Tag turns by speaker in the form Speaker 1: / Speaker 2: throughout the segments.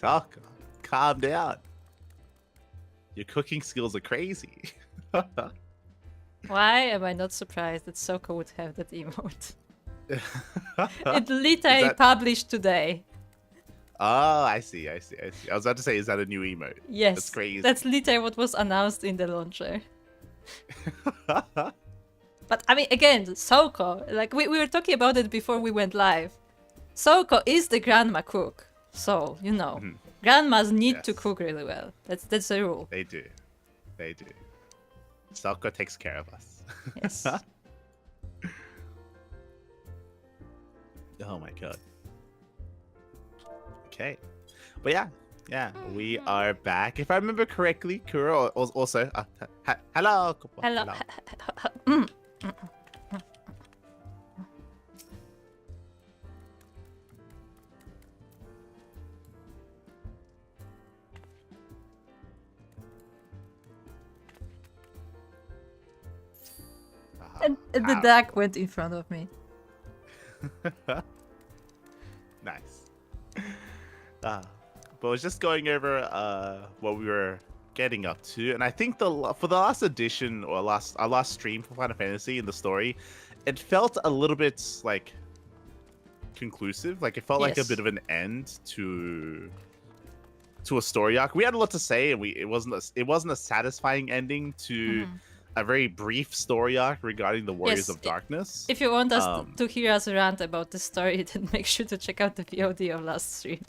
Speaker 1: Souko, calm down. Your cooking skills are crazy.
Speaker 2: Why am I not surprised that Souko would have that emote? It literally published today.
Speaker 1: Oh, I see. I was about to say, is that a new emote?
Speaker 2: Yes.
Speaker 1: That's crazy.
Speaker 2: That's literally what was announced in the launcher. But I mean, again, Souko, like we were talking about it before we went live. Souko is the grandma cook. So, you know, grandmas need to cook really well. That's the rule.
Speaker 1: They do. Souko takes care of us.
Speaker 2: Yes.
Speaker 1: Oh my god. Okay. But yeah, we are back. If I remember correctly, Kuro also... hello.
Speaker 2: Hello. And the duck went in front of me.
Speaker 1: Nice. But I was just going over what we were getting up to, and I think for the last edition or our last stream for Final Fantasy in the story, it felt a little bit like conclusive. Like it felt like a bit of an end to a story arc. We had a lot to say, and it wasn't a satisfying ending to a very brief story arc regarding the Warriors of Darkness.
Speaker 2: If you want us to hear us rant about the story, then make sure to check out the VOD of last stream.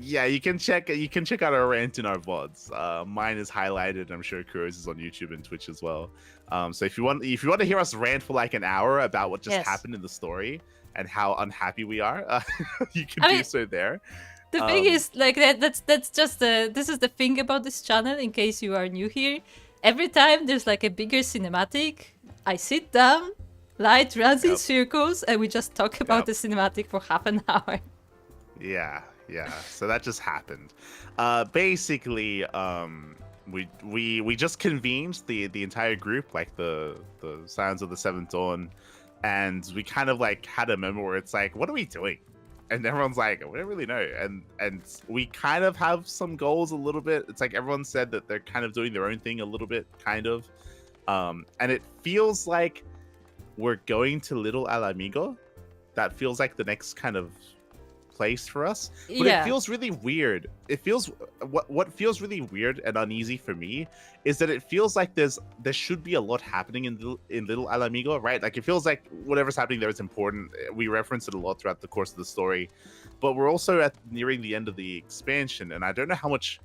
Speaker 1: Yeah, you can check out our rant in our VODs. Mine is highlighted. I'm sure Kuro's is on YouTube and Twitch as well. So if you want to hear us rant for like an hour about what just happened in the story and how unhappy we are, you can do so there.
Speaker 2: The thing is, like that's just this is the thing about this channel. In case you are new here. Every time there's like a bigger cinematic, I sit down, light runs in circles, and we just talk about the cinematic for half an hour.
Speaker 1: Yeah. So that just happened. Basically, we just convened the entire group, like the Scions of the Seventh Dawn, and we kind of like had a moment where it's like, what are we doing? And everyone's like, we don't really know. And we kind of have some goals a little bit. It's like everyone said that they're kind of doing their own thing a little bit, kind of. And it feels like we're going to Little Alamigo. That feels like the next kind of place for us. But it feels really weird. It feels what feels really weird and uneasy for me is that it feels like there should be a lot happening in Little Alamigo, right? Like it feels like whatever's happening there is important. We reference it a lot throughout the course of the story, but we're also nearing the end of the expansion, and I don't know how much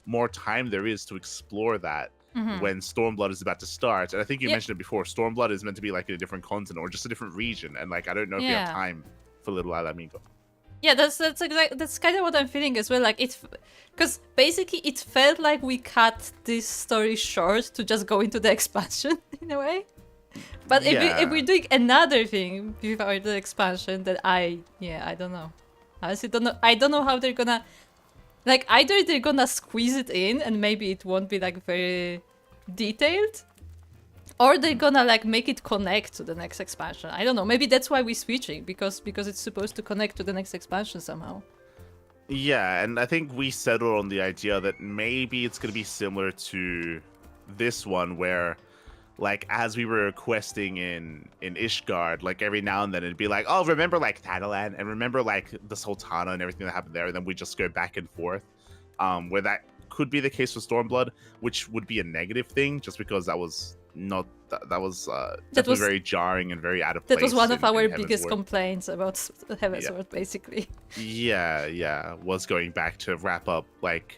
Speaker 1: more time there is to explore that when Stormblood is about to start. And I think you mentioned it before. Stormblood is meant to be like in a different continent or just a different region, and like I don't know if we have time for Little Alamigo.
Speaker 2: Yeah, that's kind of what I'm feeling as well. Like because basically it felt like we cut this story short to just go into the expansion in a way. But if we're doing another thing before the expansion, then I don't know. Honestly, don't know. I don't know how they're gonna, like, either they're gonna squeeze it in and maybe it won't be like very detailed, or they're gonna like make it connect to the next expansion. I don't know. Maybe that's why we're switching, because it's supposed to connect to the next expansion somehow.
Speaker 1: Yeah, and I think we settled on the idea that maybe it's gonna be similar to this one, where like as we were questing in Ishgard, like every now and then it'd be like, oh, remember like Thanalan, and remember like the Sultana and everything that happened there, and then we just go back and forth. Where that could be the case for Stormblood, which would be a negative thing, just because that was not that was very jarring and very out of place.
Speaker 2: That was one of our biggest complaints about Heavensward, basically.
Speaker 1: Yeah, was going back to wrap up like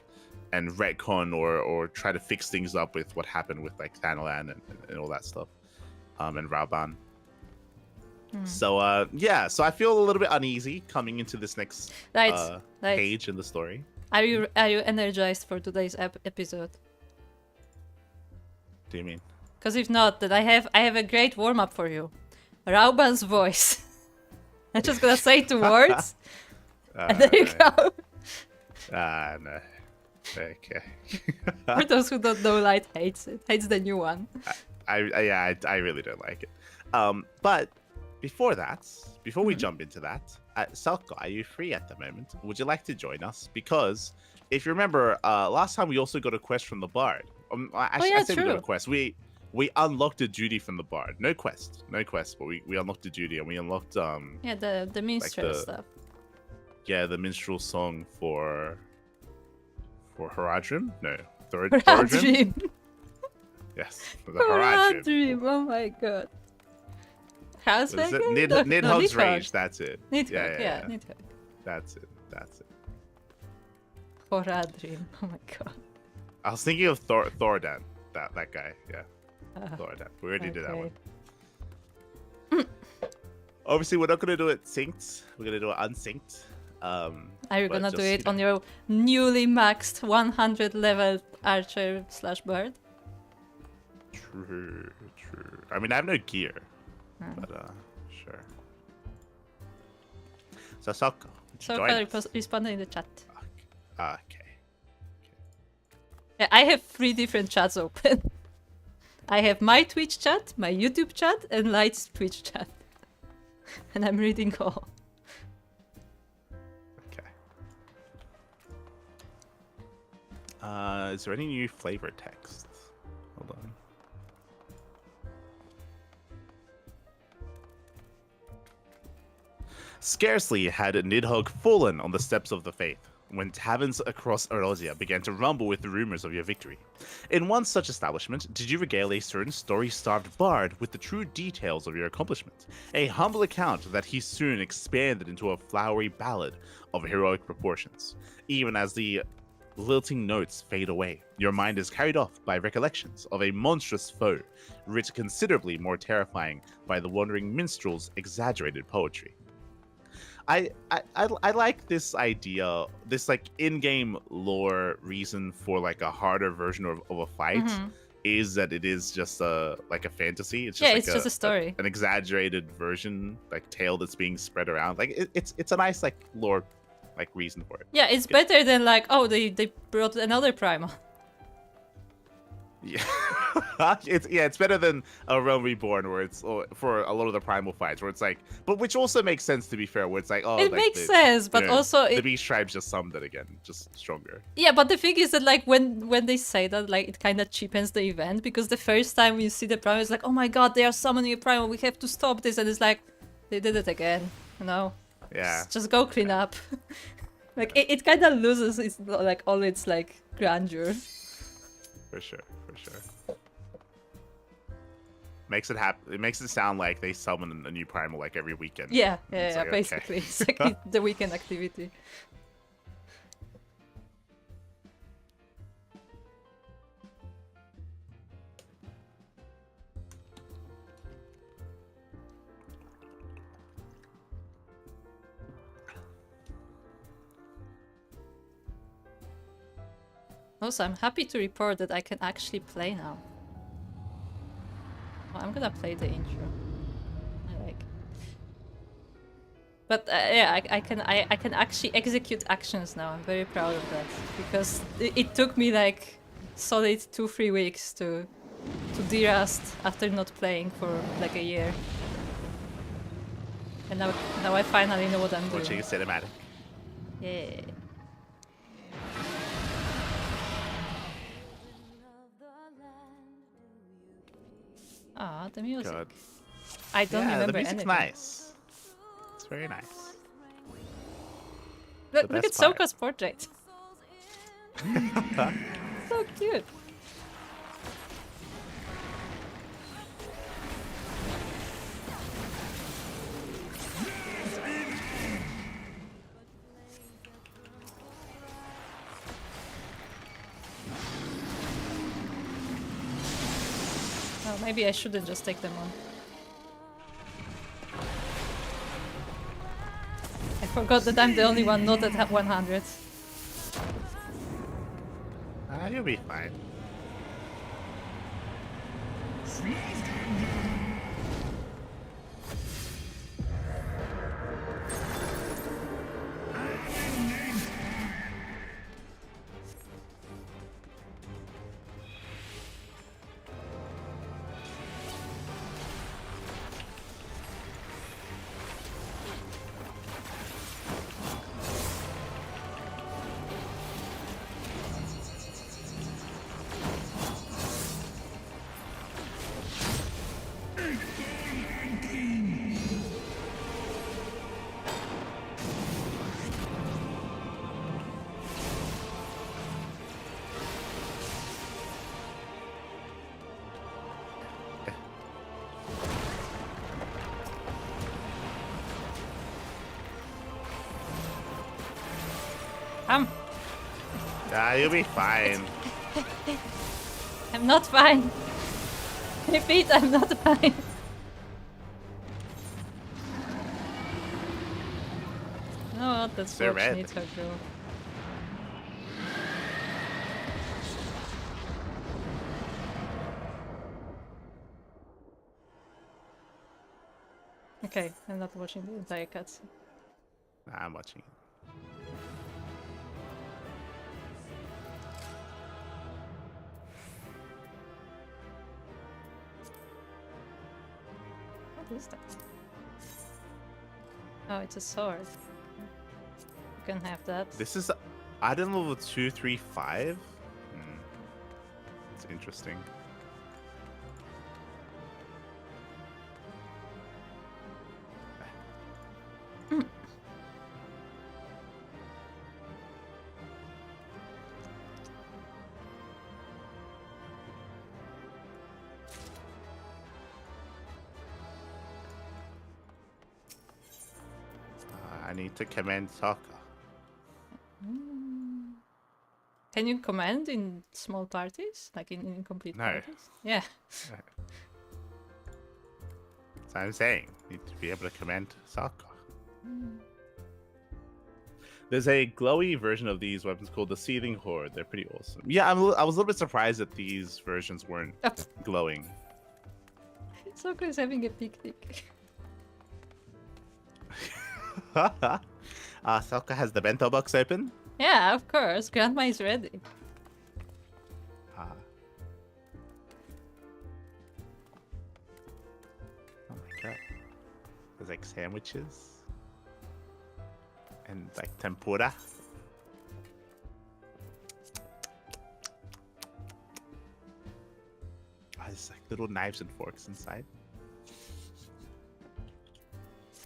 Speaker 1: and retcon or try to fix things up with what happened with like Thanalan and all that stuff, and Rauban. So so I feel a little bit uneasy coming into this next page in the story.
Speaker 2: Are you energized for today's episode?
Speaker 1: Do you mean?
Speaker 2: Because if not, then I have a great warm-up for you. Rauban's voice. I'm just gonna say 2 words, and there you go.
Speaker 1: No. Okay.
Speaker 2: For those who don't know, Light hates it. Hates the new one.
Speaker 1: I really don't like it. But before we jump into that, Souko, are you free at the moment? Would you like to join us? Because if you remember, last time we also got a quest from the bard.
Speaker 2: Yeah,
Speaker 1: I say we got a
Speaker 2: true.
Speaker 1: quest. We unlocked a duty from the bard. No quest, but we unlocked a duty, and we unlocked
Speaker 2: Yeah, the minstrel stuff.
Speaker 1: Yeah, the minstrel song for Haradrim? No,
Speaker 2: Haradrim.
Speaker 1: Yes, for the Haradrim.
Speaker 2: Haradrim. Oh my god. How's that?
Speaker 1: Nidhogg's Rage. That's it.
Speaker 2: Nidhogg, yeah. Nidhogg.
Speaker 1: That's it.
Speaker 2: Haradrim. Oh my god.
Speaker 1: I was thinking of Thordan. That guy. Yeah. Thordan. We already did that one. Obviously, we're not gonna do it synced. We're gonna do it unsynced.
Speaker 2: Are you gonna do it on your newly maxed 100 level archer / bird?
Speaker 1: True. I mean, I have no gear, but sure. So Souko,
Speaker 2: responded in the chat.
Speaker 1: Okay.
Speaker 2: Yeah, I have 3 different chats open. I have my Twitch chat, my YouTube chat, and Light's Twitch chat. And I'm reading all.
Speaker 1: Okay. Is there any new flavor text? Hold on. Scarcely had Nidhogg fallen on the steps of the faith when taverns across Eurasia began to rumble with the rumors of your victory. In one such establishment, did you regale a certain story-starved bard with the true details of your accomplishment, a humble account that he soon expanded into a flowery ballad of heroic proportions. Even as the lilting notes fade away, your mind is carried off by recollections of a monstrous foe, writ considerably more terrifying by the wandering minstrel's exaggerated poetry. I like this idea, this like in-game lore reason for like a harder version of a fight is that it is just a fantasy. It's just
Speaker 2: it's just a story,
Speaker 1: an exaggerated version, like tale that's being spread around. Like it's a nice like lore like reason for it.
Speaker 2: Yeah, it's better than like, oh, they brought another primal.
Speaker 1: Yeah, it's better than a Realm Reborn, where it's for a lot of the primal fights, where it's like, but which also makes sense to be fair, where it's like, oh,
Speaker 2: it
Speaker 1: like
Speaker 2: makes sense, but also
Speaker 1: the beast tribes just summed it again, just stronger.
Speaker 2: Yeah, but the thing is that like when they say that, like it kind of cheapens the event, because the first time you see the primal, it's like, oh my god, they are summoning a primal, we have to stop this, and it's like, they did it again, you know?
Speaker 1: Yeah.
Speaker 2: Just go clean up. Like it kind of loses its like all its like grandeur.
Speaker 1: For sure. Makes it happen. It makes it sound like they summon a new primal like every weekend.
Speaker 2: Yeah,
Speaker 1: like,
Speaker 2: basically.
Speaker 1: Okay.
Speaker 2: It's like the weekend activity. Also, I'm happy to report that I can actually play now. Well, I'm gonna play the intro. I like. But yeah, I can actually execute actions now. I'm very proud of that, because it took me like solid 2-3 weeks to de-rust after not playing for like a year. And now I finally know what I'm doing.
Speaker 1: Watching a cinematic.
Speaker 2: Yeah. Ah, the music.
Speaker 1: God.
Speaker 2: I don't remember
Speaker 1: the music's
Speaker 2: anything.
Speaker 1: nice. It's very nice.
Speaker 2: Look at Souko's portrait. So cute. Oh, maybe I shouldn't just take them on. I forgot that I'm the only one not at 100.
Speaker 1: You'll be fine.
Speaker 2: Come.
Speaker 1: You'll be fine.
Speaker 2: I'm not fine. Repeat, I'm not fine. No, that's
Speaker 1: They're
Speaker 2: what
Speaker 1: red.
Speaker 2: needs her girl. Okay, I'm not watching the entire cutscene.
Speaker 1: I'm watching it.
Speaker 2: What is that? Oh, it's a sword. You can have that.
Speaker 1: This is item level 235. It's interesting. I need to command Souko.
Speaker 2: Can you command in small parties? Like in incomplete
Speaker 1: No.
Speaker 2: parties? Yeah.
Speaker 1: That's what I'm saying. Need to be able to command Souko. There's a glowy version of these weapons called the Seething Horde. They're pretty awesome. Yeah, I was a little bit surprised that these versions weren't glowing.
Speaker 2: Souko is having a picnic.
Speaker 1: Souko has the bento box open.
Speaker 2: Yeah, of course. Grandma is ready.
Speaker 1: Oh my god. There's like sandwiches. And like tempura. There's like little knives and forks inside.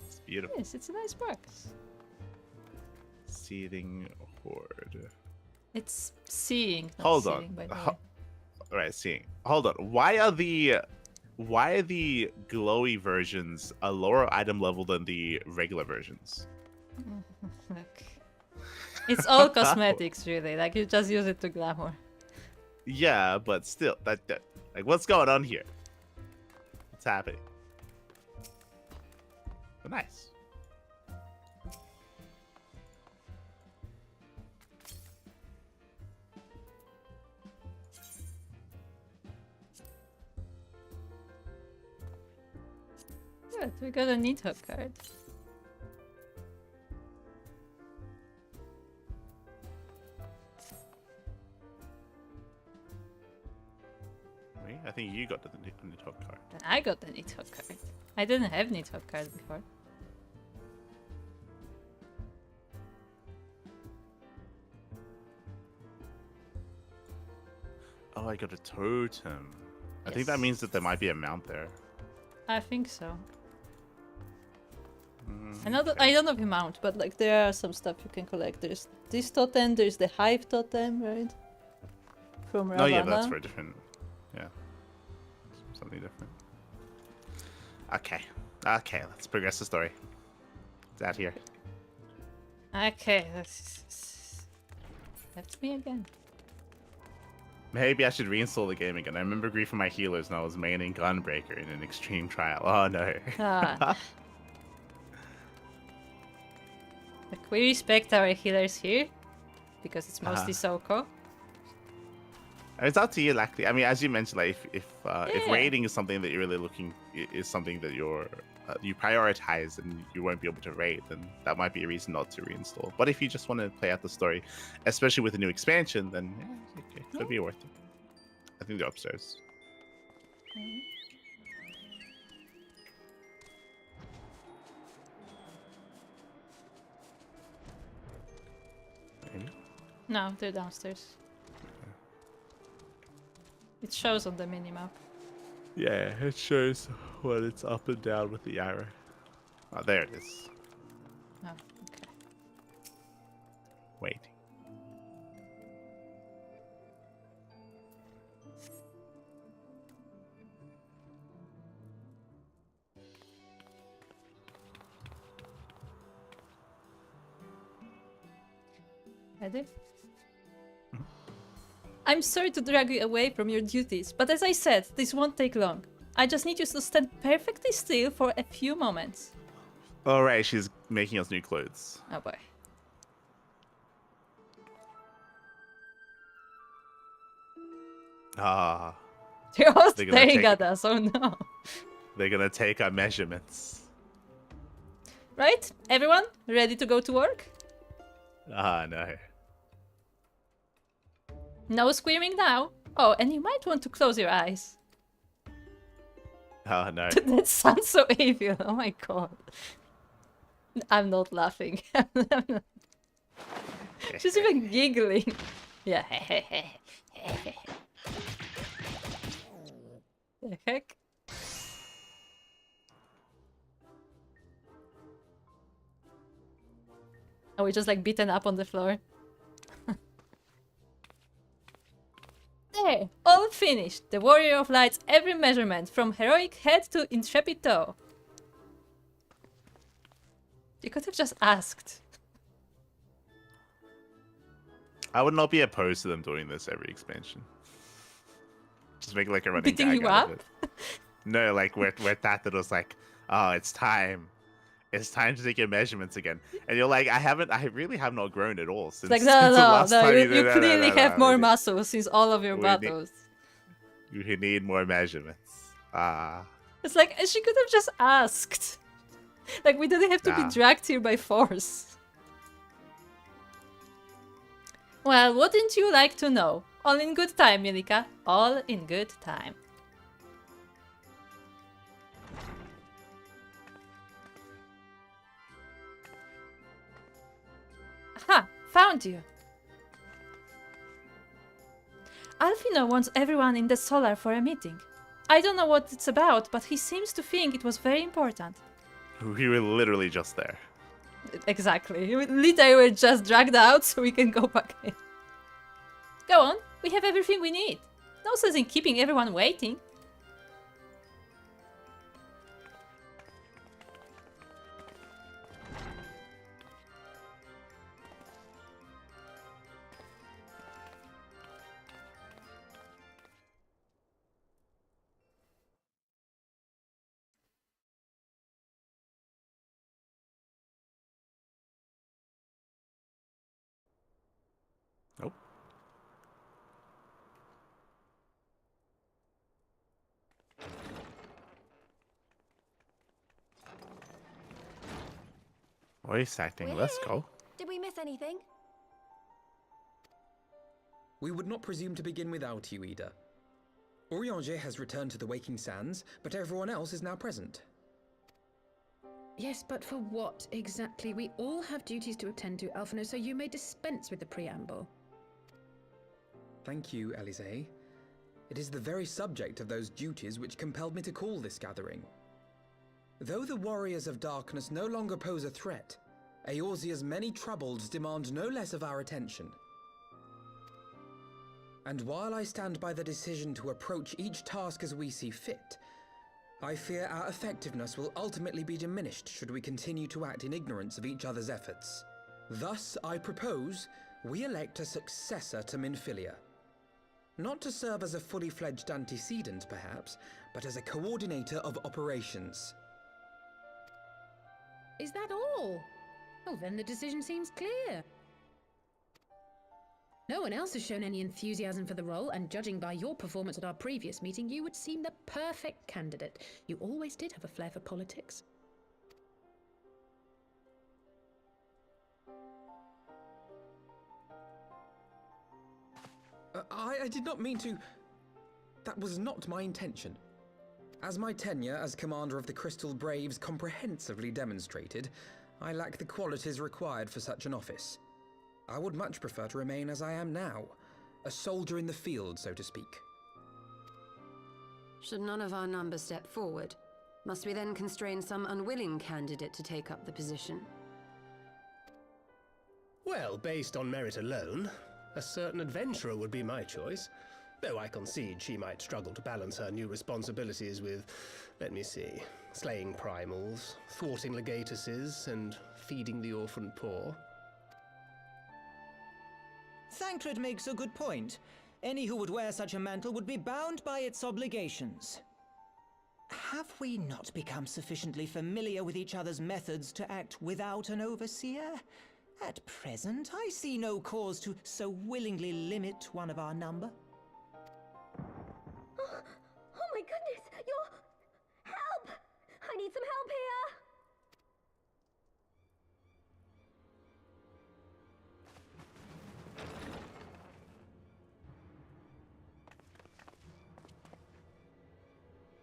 Speaker 1: It's beautiful.
Speaker 2: Yes, it's a nice box.
Speaker 1: Seething Horde.
Speaker 2: It's seeing. Not
Speaker 1: Hold
Speaker 2: seeing,
Speaker 1: on.
Speaker 2: by the way.
Speaker 1: Alright, seeing. Hold on. Why are the glowy versions a lower item level than the regular versions?
Speaker 2: Look. It's all cosmetics, really. Like, you just use it to glamour.
Speaker 1: Yeah, but still, that like, what's going on here? What's happening? But nice.
Speaker 2: Good, we got a Nito card.
Speaker 1: Wait, I think you got the Nito card.
Speaker 2: And I got the Nito card. I didn't have Nito card before.
Speaker 1: Oh, I got a totem. I think that
Speaker 2: Yes.
Speaker 1: means that there might be a mount there.
Speaker 2: I think so.
Speaker 1: Mm,
Speaker 2: I know that
Speaker 1: okay.
Speaker 2: I don't know the amount, but like there are some stuff you can collect. There's this totem, there's the hive totem, right? From Ravana.
Speaker 1: No, yeah, but that's for a different. Yeah, something different. Okay, okay, let's progress the story. It's out here.
Speaker 2: Okay, that's me again.
Speaker 1: Maybe I should reinstall the game again. I remember griefing my healers and I was maining Gunbreaker in an extreme trial. Oh no.
Speaker 2: Ah. Like, we respect our healers here, because it's mostly Souko.
Speaker 1: It's up to you, like, I mean, as you mentioned, like if
Speaker 2: Yeah.
Speaker 1: raiding is something that you're really is something that you prioritize and you won't be able to raid, then that might be a reason not to reinstall. But if you just want to play out the story, especially with a new expansion, then yeah, it could be worth it. I think they're upstairs. Maybe?
Speaker 2: No, they're downstairs. It shows on the minimap.
Speaker 1: Yeah, it shows when it's up and down with the arrow. Oh, there it is.
Speaker 2: Oh, okay.
Speaker 1: Wait.
Speaker 2: Ready? I'm sorry to drag you away from your duties, but as I said, this won't take long. I just need you to stand perfectly still for a few moments.
Speaker 1: Alright, she's making us new clothes.
Speaker 2: Oh boy.
Speaker 1: Ah.
Speaker 2: They're all
Speaker 1: They're gonna
Speaker 2: staring
Speaker 1: take-
Speaker 2: at us, oh no.
Speaker 1: They're gonna take our measurements.
Speaker 2: Right? Everyone, ready to go to work?
Speaker 1: Ah, no.
Speaker 2: No squirming now. Oh, and you might want to close your eyes.
Speaker 1: Oh, no.
Speaker 2: That sounds so evil, oh my god. I'm not laughing. She's even giggling. Yeah. The heck? Are we just like beaten up on the floor? There! All finished! The Warrior of Light's every measurement, from heroic head to intrepid toe. You could have just asked.
Speaker 1: I would not be opposed to them doing this every expansion. Just make like a running
Speaker 2: Beating
Speaker 1: gag
Speaker 2: you
Speaker 1: out of
Speaker 2: up?
Speaker 1: it. No, like where that was like, oh, it's time. It's time to take your measurements again. And you're like, I really have not grown at all since,
Speaker 2: It's like,
Speaker 1: since the
Speaker 2: no,
Speaker 1: last time
Speaker 2: you,
Speaker 1: you
Speaker 2: you
Speaker 1: did
Speaker 2: clearly have more
Speaker 1: we need-
Speaker 2: muscles since all of your
Speaker 1: we need-
Speaker 2: battles.
Speaker 1: You need more measurements. Ah.
Speaker 2: It's like, she could have just asked. Like, we didn't have to
Speaker 1: Nah.
Speaker 2: be dragged here by force. Well, wouldn't you like to know? All in good time, Mielikka. All in good time. Aha! Found you! Alfino wants everyone in the Solar for a meeting. I don't know what it's about, but he seems to think it was very important.
Speaker 1: We were literally just there.
Speaker 2: Exactly. We literally were just dragged out so we can go back in. Go on, we have everything we need. No sense in keeping everyone waiting.
Speaker 1: Nope. Voice acting, let's go.
Speaker 3: Did we miss anything?
Speaker 4: We would not presume to begin without you, Ida. Orianger has returned to the Waking Sands, but everyone else is now present.
Speaker 5: Yes, but for what exactly? We all have duties to attend to, Alphino, so you may dispense with the preamble.
Speaker 4: Thank you, Elise. It is the very subject of those duties which compelled me to call this gathering. Though the Warriors of Darkness no longer pose a threat, Eorzea's many troubles demand no less of our attention. And while I stand by the decision to approach each task as we see fit, I fear our effectiveness will ultimately be diminished should we continue to act in ignorance of each other's efforts. Thus, I propose we elect a successor to Minfilia. Not to serve as a fully fledged antecedent, perhaps, but as a coordinator of operations.
Speaker 5: Is that all? Oh, then the decision seems clear. No one else has shown any enthusiasm for the role, and judging by your performance at our previous meeting, you would seem the perfect candidate. You always did have a flair for politics.
Speaker 4: I did not mean to... That was not my intention. As my tenure as commander of the Crystal Braves comprehensively demonstrated, I lack the qualities required for such an office. I would much prefer to remain as I am now, a soldier in the field, so to speak.
Speaker 6: Should none of our numbers step forward, must we then constrain some unwilling candidate to take up the position?
Speaker 7: Well, based on merit alone, a certain adventurer would be my choice. Though I concede she might struggle to balance her new responsibilities with, let me see, slaying primals, thwarting legatuses, and feeding the orphan poor.
Speaker 3: Thancred makes a good point. Any who would wear such a mantle would be bound by its obligations. Have we not become sufficiently familiar with each other's methods to act without an overseer? At present, I see no cause to so willingly limit one of our number.
Speaker 8: Oh my goodness! Help! I need some help here!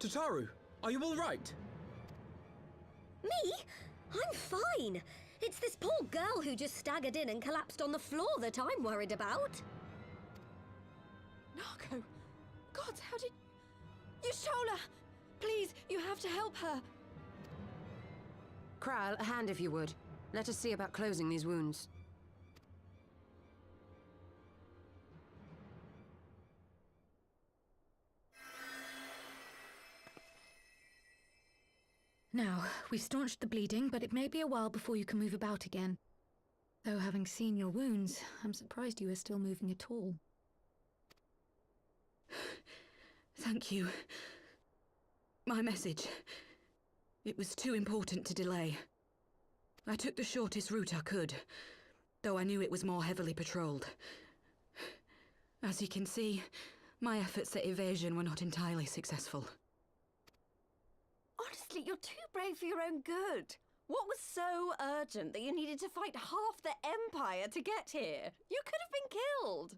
Speaker 4: Tataru, are you all right?
Speaker 8: Me? I'm fine. It's this poor girl who just staggered in and collapsed on the floor that I'm worried about.
Speaker 9: Narco! God, how did... Yashola! Please, you have to help her!
Speaker 6: Kral, a hand if you would. Let us see about closing these wounds.
Speaker 5: Now, we've staunched the bleeding, but it may be a while before you can move about again. Though having seen your wounds, I'm surprised you are still moving at all.
Speaker 9: Thank you. My message. It was too important to delay. I took the shortest route I could, though I knew it was more heavily patrolled. As you can see, my efforts at evasion were not entirely successful.
Speaker 10: Honestly, you're too brave for your own good. What was so urgent that you needed to fight half the Empire to get here? You could have been killed.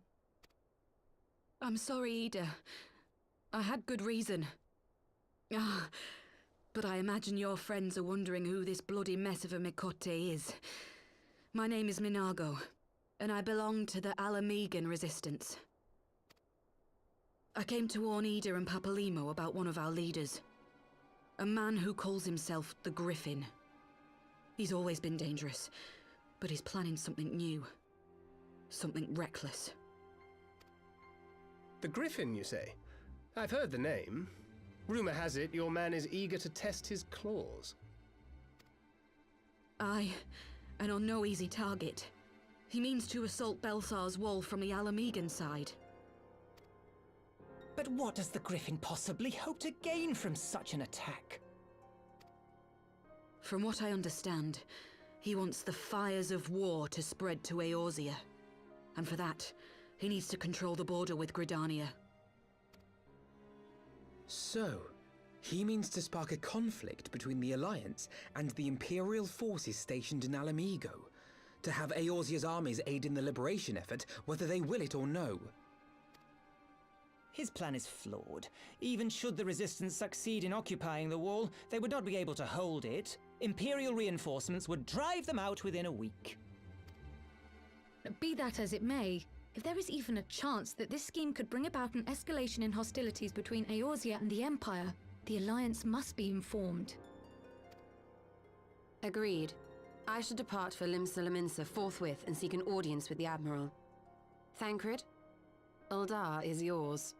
Speaker 9: I'm sorry, Ida. I had good reason. But I imagine your friends are wondering who this bloody mess of a Mikote is. My name is Minago, and I belong to the Alamegan Resistance. I came to warn Ida and Papalimo about one of our leaders. A man who calls himself the Griffin. He's always been dangerous, but he's planning something new. Something reckless.
Speaker 7: The Griffin, you say? I've heard the name. Rumor has it your man is eager to test his claws.
Speaker 9: Aye, and on no easy target. He means to assault Belsar's wall from the Alamegan side.
Speaker 3: But what does the Griffin possibly hope to gain from such an attack?
Speaker 9: From what I understand, he wants the fires of war to spread to Eorzea. And for that, he needs to control the border with Gridania.
Speaker 4: So, he means to spark a conflict between the Alliance and the Imperial forces stationed in Alamigo, to have Eorzea's armies aid in the liberation effort, whether they will it or no.
Speaker 3: His plan is flawed. Even should the Resistance succeed in occupying the wall, they would not be able to hold it. Imperial reinforcements would drive them out within a week.
Speaker 5: Be that as it may, if there is even a chance that this scheme could bring about an escalation in hostilities between Eorzea and the Empire, the Alliance must be informed.
Speaker 6: Agreed. I shall depart for Limsa forthwith and seek an audience with the Admiral. Thancred, Uldar is yours.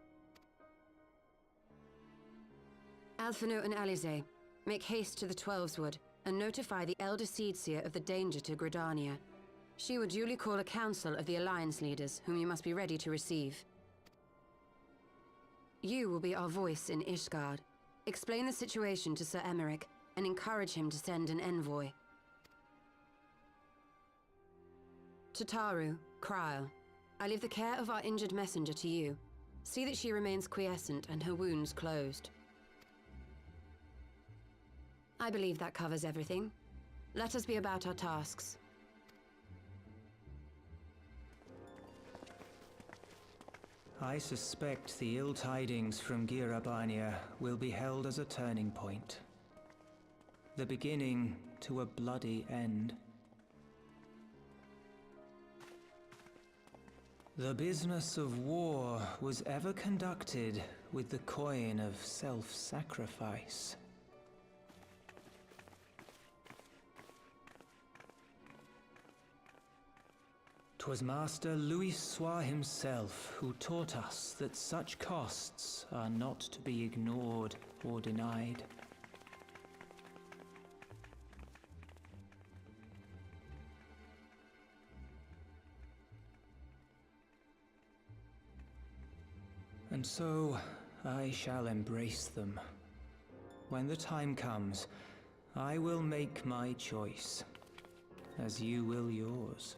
Speaker 6: Alphino and Alize, make haste to the Twelveswood and notify the Elder Seedseer of the danger to Gridania. She will duly call a council of the Alliance leaders, whom you must be ready to receive. You will be our voice in Ishgard. Explain the situation to Sir Emmerich and encourage him to send an envoy. Tataru, Krile, I leave the care of our injured messenger to you. See that she remains quiescent and her wounds closed. I believe that covers everything. Let us be about our tasks.
Speaker 3: I suspect the ill tidings from Girabania will be held as a turning point. The beginning to a bloody end. The business of war was ever conducted with the coin of self-sacrifice. 'Twas Master Louis Soir himself who taught us that such costs are not to be ignored or denied. And so, I shall embrace them. When the time comes, I will make my choice, as you will yours.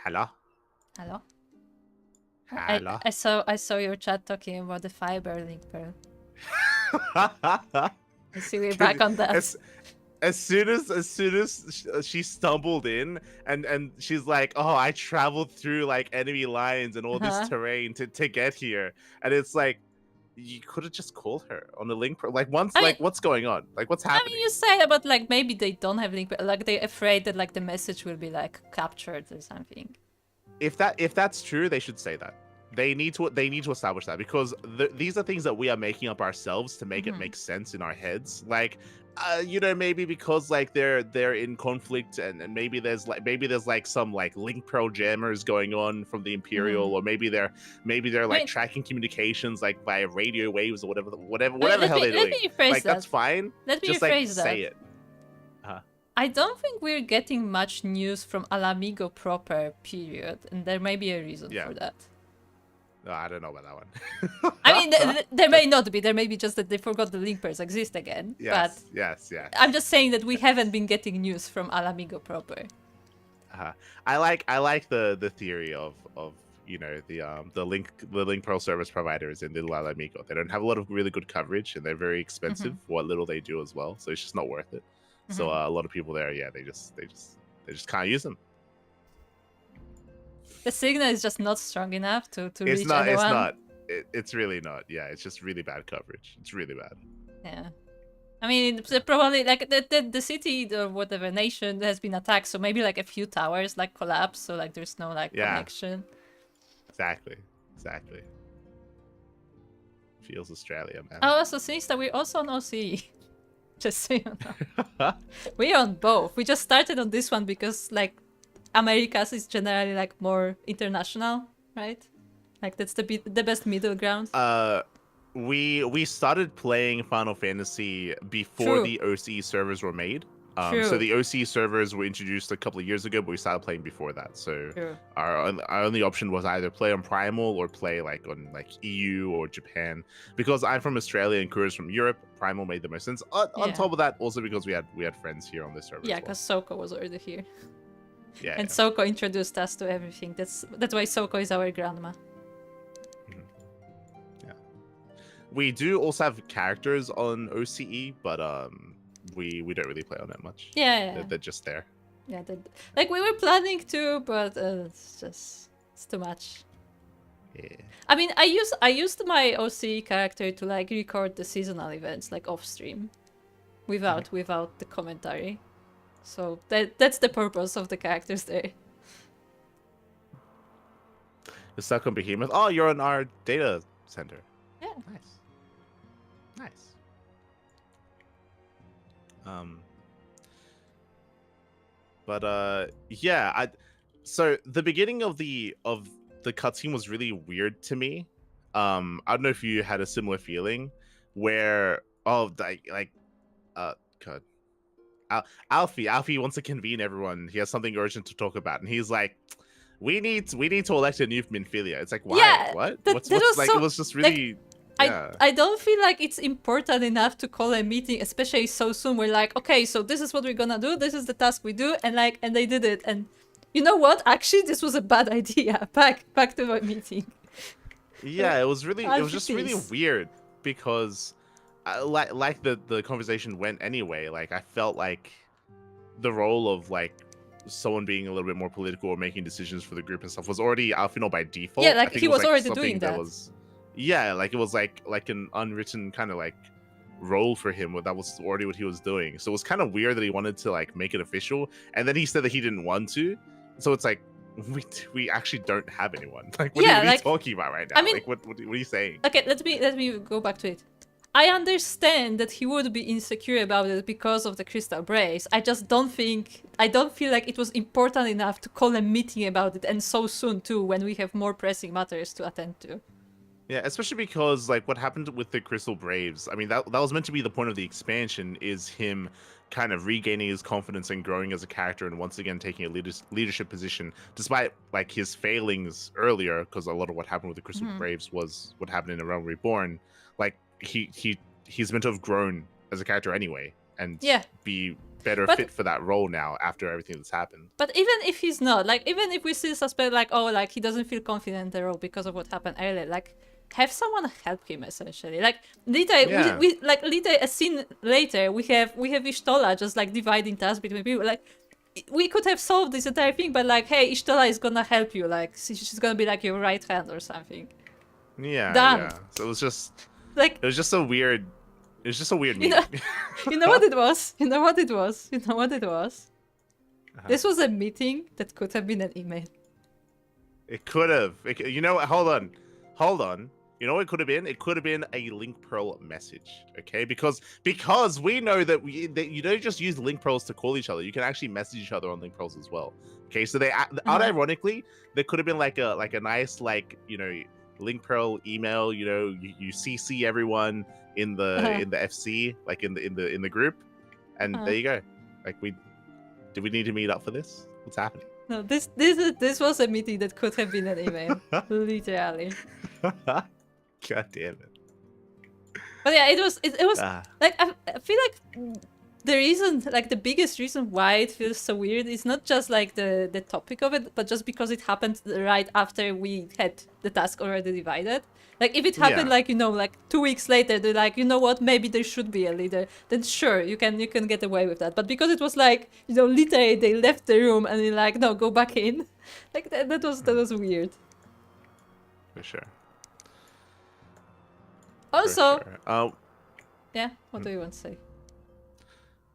Speaker 1: Hello?
Speaker 2: Hello?
Speaker 1: Hello?
Speaker 2: I saw your chat talking about the fiber link pearl. I see we're back on that.
Speaker 1: As soon as she stumbled in and she's like, oh, I traveled through like enemy lines and all this terrain to get here, and it's like, you could have just called her on the link. Like once,
Speaker 2: I mean,
Speaker 1: like what's going on? Like what's happening?
Speaker 2: I mean, you say about like maybe they don't have link, like they're afraid that like the message will be like captured or something.
Speaker 1: If that's true, they should say that. They need to establish that, because these are things that we are making up ourselves to make it make sense in our heads. Like, maybe because like they're in conflict, and maybe there's like some like link pro jammers going on from the Imperial, or maybe they're like tracking communications like via radio waves or whatever the hell they're doing. Like that's fine.
Speaker 2: Let me
Speaker 1: just
Speaker 2: rephrase
Speaker 1: like say it.
Speaker 2: I don't think we're getting much news from Alamigo proper, period, and there may be a reason for that.
Speaker 1: No, I don't know about that one.
Speaker 2: I mean, there may not be. There may be just that they forgot the link pairs exist again.
Speaker 1: Yes,
Speaker 2: but
Speaker 1: yes.
Speaker 2: I'm just saying that we haven't been getting news from Alamigo proper.
Speaker 1: I like the theory of the link pro service providers in Little Alamigo. They don't have a lot of really good coverage, and they're very expensive for what little they do as well. So it's just not worth it. So a lot of people there, they just can't use them.
Speaker 2: The signal is just not strong enough to
Speaker 1: It's
Speaker 2: reach
Speaker 1: not.
Speaker 2: anyone.
Speaker 1: It's not. It's really not. Yeah, it's just really bad coverage. It's really bad.
Speaker 2: Yeah. I mean, it's probably like the city or whatever nation has been attacked, so maybe like a few towers like collapse, so like there's no like
Speaker 1: Yeah.
Speaker 2: connection.
Speaker 1: Exactly. Feels Australia, man.
Speaker 2: Oh, also since that we're also on OC. Just so you know. We're on both. We just started on this one because like Americas is generally like more international, right? Like that's the best middle ground.
Speaker 1: We started playing Final Fantasy before
Speaker 2: True.
Speaker 1: the OC servers were made. So
Speaker 2: True.
Speaker 1: the OC servers were introduced a couple of years ago, but we started playing before that. So
Speaker 2: True.
Speaker 1: our only option was either play on Primal or play like on like EU or Japan. Because I'm from Australia and Kuro's from Europe, Primal made the most sense. On
Speaker 2: Yeah.
Speaker 1: top of that, also because we had friends here on this server.
Speaker 2: Yeah,
Speaker 1: as well.
Speaker 2: because Souko was already here.
Speaker 1: Yeah.
Speaker 2: And Souko introduced us to everything. That's why Souko is our grandma.
Speaker 1: We do also have characters on OCE, but we don't really play on it much.
Speaker 2: Yeah.
Speaker 1: They're just there.
Speaker 2: Yeah, like we were planning to, but it's too much.
Speaker 1: Yeah.
Speaker 2: I mean, I used my OC character to like record the seasonal events like off stream, without the commentary. So that's the purpose of the characters there.
Speaker 1: You're stuck on Behemoth. Oh, you're on our data center.
Speaker 2: Yeah.
Speaker 1: Nice. Yeah. So the beginning of the cutscene was really weird to me. I don't know if you had a similar feeling, where Alfie wants to convene everyone. He has something urgent to talk about, and he's like, "We need to elect a new Minfilia." It's like, why?
Speaker 2: Yeah,
Speaker 1: What?
Speaker 2: that
Speaker 1: What's
Speaker 2: was
Speaker 1: like?
Speaker 2: so-
Speaker 1: It was just really. Yeah.
Speaker 2: I don't feel like it's important enough to call a meeting, especially so soon. We're like, okay, so this is what we're gonna do. This is the task we do, and they did it. And you know what? Actually, this was a bad idea. Back to my meeting.
Speaker 1: Yeah, it was just really
Speaker 2: Alfie,
Speaker 1: weird because, like the conversation went anyway. Like I felt like the role of like someone being a little bit more political or making decisions for the group and stuff was already Alfino by default.
Speaker 2: Yeah, like,
Speaker 1: I think
Speaker 2: he
Speaker 1: it
Speaker 2: was already
Speaker 1: something
Speaker 2: doing that.
Speaker 1: Yeah, like it was like an unwritten kind of like role for him. That was already what he was doing. So it was kind of weird that he wanted to like make it official, and then he said that he didn't want to. So it's like we actually don't have anyone. Like what are you talking about right now?
Speaker 2: I mean,
Speaker 1: like what are you saying?
Speaker 2: Okay, let me go back to it. I understand that he would be insecure about it because of the crystal brace. I don't feel like it was important enough to call a meeting about it, and so soon too, when we have more pressing matters to attend to.
Speaker 1: Yeah, especially because like what happened with the Crystal Braves. I mean, that was meant to be the point of the expansion, is him kind of regaining his confidence and growing as a character, and once again taking a leadership position, despite like his failings earlier. Because a lot of what happened with the Crystal Braves was what happened in A Realm Reborn. Like he's meant to have grown as a character anyway, and be better fit for that role now after everything that's happened.
Speaker 2: But even if he's not, like, even if we still suspect, like, oh, like he doesn't feel confident in the role because of what happened earlier, like, have someone help him essentially. Like Lita, we like Lita. A scene later, we have Ishtola just like dividing tasks between people. Like, we could have solved this entire thing, but like, hey, Ishtola is gonna help you. Like, she's gonna be like your right hand or something.
Speaker 1: Yeah.
Speaker 2: Done.
Speaker 1: Yeah. So it was just
Speaker 2: like
Speaker 1: it was just a weird. It was just a weird meeting.
Speaker 2: You know what it was? You know what it was? This was a meeting that could have been an email.
Speaker 1: It could have. You know what? Hold on. You know what it could have been? It could have been a link pearl message, okay? Because we know that you don't just use link pearls to call each other. You can actually message each other on link pearls as well. Okay, so they unironically, there could have been like a nice link pearl email. You CC everyone in the FC, like in the group, and there you go. Like do we need to meet up for this? What's happening?
Speaker 2: No, this was a meeting that could have been an email, literally.
Speaker 1: God damn it!
Speaker 2: But yeah, it was like I feel like the reason, like the biggest reason why it feels so weird is not just like the topic of it, but just because it happened right after we had the task already divided. Like if it happened like, you know, like 2 weeks later, they're like, you know what, maybe there should be a leader, then sure, you can get away with that. But because it was like, you know, literally they left the room and they're like, no, go back in. Like that was weird.
Speaker 1: For sure.
Speaker 2: Also,
Speaker 1: For sure.
Speaker 2: yeah, what do you want to say?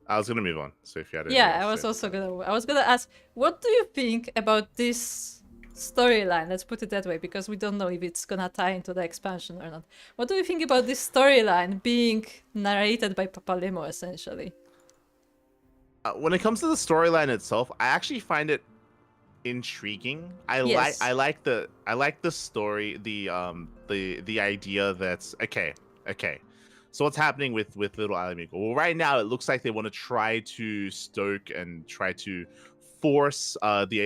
Speaker 1: I was gonna move on. So if you had
Speaker 2: Yeah, I was gonna ask, what do you think about this storyline? Let's put it that way, because we don't know if it's gonna tie into the expansion or not. What do you think about this storyline being narrated by Papalemo, essentially?
Speaker 1: When it comes to the storyline itself, I actually find it intriguing. I like the story, the idea that's okay. So what's happening with little Alamigo? Well, right now it looks like they want to try to stoke and try to force the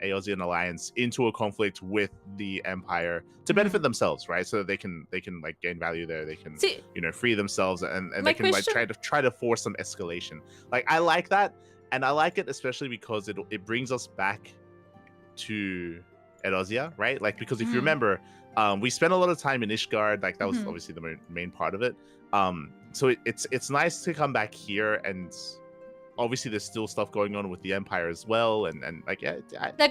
Speaker 1: Eorzean Alliance into a conflict with the Empire to benefit themselves, right? So that they can like gain value there. They can free themselves and they can like try to force some escalation. Like I like that, and I like it especially because it brings us back to Eorzea, right? Like because if you remember, we spent a lot of time in Ishgard, like that was obviously the main part of it. So it's nice to come back here, and obviously there's still stuff going on with the Empire as well, and like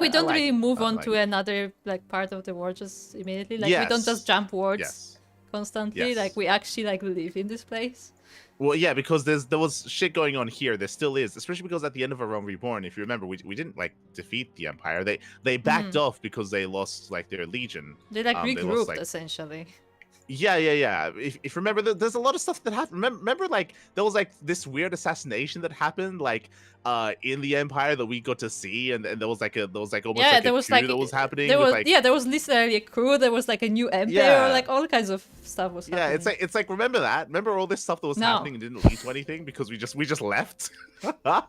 Speaker 2: we don't really move on to another like part of the war just immediately. Like we don't just jump wards constantly. Like we actually like live in this place.
Speaker 1: Well, yeah, because there was shit going on here. There still is, especially because at the end of A Realm Reborn, if you remember, we didn't like defeat the Empire. They backed off because they lost like their legion.
Speaker 2: They like regrouped essentially.
Speaker 1: Yeah. If you remember, there's a lot of stuff that happened. Remember, like there was like this weird assassination that happened, like in the Empire that we got to see, and there was like almost like a coup that was happening.
Speaker 2: There was literally a coup. There was like a new emperor, like all kinds of stuff was happening.
Speaker 1: Yeah, it's like remember that? Remember all this stuff that was happening and didn't lead to anything because we just left.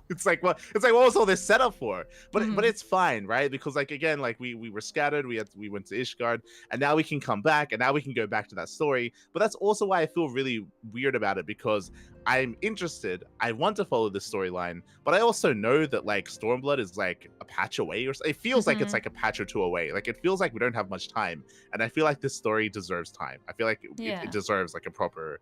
Speaker 1: It's like what was all this set up for? But it's fine, right? Because like again, like we were scattered. We went to Ishgard, and now we can come back, and now we can go back to that story. But that's also why I feel really weird about it, because I'm interested. I want to follow this storyline, but I also know that like Stormblood is like a patch away, or it feels like it's like a patch or two away. Like it feels like we don't have much time, and I feel like this story deserves time. I feel like it deserves like a proper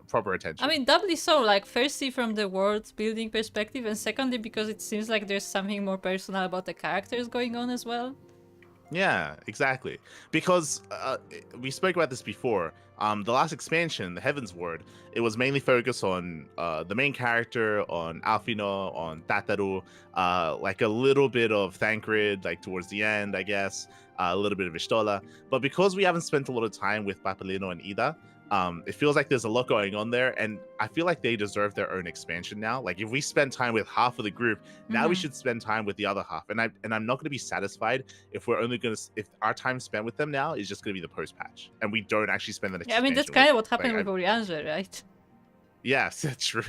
Speaker 1: proper attention.
Speaker 2: I mean, doubly so. Like firstly from the world building perspective, and secondly because it seems like there's something more personal about the characters going on as well.
Speaker 1: Yeah, exactly. Because we spoke about this before. The last expansion, the Heavensward, it was mainly focused on the main character, on Alfino, on Tataru, like a little bit of Thancred, like towards the end, I guess, a little bit of Ishtola. But because we haven't spent a lot of time with Papalino and Ida, it feels like there's a lot going on there, and I feel like they deserve their own expansion now. Like if we spend time with half of the group, now we should spend time with the other half. And I'm not going to be satisfied if if our time spent with them now is just going to be the post patch, and we don't actually spend the next.
Speaker 2: Yeah, I mean that's kind of what happened with Orianger, right?
Speaker 1: Yes, that's true.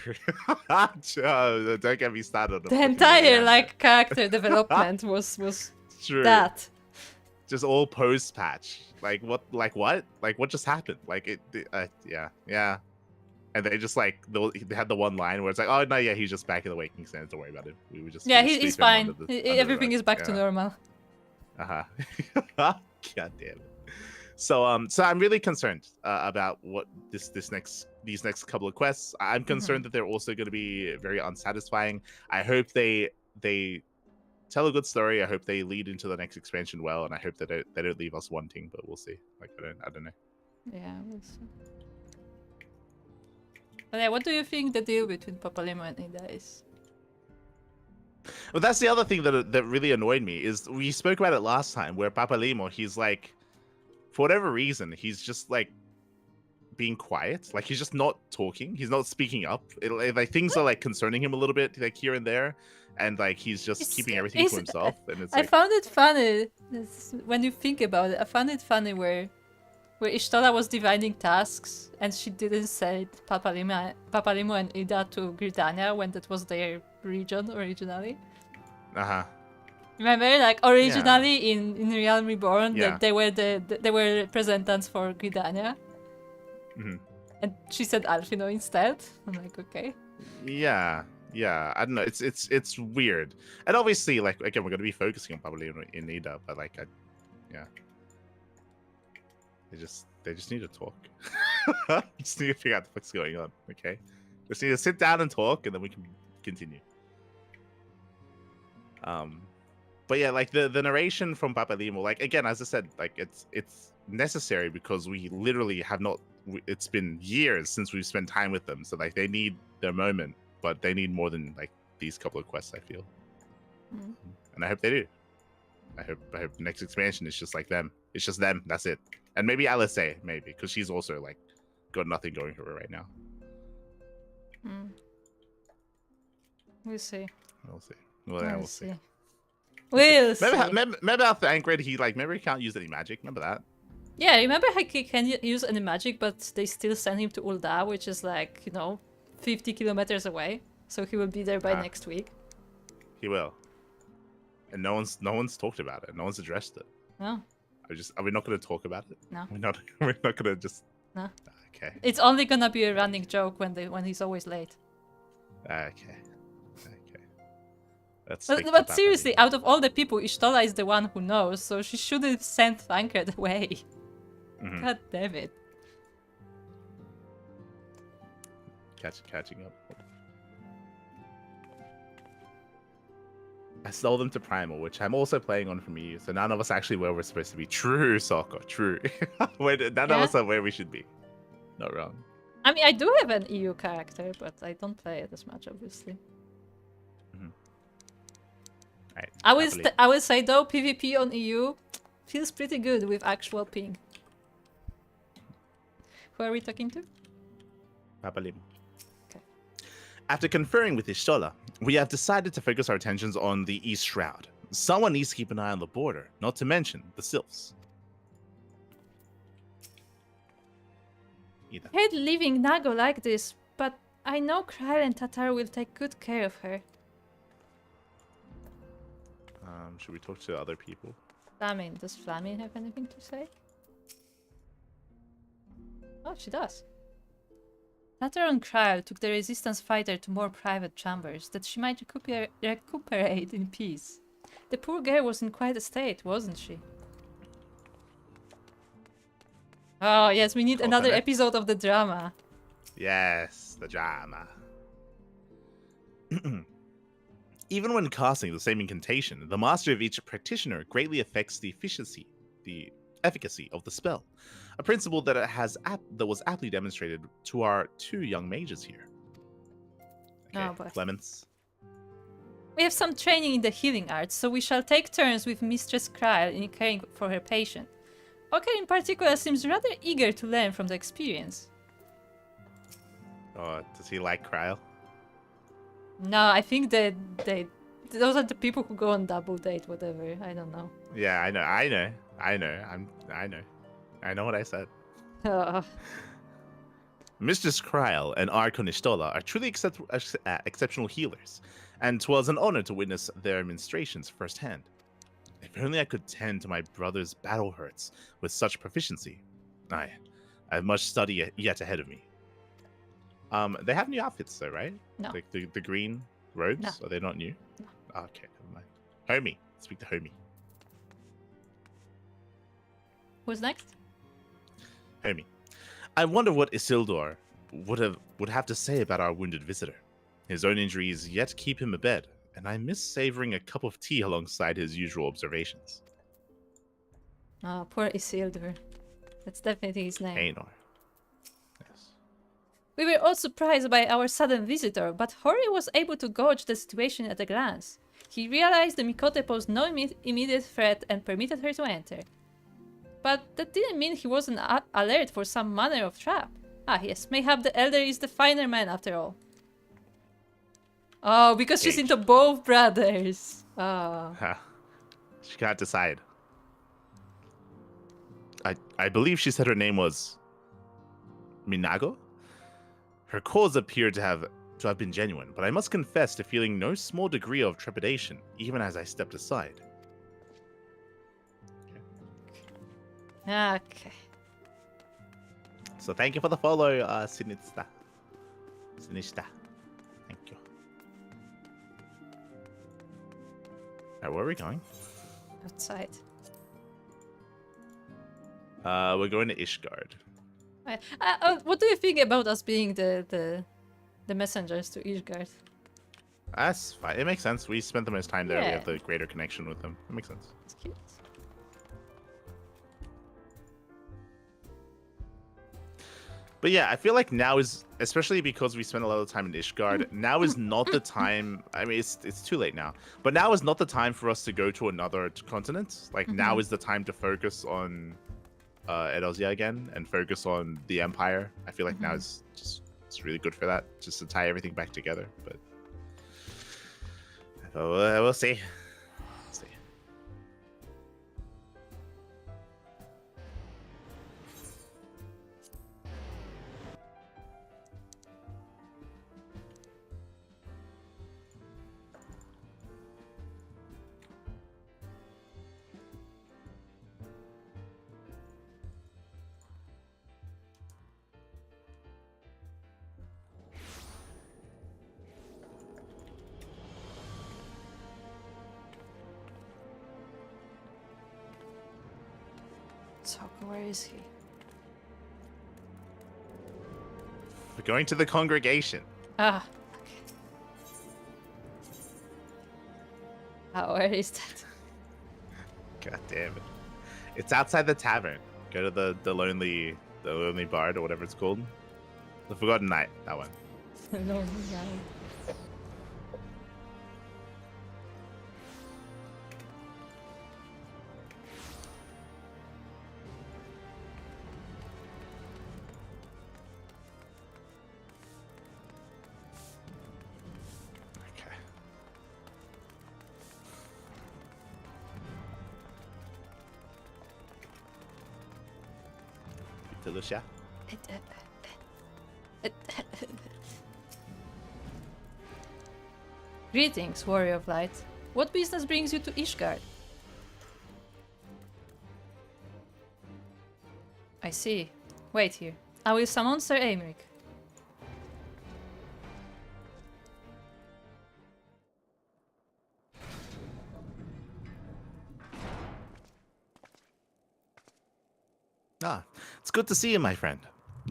Speaker 1: Don't get me started.
Speaker 2: The entire like character development was
Speaker 1: true.
Speaker 2: That.
Speaker 1: Just all post patch. Like what? Like what just happened? Like it yeah. And they just like they had the one line where it's like, oh no, yeah, he's just back in the Waking Sands. Don't worry about it. We were just
Speaker 2: he's fine. Everything is back to normal.
Speaker 1: God damn it. So I'm really concerned about what these next couple of quests. I'm concerned that they're also going to be very unsatisfying. I hope they tell a good story. I hope they lead into the next expansion well, and I hope that they don't leave us wanting. But we'll see. Like I don't know.
Speaker 2: Yeah, we'll see. But yeah, what do you think the deal between Papalemo and Ida is?
Speaker 1: Well, that's the other thing that really annoyed me is we spoke about it last time, where Papalemo, he's like, for whatever reason, he's just like being quiet. Like he's just not talking. He's not speaking up. Like things are like concerning him a little bit, like here and there. And like he's just keeping everything to himself, and it's. I
Speaker 2: found it funny when you think about it. I found it funny where Ishtola was dividing tasks, and she didn't send Papalemo and Ida to Gridania when that was their region originally. Remember, like originally in Realm Reborn, they were representatives for Gridania. And she said Alfino instead. I'm like, okay.
Speaker 1: Yeah, I don't know. It's weird, and obviously, like again, we're gonna be focusing on probably in Ida, but like, yeah, they just need to talk. Just need to figure out the fuck's going on. Okay, just need to sit down and talk, and then we can continue. But yeah, like the narration from Papa Limo, like again, as I said, like it's necessary because we literally have not. It's been years since we've spent time with them, so like they need their moment, but they need more than like these couple of quests. I feel, and I hope they do. I hope next expansion is just like them. It's just them. That's it. And maybe Alisaie, maybe because she's also like got nothing going for her right now.
Speaker 2: We'll see.
Speaker 1: We'll see. Well, yeah, we'll see.
Speaker 2: We'll see.
Speaker 1: Remember how Thancred, remember he can't use any magic? Remember that?
Speaker 2: Yeah, remember how he can use any magic, but they still send him to Ul'dah, which is like, 50 kilometers away. So he will be there by next week.
Speaker 1: He will. And no one's talked about it. No one's addressed it.
Speaker 2: No.
Speaker 1: Are we not going to talk about it?
Speaker 2: No.
Speaker 1: We're not going to just...
Speaker 2: No.
Speaker 1: Okay.
Speaker 2: It's only going to be a running joke when he's always late.
Speaker 1: Okay.
Speaker 2: But seriously, out of all the people, Y'shtola is the one who knows, so she should have sent Thancred away. God damn it.
Speaker 1: Catching up. I stole them to Primal, which I'm also playing on from EU, so none of us actually where we're supposed to be. True, Souko, true. None of us are where we should be. Not wrong.
Speaker 2: I mean, I do have an EU character, but I don't play it as much, obviously.
Speaker 1: Right,
Speaker 2: I will say though, PvP on EU feels pretty good with actual ping. Who are we talking to?
Speaker 1: Papalim.
Speaker 2: Okay.
Speaker 1: After conferring with Y'shtola, we have decided to focus our attentions on the East Shroud. Someone needs to keep an eye on the border, not to mention the Sylphs.
Speaker 2: I hate leaving Nago like this, but I know Kryl and Tatar will take good care of her.
Speaker 1: Should we talk to other people?
Speaker 2: Flamin, does Flamin have anything to say? Oh, she does. Tatar and Kryl took the resistance fighter to more private chambers, that she might recuperate in peace. The poor girl was in quite a state, wasn't she? Oh, yes, we need another episode of the drama.
Speaker 1: Yes, the drama. Even when casting the same incantation, the master of each practitioner greatly affects the efficacy of the spell, a principle that was aptly demonstrated to our two young mages here. Okay, Clemens.
Speaker 2: We have some training in the healing arts, so we shall take turns with Mistress Kryl in caring for her patient. Oker in particular seems rather eager to learn from the experience.
Speaker 1: Oh, does he like Kryl?
Speaker 2: No, I think that those are the people who go on double date, whatever. I don't know.
Speaker 1: Yeah, I know what I said. Mistress Kryl and Archon Y'shtola are truly exceptional healers, and 'twas an honor to witness their ministrations firsthand. If only I could tend to my brother's battle hurts with such proficiency. I have much study yet ahead of me. They have new outfits though, right?
Speaker 2: No.
Speaker 1: Like the green robes?
Speaker 2: No.
Speaker 1: Are they not new?
Speaker 2: No.
Speaker 1: Oh, okay, never mind. Homie. Speak to Homie.
Speaker 2: Who's next?
Speaker 1: Homie. I wonder what Isildur would have to say about our wounded visitor. His own injuries yet keep him abed, and I miss savoring a cup of tea alongside his usual observations.
Speaker 2: Oh, poor Isildur. That's definitely his name.
Speaker 1: Aenor. Yes.
Speaker 2: We were all surprised by our sudden visitor, but Hori was able to gauge the situation at a glance. He realized the Mikote posed no immediate threat and permitted her to enter. But that didn't mean he wasn't alert for some manner of trap. Ah yes, mayhap the elder is the finer man after all. Oh, because she's into both brothers. Oh.
Speaker 1: She can't decide. I believe she said her name was Minago? Her calls appeared to have been genuine, but I must confess to feeling no small degree of trepidation, even as I stepped aside.
Speaker 2: Okay.
Speaker 1: So thank you for the follow, Sinista. Sinista. Thank you. Alright, where are we going?
Speaker 2: Outside.
Speaker 1: We're going to Ishgard.
Speaker 2: What do you think about us being the messengers to Ishgard?
Speaker 1: That's fine. It makes sense. We spent the most time there. We
Speaker 2: Yeah.
Speaker 1: have the greater connection with them. It makes sense.
Speaker 2: It's cute.
Speaker 1: But yeah, I feel like now is, especially because we spent a lot of time in Ishgard, now is not the time. I mean, it's too late now. But now is not the time for us to go to another continent. Like, now is the time to focus on Edosia again and focus on the Empire. I feel like now is just, it's really good for that, just to tie everything back together. But we'll see. We'll see.
Speaker 2: Souko, where is he?
Speaker 1: We're going to the congregation.
Speaker 2: Ah, okay. Where is that?
Speaker 1: God damn it! It's outside the tavern. Go to the lonely bard or whatever it's called. The Forgotten Night. That one.
Speaker 2: No, guy.
Speaker 1: Okay. To Lucia.
Speaker 2: Greetings, Warrior of Light. What business brings you to Ishgard? I see. Wait here. I will summon Sir Aymeric.
Speaker 1: Ah, it's good to see you, my friend.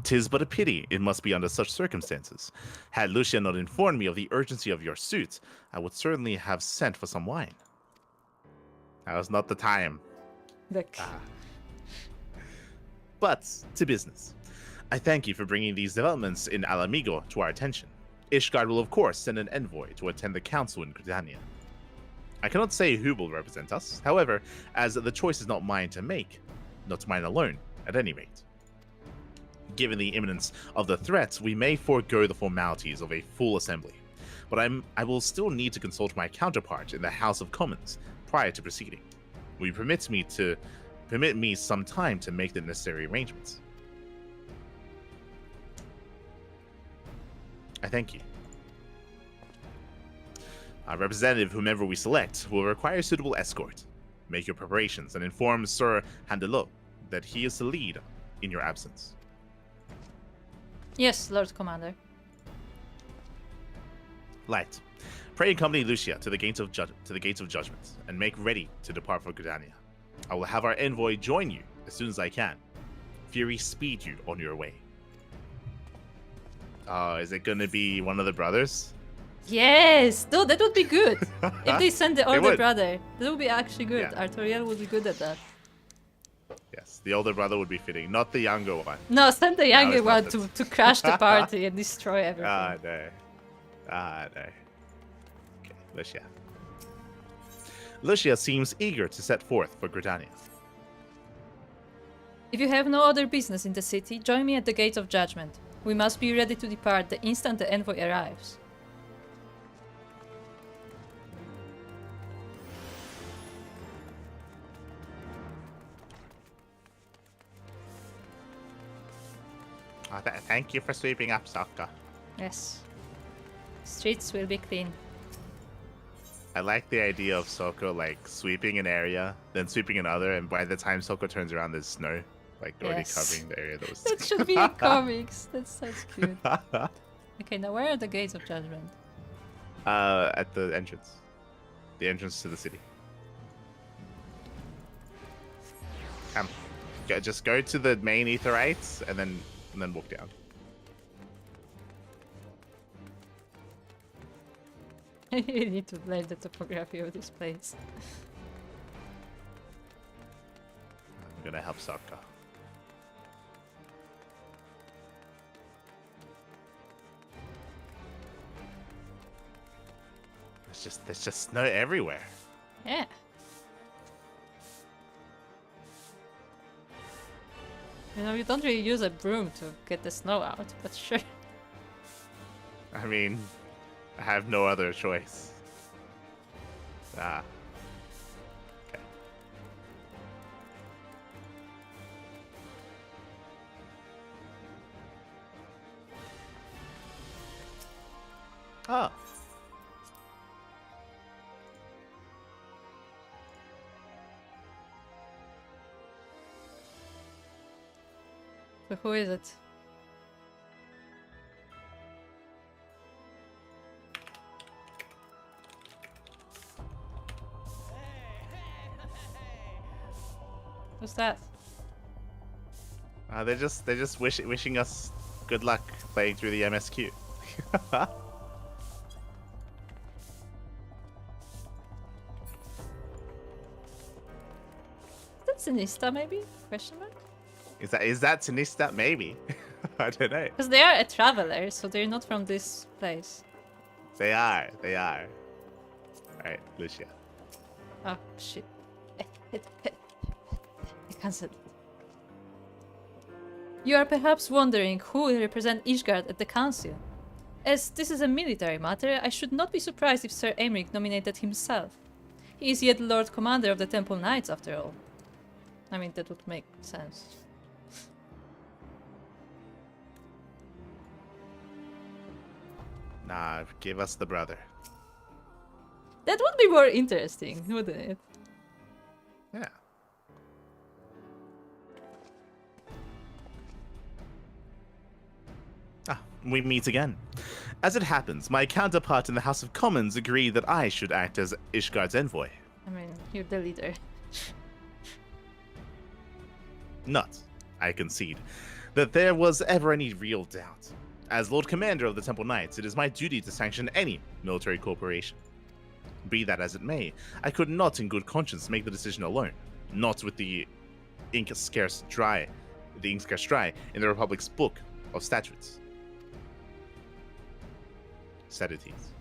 Speaker 1: 'Tis but a pity it must be under such circumstances. Had Lucia not informed me of the urgency of your suit, I would certainly have sent for some wine. That was not the time.
Speaker 2: Look.
Speaker 1: But to business. I thank you for bringing these developments in Alamigo to our attention. Ishgard will of course send an envoy to attend the council in Gridania. I cannot say who will represent us, however, as the choice is not mine to make. Not mine alone, at any rate. Given the imminence of the threat, we may forego the formalities of a full assembly, but I will still need to consult my counterpart in the House of Commons prior to proceeding. Will you permit me some time to make the necessary arrangements? I thank you. Our representative, whomever we select, will require suitable escort. Make your preparations and inform Sir Handelot that he is to lead in your absence.
Speaker 2: Yes, Lord Commander.
Speaker 1: Light, pray accompany Lucia to the gates of judgment, and make ready to depart for Gridania. I will have our envoy join you as soon as I can. Fury, speed you on your way. Is it gonna be one of the brothers?
Speaker 2: Yes! No, that would be good. If they send the
Speaker 1: They
Speaker 2: older
Speaker 1: would.
Speaker 2: brother, that would be actually good.
Speaker 1: Yeah.
Speaker 2: Artoriel would be good at that.
Speaker 1: Yes, the older brother would be fitting, not the younger one.
Speaker 2: No, send the younger
Speaker 1: it's not
Speaker 2: one
Speaker 1: that.
Speaker 2: to crash the party and destroy everything.
Speaker 1: No. Okay, Lucia. Lucia seems eager to set forth for Gridania.
Speaker 2: If you have no other business in the city, join me at the Gate of Judgment. We must be ready to depart the instant the envoy arrives.
Speaker 1: Thank you for sweeping up, Souko.
Speaker 2: Yes. Streets will be clean.
Speaker 1: I like the idea of Souko like sweeping an area, then sweeping another, and by the time Souko turns around, there's snow. like already
Speaker 2: Yes.
Speaker 1: covering the area that was.
Speaker 2: That should be in comics. That's so cute. Okay, now where are the gates of judgment?
Speaker 1: At the entrance. The entrance to the city. Just go to the main Aetherites and then walk down.
Speaker 2: You need to learn the topography of this place.
Speaker 1: I'm gonna help Souko. There's just snow everywhere.
Speaker 2: Yeah. You know, you don't really use a broom to get the snow out, but sure.
Speaker 1: I mean, I have no other choice. Ah. Okay. Oh.
Speaker 2: So who is it? Who's that?
Speaker 1: They're just wishing us good luck playing through the MSQ.
Speaker 2: That's Sinista, maybe? Question mark?
Speaker 1: Is that Sinista? Maybe. I don't know.
Speaker 2: Because they are a traveler, so they're not from this place.
Speaker 1: They are. Alright, Lucia.
Speaker 2: Oh, shit. I cancelled. You are perhaps wondering who will represent Ishgard at the council. As this is a military matter, I should not be surprised if Sir Aymeric nominated himself. He is yet Lord Commander of the Temple Knights, after all. I mean, that would make sense.
Speaker 1: Nah, give us the brother.
Speaker 2: That would be more interesting, wouldn't it?
Speaker 1: Yeah. We meet again. As it happens, my counterpart in the House of Commons agreed that I should act as Ishgard's envoy.
Speaker 2: I mean, you're the leader.
Speaker 1: Not, I concede, that there was ever any real doubt. As Lord Commander of the Temple Knights, it is my duty to sanction any military corporation. Be that as it may, I could not in good conscience make the decision alone, not with the ink scarce dry in the Republic's book of statutes. Statuties.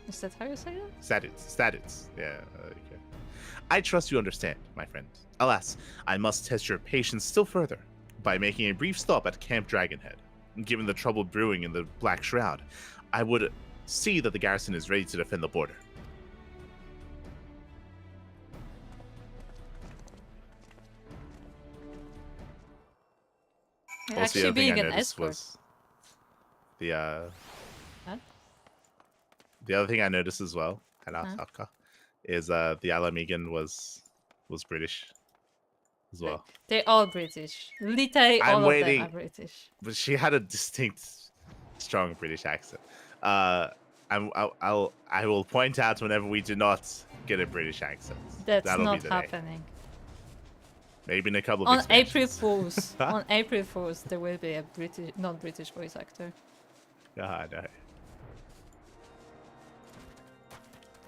Speaker 2: Is that how you say that?
Speaker 1: Statutes. Yeah, okay. I trust you understand, my friend. Alas, I must test your patience still further by making a brief stop at Camp Dragonhead. Given the trouble brewing in the Black Shroud, I would see that the garrison is ready to defend the border.
Speaker 2: You're
Speaker 1: Also,
Speaker 2: actually
Speaker 1: the other thing
Speaker 2: being
Speaker 1: I
Speaker 2: an
Speaker 1: noticed
Speaker 2: escort.
Speaker 1: was the
Speaker 2: Huh?
Speaker 1: the other thing I noticed as well at
Speaker 2: Huh?
Speaker 1: Souko is the Alamegan was British as well.
Speaker 2: They're all British. Literally
Speaker 1: I'm
Speaker 2: all
Speaker 1: waiting.
Speaker 2: of them are British.
Speaker 1: But she had a distinct, strong British accent. I will point out whenever we do not get a British accent.
Speaker 2: That's
Speaker 1: That'll
Speaker 2: not
Speaker 1: be the day.
Speaker 2: happening.
Speaker 1: Maybe in a couple of
Speaker 2: On April
Speaker 1: expansions.
Speaker 2: Fools, on April Fools, there will be a British, non-British voice actor.
Speaker 1: Ah, no.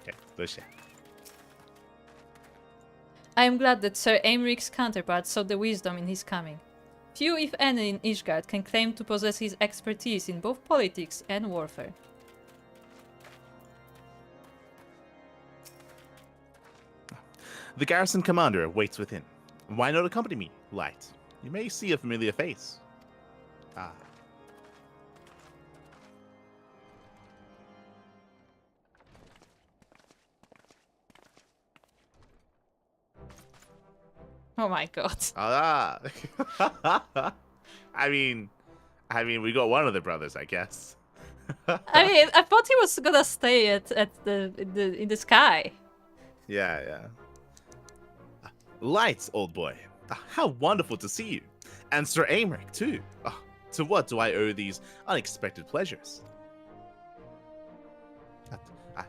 Speaker 1: Okay, Lucia.
Speaker 2: I am glad that Sir Aymeric's counterpart saw the wisdom in his coming. Few, if any, in Ishgard can claim to possess his expertise in both politics and warfare.
Speaker 1: The garrison commander waits within. Why not accompany me, Light? You may see a familiar face. Ah.
Speaker 2: Oh my god.
Speaker 1: Ah. I mean, we got one of the brothers, I guess.
Speaker 2: I mean, I thought he was gonna stay at in the sky.
Speaker 1: Yeah. Lights, old boy. How wonderful to see you. And Sir Amric, too. To what do I owe these unexpected pleasures?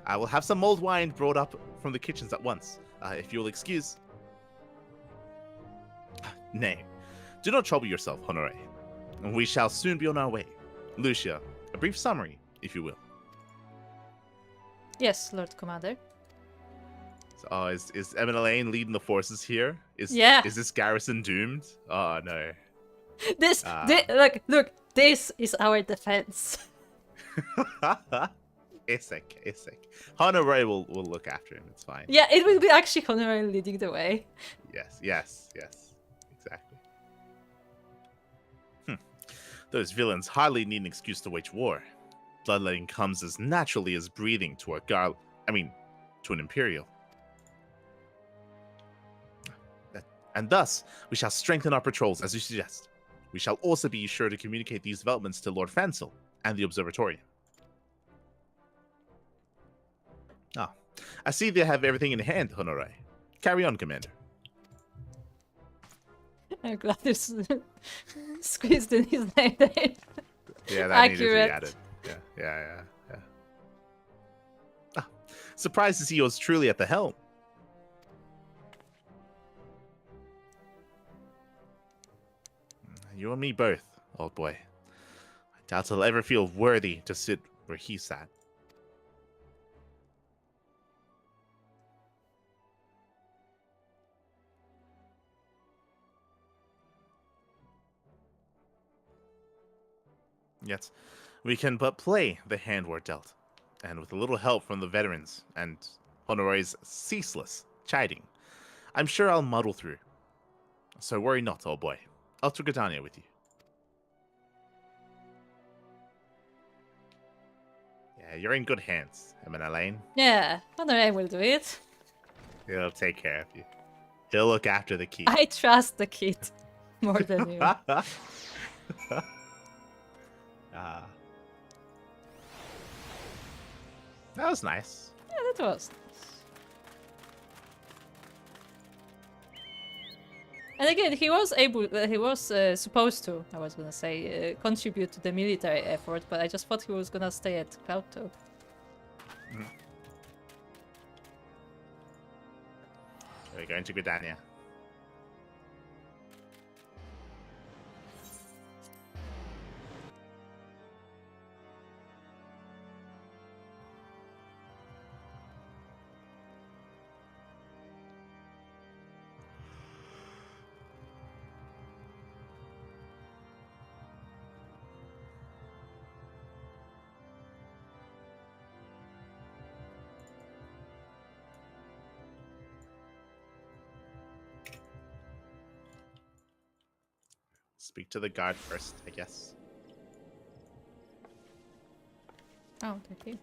Speaker 1: I will have some mulled wine brought up from the kitchens at once, if you'll excuse. Nay, do not trouble yourself, Honore. We shall soon be on our way. Lucia, a brief summary, if you will.
Speaker 2: Yes, Lord Commander.
Speaker 1: So, is Elaine leading the forces here? Is this garrison doomed? Oh no.
Speaker 2: Look, this is our defense.
Speaker 1: Isek. Honore will look after him. It's fine.
Speaker 2: Yeah, it will be actually Honore leading the way.
Speaker 1: Yes. Exactly. Those villains hardly need an excuse to wage war. Bloodletting comes as naturally as breathing to to an Imperial. And thus, we shall strengthen our patrols, as you suggest. We shall also be sure to communicate these developments to Lord Fansel and the Observatorium. I see they have everything in hand, Honore. Carry on, Commander.
Speaker 2: I'm glad this squeezed in his name there.
Speaker 1: Yeah, that
Speaker 2: accurate.
Speaker 1: needed to be added. Yeah. Surprised to see yours truly at the helm. You and me both, old boy. I doubt I'll ever feel worthy to sit where he sat. Yet, we can but play the hand we're dealt, and with a little help from the veterans and Honore's ceaseless chiding, I'm sure I'll muddle through. So worry not, old boy. I'll to Gridania with you. Yeah, you're in good hands, Elaine.
Speaker 2: Yeah, Honore will do it.
Speaker 1: He'll take care of you. He'll look after the key.
Speaker 2: I trust the kid more than you.
Speaker 1: That was nice.
Speaker 2: Yeah, that was nice. And again, he was supposed to, I was gonna say, contribute to the military effort, but I just thought he was gonna stay at Cloud2.
Speaker 1: We're going to Gridania. Speak to the guard first, I guess.
Speaker 2: Oh, thank you.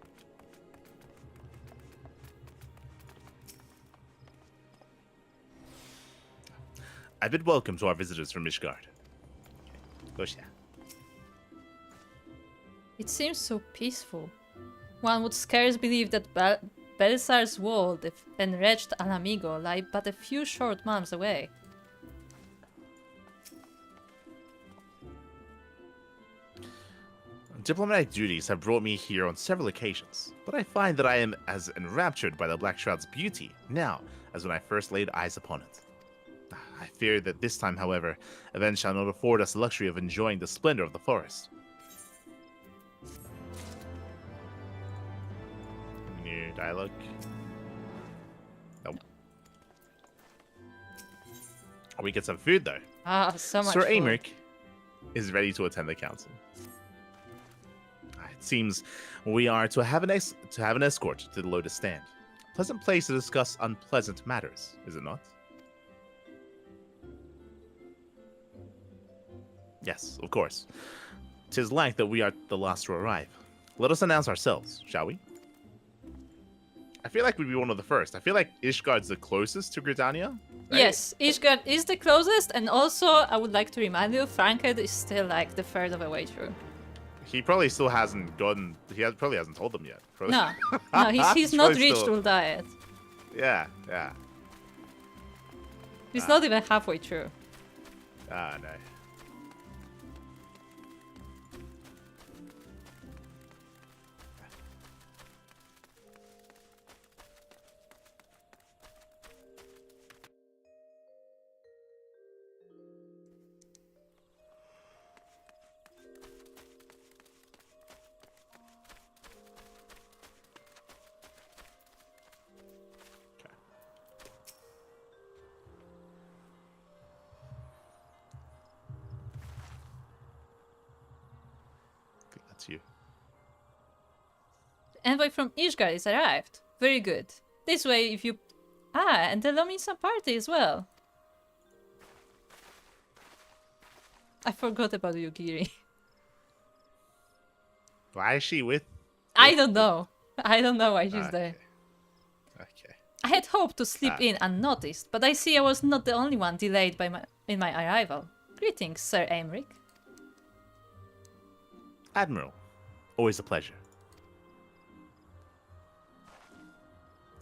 Speaker 1: I bid welcome to our visitors from Mishgard. Lucia.
Speaker 2: It seems so peaceful. One would scarce believe that Belisar's wall, the enraged Alamigo, lie but a few short months away.
Speaker 1: Diplomatic duties have brought me here on several occasions, but I find that I am as enraptured by the Black Shroud's beauty now as when I first laid eyes upon it. I fear that this time, however, events shall not afford us the luxury of enjoying the splendor of the forest. New dialogue? Nope. We get some food, though.
Speaker 2: Ah, so much
Speaker 1: Sir
Speaker 2: food.
Speaker 1: Amric is ready to attend the council. It seems we are to have an escort to the Lotus Stand. Pleasant place to discuss unpleasant matters, is it not? Yes, of course. 'Tis like that we are the last to arrive. Let us announce ourselves, shall we? I feel like we'd be one of the first. I feel like Ishgard's the closest to Gridania. Right?
Speaker 2: Yes, Ishgard is the closest, and also I would like to remind you, Franked is still like the third of the way through.
Speaker 1: He probably still hasn't gotten. Probably hasn't told them yet. Probably.
Speaker 2: No, he's not
Speaker 1: Probably
Speaker 2: reached
Speaker 1: still-
Speaker 2: Ul'dah yet.
Speaker 1: Yeah.
Speaker 2: He's not even halfway through.
Speaker 1: Ah, no. That's you.
Speaker 2: The envoy from Ishgard is arrived. Very good. This way, if you... Ah, and the Lomisa party as well. I forgot about Yugiri.
Speaker 1: Why is she with?
Speaker 2: I don't know. I don't know why she's
Speaker 1: Okay.
Speaker 2: there.
Speaker 1: Okay.
Speaker 2: I had hoped to slip in unnoticed, but I see I was not the only one delayed in my arrival. Greetings, Sir Aymeric.
Speaker 1: Admiral, always a pleasure.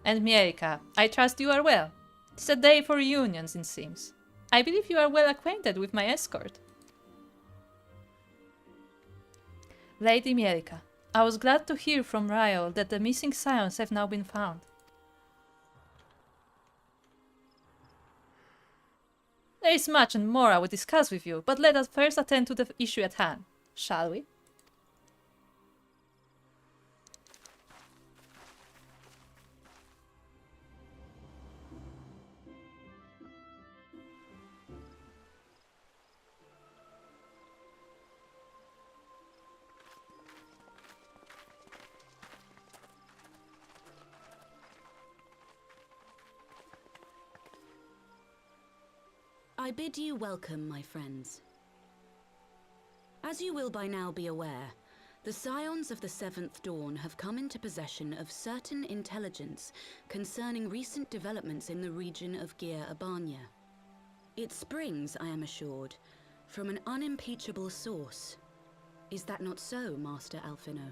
Speaker 2: And Mielikka, I trust you are well. It's a day for reunions, it seems. I believe you are well acquainted with my escort. Lady Mielikka, I was glad to hear from Ryol that the missing scions have now been found. There is much and more I would discuss with you, but let us first attend to the issue at hand, shall we?
Speaker 9: I bid you welcome, my friends. As you will by now be aware, the Scions of the Seventh Dawn have come into possession of certain intelligence concerning recent developments in the region of Gyr Abania. It springs, I am assured, from an unimpeachable source. Is that not so, Master Alphino?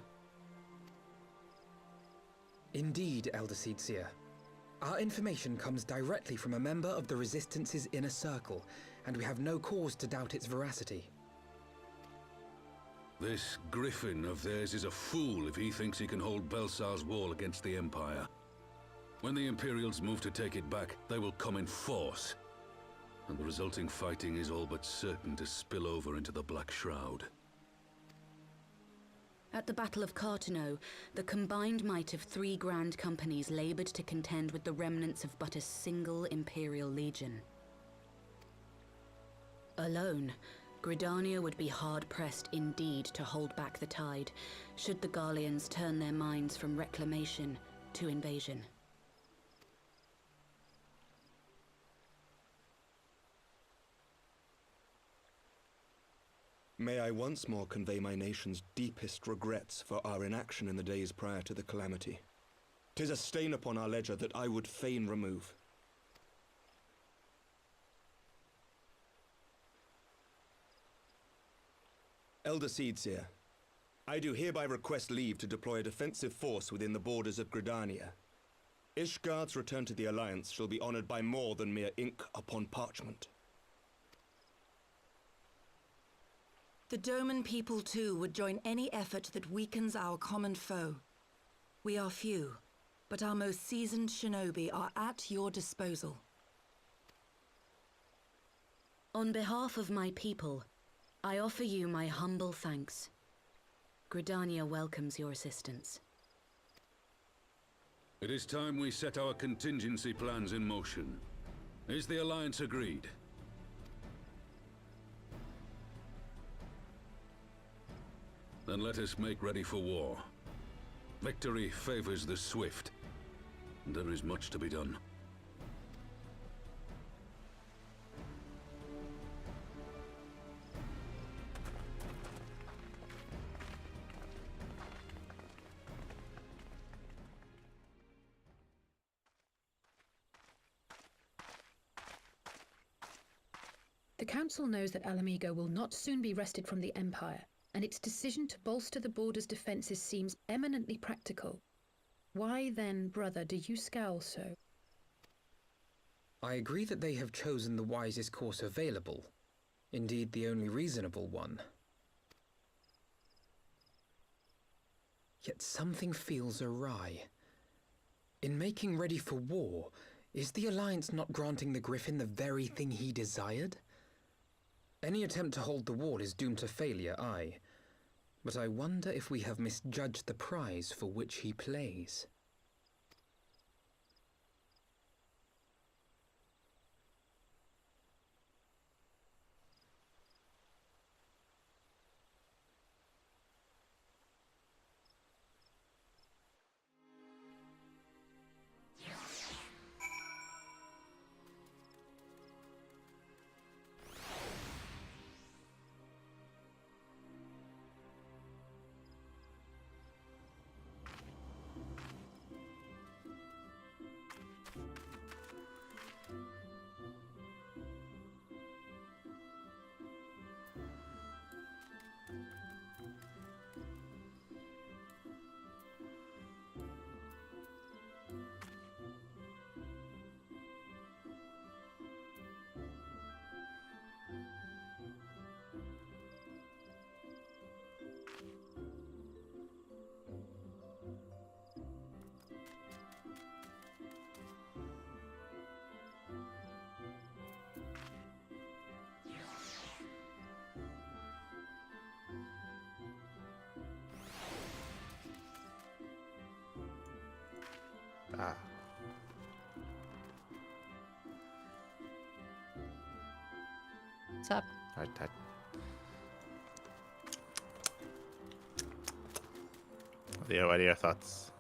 Speaker 4: Indeed, Elder Seedseer. Our information comes directly from a member of the Resistance's inner circle, and we have no cause to doubt its veracity.
Speaker 11: This griffin of theirs is a fool if he thinks he can hold Belsar's wall against the Empire. When the Imperials move to take it back, they will come in force. And the resulting fighting is all but certain to spill over into the Black Shroud.
Speaker 9: At the Battle of Cartano, the combined might of 3 grand companies labored to contend with the remnants of but a single Imperial legion. Alone, Gridania would be hard-pressed indeed to hold back the tide, should the Garleans turn their minds from reclamation to invasion.
Speaker 12: May I once more convey my nation's deepest regrets for our inaction in the days prior to the calamity. 'Tis a stain upon our ledger that I would fain remove. Elder Seedseer, I do hereby request leave to deploy a defensive force within the borders of Gridania. Ishgard's return to the Alliance shall be honored by more than mere ink upon parchment.
Speaker 13: The Doman people, too, would join any effort that weakens our common foe. We are few, but our most seasoned shinobi are at your disposal.
Speaker 9: On behalf of my people, I offer you my humble thanks. Gridania welcomes your assistance.
Speaker 11: It is time we set our contingency plans in motion. Is the Alliance agreed? Then let us make ready for war. Victory favors the swift, and there is much to be done.
Speaker 5: The Council knows that Alamigo will not soon be wrested from the Empire, and its decision to bolster the border's defences seems eminently practical. Why then, brother, do you scowl so?
Speaker 4: I agree that they have chosen the wisest course available. Indeed, the only reasonable one. Yet something feels awry. In making ready for war, is the Alliance not granting the Griffin the very thing he desired? Any attempt to hold the wall is doomed to failure, aye. But I wonder if we have misjudged the prize for which he plays.
Speaker 1: Ah.
Speaker 2: What's up?
Speaker 1: Leo, what are your thoughts?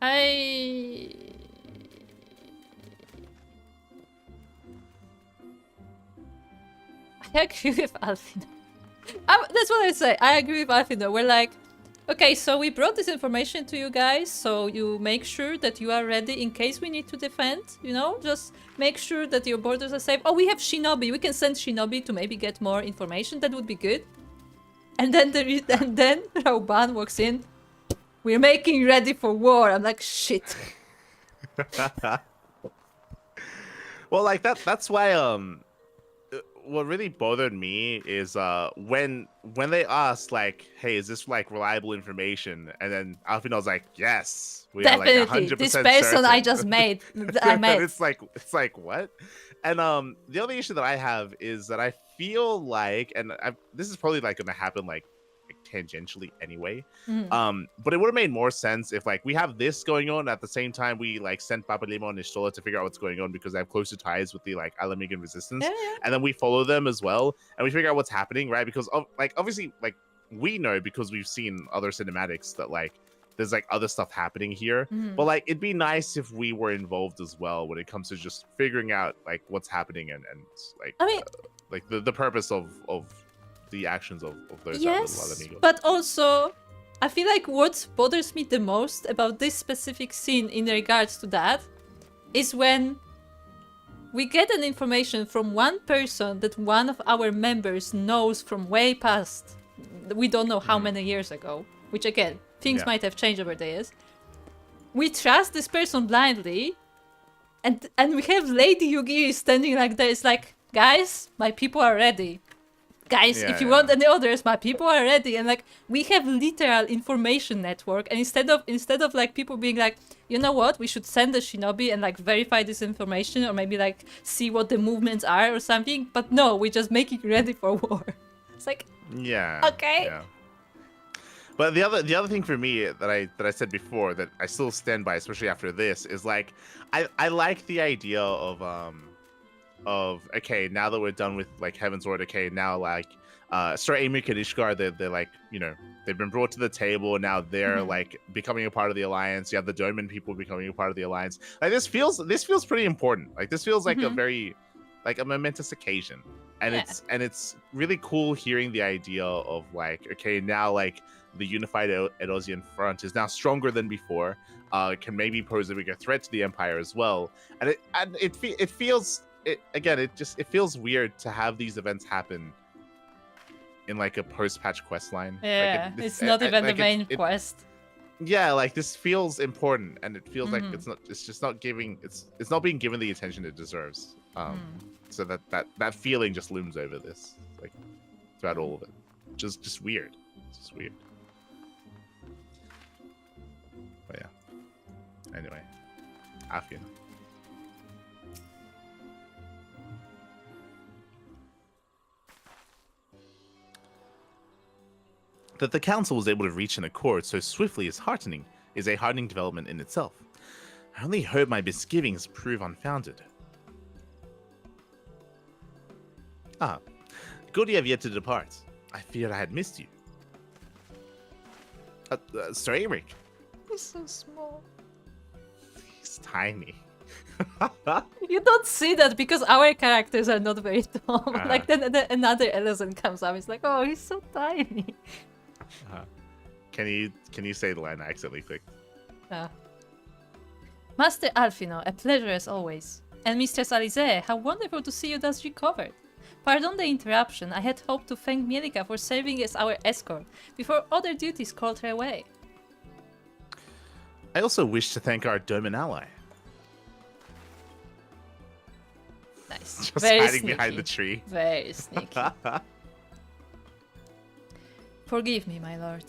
Speaker 2: I agree with Alfino. That's what I say. I agree with Alfino. We're like, okay, so we brought this information to you guys, so you make sure that you are ready in case we need to defend, you know? Just make sure that your borders are safe. Oh, we have Shinobi. We can send Shinobi to maybe get more information. That would be good. And then then Rauban walks in. We're making ready for war. I'm like, shit.
Speaker 1: Well, like that's why what really bothered me is when they asked like, hey, is this like reliable information? And then Alfino's like, yes, we
Speaker 2: definitely
Speaker 1: are like 100%
Speaker 2: this person
Speaker 1: certain.
Speaker 2: I just made. I made.
Speaker 1: It's like what? And the only issue that I have is that I feel like, and this is probably like gonna happen like tangentially anyway, but it would have made more sense if like we have this going on at the same time we like sent Papalima and Ishtola to figure out what's going on because they have closer ties with the like Alamigan resistance, and then we follow them as well and we figure out what's happening, right? Because like obviously like we know because we've seen other cinematics that like there's like other stuff happening here, but like it'd be nice if we were involved as well when it comes to just figuring out like what's happening and like
Speaker 2: I mean,
Speaker 1: like the purpose of the actions of those.
Speaker 2: Yes, but also I feel like what bothers me the most about this specific scene in regards to that is when we get an information from one person that one of our members knows from way past, we don't know how many years ago, which again, things might have changed over the years. We trust this person blindly, and we have Lady Yugiri standing like this, like, guys, my people are ready. Guys, if you want any others, my people are ready. And like we have literal information network, and instead of like people being like, you know what, we should send a shinobi and like verify this information or maybe like see what the movements are or something, but no, we're just making ready for war. It's like, okay.
Speaker 1: Yeah. But the other thing for me that I said before that I still stand by, especially after this, is like I like the idea of okay, now that we're done with like Heavensward, okay, now like Sir Amik and Ishgar, they're like, you know, they've been brought to the table, and now they're like becoming a part of the alliance. You have the Doman people becoming a part of the alliance. Like this feels pretty important. Like this feels like a very like a momentous occasion, and it's really cool hearing the idea of like, okay, now like the unified Edozian front is now stronger than before. Can maybe pose a bigger threat to the Empire as well, and it feels. It feels weird to have these events happen in like a post-patch quest line.
Speaker 2: Yeah,
Speaker 1: like
Speaker 2: it's not even the main quest.
Speaker 1: Yeah, like this feels important, and it feels like
Speaker 2: Mhm.
Speaker 1: it's just not giving. It's not being given the attention it deserves. So that feeling just looms over this, like throughout all of it. Just weird. It's just weird. But yeah. Anyway, Afghan. That the council was able to reach an accord so swiftly is a heartening development in itself. I only hope my misgivings prove unfounded. Ah, good you have yet to depart. I feared I had missed you. Sorry, Rick.
Speaker 2: He's so small.
Speaker 1: He's tiny.
Speaker 2: You don't see that because our characters are not very tall. Like then another Ellison comes up, it's like, oh, he's so tiny.
Speaker 1: Can you say the line I accidentally clicked?
Speaker 2: Master Alfino, a pleasure as always. And Mistress Alize, how wonderful to see you thus recovered. Pardon the interruption, I had hoped to thank Mielikka for serving as our escort before other duties called her away.
Speaker 1: I also wish to thank our Doman ally.
Speaker 2: Nice.
Speaker 1: Just
Speaker 2: Very
Speaker 1: hiding
Speaker 2: sneaky.
Speaker 1: behind the tree.
Speaker 2: Very sneaky. Forgive me, my lord.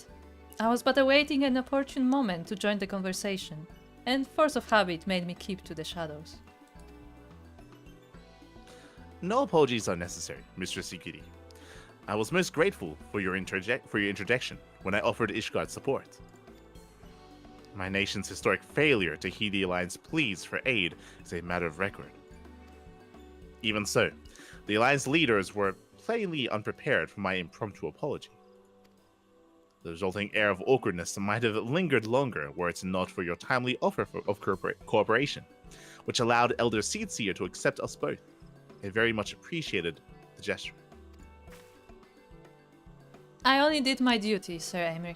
Speaker 2: I was but awaiting an opportune moment to join the conversation, and force of habit made me keep to the shadows.
Speaker 1: No apologies are necessary, Mistress Yukiri. I was most grateful for your interjection when I offered Ishgard support. My nation's historic failure to heed the Alliance's pleas for aid is a matter of record. Even so, the Alliance leaders were plainly unprepared for my impromptu apology. The resulting air of awkwardness might have lingered longer were it not for your timely offer of cooperation, which allowed Elder Seedseer to accept us both. I very much appreciated the gesture.
Speaker 2: I only did my duty, Sir Aymeric.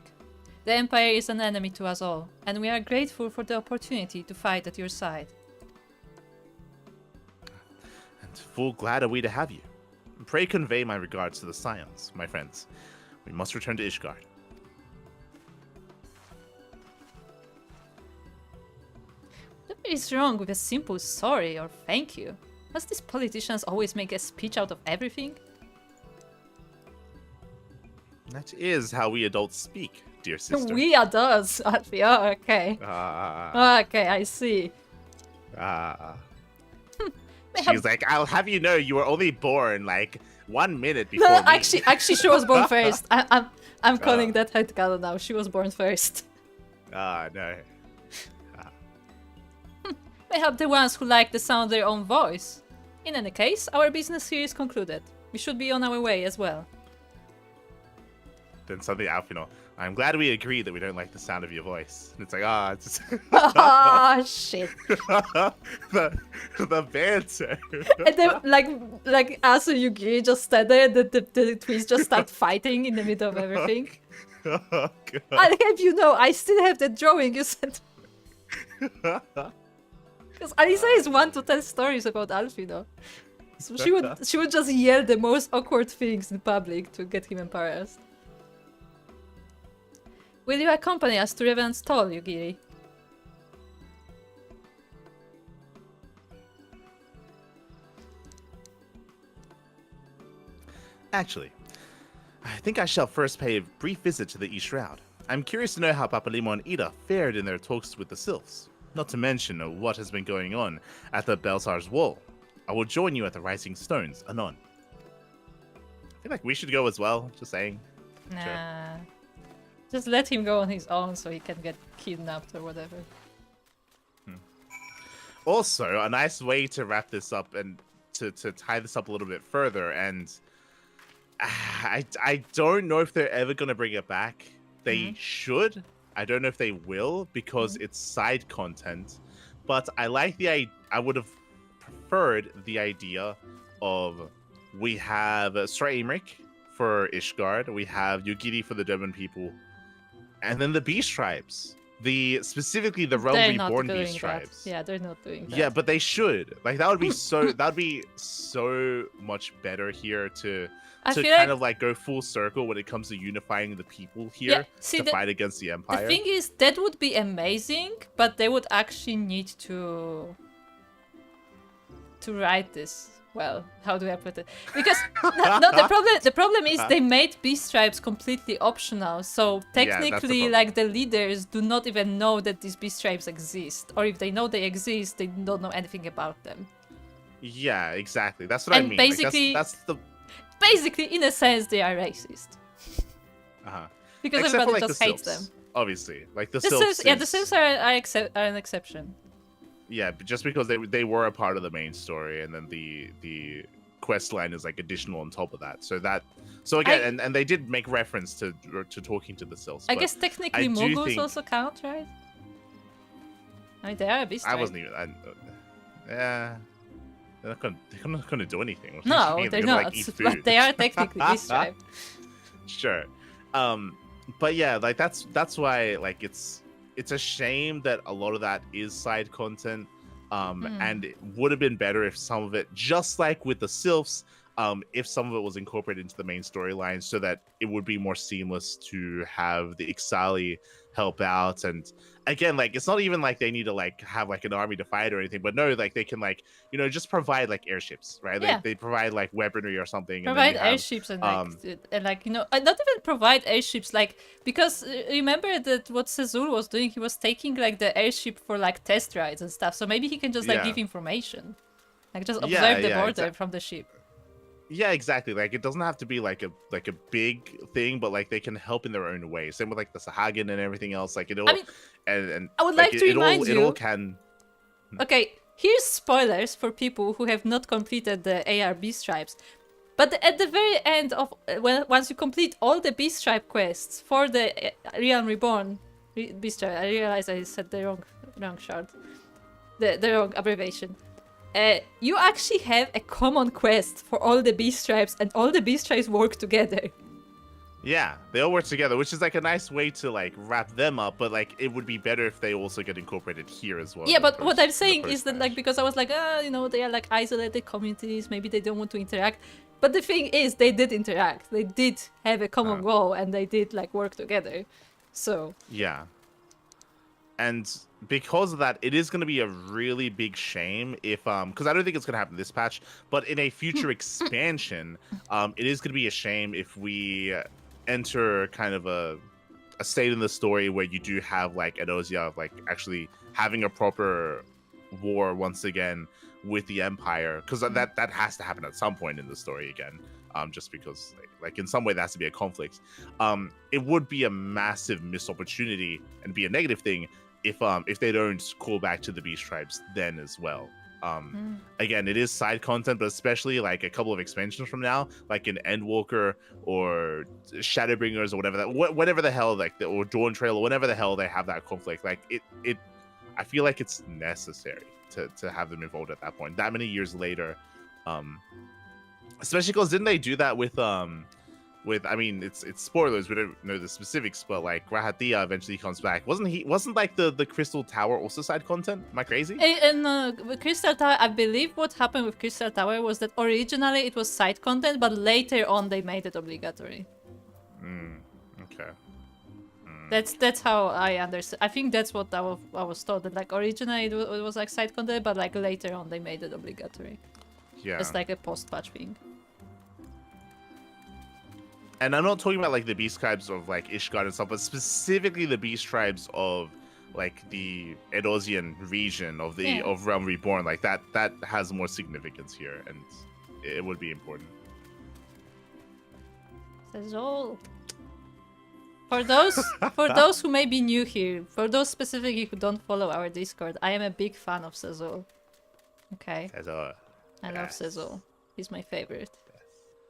Speaker 2: The Empire is an enemy to us all, and we are grateful for the opportunity to fight at your side.
Speaker 1: And full glad are we to have you. Pray convey my regards to the Scions, my friends. We must return to Ishgard.
Speaker 2: What is wrong with a simple sorry or thank you? Must these politicians always make a speech out of everything?
Speaker 1: That is how we adults speak, dear sister.
Speaker 2: We adults, Alfie. Oh, okay. Okay, I see.
Speaker 1: She's like, I'll have you know you were only born like 1 minute before
Speaker 2: No,
Speaker 1: me.
Speaker 2: actually, she was born first. I'm calling that headcanon now. She was born first.
Speaker 1: No.
Speaker 2: Mayhap the ones who like the sound of their own voice. In any case, our business here is concluded. We should be on our way as well.
Speaker 1: Then suddenly Alfino, I'm glad we agree that we don't like the sound of your voice. And it's like, it's
Speaker 2: Ah, shit.
Speaker 1: the banter.
Speaker 2: And then, like Asu Yugi just stand there, the twins just start fighting in the middle of everything.
Speaker 1: Oh, God.
Speaker 2: I'll have you know, I still have that drawing you sent. Because Alisa is one to tell stories about Alfino. So she would just yell the most awkward things in public to get him embarrassed. Will you accompany us to Revenant's Toll, Yugiri?
Speaker 1: Actually, I think I shall first pay a brief visit to the East Shroud. I'm curious to know how Papalimo and Ida fared in their talks with the Sylphs, not to mention what has been going on at the Belsar's Wall. I will join you at the Rising Stones, anon. I feel like we should go as well, just saying.
Speaker 2: Nah.
Speaker 1: Sure.
Speaker 2: Just let him go on his own so he can get kidnapped or whatever.
Speaker 1: Also, a nice way to wrap this up and to tie this up a little bit further, and I don't know if they're ever going to bring it back. They should. I don't know if they will, because it's side content. But I like I would have preferred the idea of we have Sir Aymeric for Ishgard, we have Yugiri for the Doman people, and then the Beast Tribes specifically the Realm
Speaker 2: They're not
Speaker 1: Reborn
Speaker 2: doing
Speaker 1: beast
Speaker 2: that.
Speaker 1: tribes.
Speaker 2: Yeah, they're not doing that.
Speaker 1: Yeah, but they should. Like that would be so much better here to
Speaker 2: I feel
Speaker 1: kind of like go full circle when it comes to unifying the people here
Speaker 2: see,
Speaker 1: to fight against the Empire.
Speaker 2: The thing is, that would be amazing, but they would actually need to write this well. How do I put it? Because no, the problem is they made beast tribes completely optional. So technically, like the leaders do not even know that these beast tribes exist, or if they know they exist, they don't know anything about them.
Speaker 1: Yeah, exactly. That's what I mean.
Speaker 2: Basically,
Speaker 1: like, that's the.
Speaker 2: Basically, in a sense, they are racist. Because
Speaker 1: Except
Speaker 2: everybody
Speaker 1: for, like,
Speaker 2: just
Speaker 1: the
Speaker 2: hates
Speaker 1: sylphs,
Speaker 2: them.
Speaker 1: Obviously, like the
Speaker 2: sylphs.
Speaker 1: sylphs.
Speaker 2: Yeah, the sylphs are an exception.
Speaker 1: Yeah, but just because they were a part of the main story, and then the quest line is like additional on top of that. So again, and they did make reference to talking to the sylphs.
Speaker 2: I guess technically Moguls also count, right? I mean, they are a beast tribe.
Speaker 1: I wasn't even. Yeah. They're not gonna do anything.
Speaker 2: No, they're not.
Speaker 1: Like,
Speaker 2: but they are technically beast tribe.
Speaker 1: Sure. But yeah, like that's why like it's a shame that a lot of that is side content. And it would have been better if some of it, just like with the sylphs, if some of it was incorporated into the main storyline, so that it would be more seamless to have the XIV help out. And again, like it's not even like they need to like have like an army to fight or anything, but no, like they can like just provide like airships, right?
Speaker 2: Yeah.
Speaker 1: They provide like weaponry or something.
Speaker 2: Provide
Speaker 1: and
Speaker 2: airships and like not even provide airships, like, because remember that what Sousou was doing, he was taking like the airship for like test rides and stuff. So maybe he can just like give information, like just observe the border from the ship.
Speaker 1: Yeah, exactly. Like it doesn't have to be like a big thing, but like they can help in their own way. Same with like the Sahagin and everything else. Like it all, and
Speaker 2: I would like to remind you.
Speaker 1: It all can.
Speaker 2: Okay, here's spoilers for people who have not completed the AR Beast Tribes. But at the very end of once you complete all the Beast Tribe quests for the Realm Reborn Beast Tribe, I realized I said the wrong shard, the wrong abbreviation. You actually have a common quest for all the beast tribes, and all the beast tribes work together.
Speaker 1: Yeah, they all work together, which is like a nice way to like wrap them up. But like, it would be better if they also get incorporated here as well.
Speaker 2: Yeah, but what I'm saying is that like, because I was like, they are like isolated communities, maybe they don't want to interact. But the thing is, they did interact. They did have a common goal, and they did like work together. So
Speaker 1: yeah. And because of that, it is going to be a really big shame if, because I don't think it's going to happen this patch, but in a future expansion, it is going to be a shame if we enter kind of a state in the story where you do have like Edosia like actually having a proper war once again with the Empire, because that has to happen at some point in the story again. Just because like in some way there has to be a conflict. It would be a massive missed opportunity and be a negative thing if they don't call back to the beast tribes then as well. Again, it is side content, but especially like a couple of expansions from now, like an Endwalker or Shadowbringers or whatever the hell, like or Dawn Trail or whatever the hell they have that conflict. Like it I feel like it's necessary to have them involved at that point. That many years later, especially because didn't they do that with I mean it's spoilers, we don't know the specifics, but like Rahatia eventually comes back. Wasn't like the Crystal Tower also side content? Am I crazy?
Speaker 2: And with Crystal Tower, I believe what happened with Crystal Tower was that originally it was side content, but later on they made it obligatory.
Speaker 1: Okay.
Speaker 2: That's how I understand. I think that's what I was told, that like originally it was like side content, but like later on they made it obligatory.
Speaker 1: Yeah.
Speaker 2: It's like a post-patch thing.
Speaker 1: And I'm not talking about like the beast tribes of like Ishgard and stuff, but specifically the beast tribes of like the Edosian region of of Realm Reborn. Like that has more significance here, and it would be important.
Speaker 2: Sousou. For those who may be new here, for those specifically who don't follow our Discord, I am a big fan of Sousou. Okay.
Speaker 1: Sousou.
Speaker 2: I love Sousou. He's my favorite.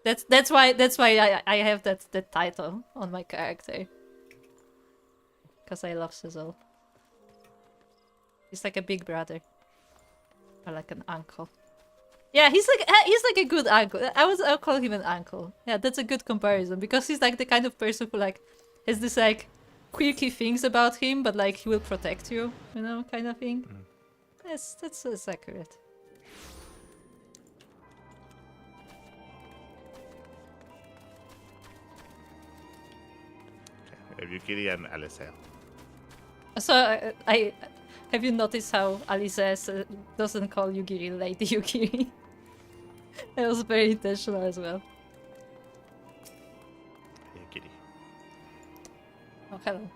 Speaker 2: That's why I have that title on my character. Because I love Sousou. He's like a big brother. Or like an uncle. Yeah, he's like a good uncle. I'll call him an uncle. Yeah, that's a good comparison, because he's like the kind of person who like has this like quirky things about him, but like he will protect you, you know, kind of thing. That's accurate.
Speaker 1: Yukiri and Alice.
Speaker 2: So I have you noticed how Alice doesn't call Yugiri Lady Yukiri? That was very intentional as well.
Speaker 1: Yukiri.
Speaker 2: Oh, hello.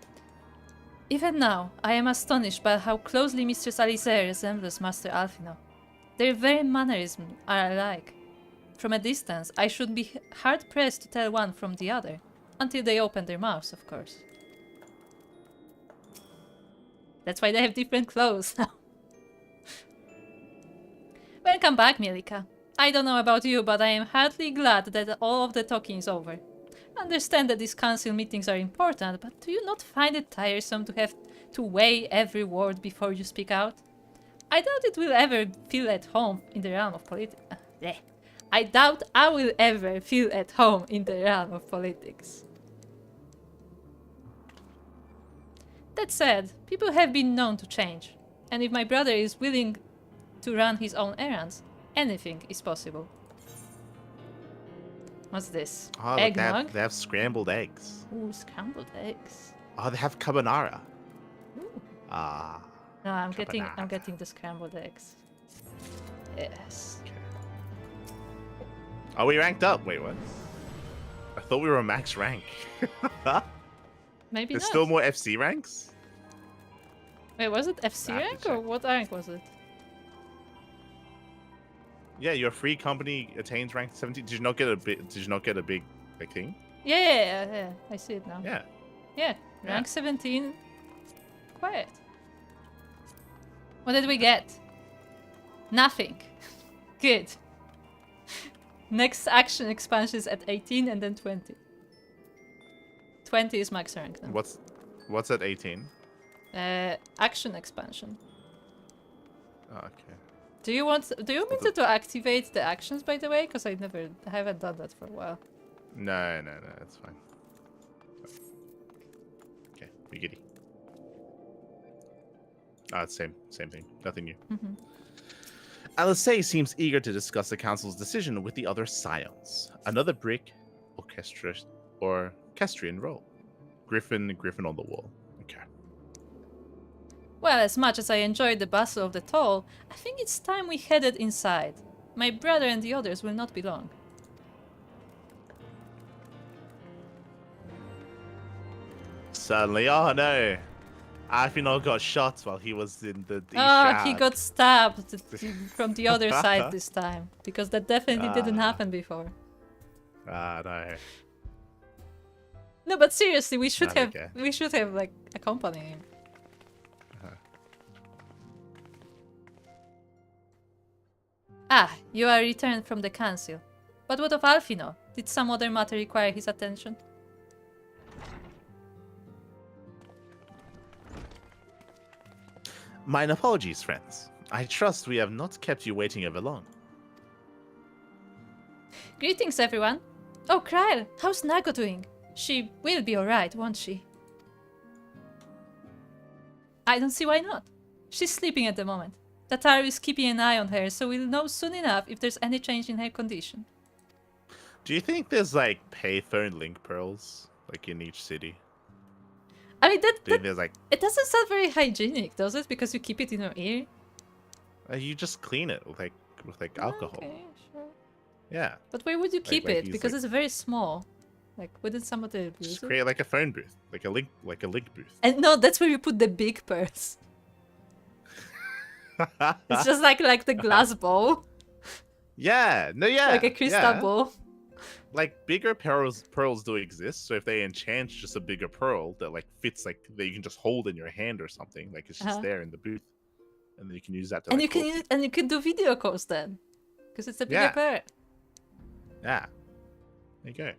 Speaker 2: Even now, I am astonished by how closely Mistress Alice resembles Master Alphino. Their very mannerisms are alike. From a distance, I should be hard-pressed to tell one from the other. Until they open their mouths, of course. That's why they have different clothes now. Welcome back, Mielikka. I don't know about you, but I am heartily glad that all of the talking is over. I understand that these council meetings are important, but do you not find it tiresome to have to weigh every word before you speak out? I doubt it will ever feel at home in the realm of politics. I doubt I will ever feel at home in the realm of politics. That said, people have been known to change, and if my brother is willing to run his own errands, anything is possible. What's this?
Speaker 1: Oh,
Speaker 2: Eggnog?
Speaker 1: they have scrambled eggs.
Speaker 2: Ooh, scrambled eggs.
Speaker 1: Oh, they have carbonara.
Speaker 2: Ooh.
Speaker 1: Ah.
Speaker 2: No, I'm
Speaker 1: carbonara.
Speaker 2: getting the scrambled eggs. Yes.
Speaker 1: Okay. Oh, we ranked up. Wait, what? I thought we were max rank.
Speaker 2: Maybe
Speaker 1: There's
Speaker 2: not.
Speaker 1: still more FC ranks?
Speaker 2: Wait, was it FC rank or what rank was it?
Speaker 1: Yeah, your free company attains rank 17. Did you not get a big like thing?
Speaker 2: Yeah. I see it now.
Speaker 1: Yeah.
Speaker 2: Yeah, rank 17. Quiet. What did we get? Nothing. Good. Next action expansion is at 18 and then 20. 20 is max rank now.
Speaker 1: What's at 18?
Speaker 2: Action expansion.
Speaker 1: Oh, okay.
Speaker 2: Do you want me to activate the actions, by the way? Because I haven't done that for a while.
Speaker 1: No, that's fine. Okay, we giddy. Ah, same thing. Nothing new. Alice seems eager to discuss the council's decision with the other scions. Another brick, orchestrion role. Griffin on the wall. Okay.
Speaker 2: Well, as much as I enjoyed the bustle of the toll, I think it's time we headed inside. My brother and the others will not be long.
Speaker 1: Certainly. Oh no. Alphino got shot while he was in the
Speaker 2: he got stabbed from the other side this time. Because that definitely didn't happen before.
Speaker 1: No.
Speaker 2: No, but seriously, we should have like accompanied him. Ah, you are returned from the council. But what of Alphino? Did some other matter require his attention?
Speaker 1: Mine apologies, friends. I trust we have not kept you waiting over long.
Speaker 2: Greetings, everyone. Oh, Kryl, how's Nago doing? She will be alright, won't she? I don't see why not. She's sleeping at the moment. Tataru is keeping an eye on her, so we'll know soon enough if there's any change in her condition.
Speaker 1: Do you think there's like payphone link pearls like in each city?
Speaker 2: I mean,
Speaker 1: There's like
Speaker 2: it doesn't sound very hygienic, does it? Because you keep it in your ear.
Speaker 1: You just clean it with like alcohol.
Speaker 2: Okay, sure.
Speaker 1: Yeah.
Speaker 2: But where would you keep it?
Speaker 1: use,
Speaker 2: Because it's very small. Like, wouldn't somebody use
Speaker 1: Just
Speaker 2: it?
Speaker 1: create like a phone booth, like a link booth.
Speaker 2: And no, that's where you put the big pearls. It's just like the glass bowl.
Speaker 1: Yeah. No. Yeah.
Speaker 2: Like a crystal bowl.
Speaker 1: Like bigger pearls do exist. So if they enchant just a bigger pearl that like fits like that you can just hold in your hand or something, like it's just there in the booth, and then you can use that to.
Speaker 2: And
Speaker 1: like,
Speaker 2: you can do video calls then, because it's a bigger pearl.
Speaker 1: Yeah. There you go.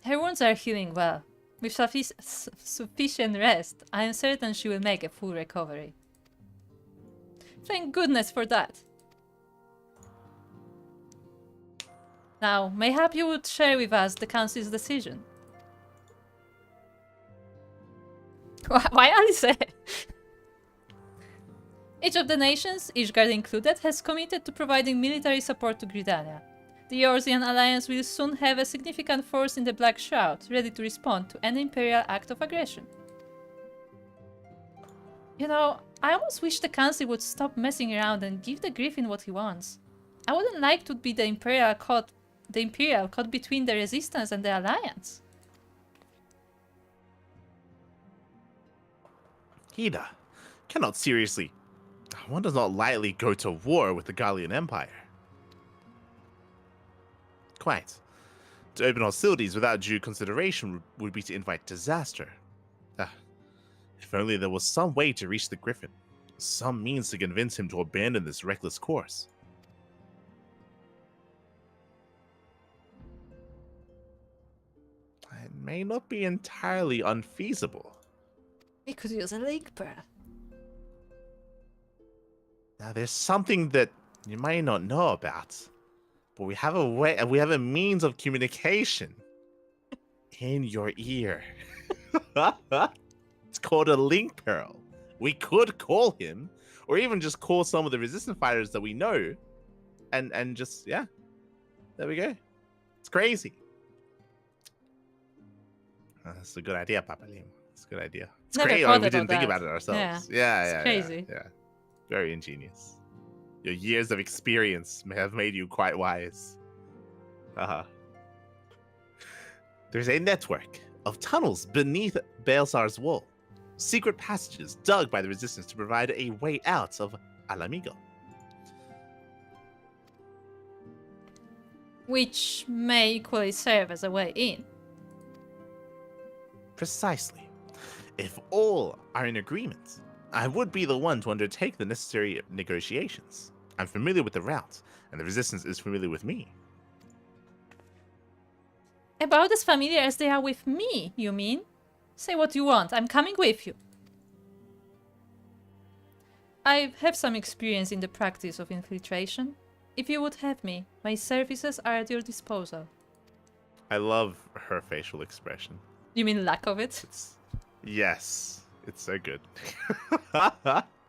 Speaker 2: Her wounds are healing well. With sufficient rest, I am certain she will make a full recovery. Thank goodness for that. Now, mayhap you would share with us the Council's decision. Why Alice? Each of the nations, Ishgard included, has committed to providing military support to Gridania. The Eorzean Alliance will soon have a significant force in the Black Shroud, ready to respond to any Imperial act of aggression. You know, I almost wish the Council would stop messing around and give the Griffin what he wants. I wouldn't like to be the Imperial caught between the Resistance and the Alliance.
Speaker 1: Hida, cannot seriously. One does not lightly go to war with the Gallian Empire. Quite. To open hostilities without due consideration would be to invite disaster. If only there was some way to reach the Griffin. Some means to convince him to abandon this reckless course. It may not be entirely unfeasible.
Speaker 2: We could use a lake pearl.
Speaker 1: Now, there's something that you might not know about, but we have a means of communication in your ear. It's called a link pearl. We could call him, or even just call some of the resistance fighters that we know, and just, yeah, there we go. It's crazy. That's a good idea, Papa Lim. It's a good idea. It's great. We didn't think about it ourselves. Yeah,
Speaker 2: crazy.
Speaker 1: Yeah. Very ingenious. Your years of experience may have made you quite wise. There's a network of tunnels beneath Baelsar's wall. Secret passages dug by the resistance to provide a way out of Alamigo.
Speaker 2: Which may equally serve as a way in.
Speaker 1: Precisely. If all are in agreement, I would be the one to undertake the necessary negotiations. I'm familiar with the route, and the resistance is familiar with me.
Speaker 2: About as familiar as they are with me, you mean? Say what you want, I'm coming with you. I have some experience in the practice of infiltration. If you would have me, my services are at your disposal.
Speaker 1: I love her facial expression.
Speaker 2: You mean lack of it?
Speaker 1: Yes, it's so good.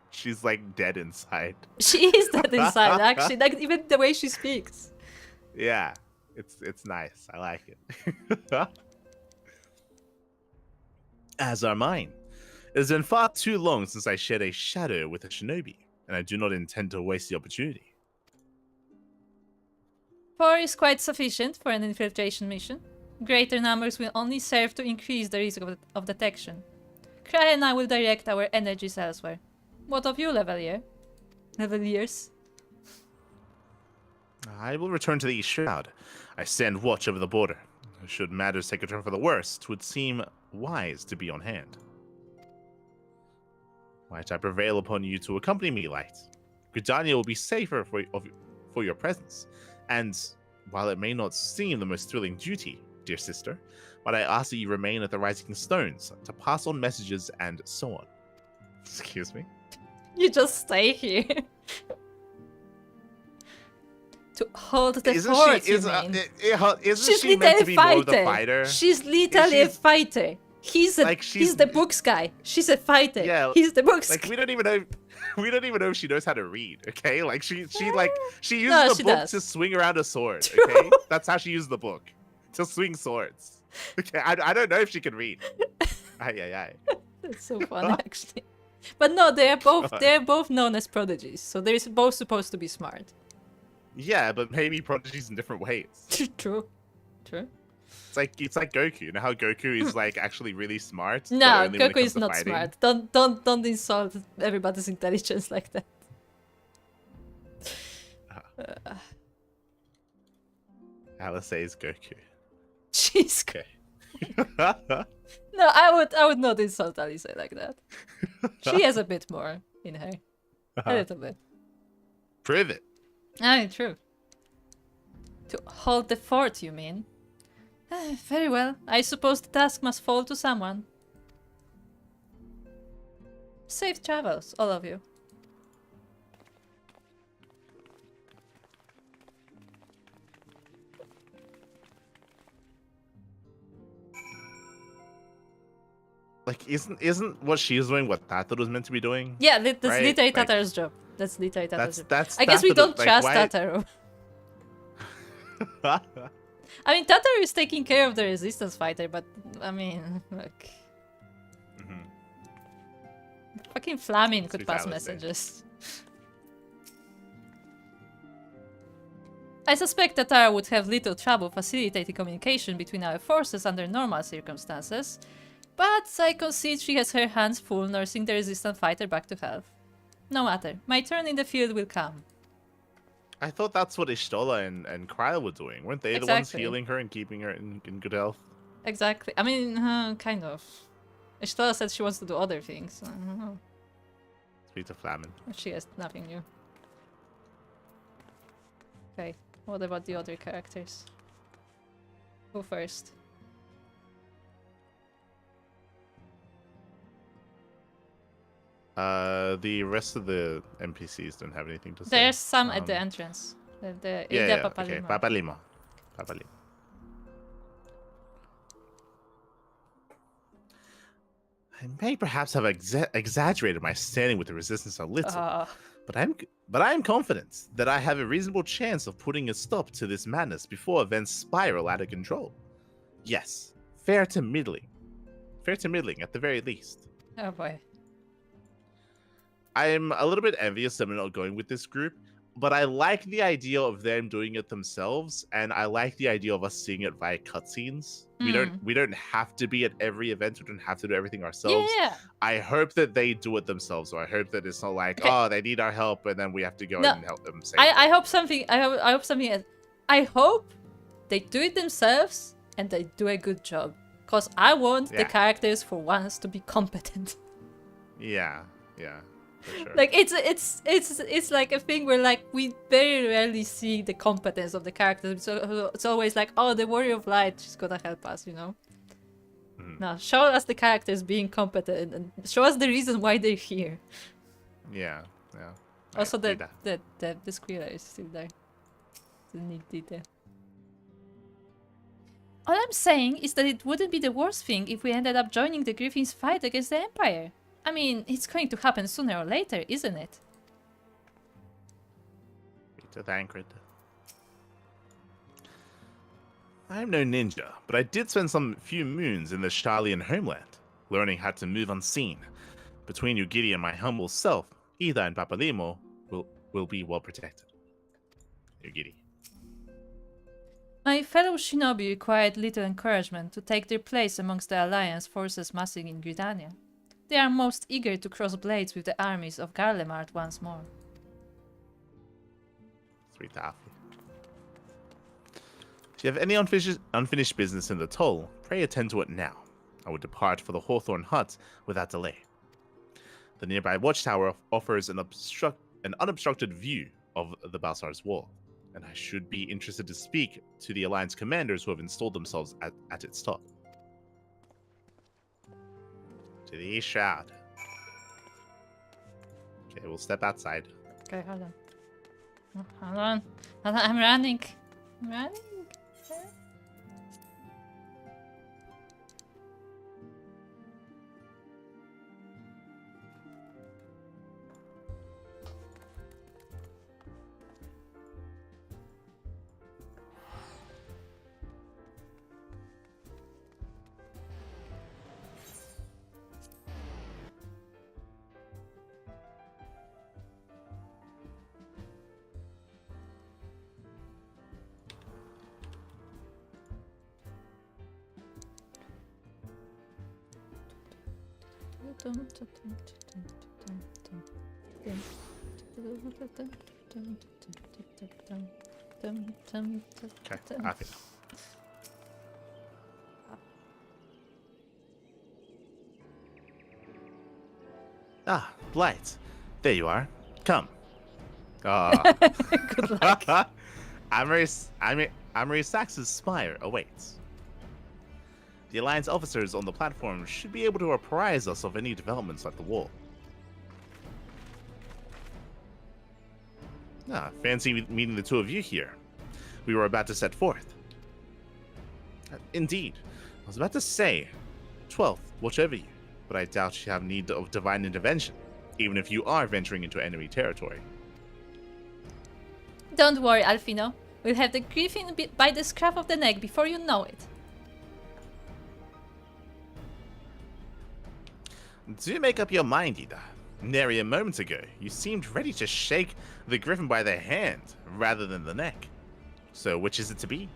Speaker 1: She's like dead inside.
Speaker 2: She is dead inside, actually. Like even the way she speaks.
Speaker 1: Yeah, it's nice. I like it. As are mine. It has been far too long since I shared a shadow with a shinobi, and I do not intend to waste the opportunity.
Speaker 2: 4 is quite sufficient for an infiltration mission. Greater numbers will only serve to increase the risk of detection. Cry and I will direct our energies elsewhere. What of you, Leveliers?
Speaker 1: I will return to the East Shroud. I stand watch over the border. Should matters take a turn for the worst, it would seem wise to be on hand. Might I prevail upon you to accompany me, Light? Gridania will be safer for your presence, and while it may not seem the most thrilling duty, dear sister, but I ask that you remain at the Rising Stones to pass on messages and so on. Excuse me?
Speaker 2: You just stay here. To hold the fort, you mean?
Speaker 1: Isn't she meant to be more of the fighter?
Speaker 2: She's literally a fighter. He's the books guy. She's a fighter. Yeah, he's the books guy.
Speaker 1: We don't even know if she knows how to read, okay? Like she uses the book to swing around a sword, okay? That's how she used the book. To swing swords. Okay, I don't know if she can read. Aye.
Speaker 2: That's so fun, actually. But no, they're both known as prodigies, so they're both supposed to be smart.
Speaker 1: Yeah, but maybe prodigies in different ways.
Speaker 2: True.
Speaker 1: It's like Goku. You know how Goku is like actually really smart?
Speaker 2: No, Goku is not smart. Don't insult everybody's intelligence like that.
Speaker 1: Alice is Goku.
Speaker 2: She's okay. No, I would not insult Alice like that. She has a bit more in her. A little bit.
Speaker 1: Prove it.
Speaker 2: Ah, true. To hold the fort, you mean? Very well. I suppose the task must fall to someone. Safe travels, all of you.
Speaker 1: like, isn't what she's doing what Tato was meant to be doing?
Speaker 2: Yeah, that's
Speaker 1: right?
Speaker 2: literally
Speaker 1: Like,
Speaker 2: Tataru's job. That's literally Tataru's job.
Speaker 1: that's
Speaker 2: I guess we
Speaker 1: Tataru-
Speaker 2: don't
Speaker 1: like,
Speaker 2: trust
Speaker 1: why-
Speaker 2: Tataru. I mean, Tataru is taking care of the resistance fighter, but I mean, look. Fucking Flamin could pass messages. I suspect Tataru would have little trouble facilitating communication between our forces under normal circumstances, but I concede she has her hands full nursing the resistant fighter back to health. No matter, my turn in the field will come.
Speaker 1: I thought that's what Ishtola and Kryle were doing. Weren't they the ones healing her and keeping her in good health?
Speaker 2: Exactly. I mean, kind of. Ishtola said she wants to do other things. I don't know.
Speaker 1: Speak to Flamin.
Speaker 2: She has nothing new. Okay, what about the other characters? Who first?
Speaker 1: The rest of the NPCs don't have anything to say.
Speaker 2: There's some at the entrance. The
Speaker 1: yeah,
Speaker 2: Papalimo.
Speaker 1: okay. Papalimo. I may perhaps have exaggerated my standing with the resistance a little, but I'm confident that I have a reasonable chance of putting a stop to this madness before events spiral out of control. Yes, fair to middling at the very least.
Speaker 2: Oh boy.
Speaker 1: I'm a little bit envious that we're not going with this group, but I like the idea of them doing it themselves, and I like the idea of us seeing it via cutscenes. We don't have to be at every event. We don't have to do everything ourselves.
Speaker 2: Yeah.
Speaker 1: I hope that they do it themselves. So I hope that it's not like, oh, they need our help, and then we have to go and help them.
Speaker 2: I hope something. I hope something else. I hope they do it themselves and they do a good job. Cause I want the characters for once to be competent.
Speaker 1: Yeah. For sure.
Speaker 2: Like it's like a thing where like we very rarely see the competence of the characters. So it's always like, oh, the Warrior of Light, she's gonna help us, you know. Now show us the characters being competent and show us the reason why they're here.
Speaker 1: Yeah.
Speaker 2: Also, the squealer is still there. It's a neat detail. All I'm saying is that it wouldn't be the worst thing if we ended up joining the Griffin's fight against the Empire. I mean, it's going to happen sooner or later, isn't it?
Speaker 1: Peter Thancred. I'm no ninja, but I did spend some few moons in the Sharlayan homeland, learning how to move unseen. Between Ugiri and my humble self, Ida and Papalimo will be well protected. Ugiri.
Speaker 2: My fellow shinobi required little encouragement to take their place amongst the Alliance forces massing in Gridania. They are most eager to cross blades with the armies of Garlemald once more.
Speaker 1: Sweet Taffy. If you have any unfinished business in the toll, pray attend to it now. I will depart for the Hawthorn Hut without delay. The nearby watchtower offers an unobstructed view of the Balsar's wall, and I should be interested to speak to the Alliance commanders who have installed themselves at its top. To the East Shroud. Okay, we'll step outside.
Speaker 2: Okay, hold on. Hold on, I'm running.
Speaker 1: Okay, I feel. Ah, Blight. There you are. Come.
Speaker 2: Good luck.
Speaker 1: Amory Sax's spire awaits. The Alliance officers on the platform should be able to apprise us of any developments at the wall. Ah, fancy meeting the two of you here. We were about to set forth. Indeed. I was about to say, 12th, watch over you, but I doubt you have need of divine intervention, even if you are venturing into enemy territory.
Speaker 2: Don't worry, Alfino. We'll have the griffin by the scruff of the neck before you know it.
Speaker 1: Do make up your mind, Ida. Nary a moment ago, you seemed ready to shake the griffin by the hand rather than the neck. So which is it to be?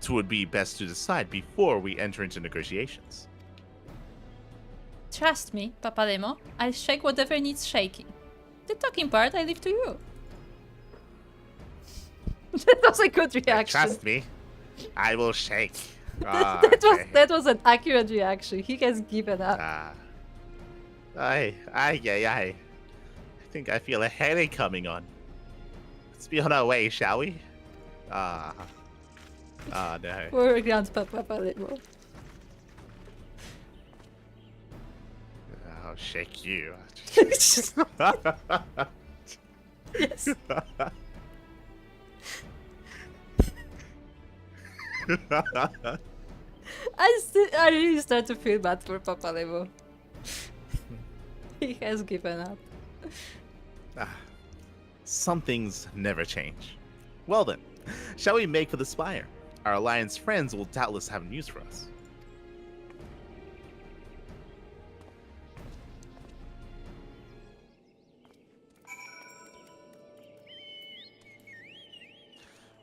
Speaker 1: 'Twould be best to decide before we enter into negotiations.
Speaker 2: Trust me, Papademo. I'll shake whatever needs shaking. The talking part I leave to you. That was a good reaction.
Speaker 1: Trust me, I will shake.
Speaker 2: That was an accurate reaction. He has given up.
Speaker 1: I think I feel a headache coming on. Let's be on our way, shall we? No.
Speaker 2: Poor Grandpa Papademo.
Speaker 1: I'll shake you.
Speaker 2: Yes. I really start to feel bad for Papademo. He has given up.
Speaker 1: Some things never change. Well then, shall we make for the spire? Our alliance friends will doubtless have news for us.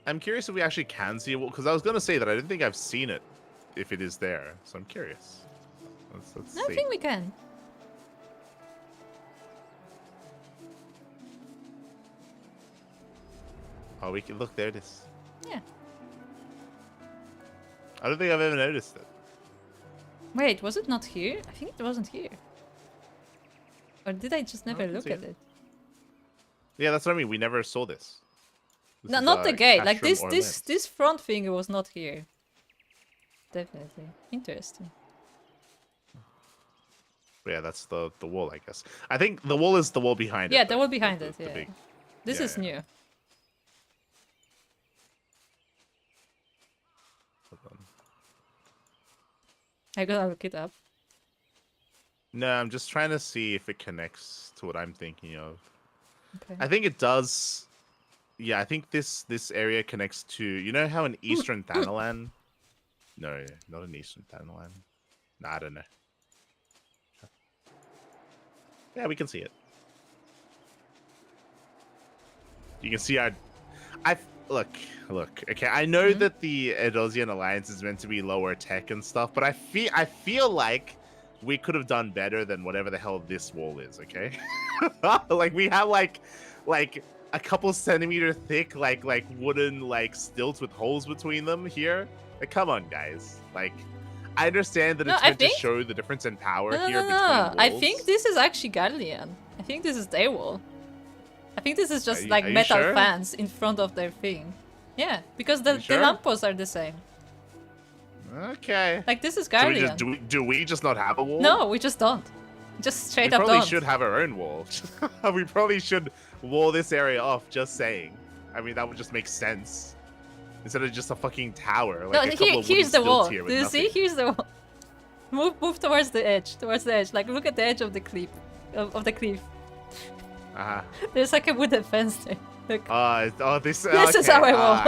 Speaker 1: I'm curious if we actually can see it, because I was going to say that I didn't think I've seen it, if it is there. So I'm curious. Let's see.
Speaker 2: I think we can.
Speaker 1: Oh, we can look. There it is.
Speaker 2: Yeah.
Speaker 1: I don't think I've ever noticed it.
Speaker 2: Wait, was it not here? I think it wasn't here. Or did I just never look at it?
Speaker 1: Yeah, that's what I mean. We never saw this.
Speaker 2: No, not the gate. Like this front thing was not here. Definitely. Interesting.
Speaker 1: But yeah, that's the wall, I guess. I think the wall is the wall behind it.
Speaker 2: Yeah, the wall behind it, yeah. This is new. I gotta look it up.
Speaker 1: No, I'm just trying to see if it connects to what I'm thinking of.
Speaker 2: Okay.
Speaker 1: I think it does. Yeah, I think this area connects to, you know how in Eastern Thanalan? No, not in Eastern Thanalan. Nah, I don't know. Yeah, we can see it. You can see our... Look. Okay, I know that the Eddosian Alliance is meant to be lower tech and stuff, but I feel like we could have done better than whatever the hell this wall is, okay? Like, we have, like a couple centimeter thick, like wooden, stilts with holes between them here. Like, come on, guys. Like, I understand that it's meant to show the difference in power here between walls.
Speaker 2: I think this is actually Garlean. I think this is their wall. I think this is just like metal fans in front of their thing. Yeah, because the lampposts are the same.
Speaker 1: Okay.
Speaker 2: Like, this is Garlean.
Speaker 1: So do we just not have a wall?
Speaker 2: No, we just don't. Just straight up don't.
Speaker 1: We probably should have our own wall. We probably should wall this area off, just saying. I mean, that would just make sense. Instead of just a fucking tower. Like,
Speaker 2: no, here's the wall. Do you see? Here's the wall. Move towards the edge. Like, look at the edge of the cliff. Of the cliff. There's like a wooden fence there. Look.
Speaker 1: This
Speaker 2: is our wall.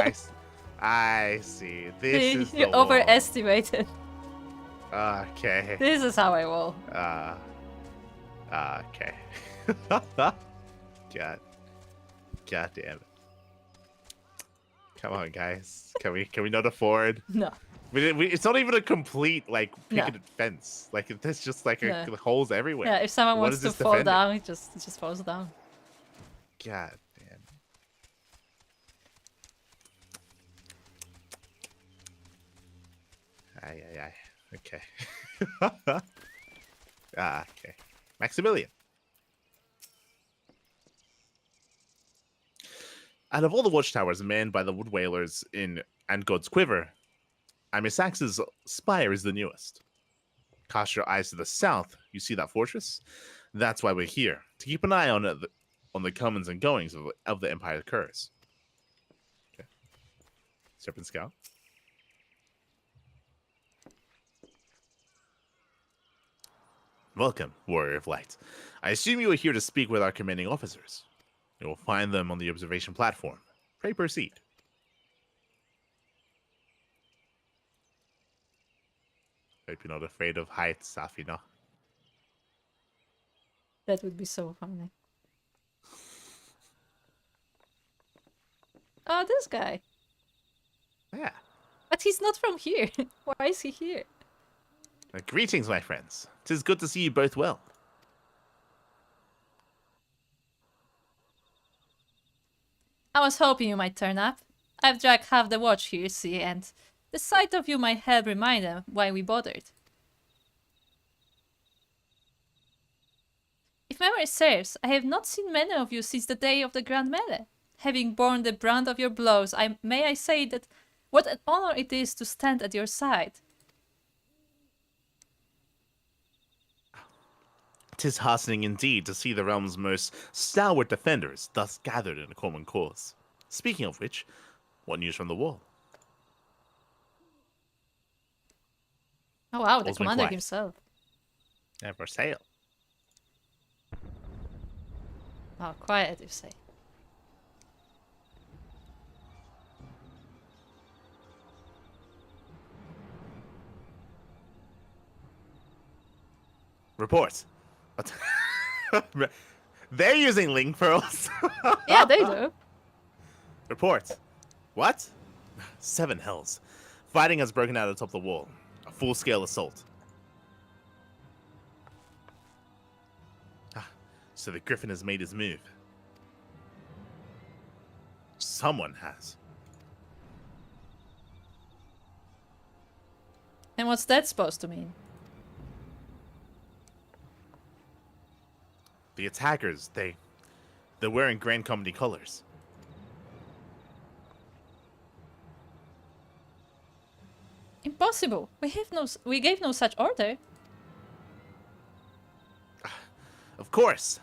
Speaker 1: I see. This is the
Speaker 2: you overestimated.
Speaker 1: Okay.
Speaker 2: This is how I wall.
Speaker 1: Okay. God damn it. Come on, guys. Can we not afford?
Speaker 2: No.
Speaker 1: It's not even a complete picketed fence. Like, there's just holes everywhere.
Speaker 2: Yeah, if someone wants to fall down, it just falls down.
Speaker 1: God damn. Aye. Okay. Okay. Maximilian. Out of all the watchtowers manned by the wood whalers and God's Quiver, Amisax's spire is the newest. Cast your eyes to the south, you see that fortress? That's why we're here, to keep an eye on the comings and goings of the Empire Curs. Okay. Serpent Scout. Welcome, Warrior of Light. I assume you are here to speak with our commanding officers. You will find them on the observation platform. Pray proceed. Hope you're not afraid of heights, Safina.
Speaker 2: That would be so funny. Oh, this guy.
Speaker 1: Yeah.
Speaker 2: But he's not from here. Why is he here?
Speaker 1: Greetings, my friends. 'Tis good to see you both well.
Speaker 2: I was hoping you might turn up. I've dragged half the watch here, see, and the sight of you might help remind them why we bothered. If memory serves, I have not seen many of you since the day of the Grand Melee. Having borne the brunt of your blows, may I say that what an honor it is to stand at your side.
Speaker 1: 'Tis heartening indeed to see the realm's most stalwart defenders thus gathered in a common cause. Speaking of which, what news from the wall?
Speaker 2: Oh wow, the
Speaker 1: All's been
Speaker 2: commander
Speaker 1: quiet.
Speaker 2: himself.
Speaker 1: Never sail.
Speaker 2: Oh, quiet, you say.
Speaker 1: Report. What? They're using link pearls.
Speaker 2: Yeah, they do.
Speaker 1: Report. What? 7 hells. Fighting has broken out atop the wall. A full-scale assault. So the Griffin has made his move. Someone has.
Speaker 2: And what's that supposed to mean?
Speaker 1: The attackers, they're wearing Grand Company colors.
Speaker 2: Impossible. We gave no such order.
Speaker 1: Of course.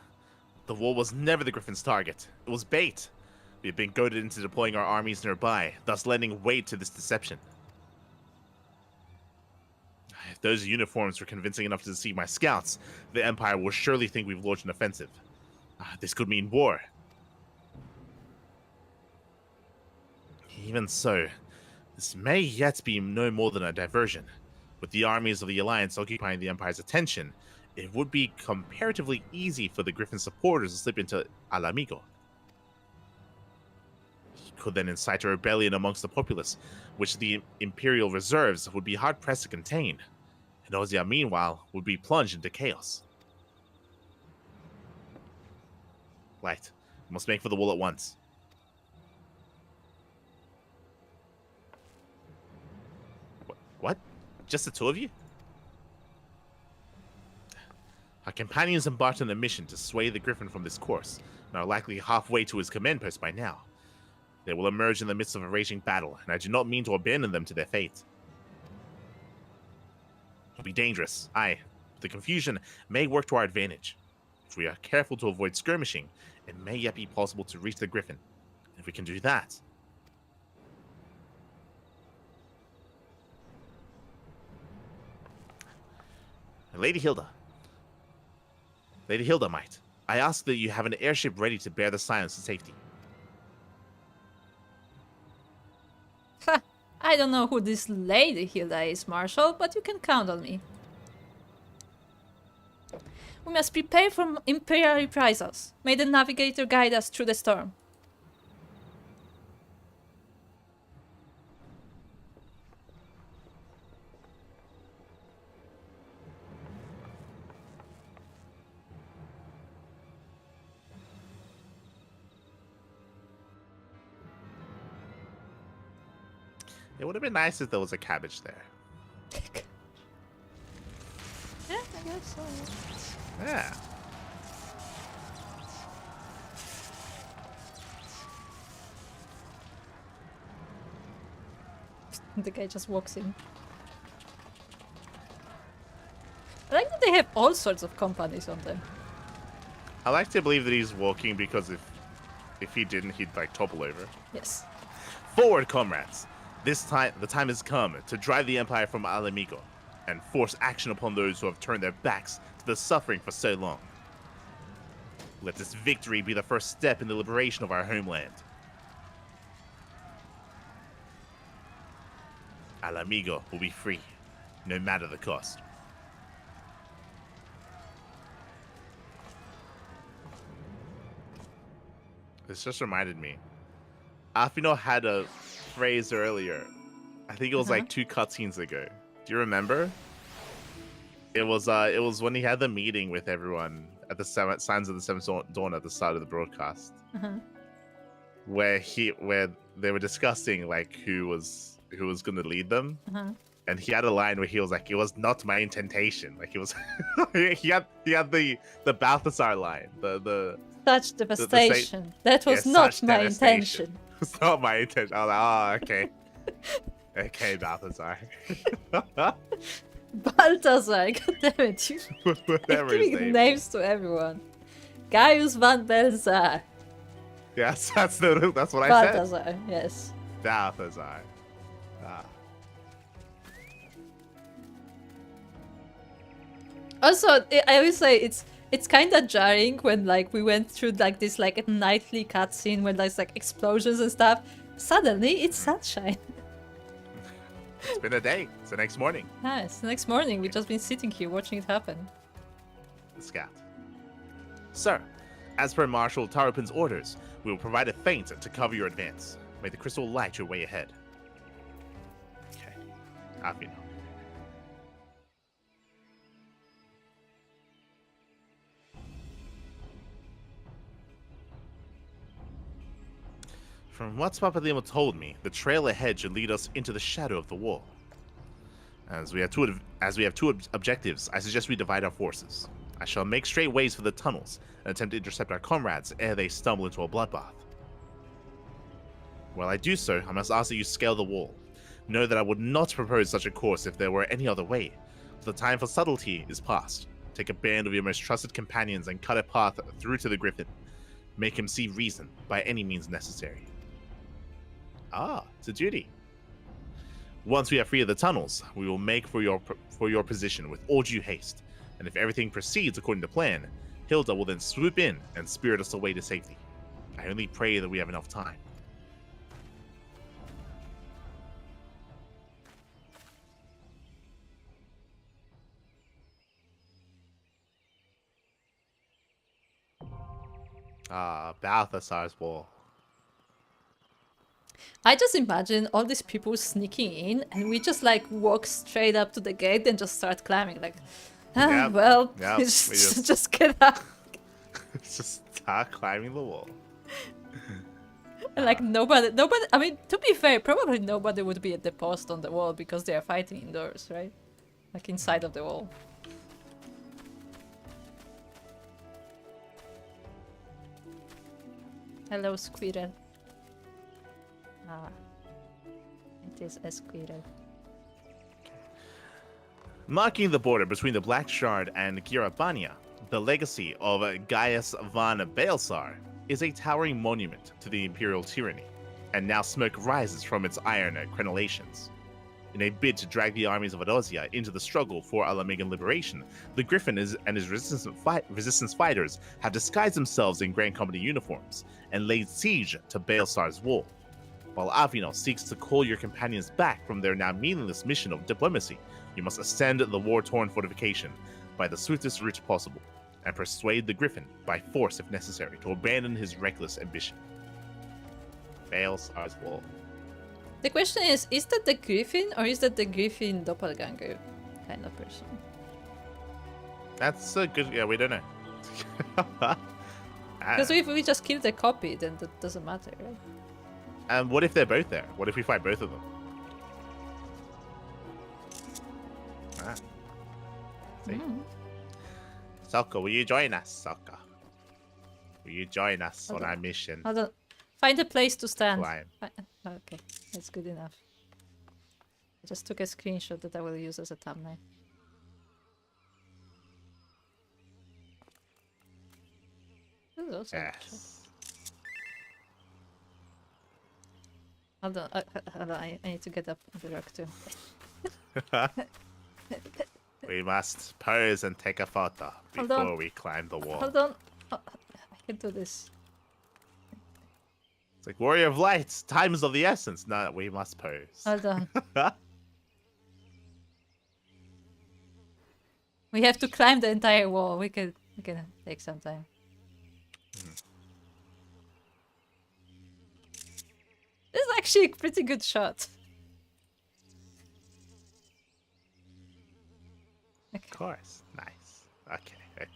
Speaker 1: The wall was never the Griffin's target. It was bait. We had been goaded into deploying our armies nearby, thus lending weight to this deception. If those uniforms were convincing enough to deceive my scouts, the Empire will surely think we've launched an offensive. This could mean war. Even so, this may yet be no more than a diversion. With the armies of the Alliance occupying the Empire's attention, it would be comparatively easy for the Griffin supporters to slip into Alamigo. He could then incite a rebellion amongst the populace, which the Imperial reserves would be hard-pressed to contain. And Ozia, meanwhile, would be plunged into chaos. Light, we must make for the wall at once. What? Just the two of you? Our companions embarked on a mission to sway the Griffin from this course, and are likely halfway to his command post by now. They will emerge in the midst of a raging battle, and I do not mean to abandon them to their fate. It'll be dangerous, aye. The confusion may work to our advantage. If we are careful to avoid skirmishing, it may yet be possible to reach the Griffin. If we can do that... Lady Hilda, might. I ask that you have an airship ready to bear the silence to safety.
Speaker 2: Ha! I don't know who this Lady Hilda is, Marshal, but you can count on me. We must prepare for Imperial reprisals. May the Navigator guide us through the storm.
Speaker 1: It would have been nice if there was a cabbage there.
Speaker 2: Yeah, I guess so.
Speaker 1: Yeah.
Speaker 2: The guy just walks in. I like that they have all sorts of companies on them.
Speaker 1: I like to believe that he's walking because if he didn't, he'd like topple over.
Speaker 2: Yes.
Speaker 1: Forward, comrades! This time, the time has come to drive the Empire from Alamigo and force action upon those who have turned their backs to the suffering for so long. Let this victory be the first step in the liberation of our homeland. Al Amigo will be free, no matter the cost. This just reminded me. Afino had a phrase earlier. I think it was like 2 cutscenes ago. Do you remember? It was when he had the meeting with everyone at the Signs of the Seventh Dawn at the start of the broadcast, where they were discussing like who was going to lead them, and he had a line where he was like, "It was not my intention." Like it was, he had the Balthazar line, the
Speaker 2: such devastation. That was not my intention.
Speaker 1: It's not my intention. I was like, oh, okay. Okay, Balthazar.
Speaker 2: Balthazar, goddammit, you
Speaker 1: Whatever his
Speaker 2: giving
Speaker 1: name
Speaker 2: names to everyone. Gaius van Balthazar.
Speaker 1: Yes, that's what I said.
Speaker 2: Balthazar, yes.
Speaker 1: Balthazar. Ah.
Speaker 2: Also, I would say it's kind of jarring when like we went through like this like nightly cutscene when there's like explosions and stuff. Suddenly, it's sunshine.
Speaker 1: It's been a day. It's the next morning.
Speaker 2: Nice. The next morning, we've just been sitting here watching it happen.
Speaker 1: Scat. Sir, as per Marshal Tarupin's orders, we will provide a feint to cover your advance. May the crystal light your way ahead. Okay. Afino. From what Papademo told me, the trail ahead should lead us into the shadow of the wall. As we have two objectives, I suggest we divide our forces. I shall make straight ways for the tunnels and attempt to intercept our comrades ere they stumble into a bloodbath. While I do so, I must ask that you scale the wall. Know that I would not propose such a course if there were any other way. The time for subtlety is past. Take a band of your most trusted companions and cut a path through to the Griffin. Make him see reason by any means necessary. Ah, it's a duty. Once we are free of the tunnels, we will make for your position with all due haste, and if everything proceeds according to plan, Hilda will then swoop in and spirit us away to safety. I only pray that we have enough time. Ah, Balthazar's wall.
Speaker 2: I just imagine all these people sneaking in and we just like walk straight up to the gate and just start climbing like, just get up.
Speaker 1: Just start climbing the wall.
Speaker 2: And like nobody, I mean, to be fair, probably nobody would be at the post on the wall because they are fighting indoors, right? Like inside of the wall. Hello, squirrel. Ah, it is a squirrel.
Speaker 1: Marking the border between the Black Shard and Girabania, the legacy of Gaius van Balthazar is a towering monument to the imperial tyranny, and now smoke rises from its iron crenellations. In a bid to drag the armies of Adosia into the struggle for Alamigan liberation, the Griffin and his resistance fighters have disguised themselves in Grand Company uniforms and laid siege to Balthazar's wall. While Avino seeks to call your companions back from their now meaningless mission of diplomacy, you must ascend the war-torn fortification by the swiftest route possible, and persuade the Griffin, by force if necessary, to abandon his reckless ambition. Balthazar's wall.
Speaker 2: The question is that the Griffin or is that the Griffin doppelganger kind of person?
Speaker 1: That's a good... yeah, we don't know.
Speaker 2: Because if we just kill the copy, then that doesn't matter, right?
Speaker 1: And what if they're both there? What if we fight both of them? Ah. See? Souko, will you join us, Souko? Will you join us on our mission?
Speaker 2: Hold on. Find a place to stand.
Speaker 1: Climb.
Speaker 2: Okay, that's good enough. I just took a screenshot that I will use as a thumbnail. This is also
Speaker 1: yes.
Speaker 2: Hold on, I need to get up on the rock too.
Speaker 1: We must pose and take a photo
Speaker 2: Hold on.
Speaker 1: before we climb the wall.
Speaker 2: Hold on. Oh, I can do this.
Speaker 1: It's like Warrior of Light. Time is of the essence. No, we must pose.
Speaker 2: Hold on. We have to climb the entire wall. We can take some time. This is actually a pretty good shot. Okay.
Speaker 1: Of course. Nice. Okay, okay.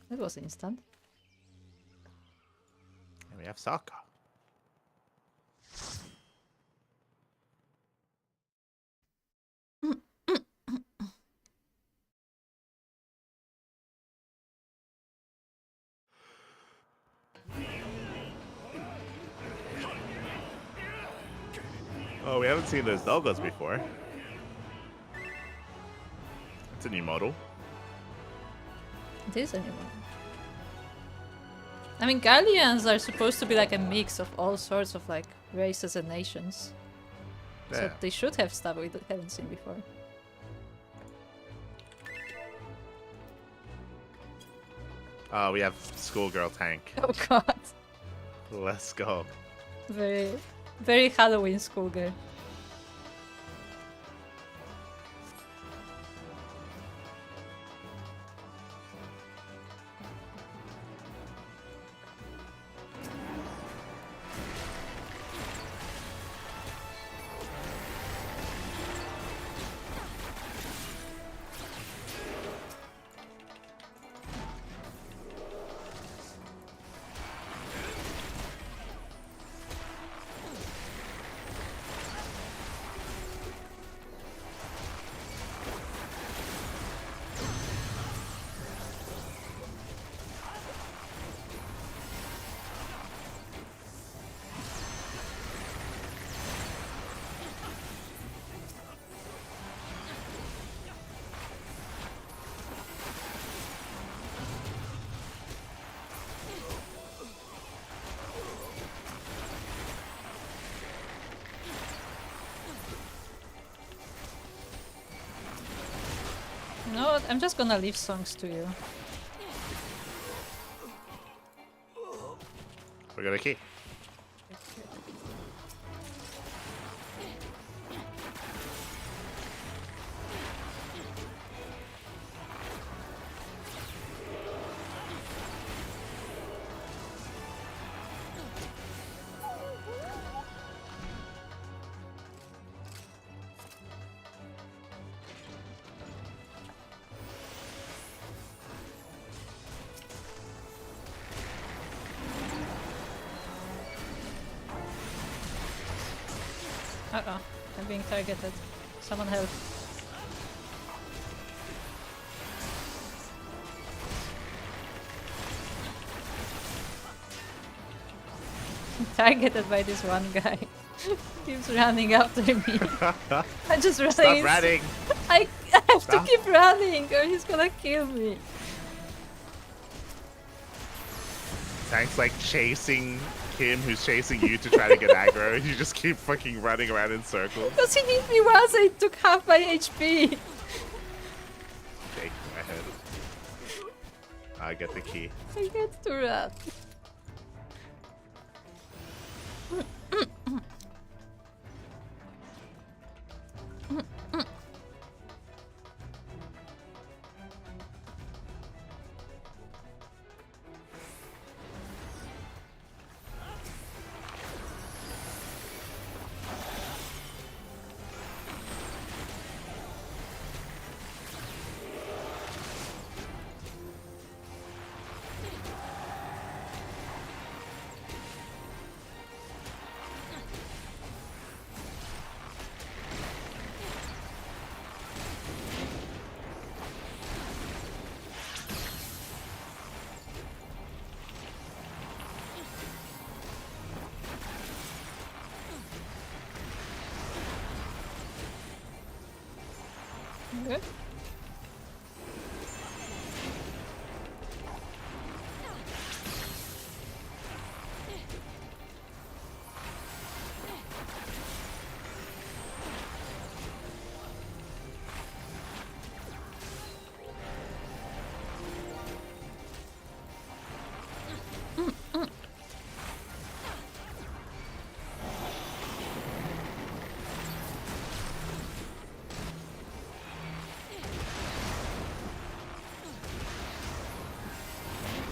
Speaker 2: That was instant.
Speaker 1: And we have Souko. Oh, we haven't seen those dogos before. It's a new model.
Speaker 2: It is a new one. I mean, Gallians are supposed to be like a mix of all sorts of like races and nations. So
Speaker 1: Yeah.
Speaker 2: they should have stuff we haven't seen before.
Speaker 1: Oh, we have schoolgirl tank.
Speaker 2: Oh god.
Speaker 1: Let's go.
Speaker 2: Very, very Halloween schoolgirl. You know what? I'm just gonna leave songs to you.
Speaker 1: We got a key.
Speaker 2: Uh-oh. I'm being targeted. Someone help. I'm targeted by this one guy. Keeps running after me. I just realized.
Speaker 1: Stop running!
Speaker 2: I have to keep running or he's gonna kill me.
Speaker 1: Tank's like chasing him who's chasing you to try to get aggro. You just keep fucking running around in circles.
Speaker 2: Because he hit me once, I took half my HP.
Speaker 1: Okay, go ahead. I get the key.
Speaker 2: I get to run. Good.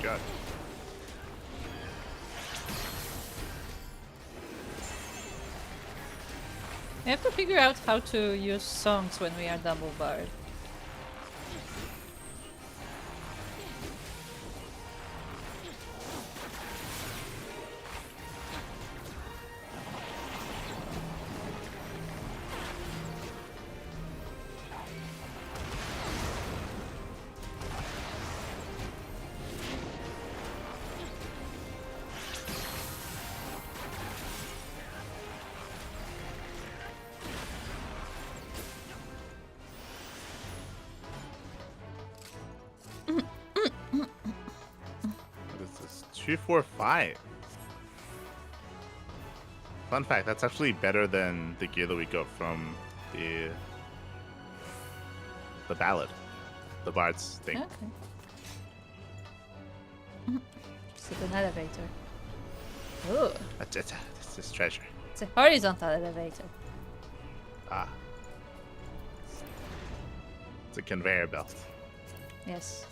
Speaker 1: god.
Speaker 2: We have to figure out how to use songs when we are double barred.
Speaker 1: What is this? 2, 4, 5. Fun fact, that's actually better than the gear that we got from the ballad. The bard's thing.
Speaker 2: Okay. Is it an elevator? Ooh.
Speaker 1: This is treasure.
Speaker 2: It's a horizontal elevator.
Speaker 1: Ah. It's a conveyor belt.
Speaker 2: Yes.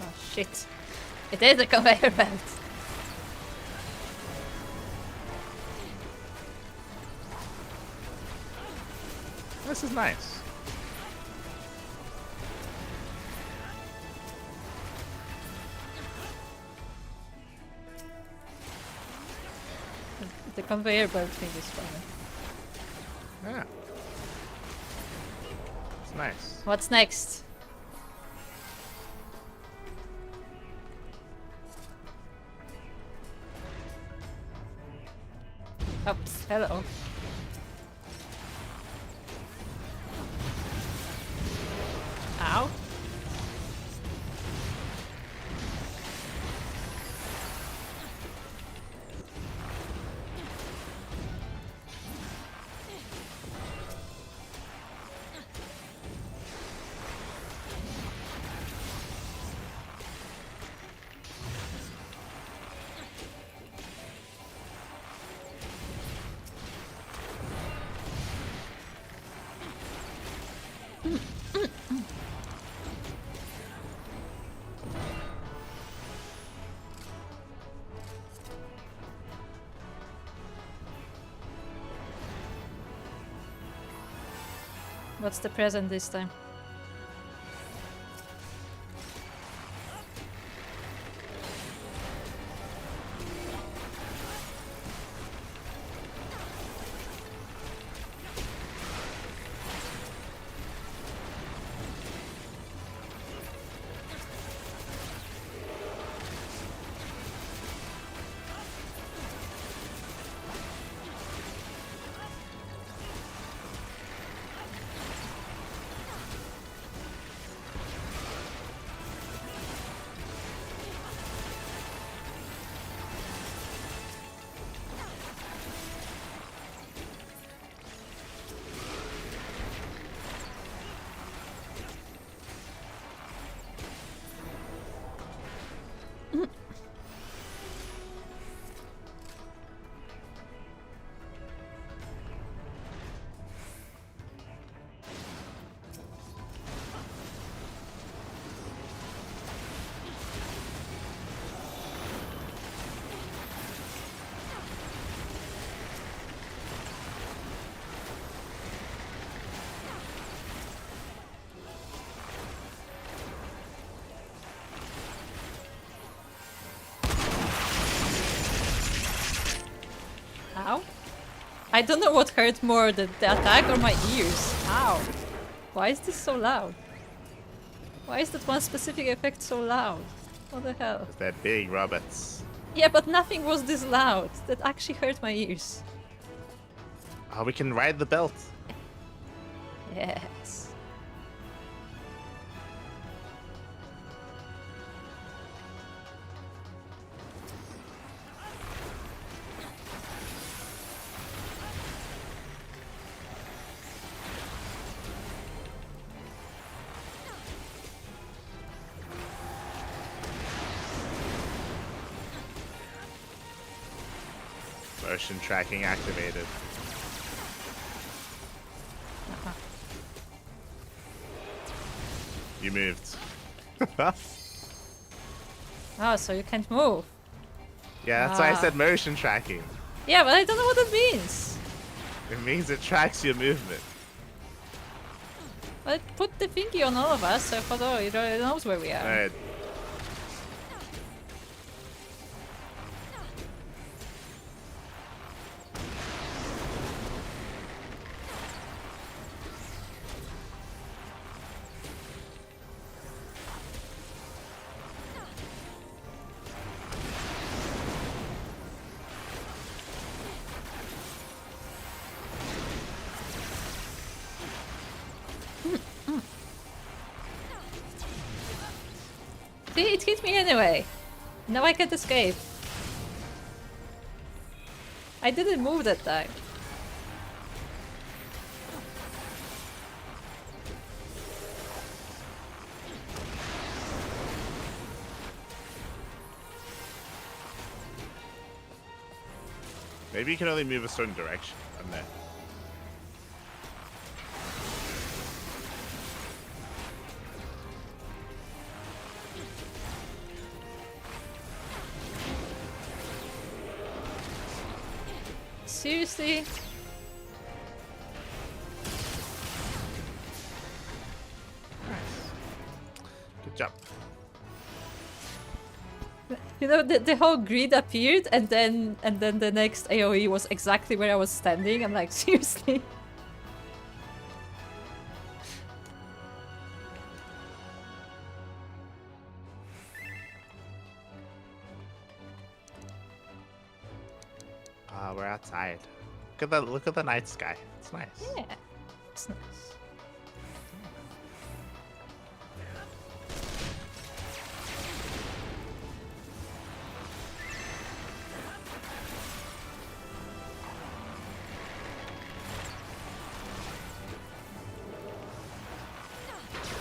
Speaker 2: Oh shit. It is a conveyor belt.
Speaker 1: This is nice.
Speaker 2: The conveyor belt thing is funny.
Speaker 1: Yeah. It's nice.
Speaker 2: What's next? Oops, hello. Ow. What's the present this time? Ow. I don't know what hurt more, the attack or my ears. Ow. Why is this so loud? Why is that one specific effect so loud? What the hell?
Speaker 1: It's that big robots.
Speaker 2: Yeah, but nothing was this loud. That actually hurt my ears.
Speaker 1: Oh, we can ride the belt.
Speaker 2: Yes.
Speaker 1: Motion tracking activated. You moved.
Speaker 2: Oh, so you can't move.
Speaker 1: Yeah, that's why I said motion tracking.
Speaker 2: Yeah, but I don't know what that means.
Speaker 1: It means it tracks your movement.
Speaker 2: But put the thingy on all of us, so Kuro, it knows where we are.
Speaker 1: Alright.
Speaker 2: See, it hit me anyway. Now I can't escape. I didn't move that time.
Speaker 1: Maybe you can only move a certain direction. I'm there.
Speaker 2: Seriously?
Speaker 1: Good job.
Speaker 2: You know, the whole grid appeared, and then the next AoE was exactly where I was standing. I'm like, seriously?
Speaker 1: We're outside. Look at the night sky. It's nice.
Speaker 2: Yeah, it's nice.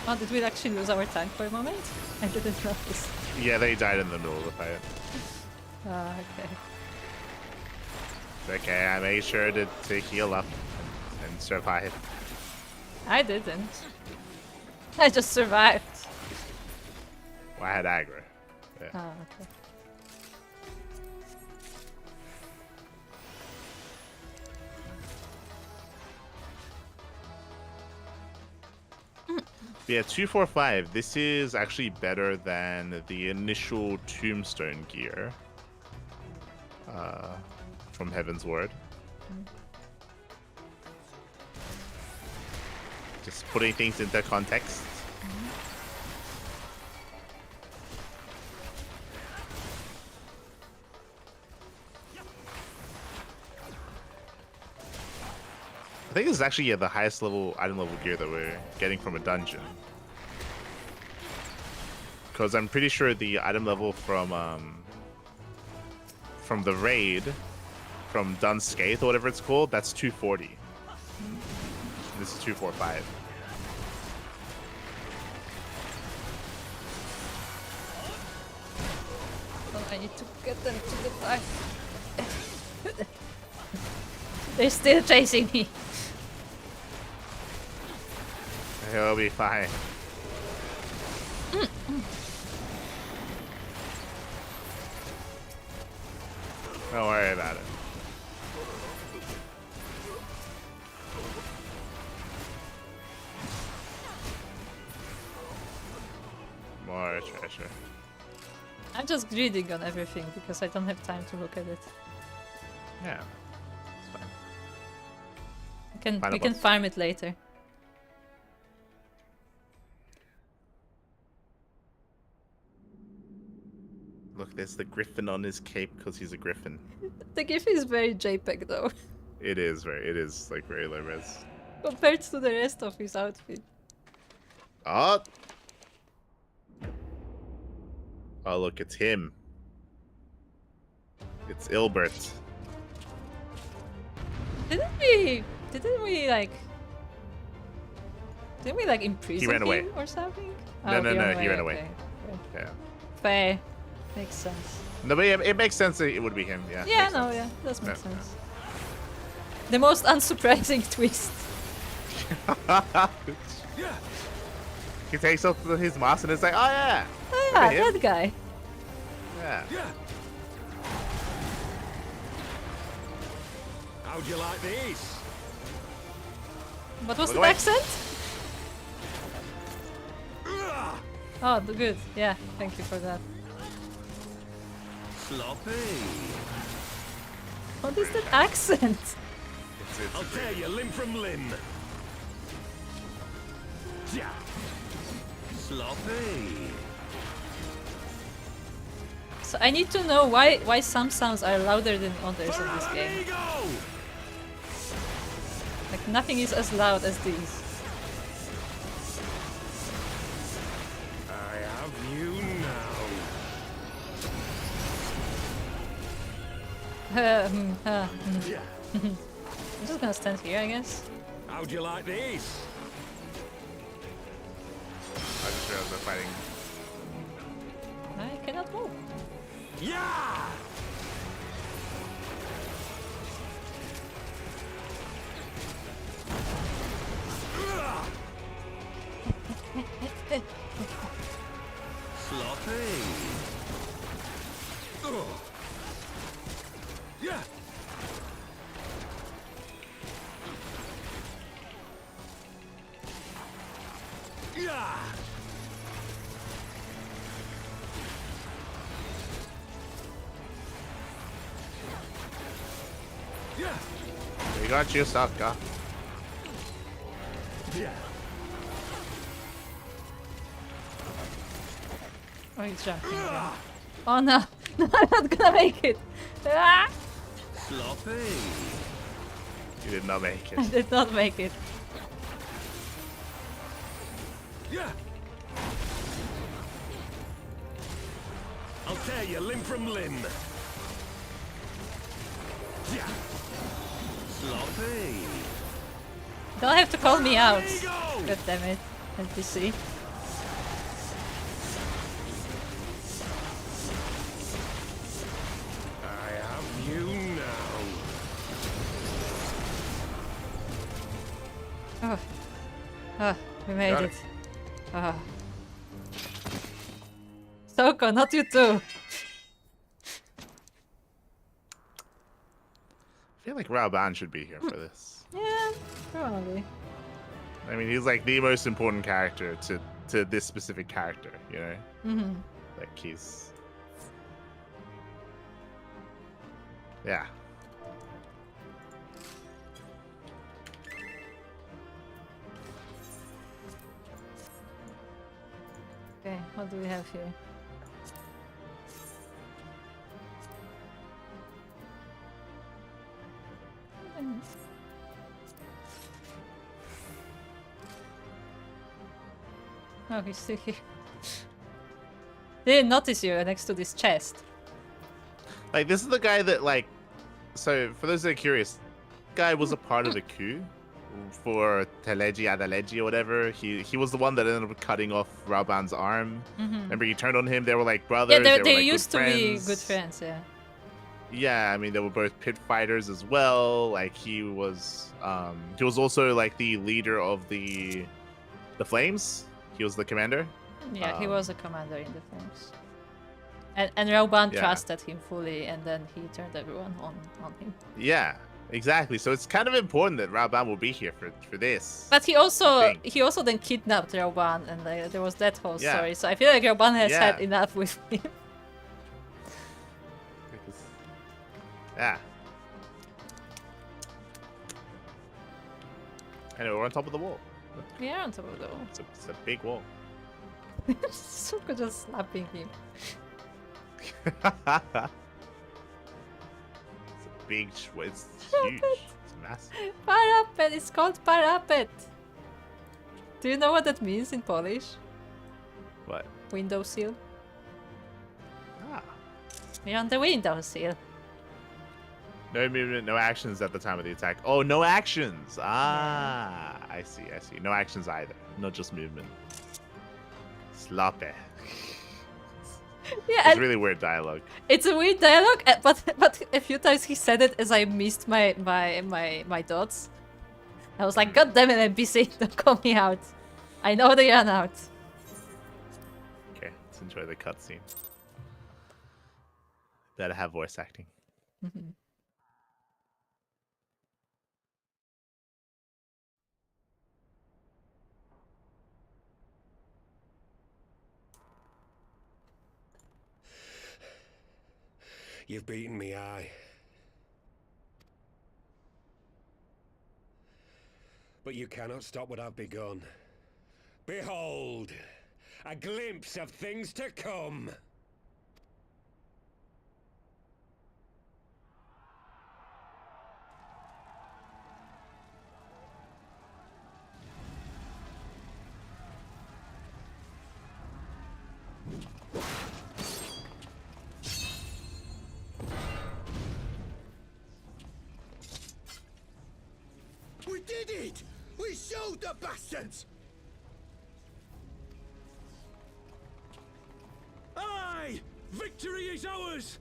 Speaker 2: Oh, did we actually lose our tank for a moment? I didn't notice.
Speaker 1: Yeah, they died in the middle of the fight.
Speaker 2: Ah, okay.
Speaker 1: It's okay, I made sure to heal up and survive.
Speaker 2: I didn't. I just survived.
Speaker 1: Well, I had aggro. Yeah.
Speaker 2: Ah, okay.
Speaker 1: Yeah, 245. This is actually better than the initial Tombstone gear from Heavensward. Just putting things into context. I think this is actually the highest level item level gear that we're getting from a dungeon. Because I'm pretty sure the item level from the raid, from Dunscaith or whatever it's called, that's 240. This is 245.
Speaker 2: Oh, I need to get them to the back. They're still chasing me.
Speaker 1: He'll be fine. Don't worry about it. More treasure.
Speaker 2: I'm just greeding on everything because I don't have time to look at it.
Speaker 1: Yeah, it's fine.
Speaker 2: We can farm it later.
Speaker 1: Look, there's the griffin on his cape because he's a griffin.
Speaker 2: The GIF is very JPEG though.
Speaker 1: It is like very low res.
Speaker 2: Compared to the rest of his outfit.
Speaker 1: Oh! Oh look, it's him. It's Ilbert.
Speaker 2: Didn't we imprison
Speaker 1: He ran away.
Speaker 2: him or something?
Speaker 1: No,
Speaker 2: Oh,
Speaker 1: he ran away.
Speaker 2: Okay.
Speaker 1: Yeah.
Speaker 2: Fair. Makes sense.
Speaker 1: No, but it makes sense that it would be him. Yeah.
Speaker 2: Yeah,
Speaker 1: makes
Speaker 2: no,
Speaker 1: sense.
Speaker 2: yeah, does make
Speaker 1: Yeah,
Speaker 2: sense. The most unsurprising twist.
Speaker 1: he takes off his mask and it's like, oh yeah.
Speaker 2: Oh
Speaker 1: Remember
Speaker 2: yeah,
Speaker 1: him?
Speaker 2: that guy.
Speaker 1: Yeah.
Speaker 7: How'd you like these?
Speaker 2: What was
Speaker 1: Look
Speaker 2: the
Speaker 1: away.
Speaker 2: accent? Oh, good. Yeah, thank you for that.
Speaker 7: Sloppy.
Speaker 2: What is that accent?
Speaker 7: I'll tear you limb from limb. Yeah. Sloppy.
Speaker 2: So I need to know why some sounds are louder than others in this game.
Speaker 7: Amigo!
Speaker 2: Like nothing is as loud as these.
Speaker 7: I have you now. Yeah.
Speaker 2: I'm just gonna stand here, I guess.
Speaker 7: How'd you like these?
Speaker 1: I just realized they're fighting.
Speaker 2: I cannot move.
Speaker 7: Yeah! Sloppy. Yeah. Yeah. Yeah.
Speaker 1: We got you, Souko.
Speaker 7: Yeah.
Speaker 2: Oh, he's jumping again. Oh no! No, I'm not gonna make it! Ah!
Speaker 7: Sloppy.
Speaker 1: You did not make
Speaker 2: I
Speaker 1: it.
Speaker 2: did not make it.
Speaker 7: Yeah. I'll tear you limb from limb. Yeah. Sloppy.
Speaker 2: Don't have to call me out.
Speaker 7: Amigo!
Speaker 2: God damn it. NPC.
Speaker 7: I have you now.
Speaker 2: Oh. Oh, we made
Speaker 1: Got
Speaker 2: it.
Speaker 1: it.
Speaker 2: Oh. Souko, not you too.
Speaker 1: I feel like Raoban should be here for this.
Speaker 2: Yeah, probably.
Speaker 1: I mean, he's like the most important character to this specific character, you know?
Speaker 2: Mm-hmm.
Speaker 1: Like he's... Yeah.
Speaker 2: Okay, what do we have here? Oh, he's still here. Didn't notice you next to this chest.
Speaker 1: Like, this is the guy that, like... So, for those that are curious, guy was a part of the coup for Teleji Adaleji or whatever. He was the one that ended up cutting off Raoban's arm.
Speaker 2: Mm-hmm.
Speaker 1: Remember, he turned on him. They were like brothers.
Speaker 2: Yeah,
Speaker 1: were,
Speaker 2: they
Speaker 1: like,
Speaker 2: used to
Speaker 1: good
Speaker 2: be
Speaker 1: friends.
Speaker 2: good friends, yeah.
Speaker 1: Yeah, I mean, they were both pit fighters as well. Like, he was also like the leader of the Flames. He was the commander.
Speaker 2: Yeah, he was a commander in the Flames. And Raoban
Speaker 1: Yeah.
Speaker 2: trusted him fully, and then he turned everyone on him.
Speaker 1: Yeah, exactly. So it's kind of important that Raoban will be here for this.
Speaker 2: But he
Speaker 1: I
Speaker 2: also
Speaker 1: think.
Speaker 2: then kidnapped Raoban, and there was that whole
Speaker 1: Yeah.
Speaker 2: story. So I feel like Raoban has
Speaker 1: Yeah.
Speaker 2: had enough with him.
Speaker 1: Yeah. I know, we're on top of the wall.
Speaker 2: Yeah, on top of the wall.
Speaker 1: It's a big wall.
Speaker 2: Souko just slapping him.
Speaker 1: It's a big, it's huge. It's massive.
Speaker 2: Parapet! It's called parapet! Do you know what that means in Polish?
Speaker 1: What?
Speaker 2: Windowsill.
Speaker 1: Ah.
Speaker 2: We're on the windowsill.
Speaker 1: No movement, no actions at the time of the attack. Oh, no actions! Ah, I see. No actions either. Not just movement. Sloppy.
Speaker 2: Yeah,
Speaker 1: It's really weird dialogue.
Speaker 2: it's a weird dialogue, but a few times he said it as I missed my dots. I was like, God damn it, NPC, don't call me out. I know they ran out.
Speaker 1: to enjoy the cutscene. Better have voice acting.
Speaker 2: Mm-hmm.
Speaker 14: You've beaten me, aye. But you cannot stop what I've begun. Behold, a glimpse of things to come.
Speaker 15: We did it! We showed the bastards!
Speaker 14: Aye! Victory is ours!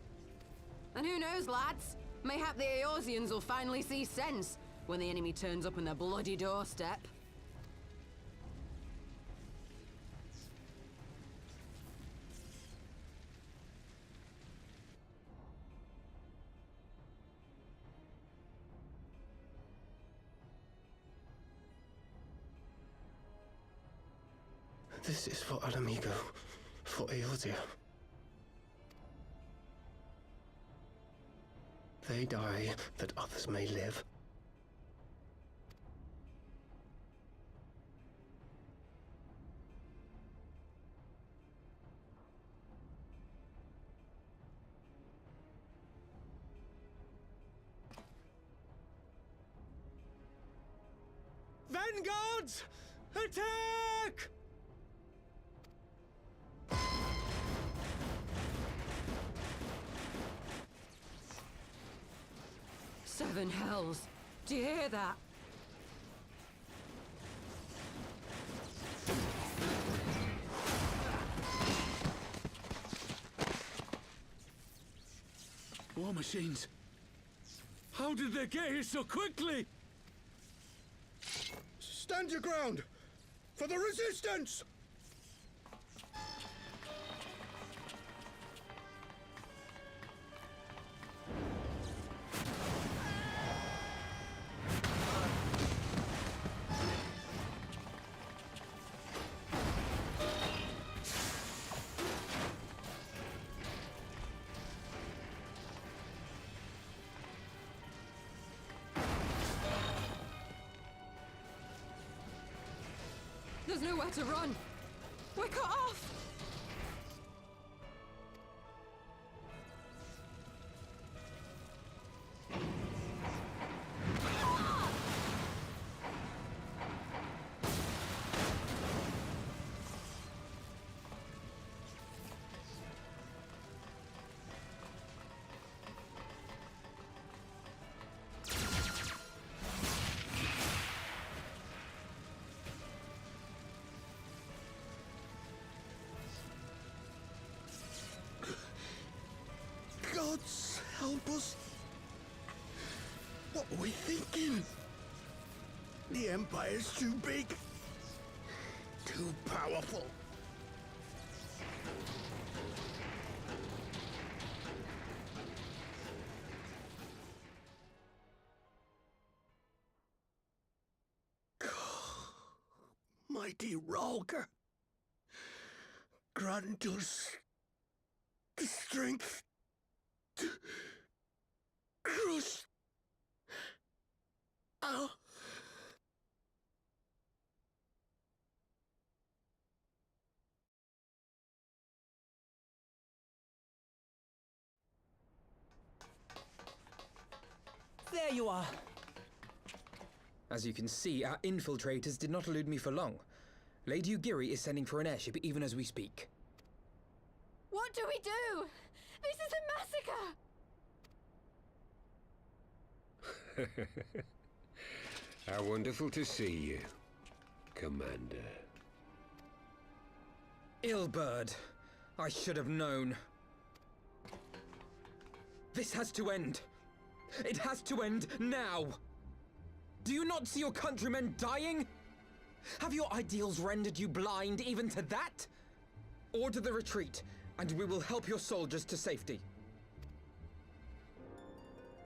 Speaker 6: And who knows, lads? Mayhap the Eorzeans will finally see sense when the enemy turns up on their bloody doorstep.
Speaker 7: This is for Alamigo, for Eorzea. They die that others may live.
Speaker 14: Vanguards! Attack!
Speaker 6: Seven hells. Do you hear that?
Speaker 11: War machines. How did they get here so quickly?
Speaker 15: Stand your ground! For the resistance!
Speaker 6: There's nowhere to run. We're cut off.
Speaker 15: Gods help us. What were we thinking? The Empire's too big. Too powerful. Mighty Rolger. Grant us the strength to crush our...
Speaker 3: There you are.
Speaker 4: As you can see, our infiltrators did not elude me for long. Lady Ugiri is sending for an airship even as we speak.
Speaker 10: What do we do? This is a massacre!
Speaker 14: How wonderful to see you, Commander.
Speaker 4: Illbird. I should have known. This has to end. It has to end now. Do you not see your countrymen dying? Have your ideals rendered you blind even to that? Order the retreat, and we will help your soldiers to safety.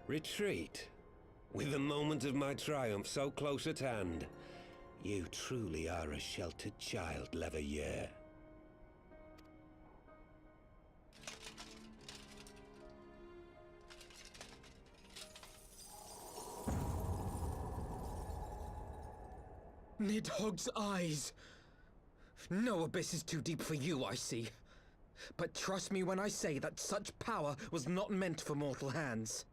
Speaker 14: Retreat? With the moment of my triumph so close at hand? You truly are a sheltered child, Leverrier.
Speaker 4: Nidhogg's eyes! No abyss is too deep for you, I see. But trust me when I say that such power was not meant for mortal hands.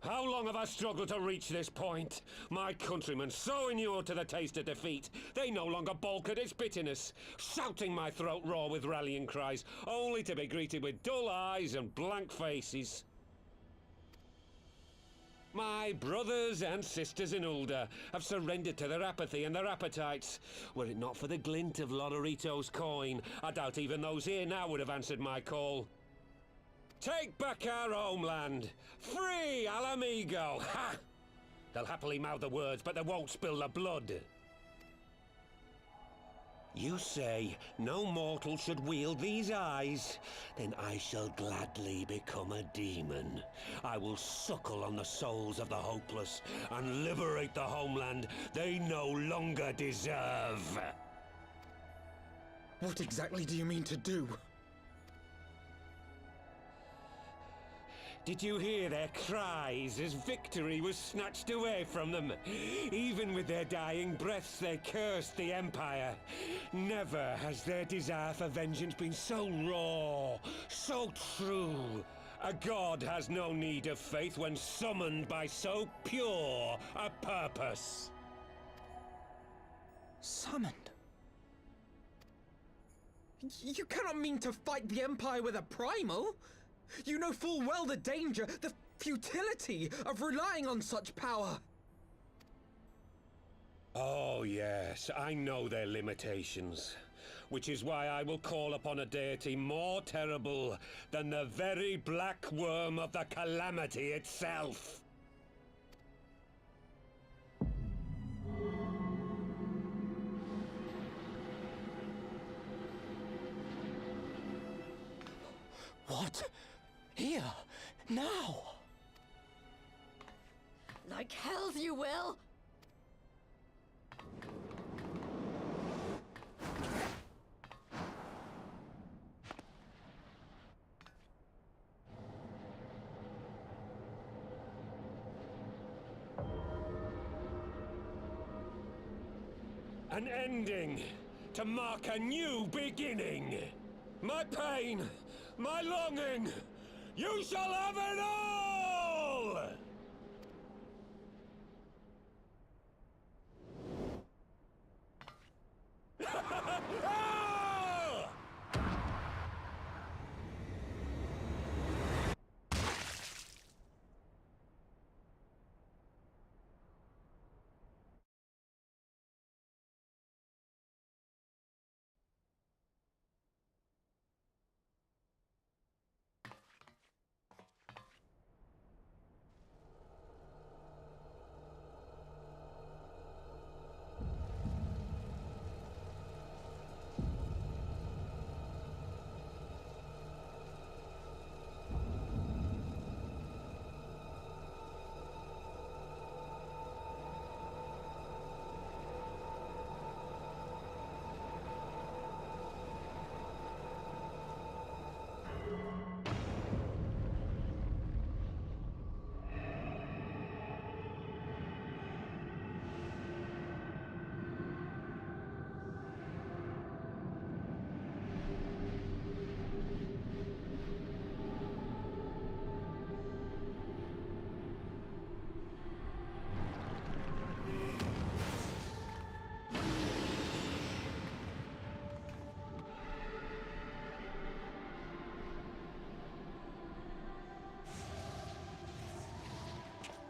Speaker 14: How long have I struggled to reach this point? My countrymen, so inured to the taste of defeat, they no longer balk at its bitterness, shouting my throat raw with rallying cries, only to be greeted with dull eyes and blank faces. My brothers and sisters in Ulda have surrendered to their apathy and their appetites. Were it not for the glint of Lodorito's coin, I doubt even those here now would have answered my call. Take back our homeland! Free Alamigo! Ha! They'll happily mouth the words, but they won't spill the blood. You say no mortal should wield these eyes? Then I shall gladly become a demon. I will suckle on the souls of the hopeless and liberate the homeland they no longer deserve.
Speaker 4: What exactly do you mean to do?
Speaker 14: Did you hear their cries as victory was snatched away from them? Even with their dying breaths, they cursed the Empire. Never has their desire for vengeance been so raw, so true. A god has no need of faith when summoned by so pure a purpose.
Speaker 4: Summoned? You cannot mean to fight the Empire with a primal! You know full well the danger, the futility of relying on such power!
Speaker 14: Oh yes, I know their limitations. Which is why I will call upon a deity more terrible than the very black worm of the calamity itself.
Speaker 3: What? Here? Now?
Speaker 8: Like hells you will!
Speaker 14: An ending to mark a new beginning. My pain, my longing, you shall have it all!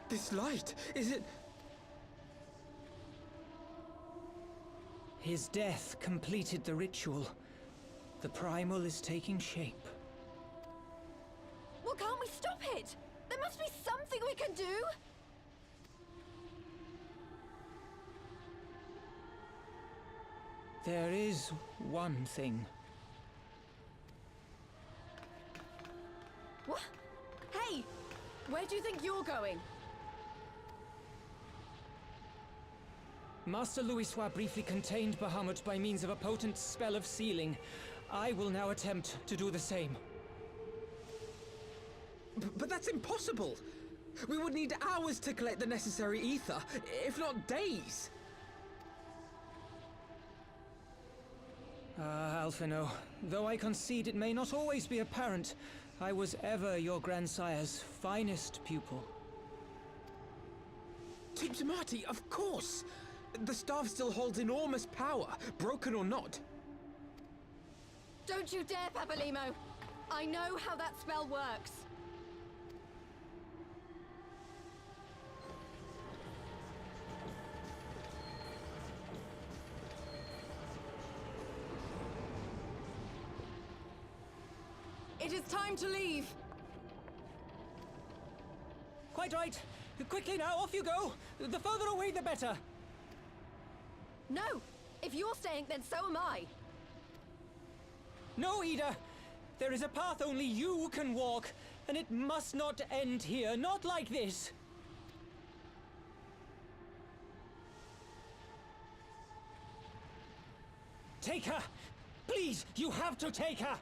Speaker 4: This light, is it...
Speaker 3: His death completed the ritual. The primal is taking shape.
Speaker 10: Well, can't we stop it? There must be something we can do!
Speaker 3: There is one thing.
Speaker 10: What? Hey! Where do you think you're going?
Speaker 3: Master Louisoix briefly contained Bahamut by means of a potent spell of sealing. I will now attempt to do the same.
Speaker 4: But that's impossible! We would need hours to collect the necessary ether, if not days!
Speaker 3: Alphino, though I concede it may not always be apparent, I was ever your grandsire's finest pupil.
Speaker 4: Tipsamati, of course! The staff still holds enormous power, broken or not.
Speaker 10: Don't you dare, Papalimo! I know how that spell works. It is time to leave!
Speaker 3: Quite right. Quickly now, off you go! The further away, the better!
Speaker 10: No! If you're staying, then so am I!
Speaker 3: No, Ida! There is a path only you can walk, and it must not end here, not like this! Take her! Please, you have to take her!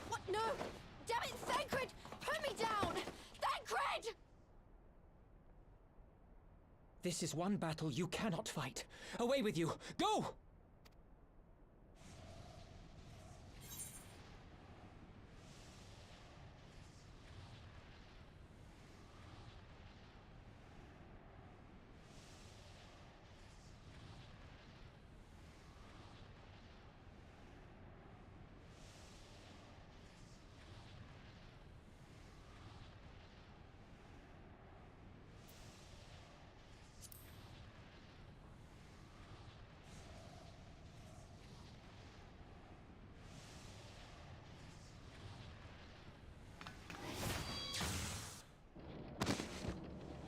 Speaker 10: What? No! Damn it, Thancred! Put me down! Thancred!
Speaker 3: This is one battle you cannot fight. Away with you! Go!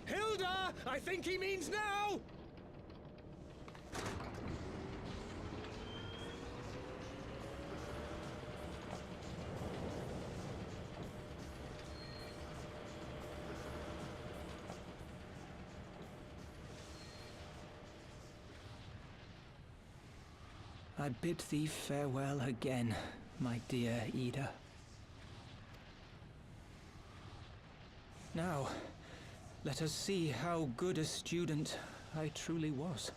Speaker 15: Hilda! I think he means now!
Speaker 3: I bid thee farewell again, my dear Ida. Now, let us see how good a student I truly was.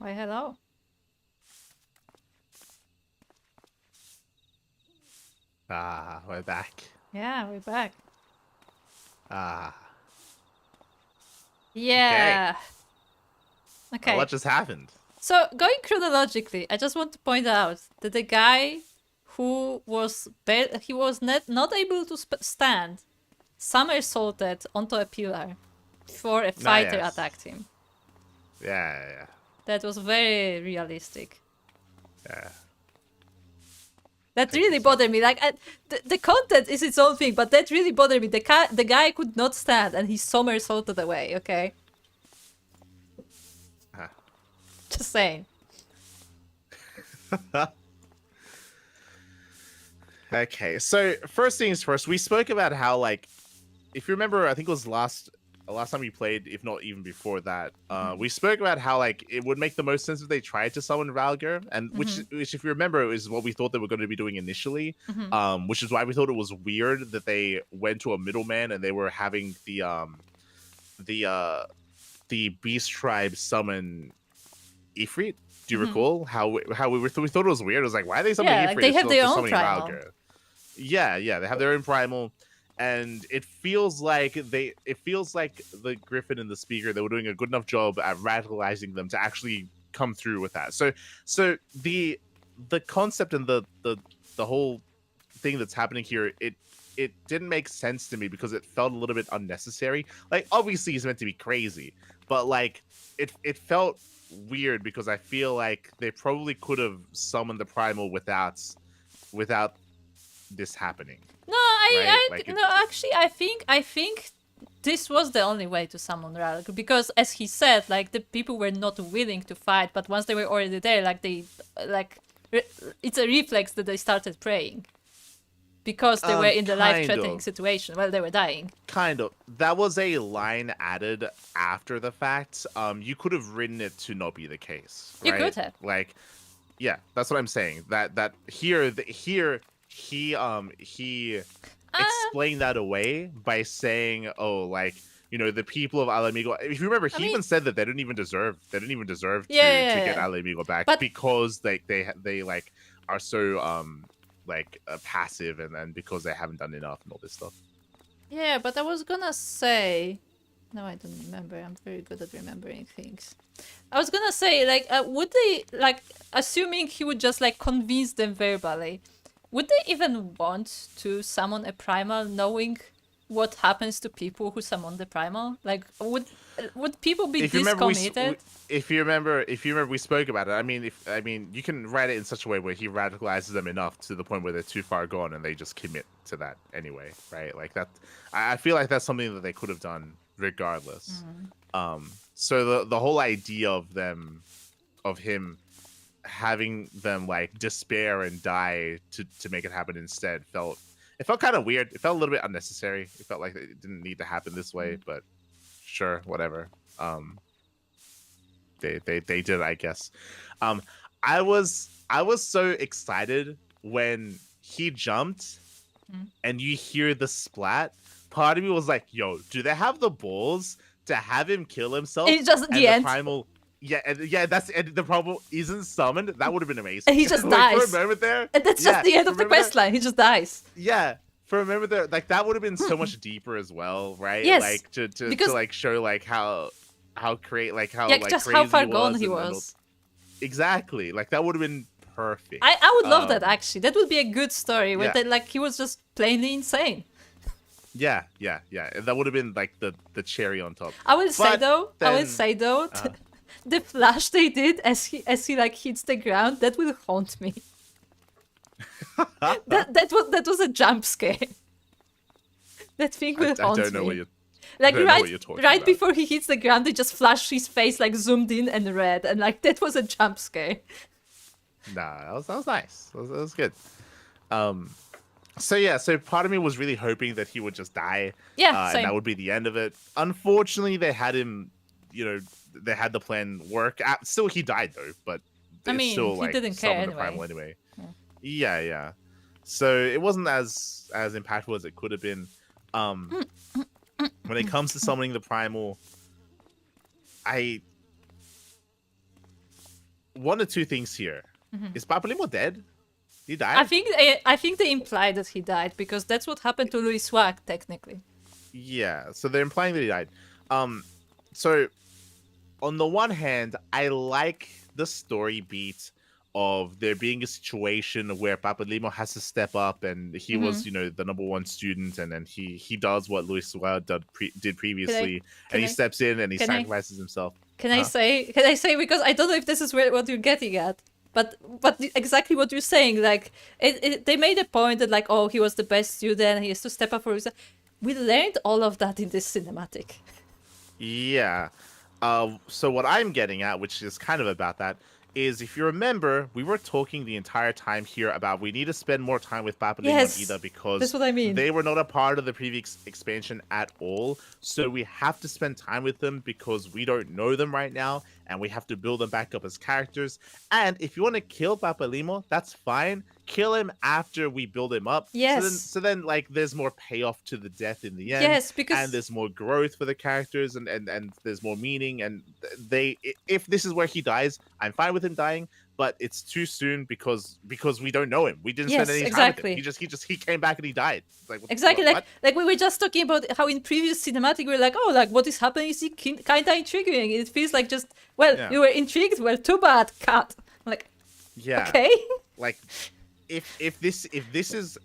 Speaker 2: Why, hello.
Speaker 1: Ah, we're back.
Speaker 2: Yeah, we're back.
Speaker 1: Ah.
Speaker 2: Yeah. Okay.
Speaker 1: What just happened?
Speaker 2: So, going chronologically, I just want to point out that the guy who was not able to stand somersaulted onto a pillar before a fighter attacked him.
Speaker 1: Yeah.
Speaker 2: That was very realistic.
Speaker 1: Yeah.
Speaker 2: That really bothered me. Like, the content is its own thing, but that really bothered me. The guy could not stand, and he somersaulted away. Okay. Just saying.
Speaker 1: Okay, so first things first, we spoke about how, like, if you remember, I think it was last time we played, if not even before that, we spoke about how, like, it would make the most sense if they tried to summon Valgar, and which if you remember, is what we thought they were going to be doing initially, which is why we thought it was weird that they went to a middleman and they were having the Beast Tribe summon Ifrit. Do you recall how we thought it was weird? It was like, why are they summoning Ifrit?
Speaker 2: Like they have their own primal.
Speaker 1: Valgar? Yeah, they have their own primal, and it feels like the Griffin and the Speaker, they were doing a good enough job at radicalizing them to actually come through with that. So the concept and the whole thing that's happening here, it didn't make sense to me because it felt a little bit unnecessary. Like, obviously he's meant to be crazy, but like it felt weird because I feel like they probably could have summoned the primal without this happening.
Speaker 2: No, I think this was the only way to summon Ralk, because as he said, like, the people were not willing to fight, but once they were already there, like, it's a reflex that they started praying. Because they were in the life-threatening situation. Well, they were dying.
Speaker 1: Kind of. That was a line added after the fact. You could have written it to not be the case. Right?
Speaker 2: You could have.
Speaker 1: Like, yeah, that's what I'm saying. That here he explained that away by saying, oh, like, you know, the people of Alamigo. If you remember, he even said that they didn't even deserve to get Alamigo back, but because they like are so passive, and then because they haven't done enough and all this stuff.
Speaker 2: Yeah, but I was gonna say, no, I don't remember. I'm very good at remembering things. I was gonna say, like, would they, like, assuming he would just like convince them verbally, would they even want to summon a primal, knowing what happens to people who summon the primal? Like, would people be committed?
Speaker 1: If you remember, we spoke about it. I mean, you can write it in such a way where he radicalizes them enough to the point where they're too far gone and they just commit to that anyway, right? Like that. I feel like that's something that they could have done regardless. So the whole idea of him having them like despair and die to make it happen instead felt kind of weird. It felt a little bit unnecessary. It felt like it didn't need to happen this way, but sure, whatever. They did, I guess. I was so excited when he jumped and you hear the splat. Part of me was like, yo, do they have the balls to have him kill himself?
Speaker 2: It's just the end.
Speaker 1: Primal, that's the problem isn't summoned. That would have been amazing.
Speaker 2: And he just dies.
Speaker 1: For a moment there.
Speaker 2: And that's just the end of the quest line. He just dies.
Speaker 1: Yeah. For a moment there, like that would have been so much deeper as well, right?
Speaker 2: Yes.
Speaker 1: Like to like show like how crazy
Speaker 2: how far gone he was.
Speaker 1: Exactly. Like that would have been perfect.
Speaker 2: I would love that, actually. That would be a good story where like he was just plainly insane.
Speaker 1: Yeah. That would have been like the cherry on top.
Speaker 2: I will say though, the flash they did as he like hits the ground, that will haunt me. that was a jump scare. That thing will haunt me.
Speaker 1: I don't know what you're
Speaker 2: like
Speaker 1: right
Speaker 2: about. Before he hits the ground, they just flash his face like zoomed in and red, and like that was a jump scare.
Speaker 1: Nah, that was nice. That was good. So part of me was really hoping that he would just die.
Speaker 2: Yeah,
Speaker 1: and that would be the end of it. Unfortunately, they had him. They had the plan work. Still, he died though. But still,
Speaker 2: he
Speaker 1: like,
Speaker 2: didn't care
Speaker 1: anyway. Yeah. So it wasn't as impactful as it could have been. When it comes to summoning the primal, one or two things here. Is Papalymo dead? He died?
Speaker 2: I think they implied that he died because that's what happened to Louis Swag technically.
Speaker 1: Yeah, so they're implying that he died. So on the one hand, I like the story beat of there being a situation where Papalymo has to step up, and he was, the #1 student, and then he does what Louis Swag did previously, and he steps in and he sacrifices himself.
Speaker 2: Can I say because I don't know if this is what you're getting at. But exactly what you're saying, like they made a point that like, oh, he was the best student, he has to step up for himself. We learned all of that in this cinematic.
Speaker 1: Yeah. So what I'm getting at, which is kind of about that, is if you remember, we were talking the entire time here about we need to spend more time with Papalymo and Ida because
Speaker 2: that's what I mean.
Speaker 1: They were not a part of the previous expansion at all. So we have to spend time with them because we don't know them right now, and we have to build them back up as characters. And if you want to kill Papalymo, that's fine. Kill him after we build him up.
Speaker 2: Yes.
Speaker 1: So then like there's more payoff to the death in the end.
Speaker 2: Yes, because
Speaker 1: and there's more growth for the characters and there's more meaning. And if this is where he dies, I'm fine with him dying, but it's too soon because we don't know him. We didn't spend any time with him. He came back and he died. Like,
Speaker 2: like we were just talking about how in previous cinematic we were like, oh, like what is happening is kind of intriguing. It feels like just you were intrigued. Well, too bad, cut. Like, okay.
Speaker 1: Like, if this is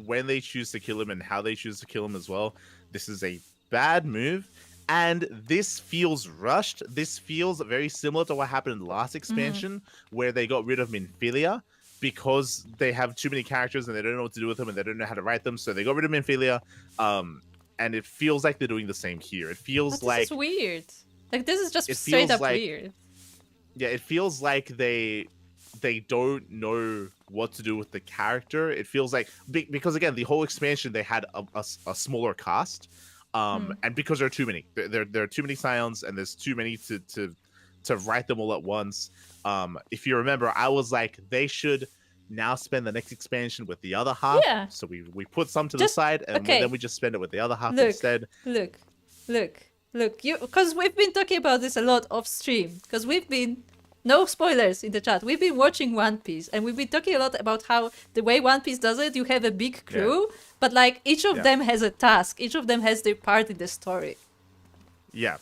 Speaker 1: when they choose to kill him and how they choose to kill him as well, this is a bad move. And this feels rushed. This feels very similar to what happened in the last expansion, where they got rid of Minfilia because they have too many characters and they don't know what to do with them and they don't know how to write them. So they got rid of Minfilia. And it feels like they're doing the same here. It feels like
Speaker 2: this is weird. Like this is just straight up weird.
Speaker 1: Yeah, it feels like they don't know what to do with the character. It feels like because again, the whole expansion they had a smaller cast. And because there are too many, there are too many Scions, and there's too many to write them all at once. If you remember, I was like, they should now spend the next expansion with the other half.
Speaker 2: Yeah.
Speaker 1: So we put some to the side, and then we just spend it with the other half instead.
Speaker 2: Look. Because we've been talking about this a lot off stream. Because no spoilers in the chat. We've been watching One Piece, and we've been talking a lot about how the way One Piece does it, you have a big crew, but like each of them has a task. Each of them has their part in the story.
Speaker 1: Yeah.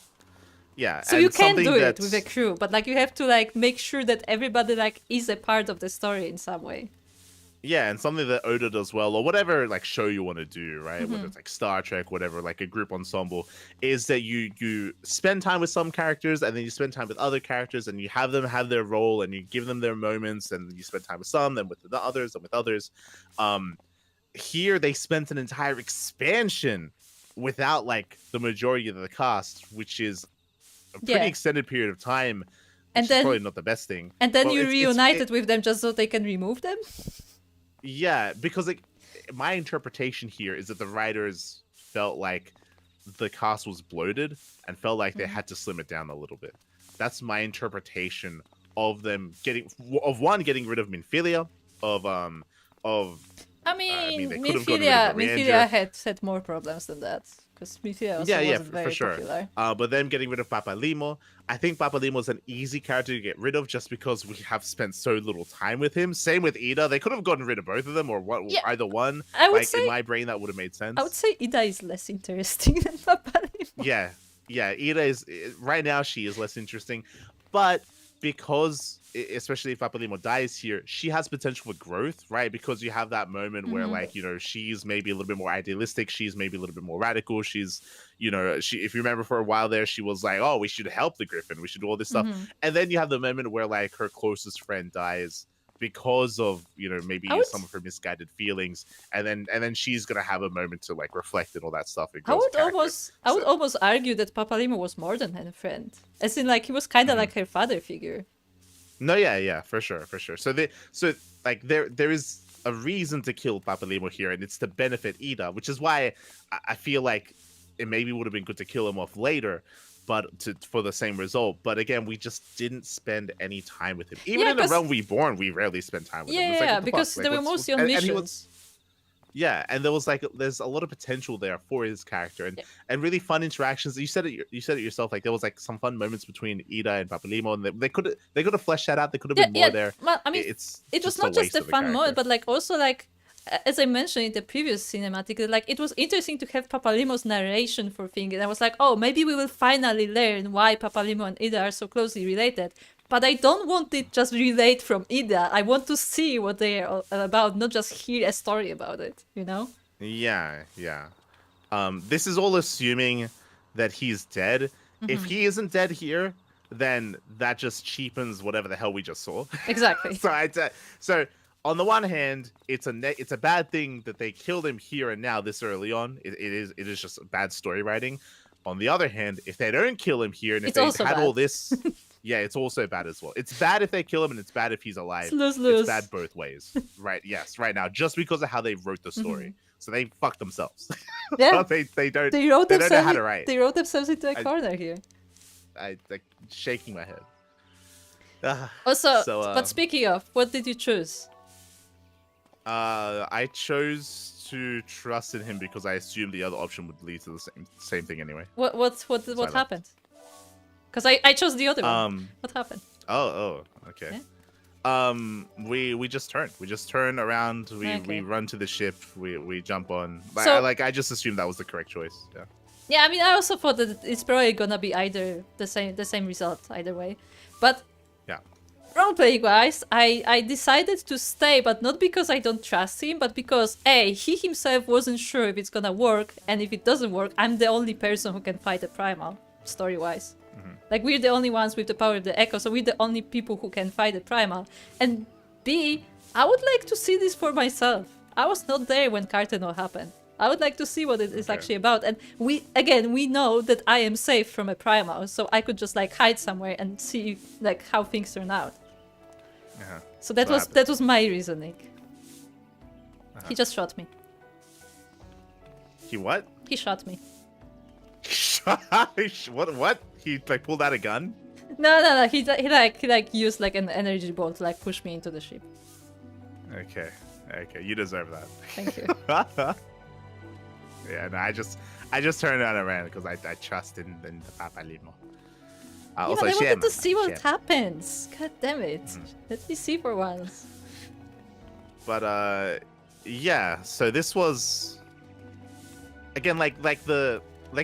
Speaker 2: So you can do it with a crew, but like you have to like make sure that everybody like is a part of the story in some way.
Speaker 1: Yeah, and something that Oda does well, or whatever like show you want to do, right? Whether it's like Star Trek, whatever, like a group ensemble, is that you spend time with some characters and then you spend time with other characters and you have them have their role and you give them their moments and you spend time with some, then with the others and with others. Here they spent an entire expansion without like the majority of the cast, which is a pretty extended period of time. And then probably not the best thing.
Speaker 2: And then you reunited with them just so they can remove them?
Speaker 1: Yeah, because like my interpretation here is that the writers felt like the cast was bloated and felt like they had to slim it down a little bit. That's my interpretation of them getting rid of Minfilia,
Speaker 2: Minfilia had more problems than that. Because Minfilia wasn't very popular.
Speaker 1: But them getting rid of Papalymo, I think Papalymo is an easy character to get rid of just because we have spent so little time with him. Same with Ida. They could have gotten rid of both of them or either one.
Speaker 2: I would say,
Speaker 1: in my brain, that would have made sense.
Speaker 2: I would say Ida is less interesting than Papalymo.
Speaker 1: Yeah, Ida is... Right now, she is less interesting. But because... especially if Papalymo dies here, she has potential for growth, right? Because you have that moment where, like, she's maybe a little bit more idealistic. She's maybe a little bit more radical. She's, if you remember for a while there, she was like, oh, we should help the Griffin. We should do all this stuff. And then you have the moment where, like, her closest friend dies because of, maybe some of her misguided feelings. And then she's going to have a moment to, like, reflect and all that stuff.
Speaker 2: I would almost argue that Papalymo was more than her friend. As in, like, he was kind of like her father figure.
Speaker 1: No, yeah, for sure. So there is a reason to kill Papalymo here, and it's to benefit Ida, which is why I feel like it maybe would have been good to kill him off later, but for the same result. But again, we just didn't spend any time with him. Even in The Realm Reborn, we rarely spent time with him.
Speaker 2: Yeah, because there were mostly on missions.
Speaker 1: Yeah, and there's a lot of potential there for his character, and really fun interactions. You said it yourself. Like there was like some fun moments between Ida and Papalimo, and they could have fleshed that out. There could have been more there.
Speaker 2: Well, I mean, it was not just a fun moment, but like also like as I mentioned in the previous cinematic, like it was interesting to have Papalimo's narration for things, and I was like, oh, maybe we will finally learn why Papalimo and Ida are so closely related. But I don't want it just relate from Ida. I want to see what they are about, not just hear a story about it, you know?
Speaker 1: Yeah. This is all assuming that he's dead. If he isn't dead here, then that just cheapens whatever the hell we just saw.
Speaker 2: Exactly.
Speaker 1: So on the one hand, it's a bad thing that they killed him here and now this early on. It is just bad story writing. On the other hand, if they don't kill him here and if they had all this... Yeah, it's also bad as well. It's bad if they kill him, and it's bad if he's alive. It's bad both ways. Right, yes, right now. Just because of how they wrote the story. So they fucked themselves.
Speaker 2: Yeah.
Speaker 1: they don't
Speaker 2: know
Speaker 1: how to write.
Speaker 2: They wrote themselves into a corner here.
Speaker 1: I like shaking my head.
Speaker 2: But speaking of, what did you choose?
Speaker 1: I chose to trust in him because I assumed the other option would lead to the same thing anyway.
Speaker 2: What happened? Because I chose the other one. What happened?
Speaker 1: Oh, okay. Yeah. We just turn. We just turn around. We run to the ship. We jump on. I just assumed that was the correct choice. Yeah.
Speaker 2: Yeah, I mean, I also thought that it's probably gonna be either the same result either way, but
Speaker 1: yeah.
Speaker 2: Roleplaying wise, I decided to stay, but not because I don't trust him, but because he himself wasn't sure if it's gonna work, and if it doesn't work, I'm the only person who can fight a primal story wise. Like, we're the only ones with the power of the Echo, so we're the only people who can fight the Primal. And B, I would like to see this for myself. I was not there when Carteno happened. I would like to see what it is actually about. And we know that I am safe from a Primal, so I could just, like, hide somewhere and see, like, how things turn out. So that was my reasoning. He just shot me.
Speaker 1: He what?
Speaker 2: He shot me.
Speaker 1: What? He like pulled out a gun?
Speaker 2: No. He used like an energy ball to like push me into the ship.
Speaker 1: Okay. You deserve that.
Speaker 2: Thank you.
Speaker 1: Yeah. No, I just turned around and ran because I trust in Papalimo.
Speaker 2: I wanted to see what happens. God damn it! Let me see for once.
Speaker 1: But yeah. So this was again like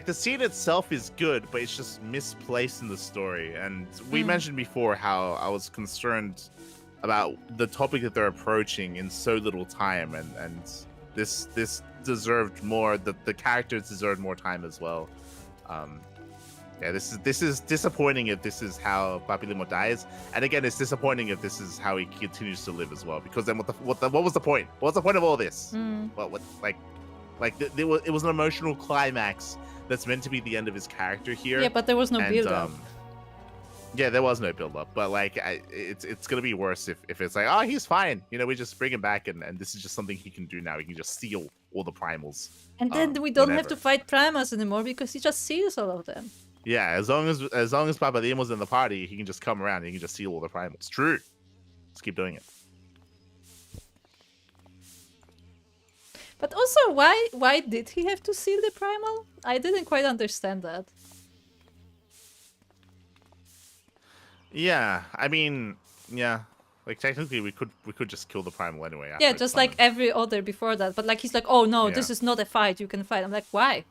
Speaker 1: the scene itself is good, but it's just misplaced in the story. And we mentioned before how I was concerned about the topic that they're approaching in so little time, and this deserved more. The characters deserved more time as well. Yeah, this is disappointing if this is how Papalimo dies, and again, it's disappointing if this is how he continues to live as well. Because then, what was the point? What's the point of all this? It was an emotional climax that's meant to be the end of his character here.
Speaker 2: Yeah, but there was no build-up.
Speaker 1: Yeah, there was no build-up. But like, it's gonna be worse if it's like, oh, he's fine. You know, we just bring him back, and this is just something he can do now. He can just steal all the primals.
Speaker 2: And then we don't have to fight primals anymore because he just steals all of them.
Speaker 1: Yeah, as long as Papalimo's in the party, he can just come around and he can just steal all the primals. True. Let's keep doing it.
Speaker 2: But also, why did he have to seal the primal? I didn't quite understand that.
Speaker 1: Yeah, I mean, yeah, like technically we could just kill the primal anyway.
Speaker 2: Yeah, just like every other before that. But like he's like, oh no, this is not a fight. You can fight. I'm like, why?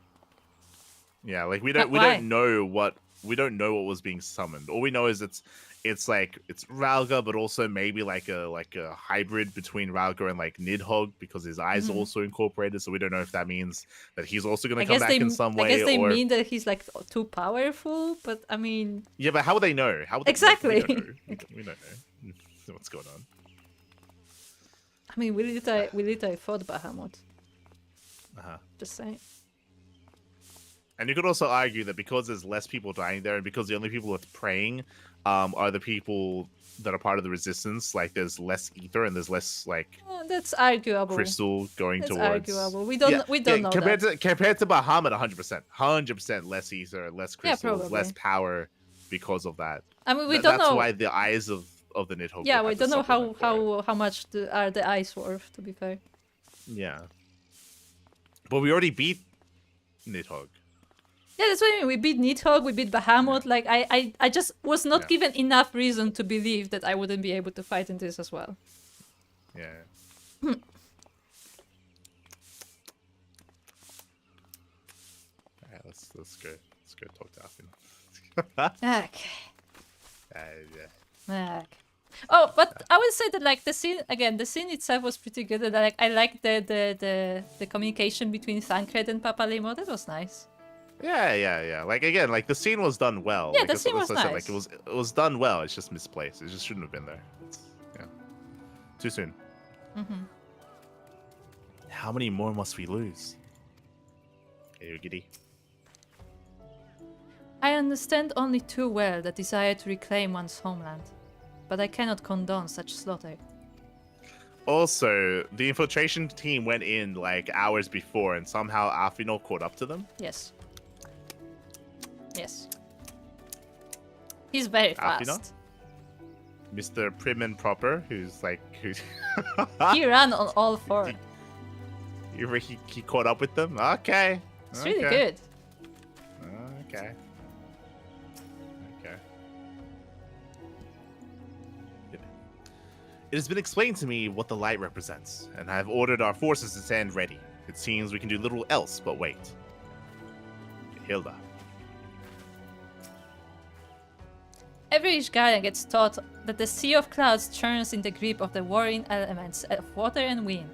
Speaker 1: Yeah, like we don't know what was being summoned. All we know is it's Ralga, but also maybe like a hybrid between Ralga and like Nidhogg because his eyes are also incorporated. So we don't know if that means that he's also going to come back in some way.
Speaker 2: I guess they mean that he's like too powerful, but I mean.
Speaker 1: Yeah, but how would they know?
Speaker 2: Exactly.
Speaker 1: We don't know what's going on.
Speaker 2: I mean, we literally fought Bahamut. Just saying.
Speaker 1: And you could also argue that because there's less people dying there, and because the only people that's praying are the people that are part of the resistance, like there's less ether and there's less like
Speaker 2: that's arguable.
Speaker 1: Crystal going
Speaker 2: that's
Speaker 1: towards.
Speaker 2: Arguable. We don't know
Speaker 1: compared
Speaker 2: that.
Speaker 1: Compared to Bahamut, 100% less ether, less crystals, less power because of that.
Speaker 2: I mean, we don't know.
Speaker 1: That's why the eyes of the Nidhogg.
Speaker 2: Yeah, we don't know how much are the eyes worth. To be fair.
Speaker 1: Yeah. But we already beat Nidhogg.
Speaker 2: Yeah, that's what I mean. We beat Nidhogg, we beat Bahamut. Like, I just was not given enough reason to believe that I wouldn't be able to fight in this as well.
Speaker 1: Yeah. Alright, let's go talk to Athena.
Speaker 2: Okay.
Speaker 1: Yeah.
Speaker 2: Okay. Oh, but I would say that like the scene itself was pretty good. And like I like the communication between Thancred and Papalimo. That was nice.
Speaker 1: Yeah. Like again, like the scene was done well.
Speaker 2: Yeah,
Speaker 1: like,
Speaker 2: the scene was nice.
Speaker 1: Like it was done well. It's just misplaced. It just shouldn't have been there. Yeah. Too soon.
Speaker 2: Mm-hmm.
Speaker 1: How many more must we lose? Okay, you're giddy.
Speaker 2: I understand only too well the desire to reclaim one's homeland, but I cannot condone such slaughter.
Speaker 1: Also, the infiltration team went in like hours before, and somehow Athena caught up to them.
Speaker 2: Yes. He's very
Speaker 1: Athena?
Speaker 2: fast.
Speaker 1: Mr. Prim and Proper, who's
Speaker 2: He ran on all four.
Speaker 1: He caught up with them. Okay.
Speaker 2: It's really good.
Speaker 1: Okay. It has been explained to me what the light represents, and I have ordered our forces to stand ready. It seems we can do little else but wait. Hilda.
Speaker 2: Every Ishgarian gets taught that the sea of clouds churns in the grip of the warring elements of water and wind.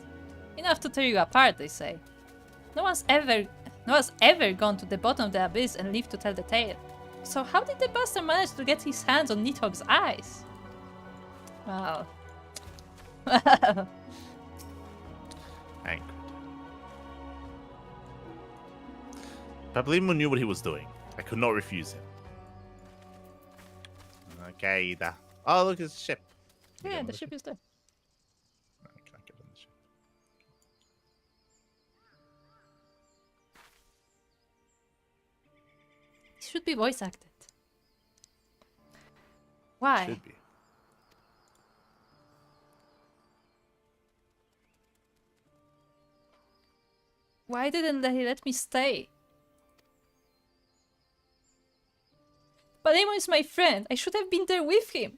Speaker 2: Enough to tear you apart, they say. No one's ever gone to the bottom of the abyss and lived to tell the tale. So how did the bastard manage to get his hands on Nidhogg's eyes? Well...
Speaker 1: Angry. Pablimo knew what he was doing. I could not refuse him. Okay, Ida. Oh, look, it's a ship.
Speaker 2: Yeah, the ship is there.
Speaker 1: I can't get on the ship.
Speaker 2: It should be voice acted. Why?
Speaker 1: Should be.
Speaker 2: Why didn't he let me stay? Palemo is my friend. I should have been there with him.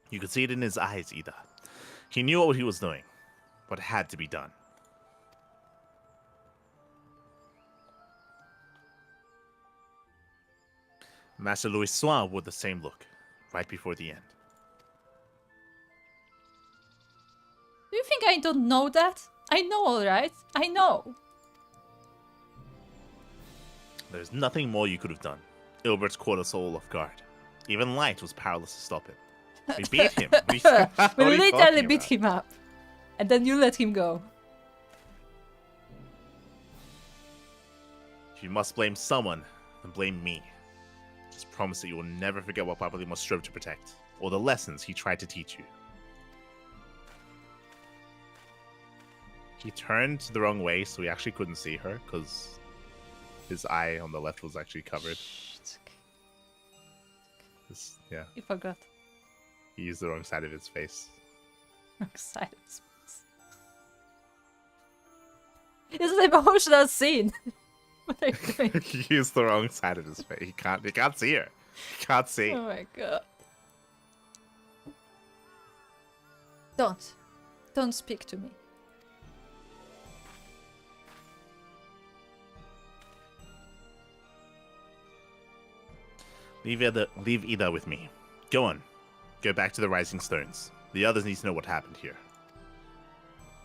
Speaker 1: You could see it in his eyes, Ida. He knew what he was doing, but it had to be done. Master Louis Soin wore the same look, right before the end.
Speaker 2: Do you think I don't know that? I know, alright? I know.
Speaker 1: There's nothing more you could have done. Ilbert's caught us all off guard. Even Light was powerless to stop him. We beat him.
Speaker 2: We literally beat him up. And then you let him go.
Speaker 1: If you must blame someone, then blame me. Just promise that you will never forget what Papalimo strove to protect, or the lessons he tried to teach you. He turned the wrong way, so we actually couldn't see her, because his eye on the left was actually covered.
Speaker 2: It's okay.
Speaker 1: Yeah.
Speaker 2: You forgot.
Speaker 1: He used the wrong side of his face.
Speaker 2: Wrong side of his face. It's an emotional scene. What are you doing?
Speaker 1: He used the wrong side of his face. He can't see her. He can't see.
Speaker 2: Oh my god. Don't speak to me.
Speaker 1: Leave Ida with me. Go on. Go back to the Rising Stones. The others need to know what happened here.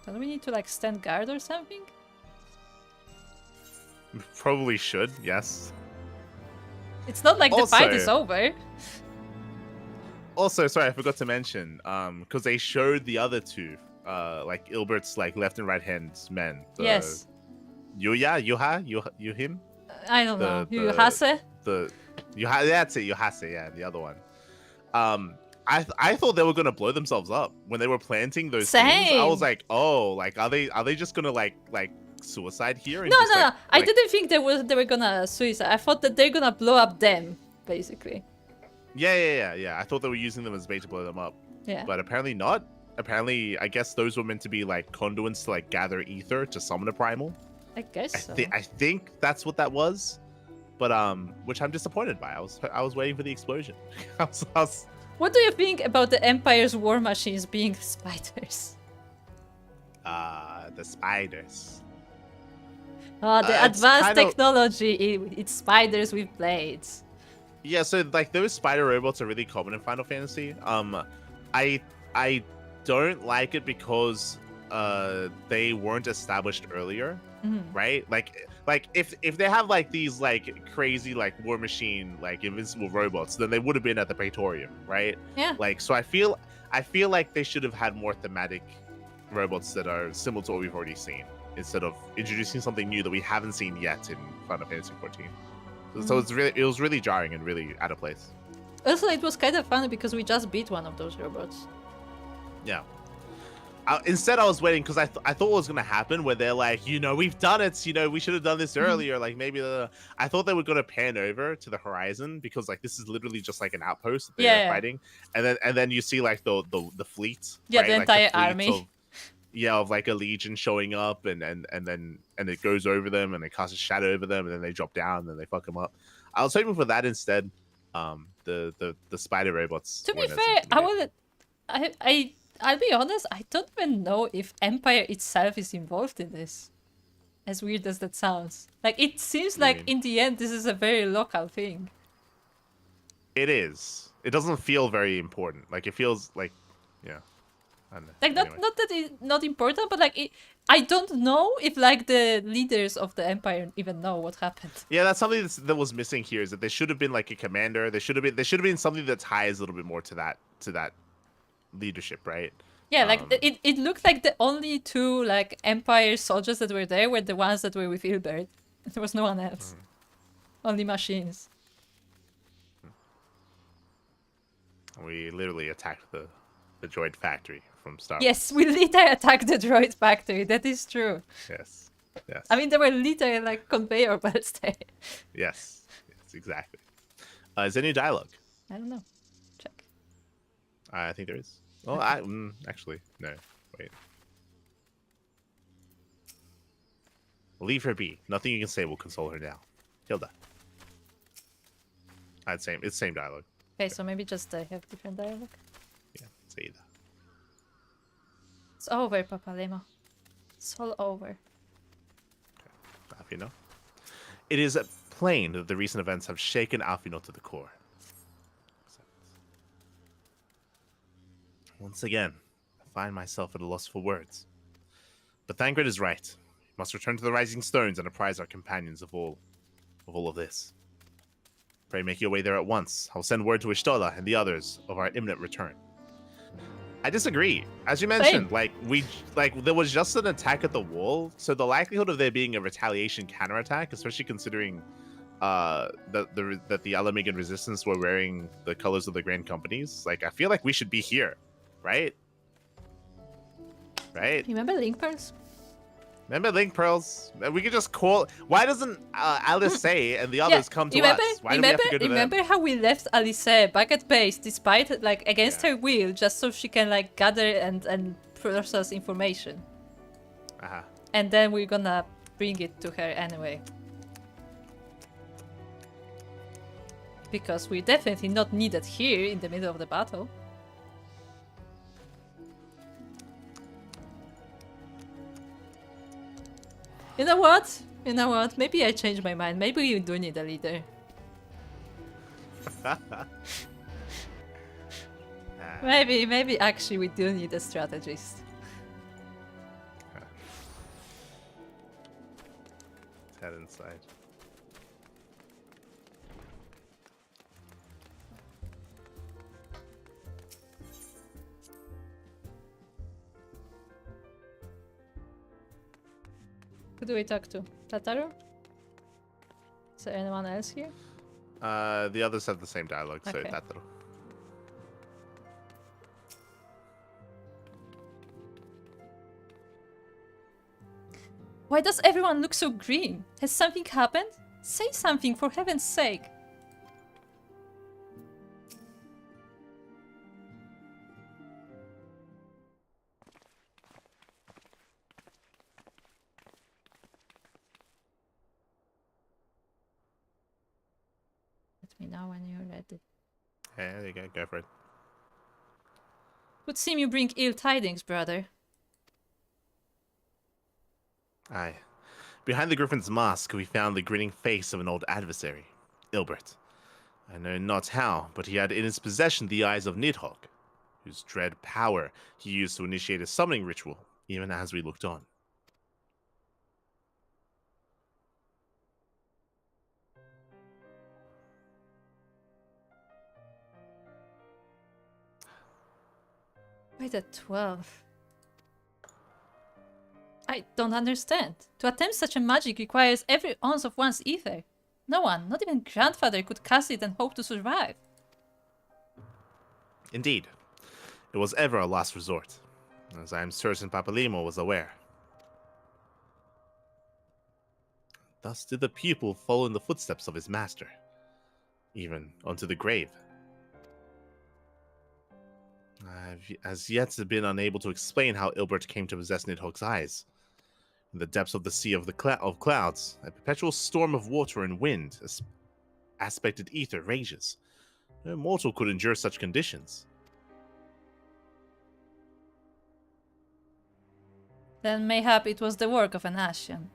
Speaker 2: Don't we need to like stand guard or something?
Speaker 1: We probably should, yes.
Speaker 2: It's not like the fight is over.
Speaker 1: Also, sorry, I forgot to mention, because they showed the other two, like Ilbert's like left and right hand men.
Speaker 2: Yes.
Speaker 1: Yuhim?
Speaker 2: I don't know. Yuhase?
Speaker 1: That's it, Yuhase, yeah, the other one. I thought they were gonna blow themselves up when they were planting those things. I was like, oh, like are they just gonna like suicide here. And
Speaker 2: No,
Speaker 1: just,
Speaker 2: no,
Speaker 1: like,
Speaker 2: no. I didn't think they were gonna suicide. I thought that they're gonna blow up them, basically.
Speaker 1: Yeah. I thought they were using them as bait to blow them up.
Speaker 2: Yeah.
Speaker 1: But apparently not. Apparently, I guess those were meant to be like conduits to like gather ether to summon a primal.
Speaker 2: I guess so.
Speaker 1: I think that's what that was. But which I'm disappointed by. I was waiting for the explosion. I was...
Speaker 2: What do you think about the Empire's war machines being spiders?
Speaker 1: The spiders.
Speaker 2: Oh, the advanced
Speaker 1: kinda...
Speaker 2: technology. It's spiders with blades.
Speaker 1: Yeah, so like those spider robots are really common in Final Fantasy. I don't like it because they weren't established earlier, right? Like if they have like these like crazy like war machine like invincible robots, then they would have been at the Praetorium, right?
Speaker 2: Yeah.
Speaker 1: Like so I feel like they should have had more thematic robots that are similar to what we've already seen, instead of introducing something new that we haven't seen yet in Final Fantasy 14. So it was really jarring and really out of place.
Speaker 2: Also, it was kind of funny because we just beat one of those robots.
Speaker 1: Yeah. Instead, I was waiting because I thought what was going to happen where they're like, we've done it. We should have done this earlier. Like maybe I thought they were going to pan over to the horizon because like this is literally just like an outpost that they're fighting. And then you see like the fleet.
Speaker 2: Yeah,
Speaker 1: right?
Speaker 2: the
Speaker 1: like,
Speaker 2: entire army.
Speaker 1: Of like a legion showing up and it goes over them and it casts a shadow over them and then they drop down and then they fuck them up. I was hoping for that instead. The spider robots.
Speaker 2: To be fair, I'll be honest, I don't even know if Empire itself is involved in this. As weird as that sounds. Like, it seems like in the end this is a very local thing.
Speaker 1: It is. It doesn't feel very important. Like, it feels like, yeah. I don't know.
Speaker 2: Like, not that it's not important, but like, I don't know if like the leaders of the Empire even know what happened.
Speaker 1: Yeah, that's something that was missing here, is that there should have been like a commander. There should have been something that ties a little bit more to that leadership, right?
Speaker 2: Yeah, like it looked like the only two like Empire soldiers that were there were the ones that were with Ilbert. There was no one else. Only machines.
Speaker 1: We literally attacked the droid factory from Star Wars.
Speaker 2: Yes, we literally attacked the droid factory. That is true.
Speaker 1: Yes.
Speaker 2: I mean, there were literally like conveyor belts there.
Speaker 1: Yes, exactly. Is there any dialogue?
Speaker 2: I don't know. Check.
Speaker 1: I think there is. Well, actually, no. Wait. Leave her be. Nothing you can say will console her now. Hilda. It's the same dialogue.
Speaker 2: Okay, so maybe just have different dialogue.
Speaker 1: Yeah, say that.
Speaker 2: It's over, Papalema. It's all over.
Speaker 1: Alfino. It is plain that the recent events have shaken Alfino to the core. Once again, I find myself at a loss for words. But Thancred is right. We must return to the Rising Stones and apprise our companions of all of this. Pray make your way there at once. I'll send word to Ishtola and the others of our imminent return. I disagree. As you mentioned, there was just an attack at the wall, so the likelihood of there being a retaliation counterattack, especially considering that the Alamigan Resistance were wearing the colors of the Grand Companies, like I feel like we should be here, right? Right?
Speaker 2: Remember Link Pearls?
Speaker 1: Remember Link Pearls? We could just call. Why doesn't Alice and the others come to us? Why do we have to go to them?
Speaker 2: Remember how we left Alice back at base, despite against her will, just so she can gather and process information. And then we're gonna bring it to her anyway. Because we're definitely not needed here in the middle of the battle. You know what? Maybe I changed my mind. Maybe you do need a leader. Maybe actually we do need a strategist.
Speaker 1: Let's head inside.
Speaker 2: Who do we talk to? Tataru? Is there anyone else here?
Speaker 1: The others have the same dialogue, so
Speaker 2: Okay.
Speaker 1: Tataru.
Speaker 2: Why does everyone look so grim? Has something happened? Say something, for heaven's sake. Let me know when you're ready.
Speaker 1: Yeah, there you go. Go for it.
Speaker 2: Would seem you bring ill tidings, brother.
Speaker 1: Aye. Behind the griffin's mask, we found the grinning face of an old adversary, Ilbert. I know not how, but he had in his possession the eyes of Nidhogg, whose dread power he used to initiate a summoning ritual, even as we looked on.
Speaker 2: Wait at 12. I don't understand. To attempt such a magic requires every ounce of one's ether. No one, not even grandfather, could cast it and hope to survive.
Speaker 1: Indeed, it was ever a last resort, as I am certain Papalimo was aware. Thus did the pupil follow in the footsteps of his master, even unto the grave. I've as yet been unable to explain how Ilbert came to possess Nidhogg's eyes. In the depths of the sea of clouds, a perpetual storm of water and wind, aspected ether rages. No mortal could endure such conditions.
Speaker 2: Then mayhap it was the work of an Ascian.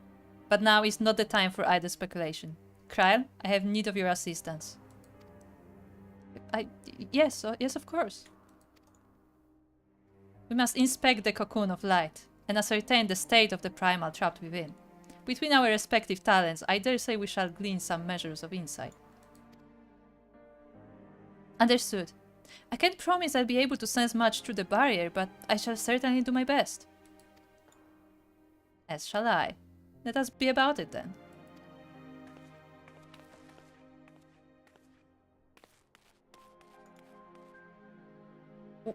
Speaker 2: But now is not the time for idle speculation. Kryl, I have need of your assistance. Yes, of course. We must inspect the cocoon of light and ascertain the state of the primal trapped within. Between our respective talents, I dare say we shall glean some measures of insight. Understood. I can't promise I'll be able to sense much through the barrier, but I shall certainly do my best. As shall I. Let us be about it then.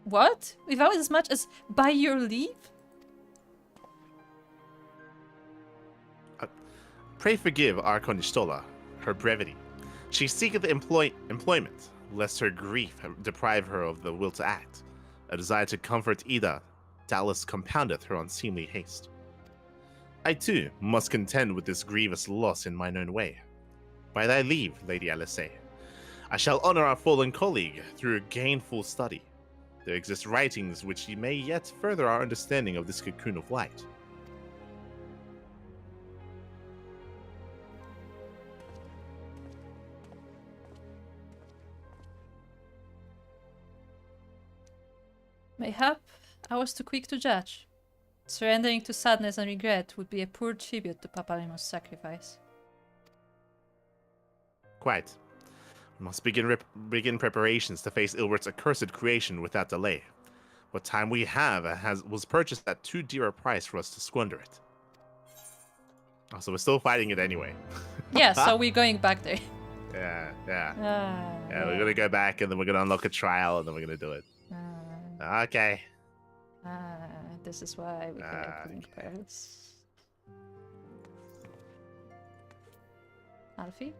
Speaker 2: What? Without as much as by your leave?
Speaker 1: Pray forgive our Konishtola, her brevity. She seeketh employment, lest her grief deprive her of the will to act. A desire to comfort Ida doubtless compoundeth her unseemly haste. I too must contend with this grievous loss in mine own way. By thy leave, Lady Alice, I shall honor our fallen colleague through gainful study. There exist writings which may yet further our understanding of this cocoon of light.
Speaker 2: Mayhap I was too quick to judge. Surrendering to sadness and regret would be a poor tribute to Papalimo's sacrifice.
Speaker 1: Quite. We must begin preparations to face Ilbert's accursed creation without delay. What time we have was purchased at too dear a price for us to squander it. Oh, so we're still fighting it anyway.
Speaker 2: Yeah, so we're going back there.
Speaker 1: Yeah. Yeah, we're gonna go back and then we're gonna unlock a trial and then we're gonna do it. Okay.
Speaker 2: This is why we have pink pearls. Alfie?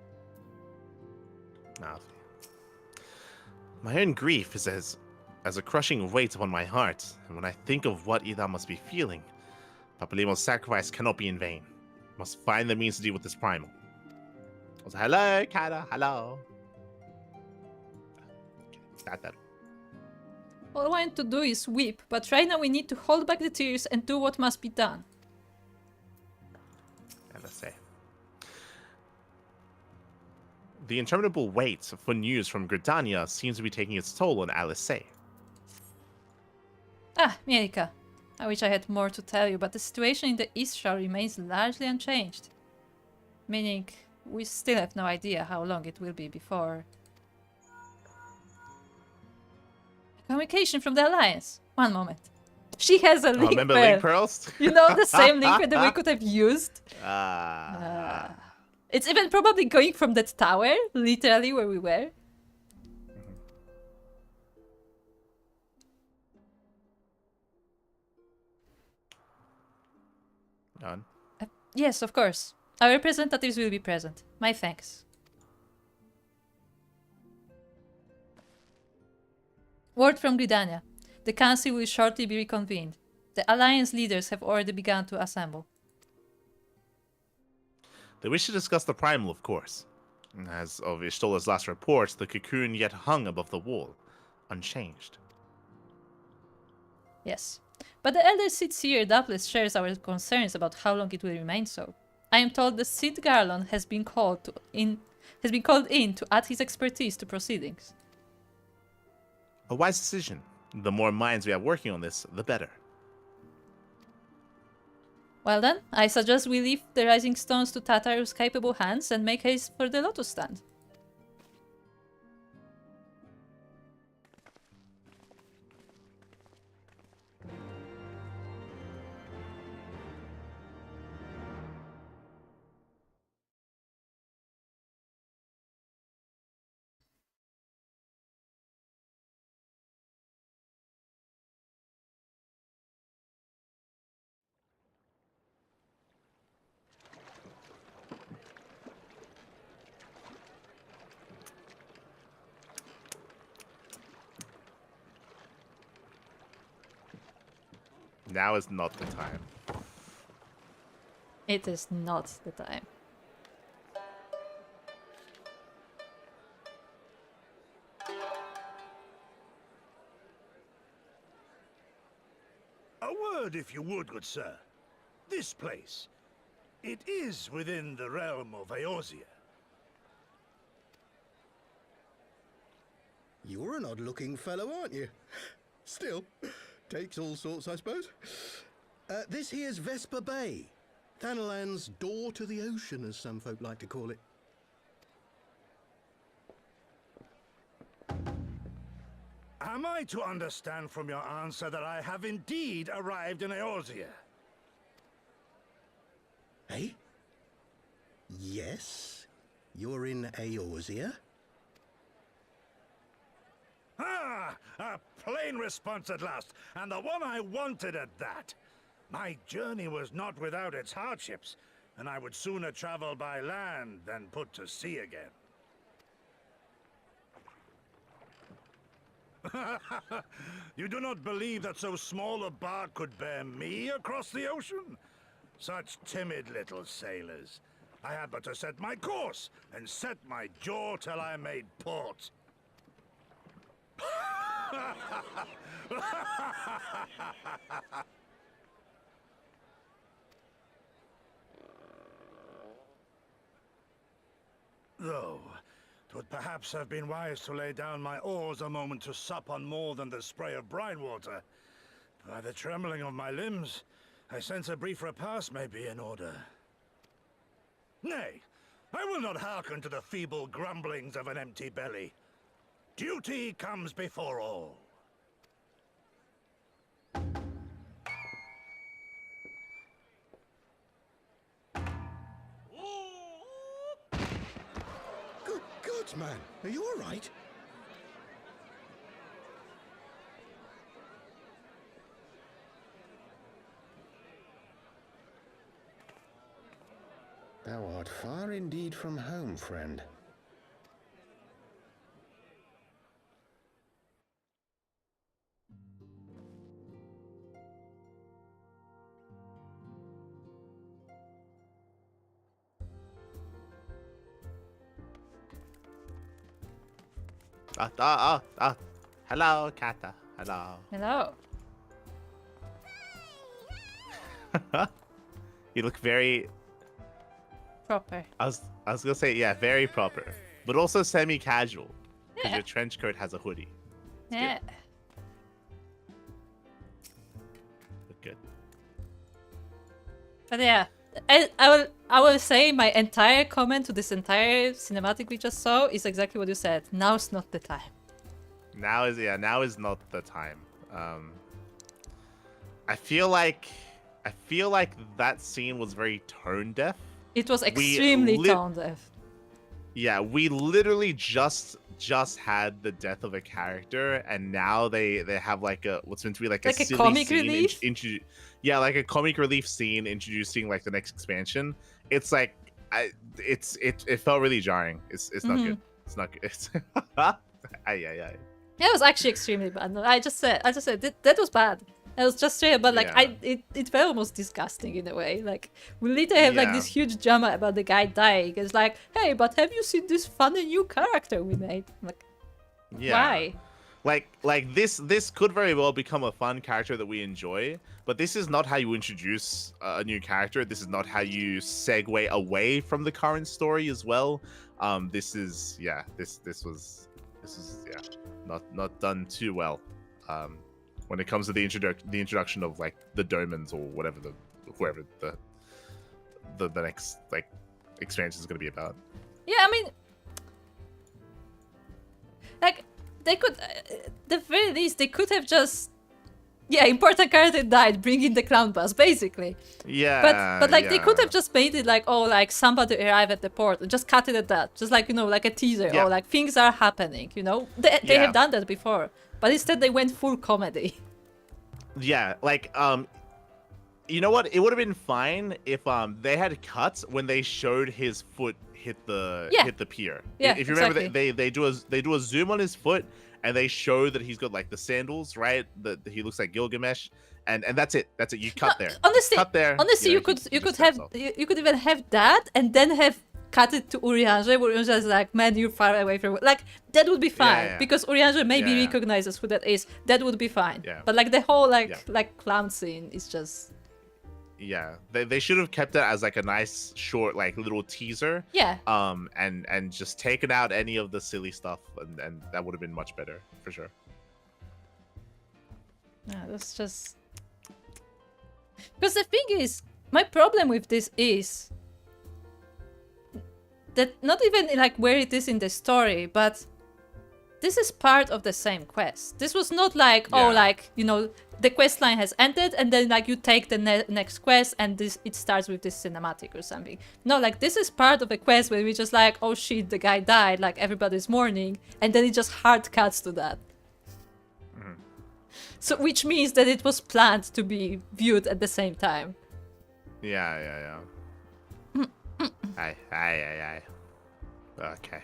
Speaker 1: Alfie. My own grief is as a crushing weight upon my heart, and when I think of what Ida must be feeling, Papalimo's sacrifice cannot be in vain. Must find the means to deal with this primal. Also, hello, Kata, hello. That.
Speaker 2: All I want to do is weep, but right now we need to hold back the tears and do what must be done.
Speaker 1: Yeah, let's say. The interminable wait for news from Gridania seems to be taking its toll on Alice.
Speaker 2: Mielikka. I wish I had more to tell you, but the situation in the East Shore remains largely unchanged. Meaning, we still have no idea how long it will be before... Communication from the Alliance. One moment. She has a link
Speaker 1: remember
Speaker 2: pearl.
Speaker 1: link pearls?
Speaker 2: You know, the same link pearl that we could have used. It's even probably going from that tower, literally where we were.
Speaker 1: Done.
Speaker 2: Yes, of course. Our representatives will be present. My thanks. Word from Gridania. The council will shortly be reconvened. The Alliance leaders have already begun to assemble.
Speaker 1: They wish to discuss the primal, of course. As of Ishtola's last reports, the cocoon yet hung above the wall, unchanged.
Speaker 2: Yes. But the Elder Cid Seer doubtless shares our concerns about how long it will remain so. I am told the Cid Garlon has been called in to add his expertise to proceedings.
Speaker 1: A wise decision. The more minds we have working on this, the better.
Speaker 2: Well then, I suggest we leave the Rising Stones to Tataru's capable hands and make haste for the Lotus Stand.
Speaker 1: Now is not the time.
Speaker 2: It is not the time.
Speaker 15: A word, if you would, good sir. This place, it is within the realm of Eorzea.
Speaker 16: You're an odd-looking fellow, aren't you? Still, takes all sorts, I suppose. This here's Vesper Bay. Thanalan's door to the ocean, as some folk like to call it.
Speaker 15: Am I to understand from your answer that I have indeed arrived in Eorzea?
Speaker 16: Eh? Yes? You're in Eorzea?
Speaker 15: Ah! A plain response at last, and the one I wanted at that. My journey was not without its hardships, and I would sooner travel by land than put to sea again. You do not believe that so small a bark could bear me across the ocean? Such timid little sailors. I had but to set my course and set my jaw till I made port. Though, 'twould perhaps have been wise to lay down my oars a moment to sup on more than the spray of brine water. By the trembling of my limbs, I sense a brief repast may be in order. Nay, I will not hearken to the feeble grumblings of an empty belly. Duty comes before all.
Speaker 16: Good gods, man. Are you all right? Thou art far indeed from home, friend.
Speaker 1: Hello, Kata. Hello.
Speaker 2: Hello.
Speaker 1: You look very
Speaker 2: proper.
Speaker 1: I was gonna say, yeah, very proper, but also semi-casual because your trench coat has a hoodie.
Speaker 2: Yeah.
Speaker 1: Look good.
Speaker 2: But yeah, I will say my entire comment to this entire cinematic we just saw is exactly what you said. Now's not the time.
Speaker 1: Now is not the time. I feel like that scene was very tone deaf.
Speaker 2: It was extremely tone deaf.
Speaker 1: Yeah, we literally just just had the death of a character, and now they have like a what's meant to be like a silly
Speaker 2: comic
Speaker 1: scene
Speaker 2: relief?
Speaker 1: yeah, like a comic relief scene introducing like the next expansion. It's like it felt really jarring. It's not good. It's not good. It's
Speaker 2: Yeah, it was actually extremely bad. No, I just said that was bad. It was just straight, but like it felt almost disgusting in a way. Like we literally have like this huge drama about the guy dying. It's like, hey, but have you seen this funny new character we made? I'm like, why?
Speaker 1: Like this could very well become a fun character that we enjoy, but this is not how you introduce a new character. This is not how you segue away from the current story as well. This is not done too well. When it comes to the introduction of like the Domans or whatever whoever the next like expansion is going to be about.
Speaker 2: Yeah, I mean, like they could, the very least, they could have just, important character died, bring in the clown bus, basically.
Speaker 1: Yeah.
Speaker 2: But like they could have just made it like, oh, like somebody arrived at the port and just cut it at that, just like, you know, like a teaser, or like things are happening, you know. They have done that before, but instead they went full comedy.
Speaker 1: Yeah, like you know what? It would have been fine if they had cuts when they showed his foot hit the pier.
Speaker 2: Yeah,
Speaker 1: if you remember,
Speaker 2: exactly.
Speaker 1: they do a zoom on his foot and they show that he's got like the sandals, right? That he looks like Gilgamesh, and that's it. That's it. You cut there.
Speaker 2: Honestly,
Speaker 1: cut there.
Speaker 2: You could even have that and then have cut it to Urianger, where Urianger is like, man, you're far away from, like, that would be fine, because Urianger maybe recognizes who that is. That would be fine. But like the whole like clown scene is just.
Speaker 1: Yeah, they should have kept it as like a nice short like little teaser.
Speaker 2: Yeah.
Speaker 1: And just taken out any of the silly stuff, and that would have been much better for sure.
Speaker 2: Yeah, that's just because the thing is, my problem with this is that not even like where it is in the story, but this is part of the same quest. This was not like, oh, like, you know, the quest line has ended and then like you take the next quest and it starts with this cinematic or something. No, like this is part of a quest where we just like, oh shit, the guy died, like everybody's mourning, and then it just hard cuts to that. So which means that it was planned to be viewed at the same time.
Speaker 1: Yeah. Aye. Okay.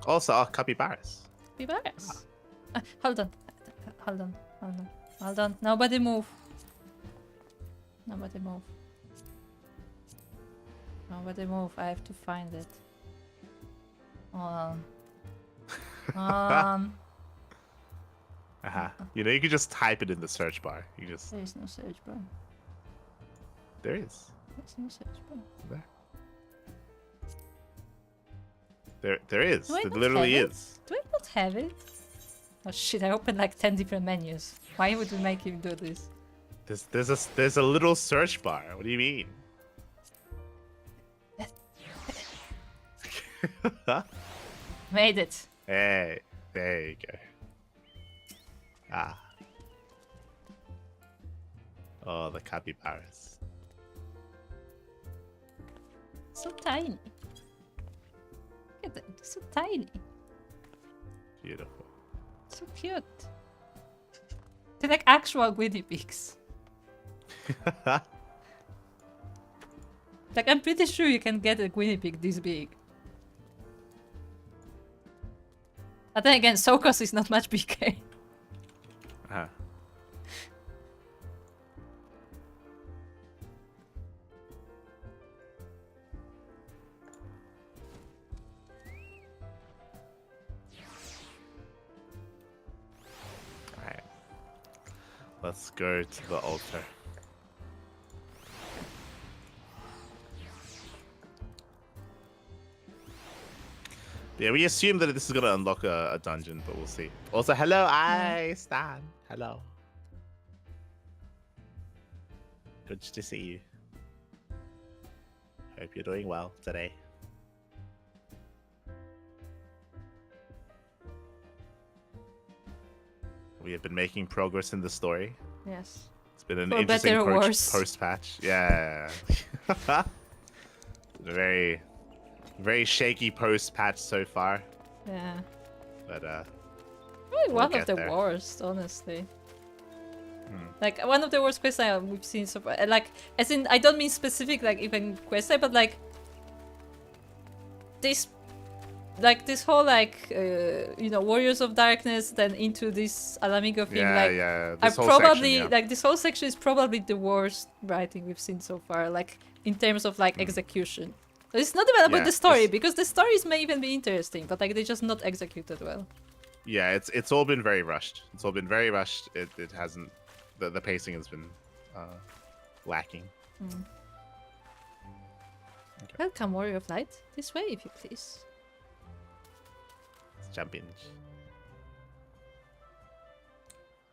Speaker 1: Also, capybaras.
Speaker 2: Capybaras. Hold on. Nobody move. I have to find it. Hold on.
Speaker 1: You know, you can just type it in the search bar. You just.
Speaker 2: There is no search bar.
Speaker 1: There is.
Speaker 2: There's no search bar.
Speaker 1: There is. There literally is.
Speaker 2: Do I not have it? Oh shit! I opened like 10 different menus. Why would we make you do this?
Speaker 1: There's a little search bar. What do you mean?
Speaker 2: Made it.
Speaker 1: Hey, there you go. Oh, the capybaras.
Speaker 2: So tiny. Look at them, they're so tiny.
Speaker 1: Beautiful.
Speaker 2: So cute. They're like actual guinea pigs. Like, I'm pretty sure you can get a guinea pig this big. But then again, Soukos is not much bigger.
Speaker 1: Let's go to the altar. Yeah, we assume that this is gonna unlock a dungeon, but we'll see. Also, hello, Stan. Hello. Good to see you. Hope you're doing well today. We have been making progress in the story.
Speaker 2: Yes.
Speaker 1: It's been an
Speaker 2: For
Speaker 1: interesting
Speaker 2: better or worse.
Speaker 1: post-patch. Yeah. Very Very shaky post-patch so far.
Speaker 2: Yeah.
Speaker 1: But
Speaker 2: Probably
Speaker 1: we'll
Speaker 2: one of
Speaker 1: get
Speaker 2: the
Speaker 1: there.
Speaker 2: worst, honestly. Like we've seen so far. Like, as in, I don't mean specific, like even quest type, but like this whole Warriors of Darkness, then into this Alamigo thing.
Speaker 1: This whole
Speaker 2: probably
Speaker 1: section,
Speaker 2: like this whole section is probably the worst writing we've seen so far. Like in terms of like execution. It's not even about the story, because the stories may even be interesting, but like they're just not executed well.
Speaker 1: Yeah, it's all been very rushed. It's all been very rushed. It hasn't. The pacing has been lacking.
Speaker 2: Okay. Welcome, Warrior of Light. This way, if you please.
Speaker 1: Let's jump in.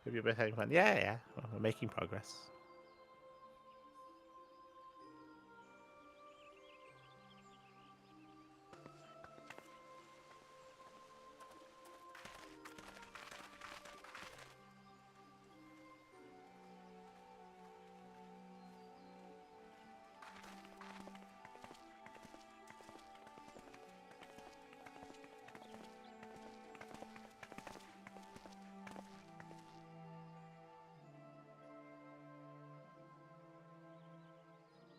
Speaker 1: Hope you're both having fun. Yeah. We're making progress.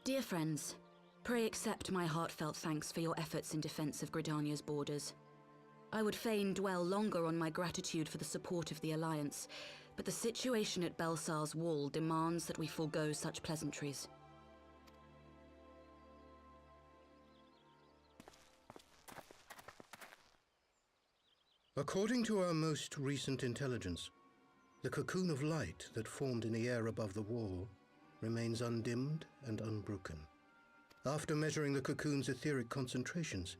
Speaker 9: Dear friends, pray accept my heartfelt thanks for your efforts in defense of Gridania's borders. I would fain dwell longer on my gratitude for the support of the Alliance, but the situation at Belsar's Wall demands that we forego such pleasantries.
Speaker 16: According to our most recent intelligence, the cocoon of light that formed in the air above the wall remains undimmed and unbroken. After measuring the cocoon's etheric concentrations,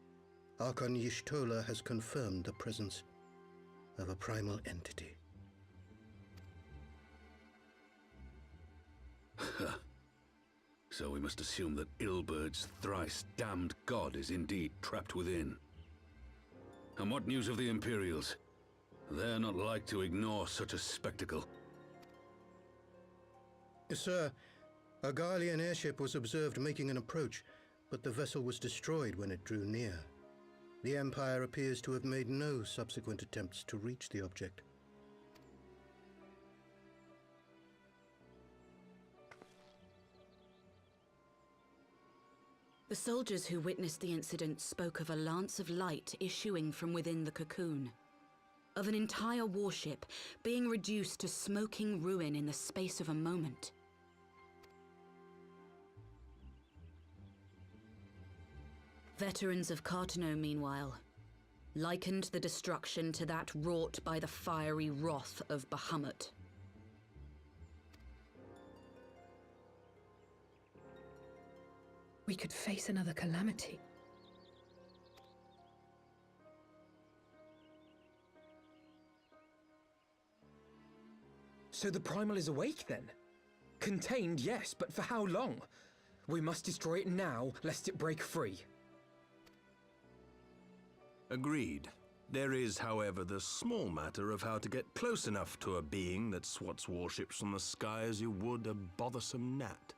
Speaker 16: Archon Y'shtola has confirmed the presence of a primal entity.
Speaker 11: So we must assume that Ilbert's thrice damned god is indeed trapped within. And what news of the Imperials? They're not like to ignore such a spectacle.
Speaker 16: Sir, a Garlean airship was observed making an approach, but the vessel was destroyed when it drew near. The Empire appears to have made no subsequent attempts to reach the object.
Speaker 9: The soldiers who witnessed the incident spoke of a lance of light issuing from within the cocoon. Of an entire warship being reduced to smoking ruin in the space of a moment. Veterans of KatatoniK, meanwhile, likened the destruction to that wrought by the fiery wrath of Bahamut.
Speaker 5: We could face another calamity.
Speaker 4: So the Primal is awake then? Contained, yes, but for how long? We must destroy it now, lest it break free.
Speaker 12: Agreed. There is, however, the small matter of how to get close enough to a being that swats warships from the sky as you would a bothersome gnat.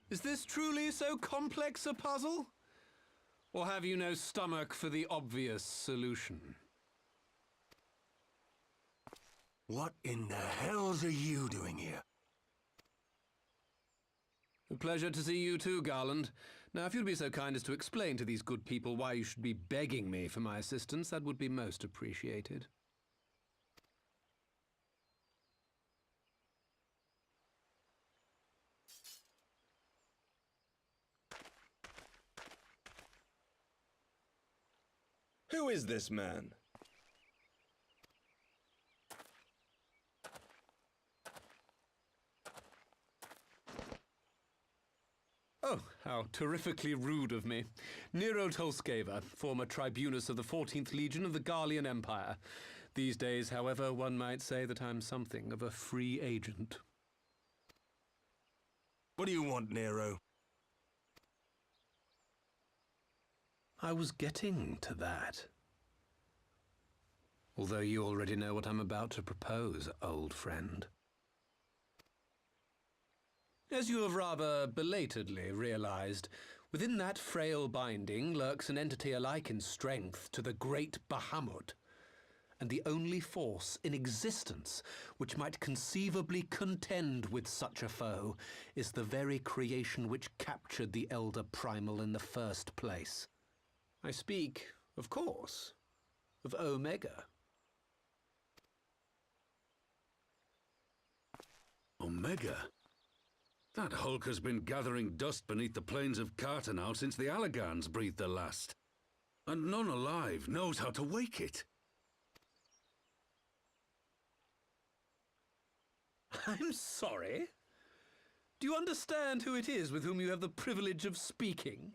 Speaker 17: Is this truly so complex a puzzle? Or have you no stomach for the obvious solution?
Speaker 15: What in the hells are you doing here?
Speaker 17: A pleasure to see you too, Garland. Now, if you'd be so kind as to explain to these good people why you should be begging me for my assistance, that would be most appreciated.
Speaker 12: Who is this man?
Speaker 17: Oh, how terrifically rude of me. Nero Tolskeva, former tribunus of the 14th Legion of the Garlean Empire. These days, however, one might say that I'm something of a free agent.
Speaker 15: What do you want, Nero?
Speaker 17: I was getting to that. Although you already know what I'm about to propose, old friend. As you have rather belatedly realized, within that frail binding lurks an entity alike in strength to the great Bahamut, and the only force in existence which might conceivably contend with such a foe is the very creation which captured the Elder Primal in the first place. I speak, of course, of Omega.
Speaker 11: Omega? That hulk has been gathering dust beneath the plains of KatatoniK since the Alagans breathed their last. And none alive knows how to wake it.
Speaker 17: I'm sorry? Do you understand who it is with whom you have the privilege of speaking?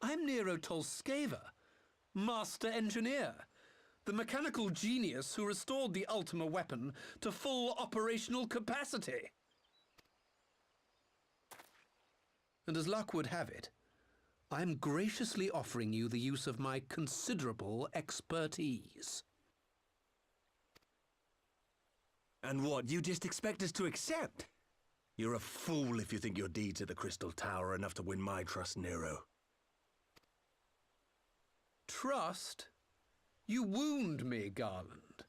Speaker 17: I'm Nero Tolskeva, Master Engineer, the mechanical genius who restored the Ultima weapon to full operational capacity. And as luck would have it, I'm graciously offering you the use of my considerable expertise.
Speaker 12: And what, you just expect us to accept? You're a fool if you think your deeds at the Crystal Tower are enough to win my trust, Nero.
Speaker 17: Trust? You wound me, Garland.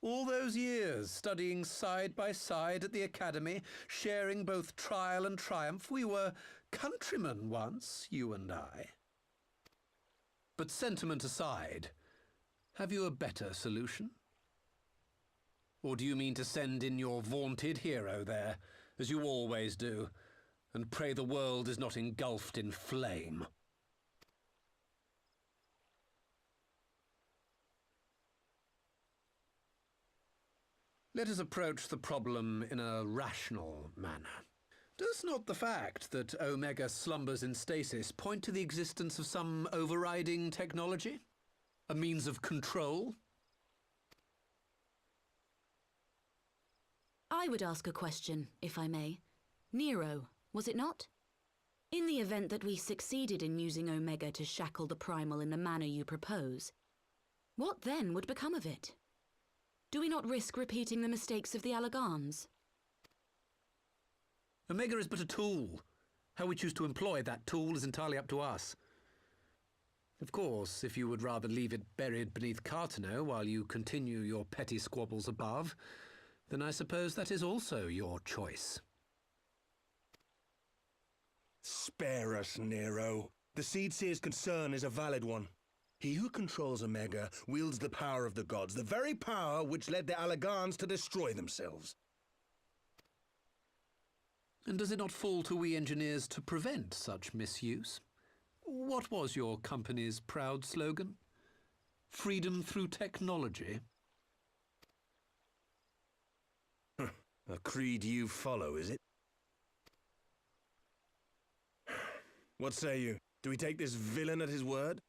Speaker 17: All those years, studying side by side at the Academy, sharing both trial and triumph, we were countrymen once, you and I. But sentiment aside, have you a better solution? Or do you mean to send in your vaunted hero there, as you always do, and pray the world is not engulfed in flame? Let us approach the problem in a rational manner. Does not the fact that Omega slumbers in stasis point to the existence of some overriding technology? A means of control?
Speaker 9: I would ask a question, if I may. Nero, was it not? In the event that we succeeded in using Omega to shackle the Primal in the manner you propose, what then would become of it? Do we not risk repeating the mistakes of the Alagans?
Speaker 17: Omega is but a tool. How we choose to employ that tool is entirely up to us. Of course, if you would rather leave it buried beneath KatatoniK while you continue your petty squabbles above, then I suppose that is also your choice.
Speaker 12: Spare us, Nero. The Seedseer's concern is a valid one. He who controls Omega wields the power of the gods, the very power which led the Alagans to destroy themselves.
Speaker 17: And does it not fall to we engineers to prevent such misuse? What was your company's proud slogan? Freedom through technology?
Speaker 12: A creed you follow, is it? What say you? Do we take this villain at his word?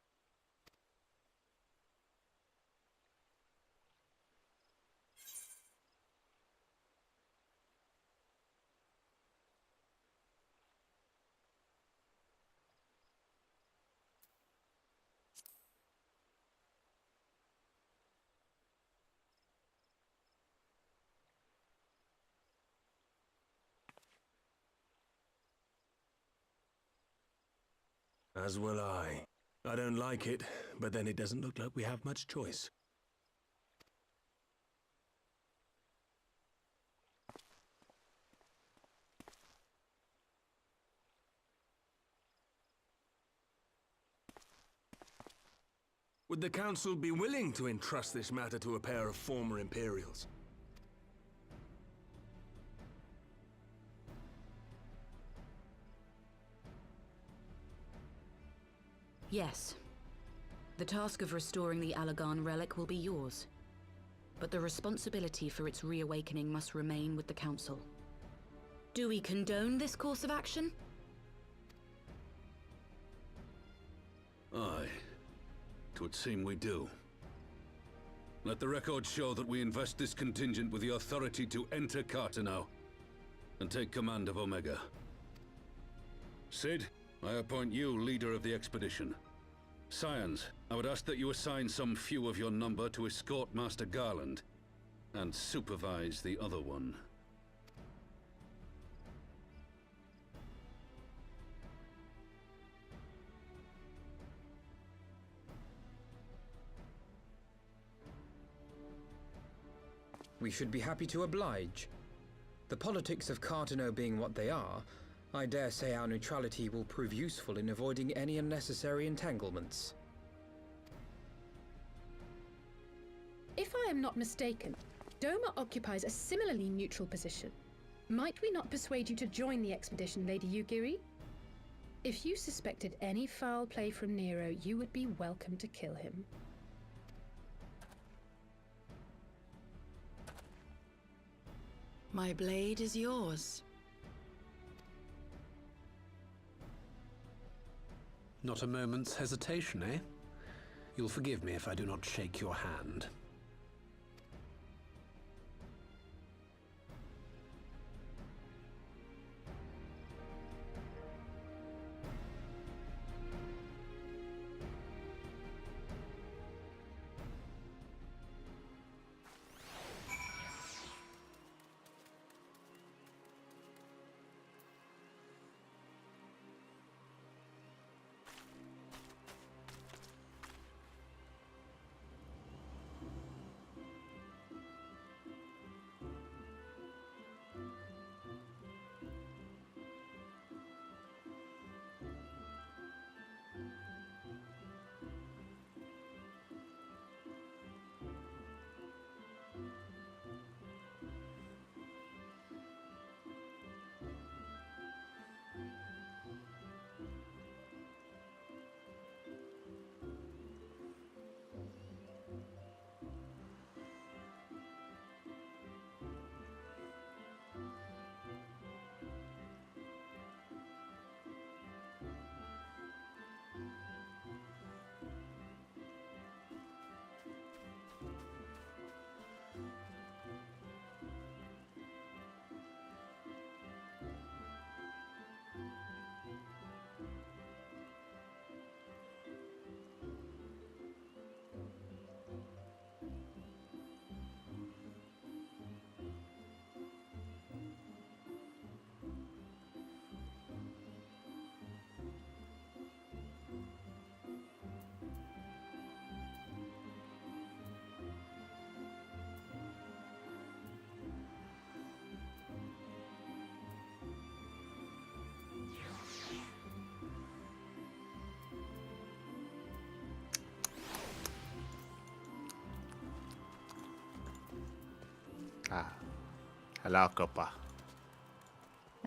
Speaker 12: As will I. I don't like it, but then it doesn't look like we have much choice. Would the Council be willing to entrust this matter to a pair of former Imperials?
Speaker 9: Yes. The task of restoring the Alagan relic will be yours. But the responsibility for its reawakening must remain with the Council. Do we condone this course of action?
Speaker 11: Aye. 'Twould seem we do. Let the record show that we invest this contingent with the authority to enter KatatoniK and take command of Omega. Sid, I appoint you leader of the expedition. Scions, I would ask that you assign some few of your number to escort Master Garland, and supervise the other one.
Speaker 4: We should be happy to oblige. The politics of KatatoniK being what they are, I dare say our neutrality will prove useful in avoiding any unnecessary entanglements.
Speaker 5: If I am not mistaken, Doma occupies a similarly neutral position. Might we not persuade you to join the expedition, Lady Yugiri? If you suspected any foul play from Nero, you would be welcome to kill him.
Speaker 13: My blade is yours.
Speaker 17: Not a moment's hesitation, eh? You'll forgive me if I do not shake your hand.
Speaker 1: Ah. Hello, Copa.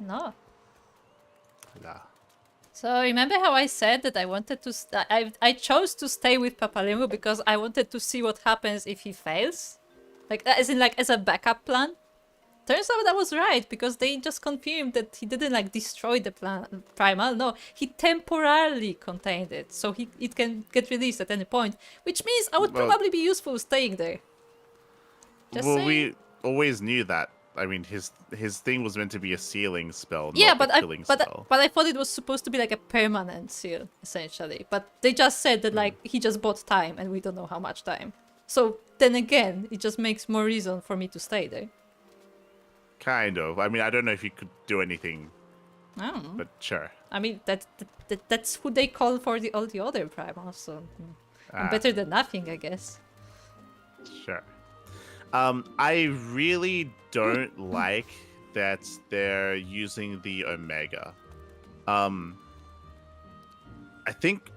Speaker 2: No.
Speaker 1: Hello.
Speaker 2: So remember how I said that I wanted to... I chose to stay with Papalemon because I wanted to see what happens if he fails? Like, as in, like, as a backup plan? Turns out I was right, because they just confirmed that he didn't, like, destroy the primal. No, he temporarily contained it, so it can get released at any point. Which means I would probably be useful staying there. Just saying.
Speaker 1: We always knew that. I mean, his thing was meant to be a sealing spell,
Speaker 2: yeah,
Speaker 1: not a killing spell.
Speaker 2: But I thought it was supposed to be like a permanent seal, essentially. But they just said that like he just bought time, and we don't know how much time. So then again, it just makes more reason for me to stay there.
Speaker 1: Kind of. I mean, I don't know if you could do anything,
Speaker 2: I don't know.
Speaker 1: but sure.
Speaker 2: I mean, that's who they call for all the other primals, so I'm better than nothing, I guess.
Speaker 1: Sure. I really don't like that they're using the Omega. I think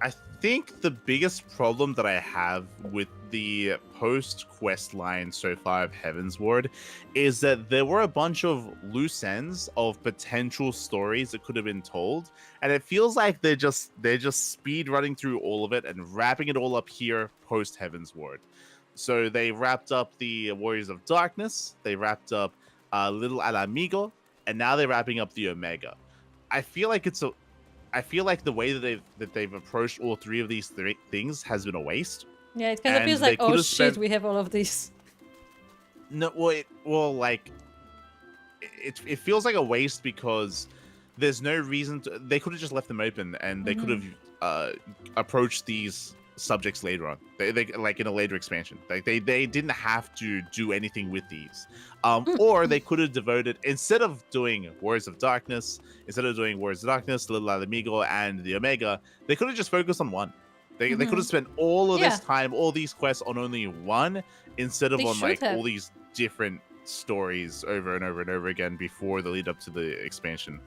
Speaker 1: the biggest problem that I have with the post-quest line so far of Heavensward is that there were a bunch of loose ends of potential stories that could have been told, and it feels like they're just speed running through all of it and wrapping it all up here post Heavensward. So they wrapped up the Warriors of Darkness, they wrapped up Little Al Amigo, and now they're wrapping up the Omega. I feel like the way that they've approached all three of these things has been a waste.
Speaker 2: Yeah, it kind of feels like, oh shit, we have all of these.
Speaker 1: No, it feels like a waste because there's no reason to. They could have just left them open, and they could have approached these subjects later on. They like in a later expansion. Like they didn't have to do anything with these. Or they could have devoted, instead of doing Warriors of Darkness, Little Alamigo, and the Omega, they could have just focused on one. They could have spent all of this time, all these quests on only one, instead of on like all these different stories over and over and over again before the lead up to the expansion.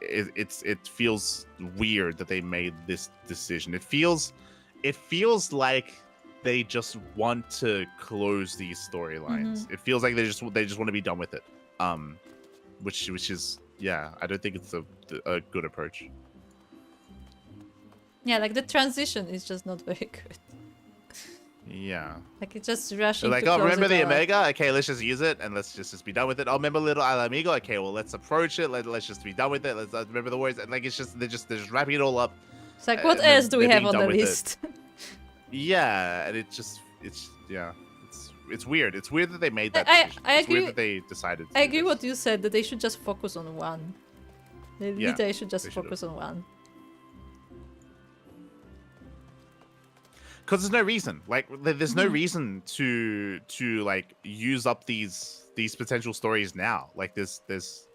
Speaker 1: It feels weird that they made this decision. It feels like they just want to close these storylines. It feels like they just want to be done with it. Which is, yeah, I don't think it's a good approach.
Speaker 2: Yeah, like the transition is just not very good.
Speaker 1: Yeah.
Speaker 2: Like it's just rushing.
Speaker 1: Like, oh, remember the Omega? Okay, let's just use it and let's just be done with it. Oh, remember Little Alamigo? Okay, well, let's approach it. Let's just be done with it. Let's remember the words. And like, it's just they're just wrapping it all up.
Speaker 2: It's like, what else do we have on the list?
Speaker 1: Yeah, and it's weird. It's weird that they made that decision.
Speaker 2: I agree.
Speaker 1: Weird that they decided.
Speaker 2: I agree what you said, that they should just focus on one. They should just focus on one.
Speaker 1: Because there's no reason, like there's no reason to like use up these potential stories now. Like there's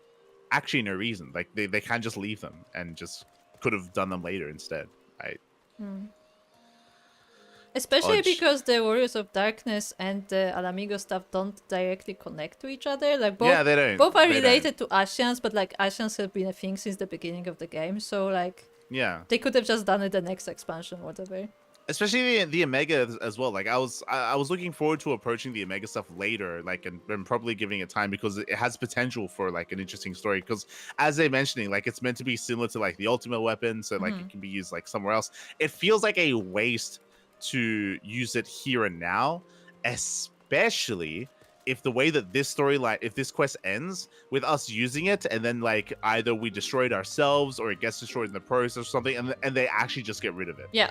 Speaker 1: actually no reason. Like they can't just leave them and just could have done them later instead, right?
Speaker 2: Especially because the Warriors of Darkness and the Alamigo stuff don't directly connect to each other. Like both,
Speaker 1: they don't.
Speaker 2: Both are related to Ascians, but like Ascians have been a thing since the beginning of the game. So like,
Speaker 1: they
Speaker 2: could have just done it the next expansion, whatever.
Speaker 1: Especially the Omega as well. Like I was looking forward to approaching the Omega stuff later, like and probably giving it time because it has potential for like an interesting story. Because as they're mentioning, like it's meant to be similar to like the Ultimate Weapon, so like it can be used like somewhere else. It feels like a waste to use it here and now, especially if the way that this storyline, if this quest ends with us using it and then like either we destroy it ourselves or it gets destroyed in the process or something, and they actually just get rid of it.
Speaker 2: Yeah,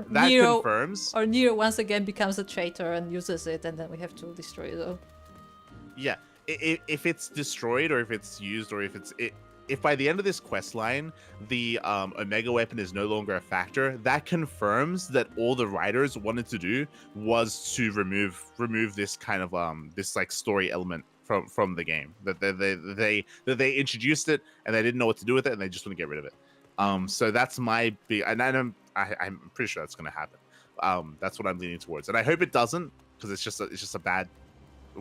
Speaker 1: Nero confirms.
Speaker 2: Or Nero once again becomes a traitor and uses it, and then we have to destroy it all.
Speaker 1: Yeah, if it's destroyed or if it's used or if by the end of this quest line the Omega weapon is no longer a factor, that confirms that all the writers wanted to do was to remove this kind of this like story element from the game, that they introduced it and they didn't know what to do with it and they just want to get rid of it. So that's my big, and I'm pretty sure that's going to happen. That's what I'm leaning towards, and I hope it doesn't, because it's just a bad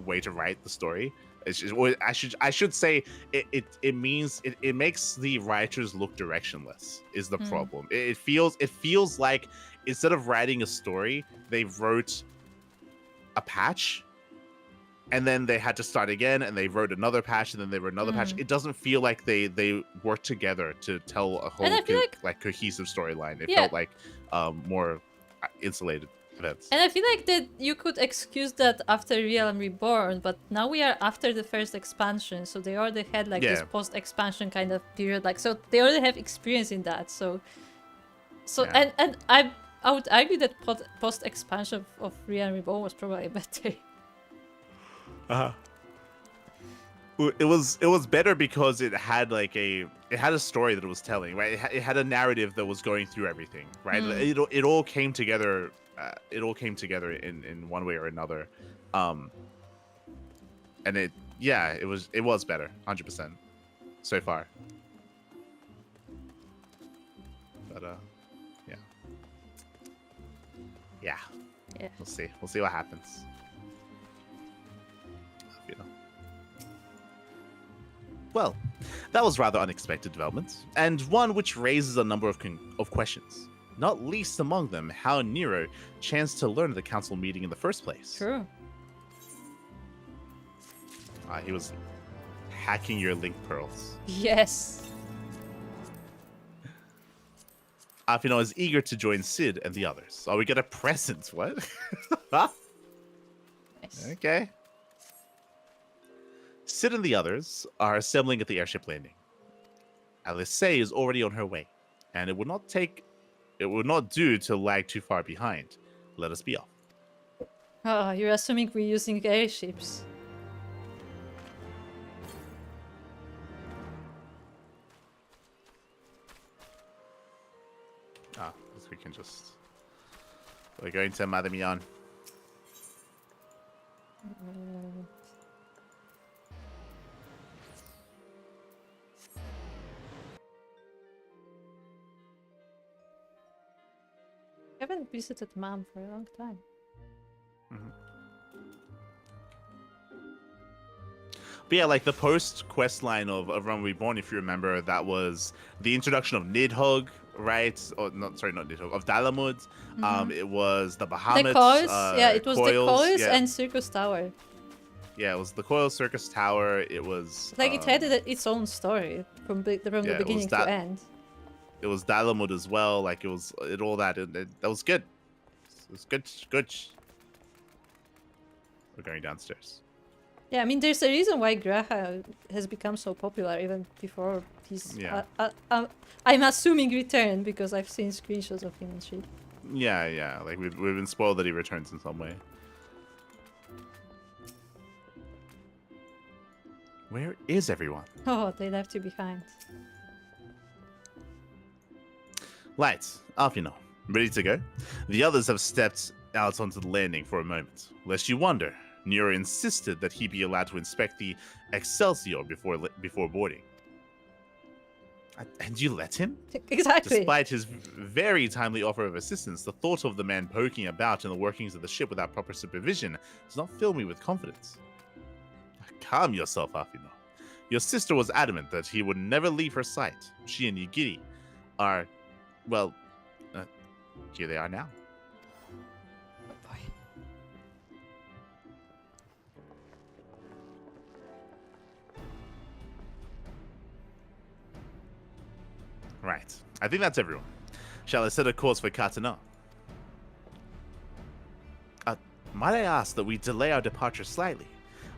Speaker 1: way to write the story. It's just, or I should say it makes the writers look directionless is the problem. It feels like instead of writing a story, they wrote a patch and then they had to start again and they wrote another patch and then they wrote another patch. It doesn't feel like they worked together to tell a whole like cohesive storyline. It felt like more insulated events.
Speaker 2: And I feel like that you could excuse that after Realm Reborn, but now we are after the first expansion, so they already had like this post-expansion kind of period, like so they already have experience in that. And I would argue that post-expansion of Realm Reborn was probably better.
Speaker 1: It was better because it had like a story that it was telling, right? It had a narrative that was going through everything, right? It all came together. It all came together in one way or another, and it was better, 100% so far. But yeah. We'll see what happens. Well, that was rather unexpected developments, and one which raises a number of questions. Not least among them, how Nero chanced to learn of the council meeting in the first place.
Speaker 2: True.
Speaker 1: He was hacking your link pearls.
Speaker 2: Yes.
Speaker 1: Afino is eager to join Sid and the others. Oh, we get a present. What?
Speaker 2: Nice.
Speaker 1: Okay. Sid and the others are assembling at the airship landing. Alice is already on her way, and it would not do to lag too far behind. Let us be off.
Speaker 2: Oh, you're assuming we're using airships.
Speaker 1: Ah, we can just... We're going to Madame Yan.
Speaker 2: I haven't visited Mom for a long time.
Speaker 1: But yeah, like the post quest line of Realm Reborn, if you remember, that was the introduction of Nidhogg, right? Or not, sorry, not Nidhogg, of Dalamud. It was the Bahamut.
Speaker 2: The coils, yeah, it was the coils
Speaker 1: yeah.
Speaker 2: and Circus Tower.
Speaker 1: Yeah, it was the Coil Circus Tower. It was
Speaker 2: Like it had its own story from the beginning to end.
Speaker 1: It was Dalamud as well. Like all that. That was good. It was good. Good. We're going downstairs.
Speaker 2: Yeah, I mean, there's a reason why Graha has become so popular even before he's...
Speaker 1: Yeah.
Speaker 2: I'm assuming returned because I've seen screenshots of him and shit.
Speaker 1: Yeah. Like we've been spoiled that he returns in some way. Where is everyone?
Speaker 2: Oh, they left you behind.
Speaker 1: Lights, off you know. Ready to go? The others have stepped out onto the landing for a moment. Lest you wonder, Nero insisted that he be allowed to inspect the Excelsior before boarding. And you let him?
Speaker 2: Exactly.
Speaker 1: Despite his very timely offer of assistance, the thought of the man poking about in the workings of the ship without proper supervision does not fill me with confidence. Calm yourself, Afino. Your sister was adamant that he would never leave her sight. She and Yigiri are, well, here they are now.
Speaker 2: Oh boy.
Speaker 1: Right. I think that's everyone. Shall I set a course for KatatoniK? Might I ask that we delay our departure slightly?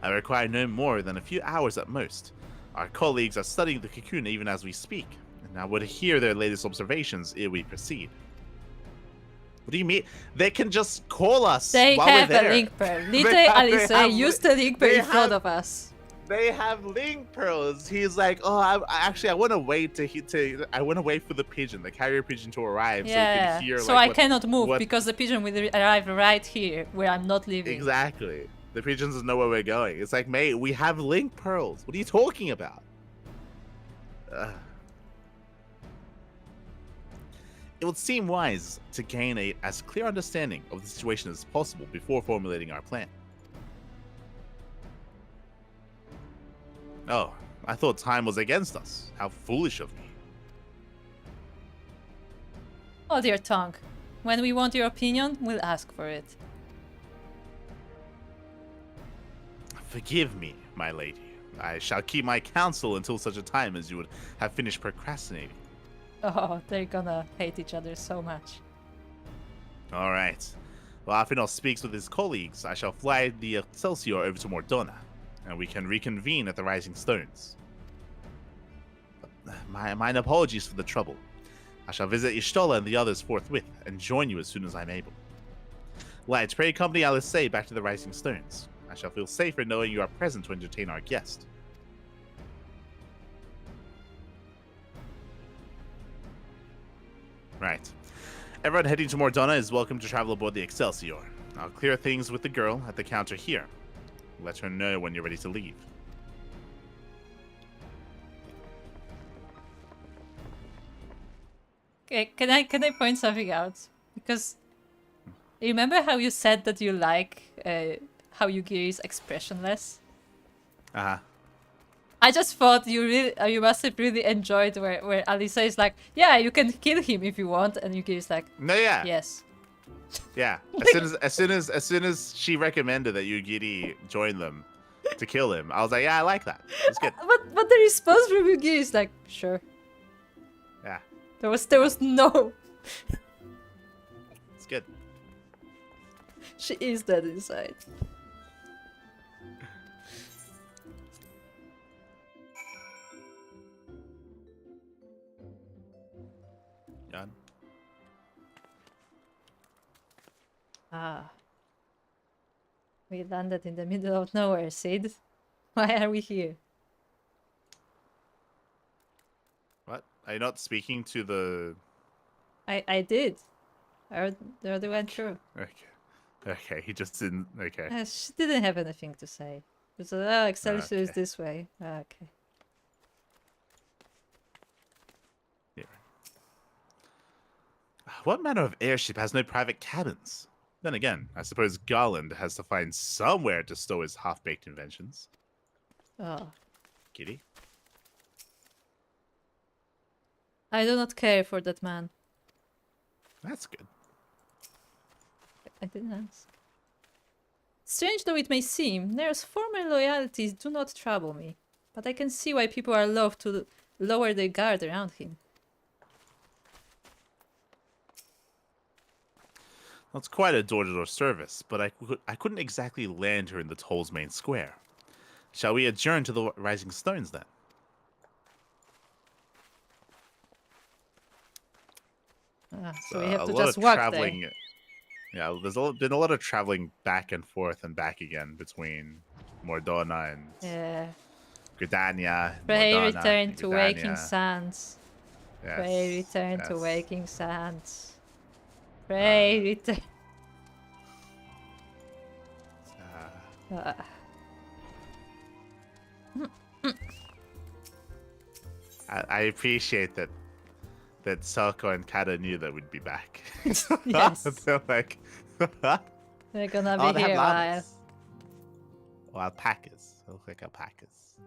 Speaker 1: I require no more than a few hours at most. Our colleagues are studying the cocoon even as we speak, and I would hear their latest observations ere we proceed. What do you mean? They can just call us
Speaker 2: They
Speaker 1: while
Speaker 2: have
Speaker 1: we're there.
Speaker 2: a link pearl. Literally, Alice used the link pearl in front of us.
Speaker 1: They have link pearls. He's like, oh, I want to wait I want to wait for the pigeon, the carrier pigeon, to arrive, so we can hear.
Speaker 2: So I cannot move because the pigeon will arrive right here where I'm not living.
Speaker 1: Exactly. The pigeon doesn't know where we're going. It's like, mate, we have link pearls. What are you talking about? It would seem wise to gain a as clear understanding of the situation as possible before formulating our plan. Oh, I thought time was against us. How foolish of me.
Speaker 2: Hold your tongue. When we want your opinion, we'll ask for it.
Speaker 1: Forgive me, my lady. I shall keep my counsel until such a time as you would have finished procrastinating.
Speaker 2: Oh, they're gonna hate each other so much.
Speaker 1: All right. While Afinal speaks with his colleagues, I shall fly the Excelsior over to Mordona, and we can reconvene at the Rising Stones. Mine apologies for the trouble. I shall visit Ishtola and the others forthwith, and join you as soon as I'm able. Lights, pray accompany Alice back to the Rising Stones. I shall feel safer knowing you are present to entertain our guest. Right. Everyone heading to Mordona is welcome to travel aboard the Excelsior. I'll clear things with the girl at the counter here. Let her know when you're ready to leave.
Speaker 2: Okay, can I point something out? Because remember how you said that you like how Yugiri is expressionless?
Speaker 1: Uh-huh.
Speaker 2: I just thought you must have really enjoyed where Alisa is like, yeah, you can kill him if you want, and Yugiri is like,
Speaker 1: no, yeah,
Speaker 2: yes,
Speaker 1: yeah. As soon as she recommended that Yugiri join them to kill him, I was like, yeah, I like that. It's good.
Speaker 2: But the response from Yugiri is like, sure.
Speaker 1: Yeah.
Speaker 2: There was no.
Speaker 1: It's good.
Speaker 2: She is dead inside.
Speaker 1: Done.
Speaker 2: Ah. We landed in the middle of nowhere, Sid. Why are we here?
Speaker 1: What? Are you not speaking to the
Speaker 2: I did. I already went through.
Speaker 1: Okay, he just didn't. Okay.
Speaker 2: She didn't have anything to say. She said, oh, Excelsior is this way. Okay.
Speaker 1: Here. What manner of airship has no private cabins? Then again, I suppose Garland has to find somewhere to stow his half-baked inventions.
Speaker 2: Oh.
Speaker 1: Kitty?
Speaker 2: I do not care for that man.
Speaker 1: That's good.
Speaker 2: I didn't ask. Strange though it may seem, Nero's former loyalties do not trouble me, but I can see why people are loath to lower their guard around him.
Speaker 1: Well, it's quite a door-to-door service, but I couldn't exactly land her in the toll's main square. Shall we adjourn to the Rising Stones, then?
Speaker 2: So we have to just walk
Speaker 1: traveling.
Speaker 2: there.
Speaker 1: Yeah, there's been a lot of traveling back and forth and back again between Mordona and Gridania.
Speaker 2: Pray
Speaker 1: Mordana,
Speaker 2: return to
Speaker 1: Gridania.
Speaker 2: Waking Sands.
Speaker 1: Yes,
Speaker 2: Pray return to
Speaker 1: yes.
Speaker 2: Waking Sands. Pray return.
Speaker 1: I appreciate that Souko and Kata knew that we'd be back.
Speaker 2: Yes.
Speaker 1: They're like,
Speaker 2: They're gonna
Speaker 1: oh,
Speaker 2: be
Speaker 1: they have
Speaker 2: here a while.
Speaker 1: llamas. Or alpacas. They look like alpacas.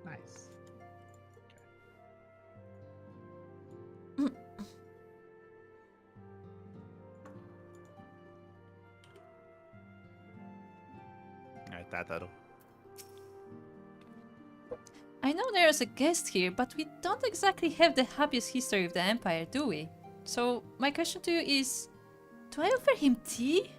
Speaker 1: Nice. Alright, that'll.
Speaker 2: I know there's a guest here, but we don't exactly have the happiest history of the Empire, do we? So, my question to you is, do I offer him tea?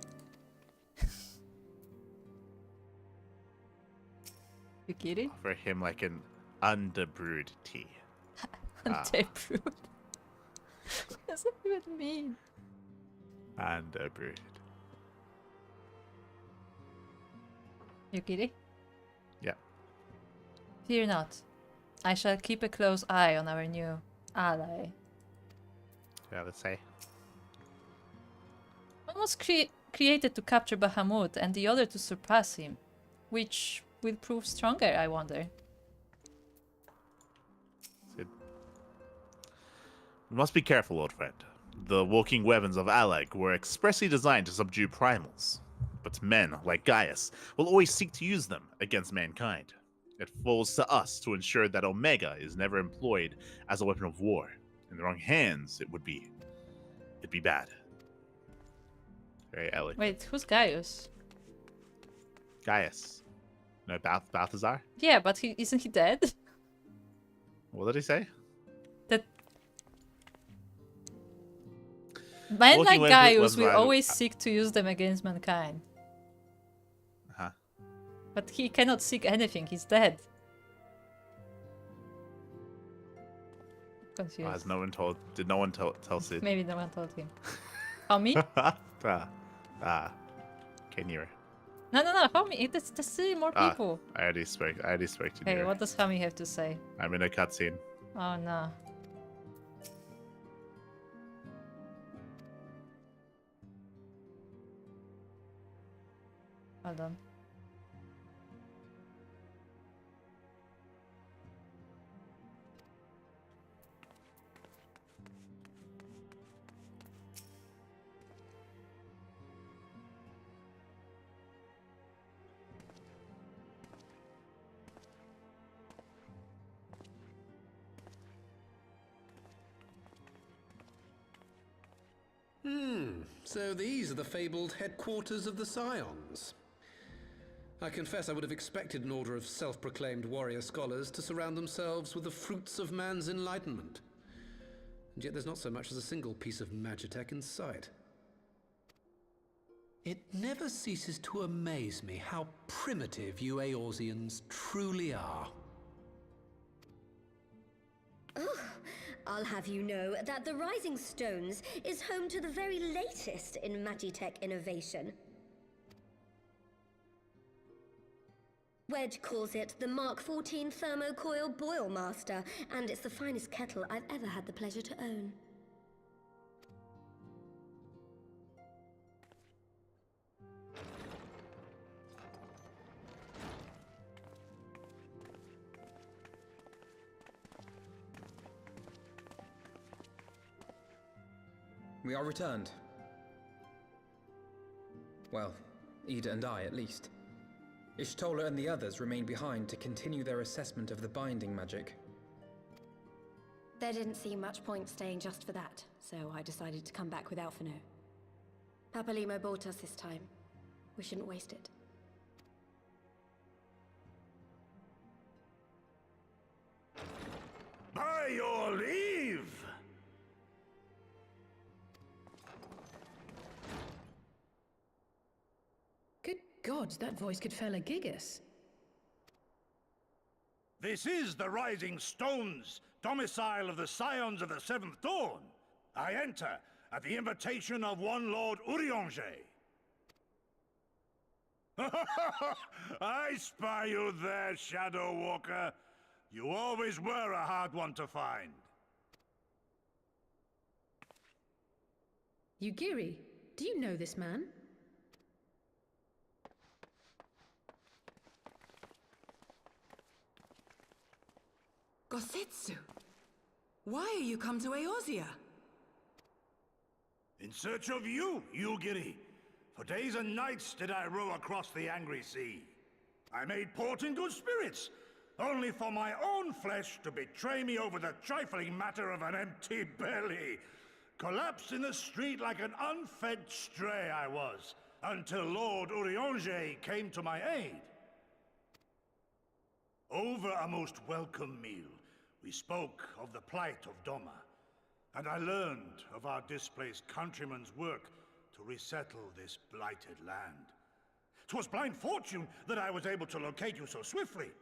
Speaker 2: You kidding?
Speaker 1: Offer him like an underbrewed tea.
Speaker 2: Underbrewed? What does that even mean?
Speaker 1: Underbrewed.
Speaker 2: You kidding?
Speaker 1: Yeah.
Speaker 2: Fear not. I shall keep a close eye on our new ally.
Speaker 1: Yeah, let's say.
Speaker 2: One was created to capture Bahamut and the other to surpass him. Which will prove stronger, I wonder.
Speaker 1: Good. We must be careful, old friend. The walking weapons of Alec were expressly designed to subdue primals. But men, like Gaius, will always seek to use them against mankind. It falls to us to ensure that Omega is never employed as a weapon of war. In the wrong hands, it'd be bad. Very elegant.
Speaker 2: Wait, who's Gaius?
Speaker 1: Gaius. No, Balthazar?
Speaker 2: Yeah, but isn't he dead?
Speaker 1: What did he say?
Speaker 2: That men
Speaker 1: Walking
Speaker 2: like
Speaker 1: weapons
Speaker 2: Gaius
Speaker 1: was
Speaker 2: will
Speaker 1: right.
Speaker 2: always seek to use them against mankind.
Speaker 1: Huh.
Speaker 2: But he cannot seek anything, he's dead. Confused.
Speaker 1: Has no one told? Did no one tell Sid?
Speaker 2: Maybe no one told him. Homie?
Speaker 1: Kenir.
Speaker 2: No, homie, there's still more people.
Speaker 1: I already spoke to
Speaker 2: Hey,
Speaker 1: Nira.
Speaker 2: what does homie have to say?
Speaker 1: I'm in a cutscene.
Speaker 2: Oh no. Hold on.
Speaker 17: So these are the fabled headquarters of the Scions. I confess I would have expected an order of self-proclaimed warrior scholars to surround themselves with the fruits of man's enlightenment. And yet there's not so much as a single piece of magitech in sight. It never ceases to amaze me how primitive you Eorzeans truly are.
Speaker 8: Oh, I'll have you know that the Rising Stones is home to the very latest in magitech innovation. Wedge calls it the Mark 14 Thermocoil Boil Master, and it's the finest kettle I've ever had the pleasure to own.
Speaker 4: We are returned. Well, Ida and I, at least. Ishtola and the others remain behind to continue their assessment of the binding magic.
Speaker 8: There didn't seem much point staying just for that, so I decided to come back with Alphino. Papalimo bought us this time. We shouldn't waste it.
Speaker 15: By your leave!
Speaker 5: Good gods, that voice could fell a gigas.
Speaker 15: This is the Rising Stones, domicile of the Scions of the Seventh Dawn. I enter at the invitation of one Lord Urianger. I spy you there, Shadow Walker. You always were a hard one to find.
Speaker 5: Yugiri, do you know this man?
Speaker 13: Gosetsu! Why are you come to Eorzea?
Speaker 15: In search of you, Yugiri. For days and nights did I row across the angry sea. I made port in good spirits, only for my own flesh to betray me over the trifling matter of an empty belly. Collapsed in the street like an unfed stray I was, until Lord Urianger came to my aid. Over a most welcome meal, we spoke of the plight of Doma, and I learned of our displaced countrymen's work to resettle this blighted land. 'Twas blind fortune that I was able to locate you so swiftly.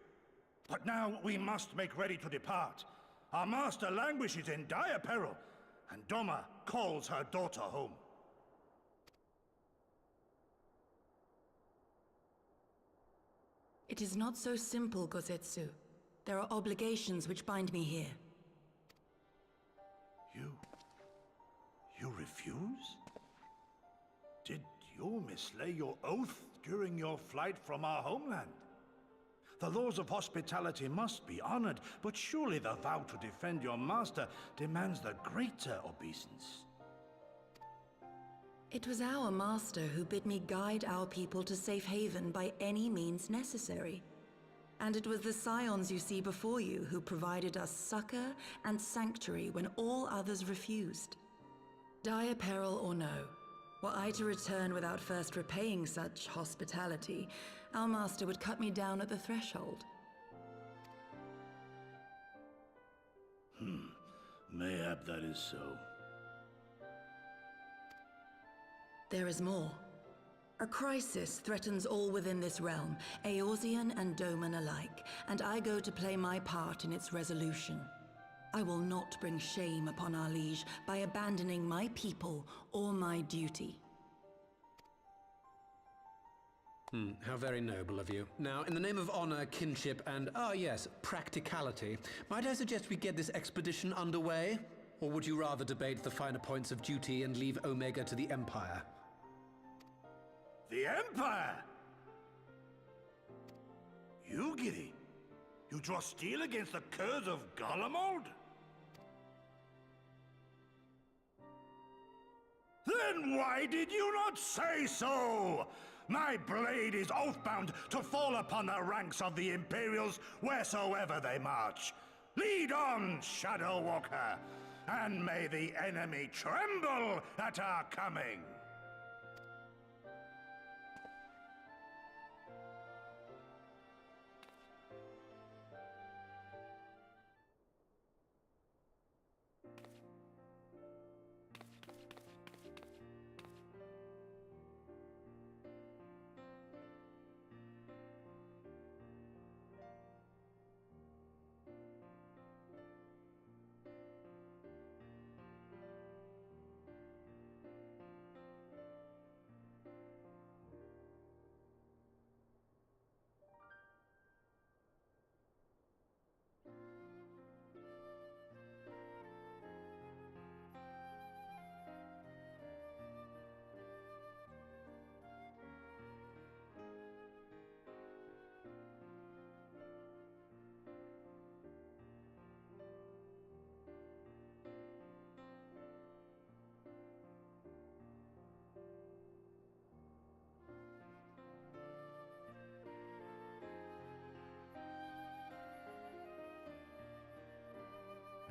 Speaker 15: But now we must make ready to depart. Our master languishes in dire peril, and Doma calls her daughter home.
Speaker 13: It is not so simple, Gosetsu. There are obligations which bind me here.
Speaker 15: You refuse? Did you mislay your oath during your flight from our homeland? The laws of hospitality must be honored, but surely the vow to defend your master demands the greater obeisance.
Speaker 13: It was our master who bid me guide our people to safe haven by any means necessary. And it was the scions you see before you who provided us succor and sanctuary when all others refused. Dire peril or no, were I to return without first repaying such hospitality, our master would cut me down at the threshold.
Speaker 15: Mayhap that is so.
Speaker 13: There is more. A crisis threatens all within this realm, Eorzean and Doman alike, and I go to play my part in its resolution. I will not bring shame upon our liege by abandoning my people or my duty.
Speaker 17: How very noble of you. Now, in the name of honor, kinship, and, yes, practicality, might I suggest we get this expedition underway? Or would you rather debate the finer points of duty and leave Omega to the Empire?
Speaker 15: The Empire? Yugiri, you draw steel against the curse of Garlemald? Then why did you not say so? My blade is oath-bound to fall upon the ranks of the Imperials wheresoever they march. Lead on, Shadow Walker, and may the enemy tremble at our coming.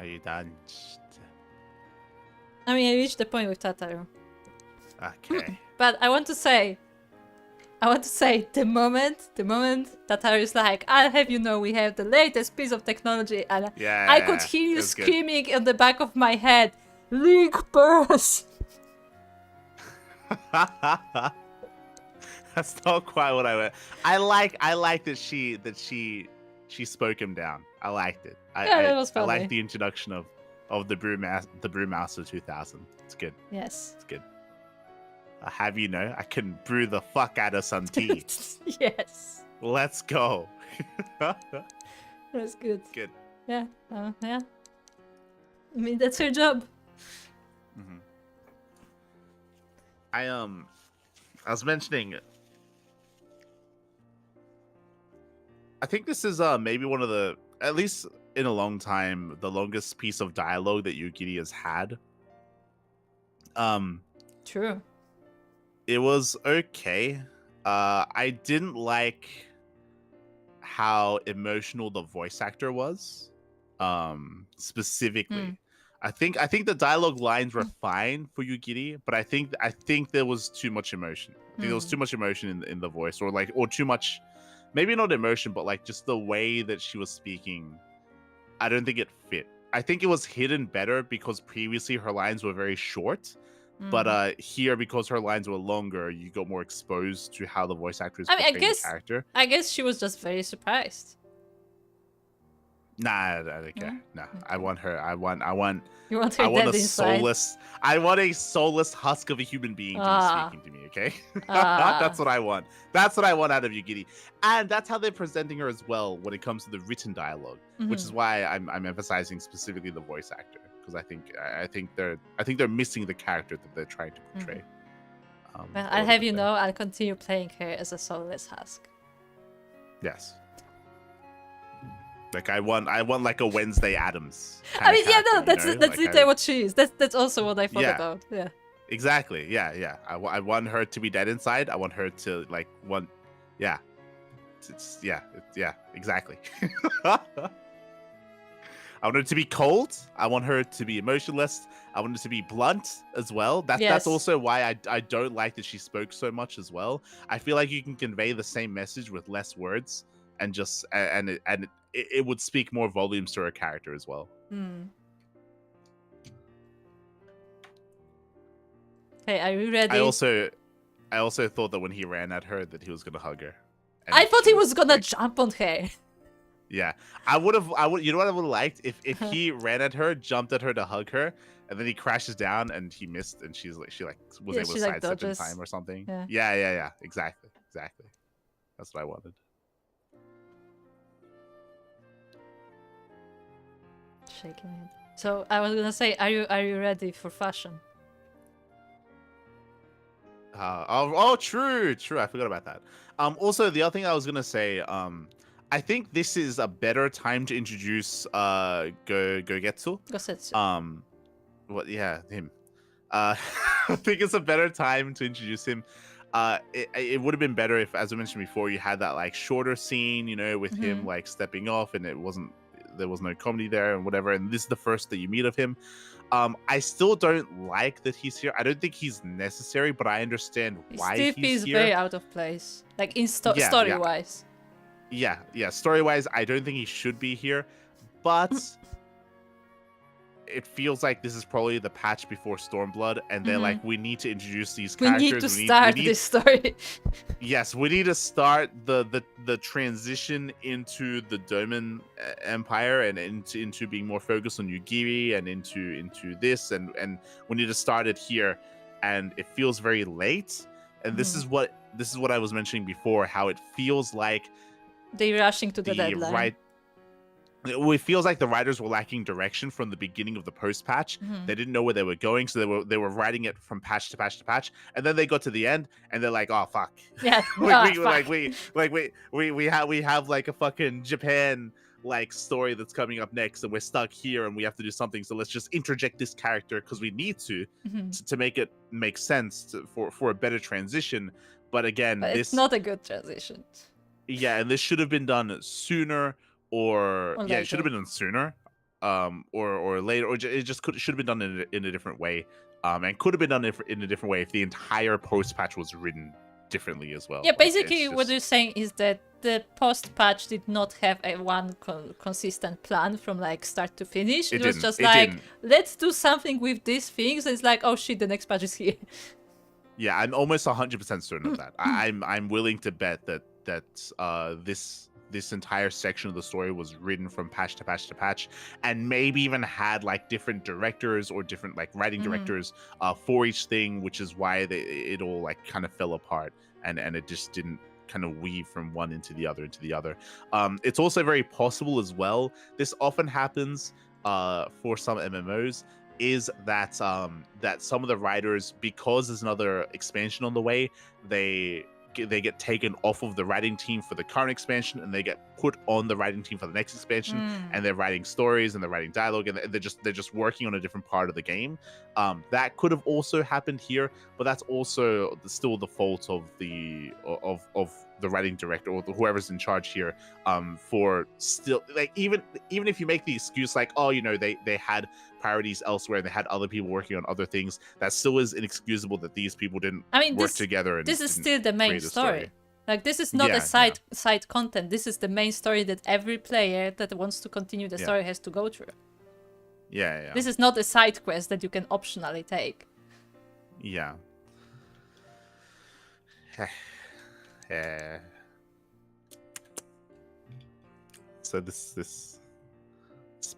Speaker 1: Are you done?
Speaker 2: I mean, I reached the point with Tataru.
Speaker 1: Okay.
Speaker 2: But I want to say, the moment Tataru is like, I'll have you know we have the latest piece of technology, and I could hear you screaming in the back of my head, Link burst!
Speaker 1: That's not quite what I went. I like that she spoke him down. I liked it.
Speaker 2: That was funny.
Speaker 1: I like the introduction of the Brewmaster 2000. It's good.
Speaker 2: Yes.
Speaker 1: It's good. I have you know, I can brew the fuck out of some tea.
Speaker 2: Yes.
Speaker 1: Let's go.
Speaker 2: That's good.
Speaker 1: Good.
Speaker 2: Yeah. Yeah. I mean, that's her job.
Speaker 1: Mm-hmm. I was mentioning. I think this is maybe one of the, at least in a long time, the longest piece of dialogue that Yugiri has had.
Speaker 2: True.
Speaker 1: It was okay. I didn't like how emotional the voice actor was. Specifically. I think the dialogue lines were fine for Yugiri, but I think there was too much emotion. I think there was too much emotion in the voice, or too much, maybe not emotion, but like just the way that she was speaking. I don't think it fit. I think it was hidden better because previously her lines were very short. But here, because her lines were longer, you got more exposed to how the voice actor is portraying the character.
Speaker 2: I guess she was just very surprised.
Speaker 1: Nah, I don't care. No, I want her. I want.
Speaker 2: You want her dead inside?
Speaker 1: Soulless. I want a soulless husk of a human being to be speaking to me. Okay, that's what I want. That's what I want out of Yugiri, and that's how they're presenting her as well when it comes to the written dialogue, which is why I'm emphasizing specifically the voice actor, because I think they're missing the character that they're trying to portray.
Speaker 2: Well, I'll have you know, I'll continue playing her as a soulless husk.
Speaker 1: Yes. Like I want like a Wednesday Addams.
Speaker 2: I mean, that's literally what she is. That's also what I thought about. Yeah.
Speaker 1: Exactly. Yeah. I want her to be dead inside. I want her to like want. Yeah. Exactly. I want her to be cold. I want her to be emotionless. I want her to be blunt as well. That's also why I don't like that she spoke so much as well. I feel like you can convey the same message with less words, and just it would speak more volumes to her character as well.
Speaker 2: Hey, are you ready?
Speaker 1: I also thought that when he ran at her that he was gonna hug her.
Speaker 2: I thought he was gonna jump on her.
Speaker 1: Yeah, I would. You know what I would have liked if he ran at her, jumped at her to hug her, and then he crashes down and he missed, and she was able to sidestep in time or something. Yeah. Exactly. That's what I wanted.
Speaker 2: Shaking it. So I was gonna say, are you ready for fashion?
Speaker 1: True. I forgot about that. Also, the other thing I was gonna say, I think this is a better time to introduce Gogetsu.
Speaker 2: Gosetsu.
Speaker 1: Him. I think it's a better time to introduce him. It would have been better if, as I mentioned before, you had that like shorter scene, with him like stepping off, and there was no comedy there and whatever. And this is the first that you meet of him. I still don't like that he's here. I don't think he's necessary, but I understand why he's here.
Speaker 2: He's very out of place, like in story-wise.
Speaker 1: Yeah. Story-wise, I don't think he should be here, but it feels like this is probably the patch before Stormblood, and they're like, we need to introduce these characters.
Speaker 2: We need to start this story.
Speaker 1: Yes, we need to start the transition into the Doman Empire and into being more focused on Yugiri and into this, and we need to start it here. And it feels very late. And this is what I was mentioning before, how it feels like
Speaker 2: they're rushing to the deadline.
Speaker 1: It feels like the writers were lacking direction from the beginning of the post patch. They didn't know where they were going, so they were writing it from patch to patch to patch, and then they got to the end and they're like, "Oh fuck!"
Speaker 2: Yeah,
Speaker 1: we have like a fucking Japan like story that's coming up next, and we're stuck here, and we have to do something. So let's just interject this character because we need to make it make sense for a better transition. But again,
Speaker 2: it's not a good transition.
Speaker 1: Yeah, and this should have been done sooner. It should have been done sooner. or later, or it just should have been done in a different way, and could have been done in a different way if the entire post patch was written differently as well.
Speaker 2: Yeah,
Speaker 1: Like,
Speaker 2: basically
Speaker 1: it's
Speaker 2: what
Speaker 1: just-
Speaker 2: you're saying is that the post patch did not have a one consistent plan from like start to finish. It was
Speaker 1: didn't.
Speaker 2: just
Speaker 1: It
Speaker 2: like,
Speaker 1: didn't.
Speaker 2: let's do something with these things. And it's like, oh shit, the next patch is here.
Speaker 1: Yeah, I'm almost 100% certain of that. I'm willing to bet that this entire section of the story was written from patch to patch to patch, and maybe even had like different directors or different like writing directors for each thing, which is why it all like kind of fell apart and it just didn't kind of weave from one into the other. It's also very possible as well. This often happens for some MMOs. Is that that some of the writers, because there's another expansion on the way, they get taken off of the writing team for the current expansion and they get put on the writing team for the next expansion, and they're writing stories and they're writing dialogue and they're just working on a different part of the game. That could have also happened here, but that's also still the fault of the writing director or whoever's in charge here, for still like even if you make the excuse like, oh, you know, they had priorities elsewhere and they had other people working on other things, that still is inexcusable that these people didn't work together. And
Speaker 2: this is still the main story. Like, this is not a side content. This is the main story that every player that wants to continue the story has to go through.
Speaker 1: Yeah.
Speaker 2: This is not a side quest that you can optionally take.
Speaker 1: Yeah. So this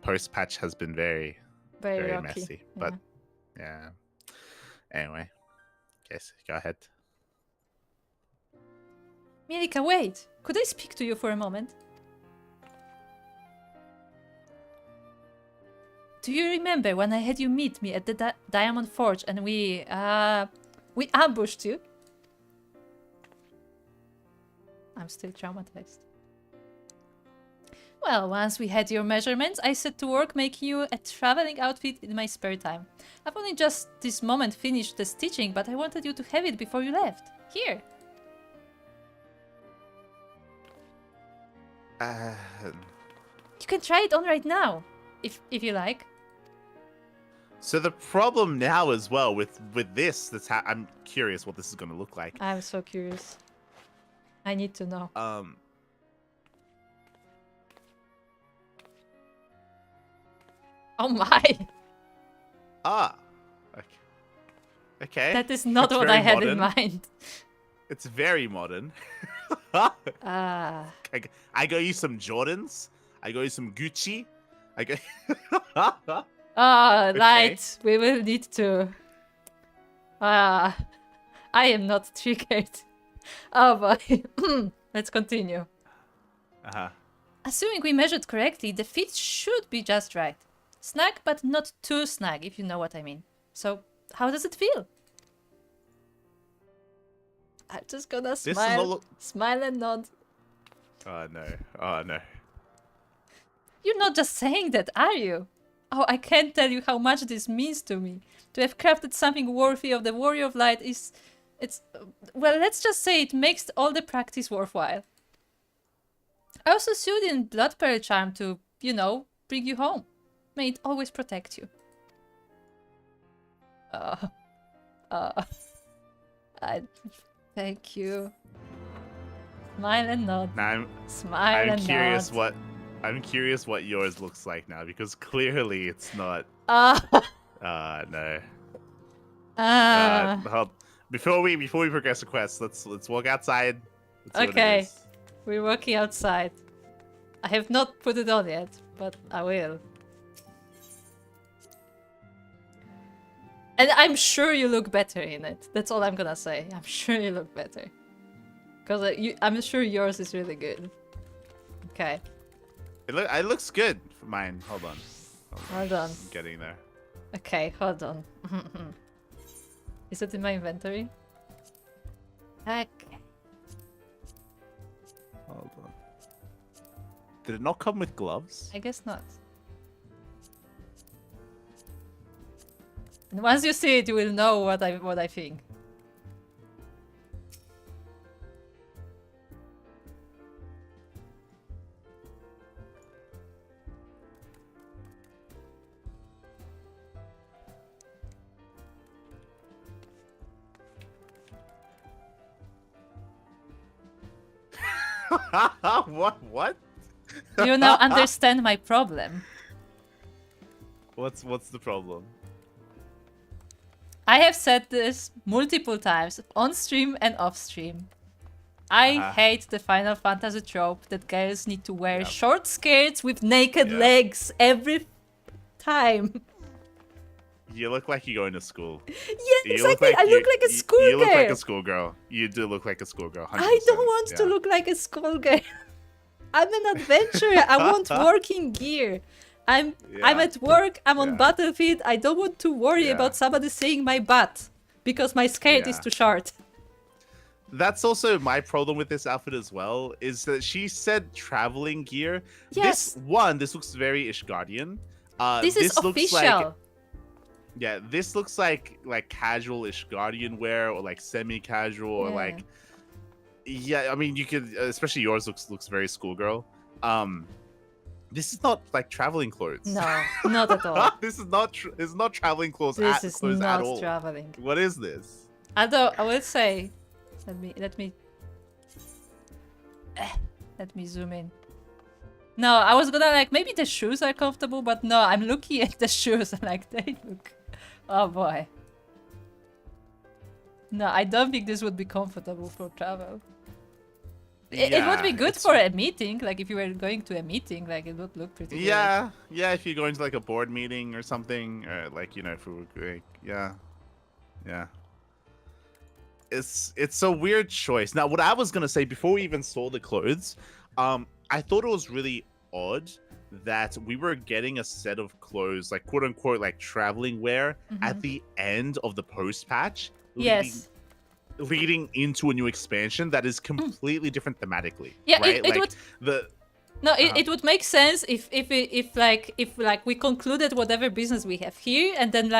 Speaker 1: post patch has been very
Speaker 2: rocky.
Speaker 1: messy, but yeah. Anyway, yes, go ahead.
Speaker 2: Mielikka, wait! Could I speak to you for a moment? Do you remember when I had you meet me at the Diamond Forge and we ambushed you? I'm still traumatized. Well, once we had your measurements, I set to work making you a traveling outfit in my spare time. I've only just this moment finished the stitching, but I wanted you to have it before you left. Here. You can try it on right now, if you like.
Speaker 1: So the problem now as well with this, I'm curious what this is going to look like.
Speaker 2: I'm so curious. I need to know. Oh my!
Speaker 1: Ah. Okay.
Speaker 2: That is not
Speaker 1: That's
Speaker 2: what I
Speaker 1: very
Speaker 2: had
Speaker 1: modern.
Speaker 2: in mind.
Speaker 1: It's very modern.
Speaker 2: Ah.
Speaker 1: I got you some Jordans. I got you some Gucci. I got.
Speaker 2: Ah, right. We will need to. I am not triggered. Oh boy. Let's continue. Assuming we measured correctly, the fit should be just right. Snug, but not too snug, if you know what I mean. So, how does it feel? I'm just gonna smile, smile and nod.
Speaker 1: Oh no! Oh no!
Speaker 2: You're not just saying that, are you? Oh, I can't tell you how much this means to me. To have crafted something worthy of the Warrior of Light well, let's just say it makes all the practice worthwhile. I also sewed in Blood Pearl charm to, you know, bring you home. May it always protect you. Thank you. Smile and nod.
Speaker 1: Now
Speaker 2: Smile and
Speaker 1: curious
Speaker 2: nod.
Speaker 1: I'm curious what yours looks like now, because clearly it's not. No. Before we progress the quest, let's walk outside. Let's see what it
Speaker 2: Okay,
Speaker 1: is.
Speaker 2: we're walking outside. I have not put it on yet, but I will. And I'm sure you look better in it. That's all I'm gonna say. I'm sure you look better. Because I'm sure yours is really good. Okay.
Speaker 1: It looks good for mine. Hold on.
Speaker 2: Hold on.
Speaker 1: I'm getting there.
Speaker 2: Okay, hold on. Is it in my inventory? Okay.
Speaker 1: Hold on. Did it not come with gloves?
Speaker 2: I guess not. And once you see it, you will know what I think.
Speaker 1: What?
Speaker 2: Do you now understand my problem?
Speaker 1: What's the problem?
Speaker 2: I have said this multiple times, on stream and off stream. I hate the Final Fantasy trope that girls need to wear short skirts with naked legs every time.
Speaker 1: You look like you're going to school.
Speaker 2: Yeah, exactly. I look like a schoolgirl.
Speaker 1: You look like a schoolgirl. You do look like a schoolgirl. 100%.
Speaker 2: I don't want to look like a schoolgirl. I'm an adventurer. I want working gear. I'm at work. I'm on Battlefield. I don't want to worry about somebody seeing my butt because my skirt is too short.
Speaker 1: That's also my problem with this outfit as well, is that she said traveling gear.
Speaker 2: Yes.
Speaker 1: This looks very Ishgardian.
Speaker 2: This is official.
Speaker 1: This looks like casual Ishgardian wear or like semi-casual or like... Yeah, I mean, you could... Especially yours looks very schoolgirl. This is not like traveling clothes.
Speaker 2: No, not at all.
Speaker 1: This is not traveling clothes
Speaker 2: This
Speaker 1: at
Speaker 2: is
Speaker 1: clothes
Speaker 2: not
Speaker 1: at all.
Speaker 2: traveling.
Speaker 1: What is this?
Speaker 2: Although I will say, let me zoom in. No, I was gonna like maybe the shoes are comfortable, but no, I'm looking at the shoes and like they look. Oh boy. No, I don't think this would be comfortable for travel. It would be good for a meeting, like if you were going to a meeting, like it would look pretty good.
Speaker 1: Yeah, if you're going to like a board meeting or something, or like, if we were going, yeah. It's a weird choice. Now, what I was gonna say before we even saw the clothes, I thought it was really odd that we were getting a set of clothes, like quote unquote, like traveling wear at the end of the post patch.
Speaker 2: Yes.
Speaker 1: Leading into a new expansion that is completely different thematically.
Speaker 2: Yeah,
Speaker 1: right?
Speaker 2: it would. It would make sense if we concluded whatever business we have here, and then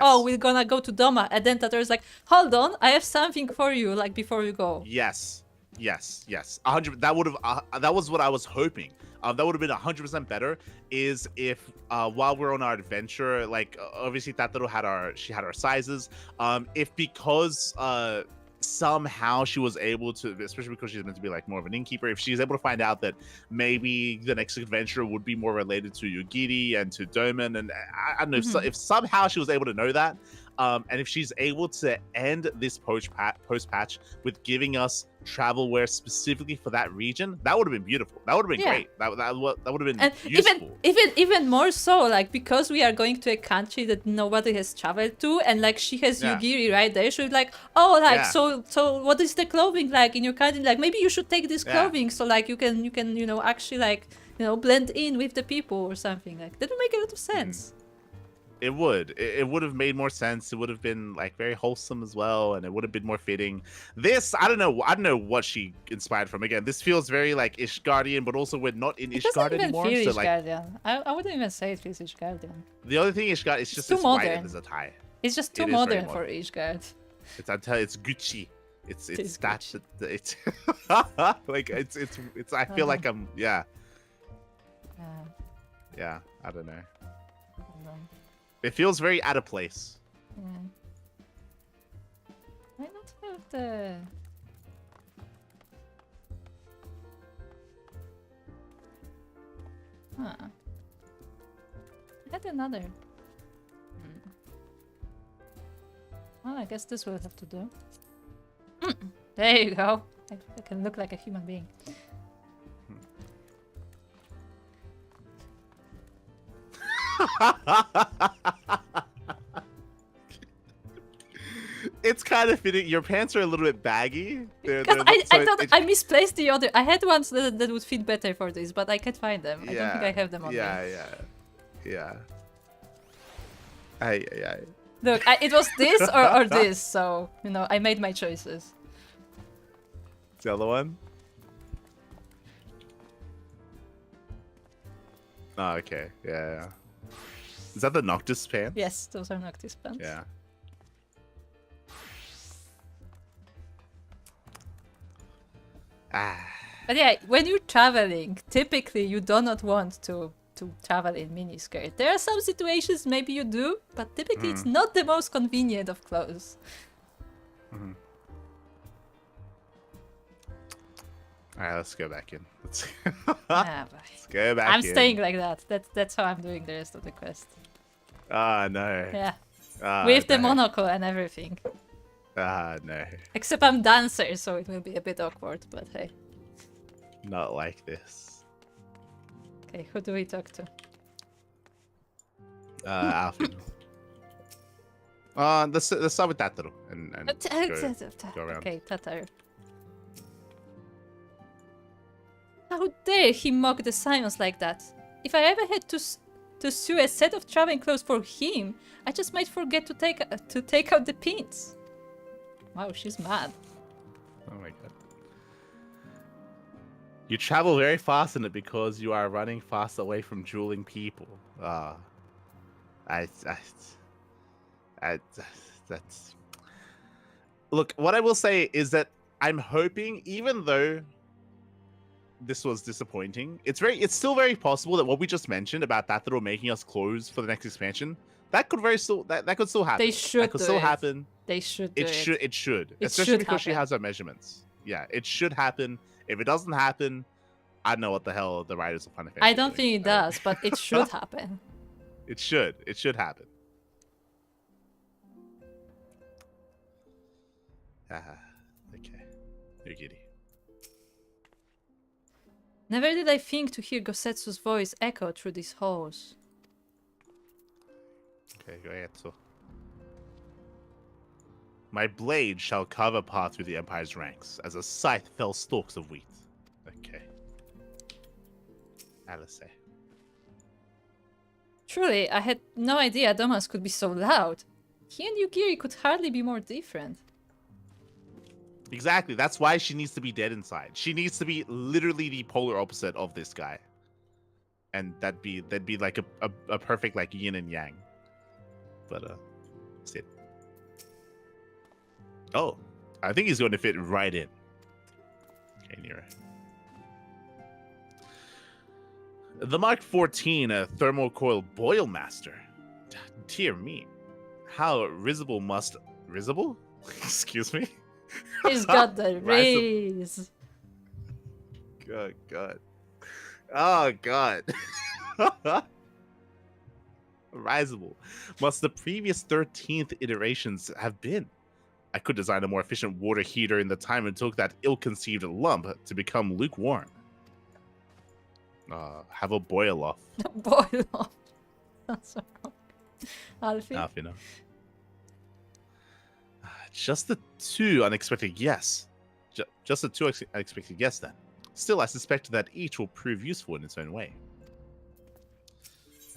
Speaker 2: oh, we're gonna go to Doma, and then Tataru's like, hold on, I have something for you, like before you go.
Speaker 1: Yes. 100. That would have. That was what I was hoping. That would have been 100% better. Is if while we're on our adventure, like obviously Tataru had our sizes. If because somehow she was able to, especially because she's meant to be like more of an innkeeper, if she's able to find out that maybe the next adventure would be more related to Yugiri and to Doman, and I don't know if somehow she was able to know that, and if she's able to end this post patch with giving us travel wear specifically for that region, that would have been beautiful. That would have been great. That would have been
Speaker 2: and
Speaker 1: useful.
Speaker 2: even more so, like because we are going to a country that nobody has traveled to, and like she has Yugiri right there, she'll be like, oh, like so what is the clothing like in your country? Like maybe you should take this clothing so like you can actually like blend in with the people or something. Like that would make a lot of sense.
Speaker 1: It would. It would have made more sense. It would have been like very wholesome as well, and it would have been more fitting. This, I don't know what she inspired from. Again, this feels very like Ishgardian, but also we're not in Ishgard anymore.
Speaker 2: It doesn't even feel
Speaker 1: so
Speaker 2: Ishgardian. I wouldn't even say it feels Ishgardian.
Speaker 1: The other thing Ishgard, it's just
Speaker 2: too
Speaker 1: it's
Speaker 2: modern.
Speaker 1: white and there's a tie.
Speaker 2: It's just too modern for Ishgard.
Speaker 1: It's Gucci. It's that. It's like it's. I feel like I'm yeah. I don't know. It feels very out of place.
Speaker 2: Yeah. Why not have the... Huh. I had another. Well, I guess this will have to do. There you go. I can look like a human being.
Speaker 1: It's kind of fitting. Your pants are a little bit baggy.
Speaker 2: I thought I misplaced the other. I had ones that would fit better for this, but I can't find them. I don't think I have them on me.
Speaker 1: Yeah.
Speaker 2: Look, it was this or this, so I made my choices.
Speaker 1: The other one? Oh, okay. Yeah. Is that the Noctis pants?
Speaker 2: Yes, those are Noctis pants.
Speaker 1: Yeah.
Speaker 2: But yeah, when you're traveling, typically you do not want to travel in miniskirt. There are some situations maybe you do, but typically it's not the most convenient of clothes.
Speaker 1: All right, let's go back in. Let's
Speaker 2: Let's
Speaker 1: go back
Speaker 2: I'm
Speaker 1: in.
Speaker 2: staying like that. That's how I'm doing the rest of the quest.
Speaker 1: Ah, no.
Speaker 2: Yeah.
Speaker 1: Ah,
Speaker 2: With the
Speaker 1: no.
Speaker 2: monocle and everything.
Speaker 1: Ah, no.
Speaker 2: Except I'm dancer, so it will be a bit awkward, but hey.
Speaker 1: Not like this.
Speaker 2: Okay, who do we talk to?
Speaker 1: Alfred. Let's start with Tataru and go around.
Speaker 2: Okay, Tataru. How dare he mock the science like that? If I ever had to sew a set of traveling clothes for him, I just might forget to take out the pins. Wow, she's mad.
Speaker 1: Oh my god. You travel very fast in it because you are running fast away from dueling people. That's... Look, what I will say is that I'm hoping, even though this was disappointing, it's still very possible that what we just mentioned about that little making us close for the next expansion, that could still happen.
Speaker 2: They should
Speaker 1: That could still happen.
Speaker 2: They should
Speaker 1: It should.
Speaker 2: It
Speaker 1: Especially
Speaker 2: should
Speaker 1: because she
Speaker 2: happen.
Speaker 1: has our measurements. Yeah, it should happen. If it doesn't happen, I don't know what the hell the writers of Final Fantasy
Speaker 2: I don't think it does, but it should happen.
Speaker 1: It should. It should happen. Okay. You're giddy.
Speaker 2: Never did I think to hear Gosetsu's voice echo through these halls.
Speaker 1: Okay, go ahead, so. My blade shall carve a path through the Empire's ranks, as a scythe fells stalks of wheat. Okay. Alice.
Speaker 2: Truly, I had no idea Domas could be so loud. He and Yugiri could hardly be more different.
Speaker 1: Exactly. That's why she needs to be dead inside. She needs to be literally the polar opposite of this guy. And that'd be like a perfect like yin and yang. But sit. Oh, I think he's going to fit right in. Okay, Nero. The Mark 14 thermal coil boil master. Dear me, how risible must risible? Excuse me.
Speaker 2: He's got the raise.
Speaker 1: God. Oh God. Risible must the previous 13th iterations have been. I could design a more efficient water heater in the time it took that ill-conceived lump to become lukewarm. Have a boil off.
Speaker 2: Boil off. That's so wrong. Alfie?
Speaker 1: Alfie, no. Just the two unexpected guests. Just the two unexpected guests, then. Still, I suspect that each will prove useful in its own way.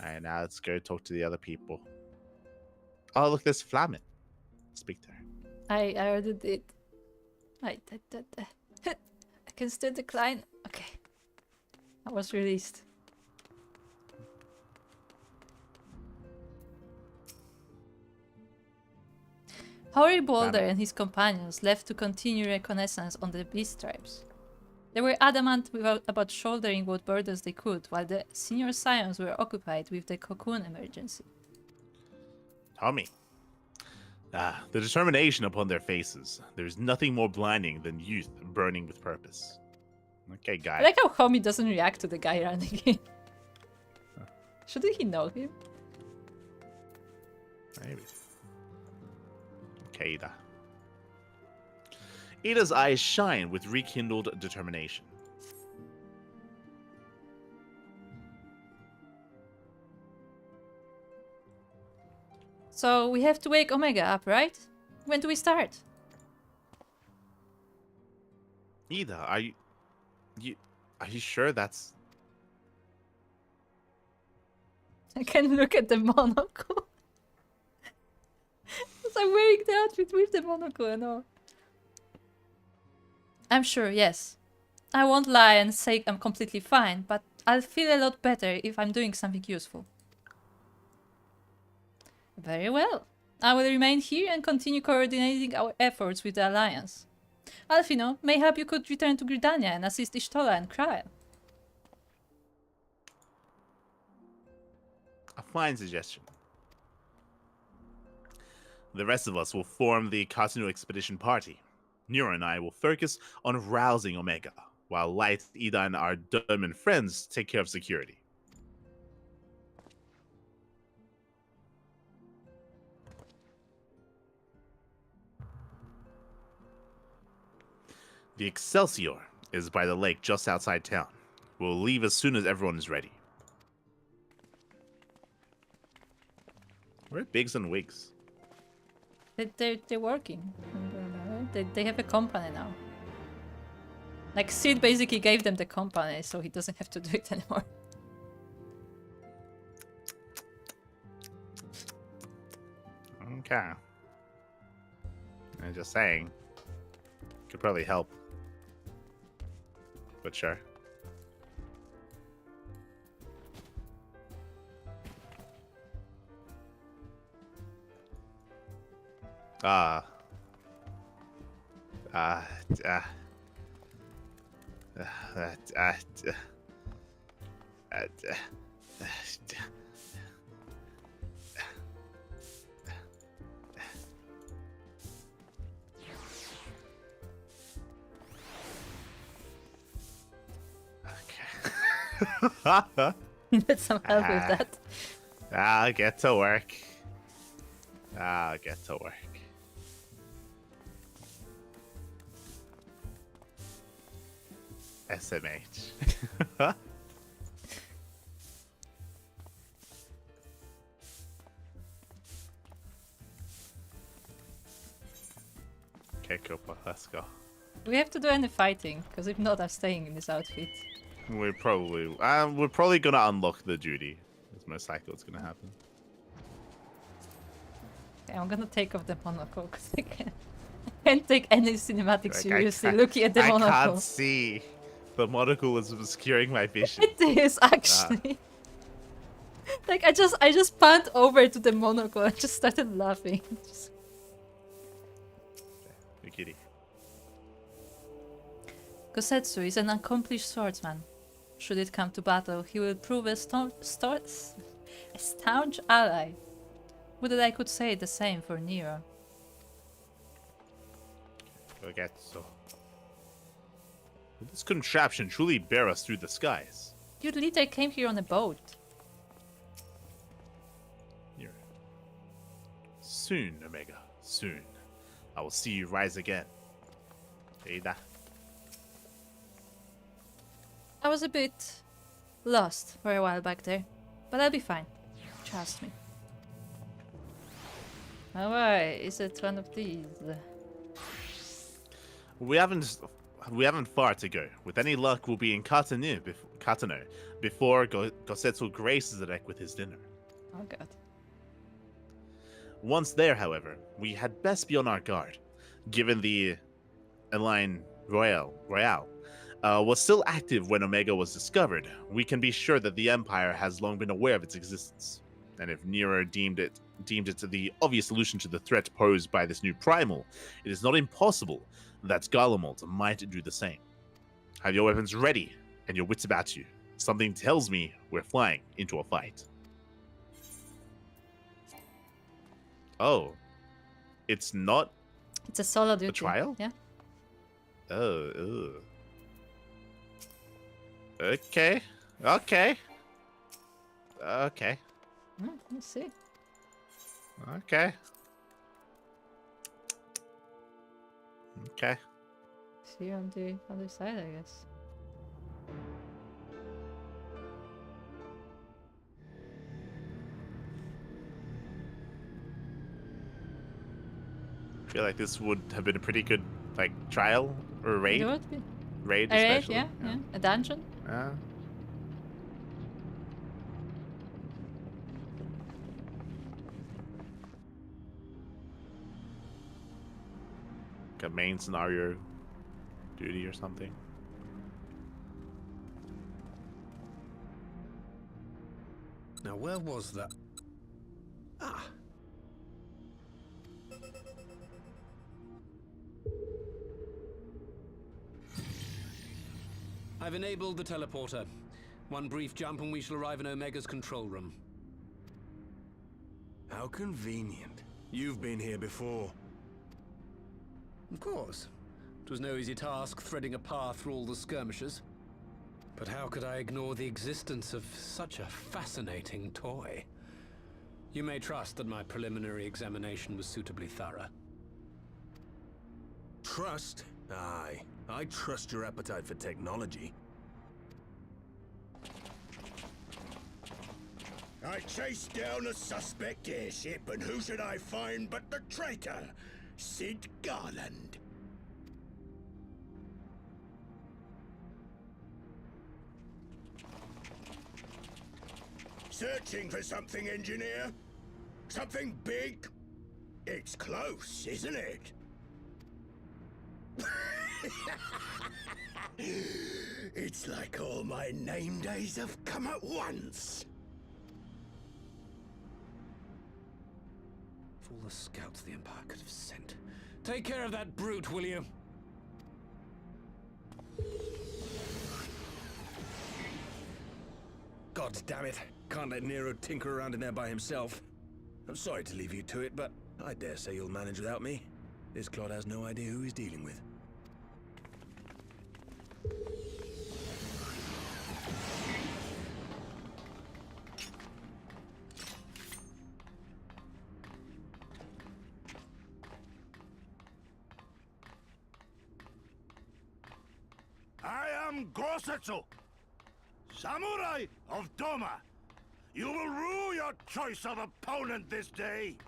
Speaker 1: Alright, now let's go talk to the other people. Oh, look, there's Flamin. Speak to her.
Speaker 2: I already did. I can still decline. Okay. I was released. Hoary Boulder and his companions left to continue reconnaissance on the beast tribes. They were adamant about shouldering what burdens they could, while the senior scions were occupied with the cocoon emergency.
Speaker 1: Tommy. The determination upon their faces. There is nothing more blinding than youth burning with purpose. Okay, guy.
Speaker 2: I like how Homie doesn't react to the guy running in. Shouldn't he know him?
Speaker 1: Maybe. Okay, Ida. Ida's eyes shine with rekindled determination.
Speaker 2: So we have to wake Omega up, right? When do we start?
Speaker 1: Ida, are you sure that's...
Speaker 2: I can look at the monocle. Because I'm wearing the outfit with the monocle and all. I'm sure, yes. I won't lie and say I'm completely fine, but I'll feel a lot better if I'm doing something useful. Very well. I will remain here and continue coordinating our efforts with the Alliance. Alfino, mayhap you could return to Gridania and assist Ishtola and Kryl.
Speaker 1: A fine suggestion. The rest of us will form the KatatoniK Expedition Party. Nero and I will focus on rousing Omega. while Light, Ida, and our Doman friends take care of security. The Excelsior is by the lake just outside town. We'll leave as soon as everyone is ready. Where are Biggs and Wigs?
Speaker 2: They're working. They have a company now. Like, Sid basically gave them the company, so he doesn't have to do it anymore.
Speaker 1: Okay. I'm just saying. Could probably help. But sure.
Speaker 2: Need some help with that.
Speaker 1: I'll get to work. I'll get to work. SMH. Okay, Koopa, let's go.
Speaker 2: Do we have to do any fighting? Because if not, I'm staying in this outfit.
Speaker 1: We're probably gonna unlock the duty. It's most likely what's gonna happen.
Speaker 2: Okay, I'm gonna take off the monocle because I can't take any cinematic seriously looking at the monocle.
Speaker 1: I can't see. The monocle is obscuring my vision.
Speaker 2: It is actually. Like I just panned over to the monocle and just started laughing.
Speaker 1: You're kidding.
Speaker 2: Kosetsu is an accomplished swordsman. Should it come to battle, he will prove a staunch ally. Would that I could say the same for Nero.
Speaker 1: Forget so. Will this contraption truly bear us through the skies?
Speaker 2: Your leader came here on a boat.
Speaker 1: Here. Soon, Omega. Soon. I will see you rise again. Ada.
Speaker 2: I was a bit lost for a while back there, but I'll be fine. Trust me. Alright, is it one of these?
Speaker 1: We haven't far to go. With any luck, we'll be in Katano before Gosetsu graces the deck with his dinner.
Speaker 2: Oh god.
Speaker 1: Once there, however, we had best be on our guard, given the Align Royale was still active when Omega was discovered. We can be sure that the Empire has long been aware of its existence, and if Nero deemed it the obvious solution to the threat posed by this new primal, it is not impossible that Garlemald might do the same. Have your weapons ready and your wits about you. Something tells me we're flying into a fight. Oh, it's not.
Speaker 2: It's a solo duty.
Speaker 1: A trial?
Speaker 2: Yeah.
Speaker 1: Oh. Okay. Okay.
Speaker 2: Let's see.
Speaker 1: Okay. Okay.
Speaker 2: See you on the other side, I guess.
Speaker 1: I feel like this would have been a pretty good, trial or raid.
Speaker 2: It would be.
Speaker 1: Raid,
Speaker 2: A raid,
Speaker 1: especially.
Speaker 2: yeah. A dungeon.
Speaker 1: Like a main scenario duty or something.
Speaker 17: Now, where was that? Ah. I've enabled the teleporter. One brief jump and we shall arrive in Omega's control room.
Speaker 12: How convenient. You've been here before.
Speaker 17: Of course. It was no easy task threading a path through all the skirmishes. But how could I ignore the existence of such a fascinating toy? You may trust that my preliminary examination was suitably thorough.
Speaker 12: Trust? Aye. I trust your appetite for technology.
Speaker 15: I chased down a suspect airship, and who should I find but the traitor, Sid Garland. Searching for something, engineer? Something big? It's close, isn't it? It's like all my name days have come at once.
Speaker 17: Of all the scouts the Empire could have sent. Take care of that brute, will you?
Speaker 12: God damn it. Can't let Nero tinker around in there by himself. I'm sorry to leave you to it, but I dare say you'll manage without me. This clod has no idea who he's dealing with.
Speaker 15: I am Gosetsu, Samurai of Doma. You will rue your choice of opponent this day.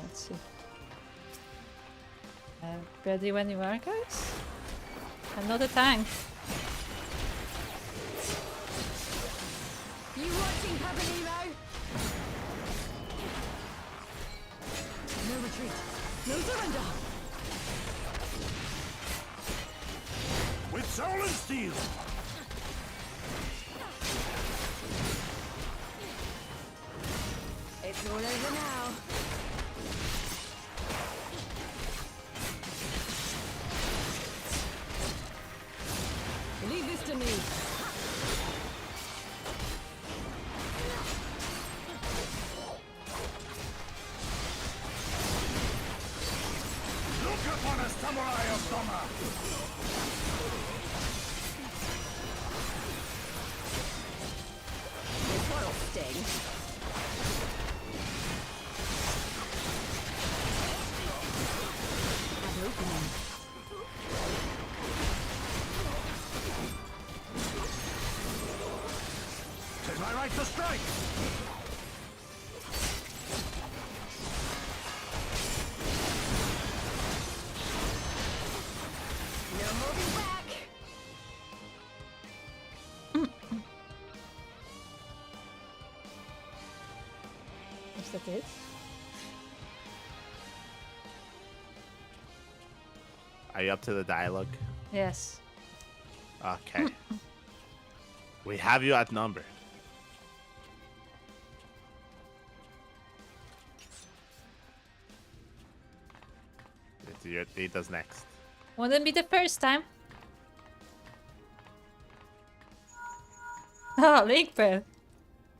Speaker 2: Let's see. Ready when you are, guys? I'm not a tank.
Speaker 10: You watching, Papanimo? No retreat. No surrender.
Speaker 15: With soul and steel.
Speaker 10: It's all over now. Leave this to me.
Speaker 15: Look upon a samurai of Doma.
Speaker 10: This one'll sting. An opening.
Speaker 15: Tis my right to strike.
Speaker 10: No holding back.
Speaker 2: Is that it?
Speaker 1: Are you up to the dialogue?
Speaker 2: Yes.
Speaker 1: Okay. We have you outnumbered. It does next.
Speaker 2: Wouldn't be the first time. Oh, link pair.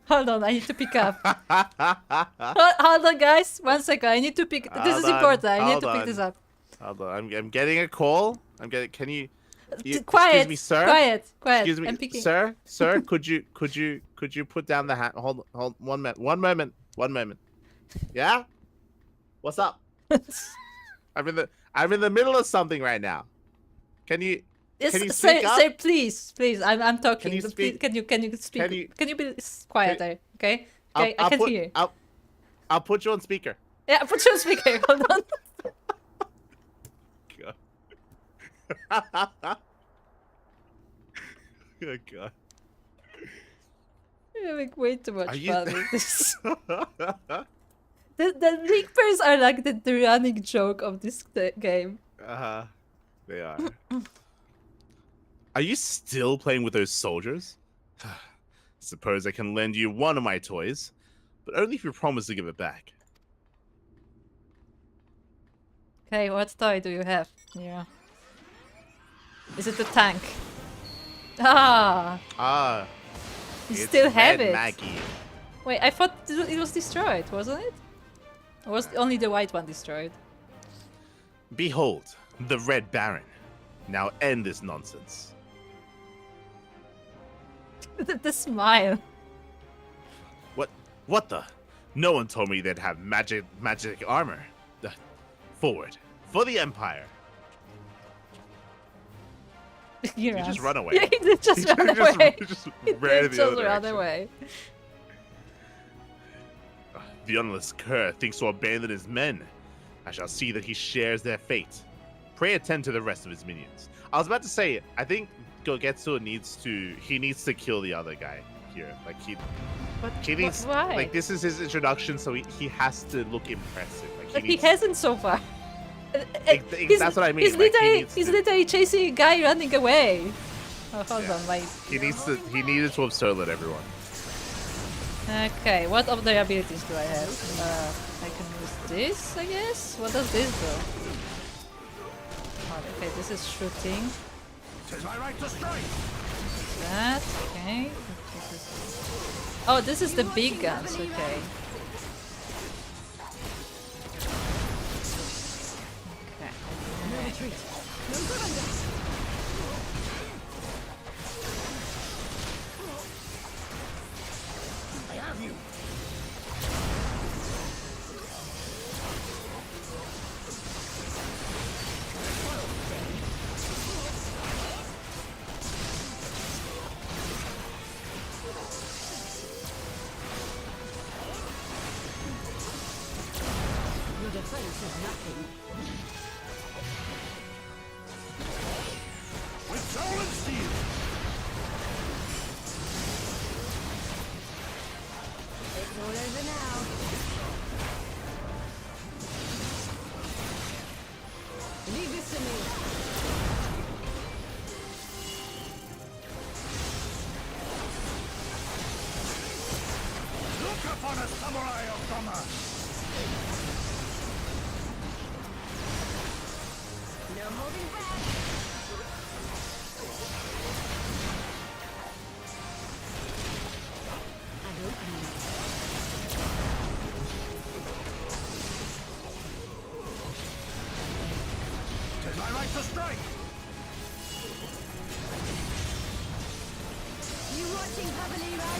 Speaker 2: Hold on, I need to pick up. Hold on, guys. 1 second. I need to pick. This is important. I need to pick this up.
Speaker 1: Hold on. I'm getting a call. Can you
Speaker 2: quiet.
Speaker 1: Excuse me, sir.
Speaker 2: Quiet.
Speaker 1: Excuse me,
Speaker 2: I'm picking.
Speaker 1: sir. Could you put down the hat? Hold 1 minute. 1 moment. 1 moment. Yeah. What's up? I'm in the middle of something right now. Can you?
Speaker 2: Yes,
Speaker 1: can you speak up?
Speaker 2: sir, please. I'm talking.
Speaker 1: Can you speak?
Speaker 2: Can you speak? Can you be quieter? Okay.
Speaker 1: I
Speaker 2: can't hear.
Speaker 1: I'll put you on speaker.
Speaker 2: Yeah, put you on speaker. Hold on.
Speaker 1: Oh God.
Speaker 2: You're having way too much fun with this. The Reapers are like the running joke of this game.
Speaker 1: They are. Are you still playing with those soldiers? Suppose I can lend you one of my toys, but only if you promise to give it back.
Speaker 2: Okay, what toy do you have? Yeah. Is it the tank? Ah! You
Speaker 1: it's
Speaker 2: still have
Speaker 1: Red
Speaker 2: it.
Speaker 1: Maggie.
Speaker 2: Wait, I thought it was destroyed, wasn't it? Or was only the white one destroyed?
Speaker 1: Behold, the Red Baron. Now end this nonsense.
Speaker 2: The smile.
Speaker 1: What the? No one told me they'd have magic armor. Forward. For the Empire.
Speaker 2: You
Speaker 1: just run away.
Speaker 2: Yeah, he did just run away.
Speaker 1: He ran the other
Speaker 2: run
Speaker 1: direction.
Speaker 2: away.
Speaker 1: The honorless cur thinks to abandon his men. I shall see that he shares their fate. Pray attend to the rest of his minions. I was about to say, I think Gogetsu needs to kill the other guy here. Like
Speaker 2: Why?
Speaker 1: like this is his introduction, so he has to look impressive. Like
Speaker 2: But he hasn't so far.
Speaker 1: That's what I mean.
Speaker 2: He's literally chasing a guy running away. Oh, hold on, wait.
Speaker 1: He needed to have soloed everyone.
Speaker 2: Okay, what of the abilities do I have? I can use this, I guess? What does this do? Oh, okay, this is shooting.
Speaker 15: Tis my right to strike.
Speaker 2: That, okay. Oh, this is the big guns, okay.
Speaker 9: No retreat. No surrender.
Speaker 15: I have you.
Speaker 9: Your defense is nothing.
Speaker 15: With soul and steel.
Speaker 10: It's all over now.
Speaker 9: Leave this to me.
Speaker 15: Look upon a samurai of Dama.
Speaker 10: No holding back.
Speaker 9: I don't need.
Speaker 15: Tis my right to strike.
Speaker 10: You watching, Papanero?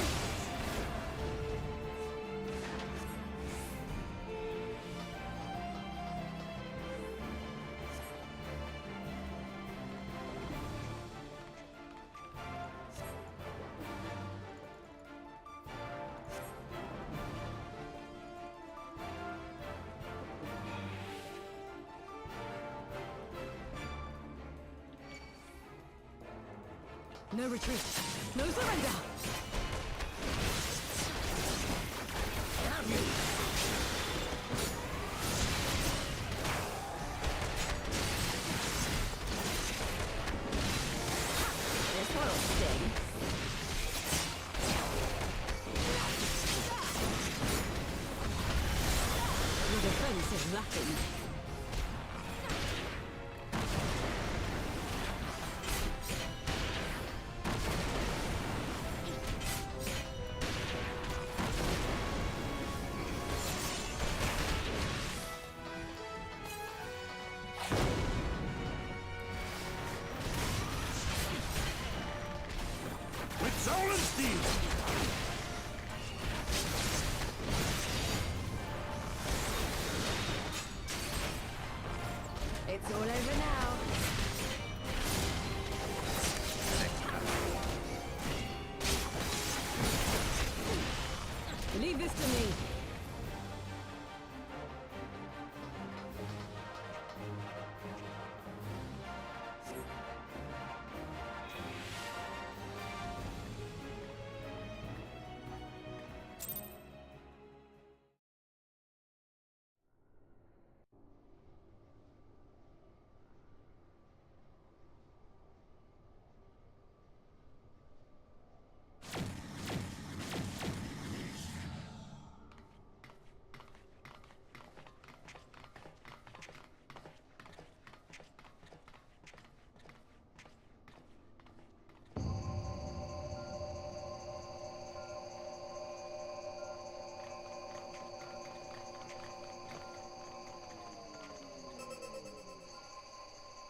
Speaker 9: No retreat. No surrender.
Speaker 10: This one'll sting.
Speaker 9: Your defense is lacking.
Speaker 15: With soul and steel.
Speaker 10: It's all over now.
Speaker 9: Leave this to me.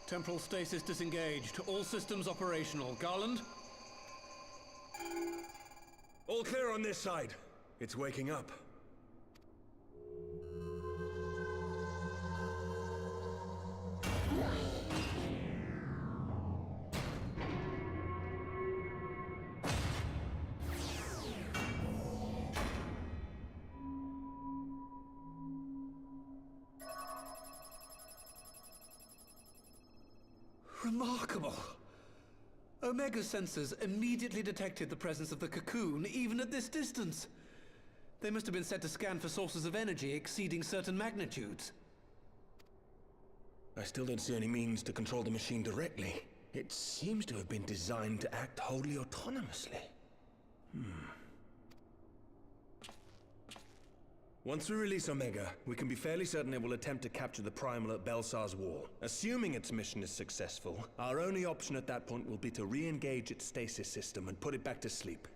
Speaker 17: Temporal stasis disengaged. All systems operational. Garland?
Speaker 12: All clear on this side. It's waking up.
Speaker 17: Remarkable! Omega sensors immediately detected the presence of the cocoon, even at this distance. They must have been set to scan for sources of energy exceeding certain magnitudes.
Speaker 12: I still don't see any means to control the machine directly. It seems to have been designed to act wholly autonomously. Once we release Omega, we can be fairly certain it will attempt to capture the Primal at Belsar's Wall. Assuming its mission is successful, our only option at that point will be to re-engage its stasis system and put it back to sleep.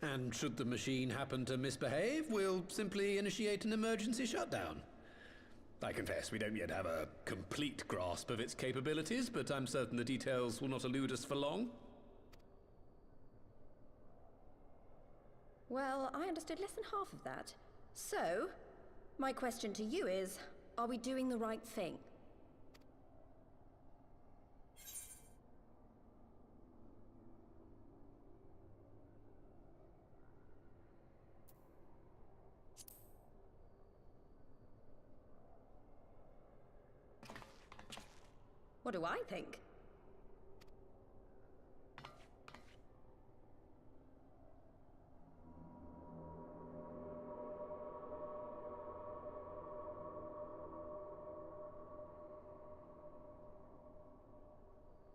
Speaker 17: And should the machine happen to misbehave, we'll simply initiate an emergency shutdown. I confess we don't yet have a complete grasp of its capabilities, but I'm certain the details will not elude us for long.
Speaker 8: Well, I understood less than half of that. So, my question to you is, are we doing the right thing? What do I think?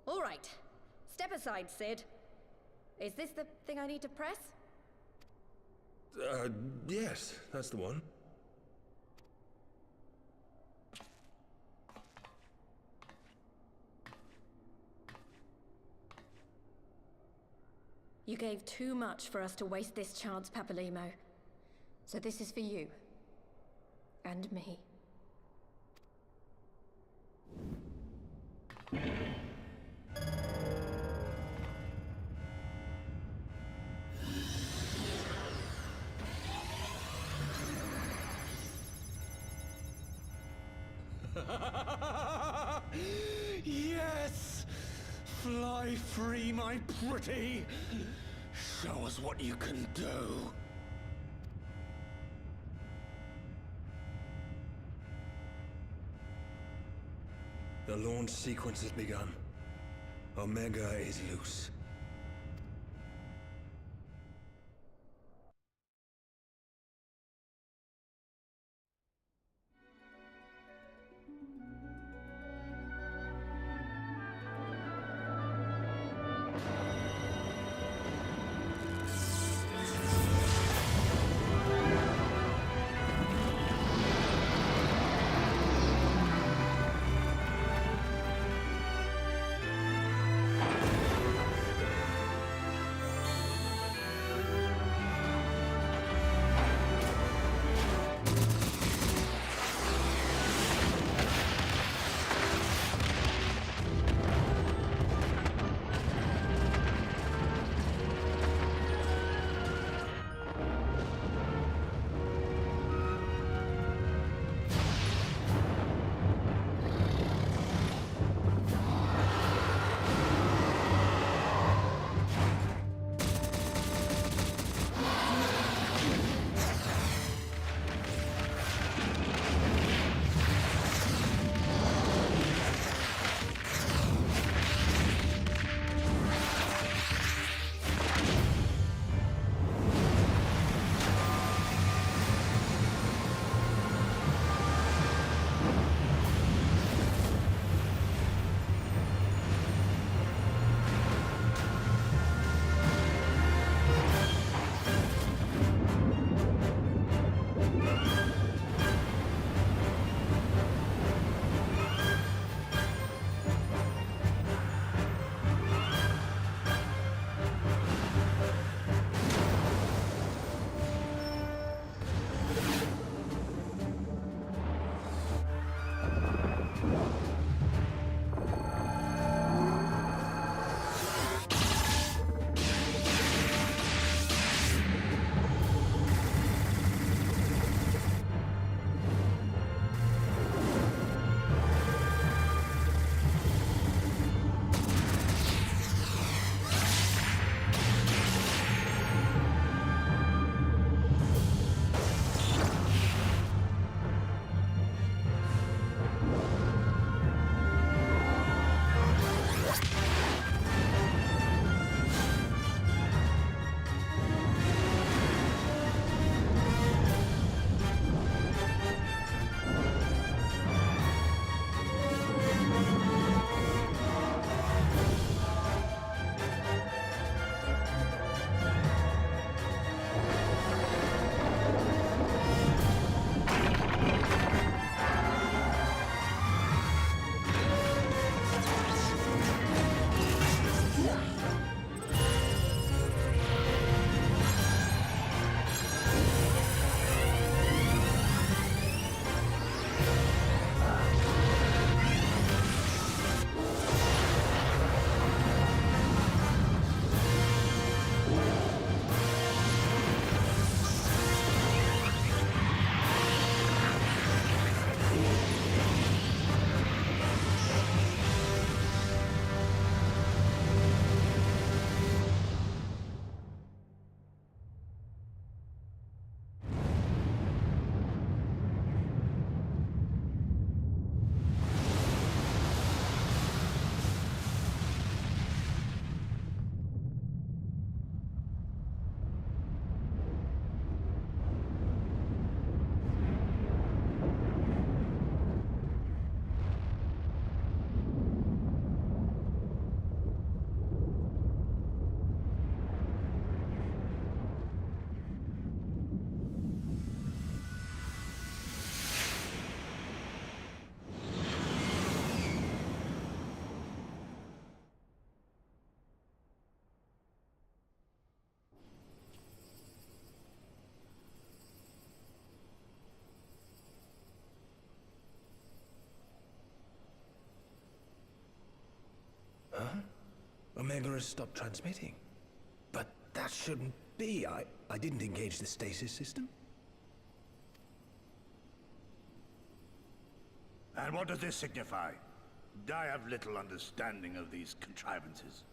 Speaker 8: All right. Step aside, Sid. Is this the thing I need to press?
Speaker 12: Yes, that's the one.
Speaker 8: You gave too much for us to waste this chance, Papalimo. So this is for you. And me.
Speaker 17: Yes! Fly free, my pretty! Show us what you can do.
Speaker 12: The launch sequence has begun. Omega is loose.
Speaker 18: Omega has stopped transmitting. But that shouldn't be. I didn't engage the stasis system.
Speaker 15: And what does this signify? I have little understanding of these contrivances.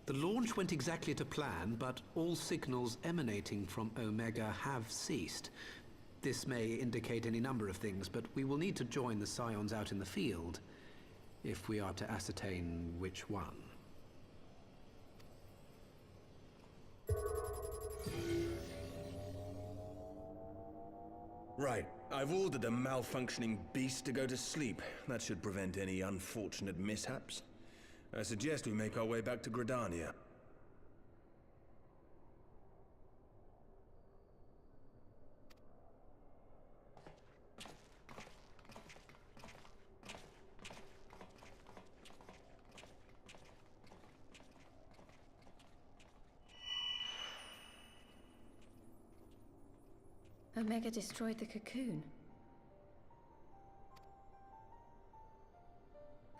Speaker 17: The launch went exactly to plan, but all signals emanating from Omega have ceased. This may indicate any number of things, but we will need to join the Scions out in the field if we are to ascertain which one.
Speaker 12: Right. I've ordered a malfunctioning beast to go to sleep. That should prevent any unfortunate mishaps. I suggest we make our way back to Gridania.
Speaker 8: Omega destroyed the cocoon.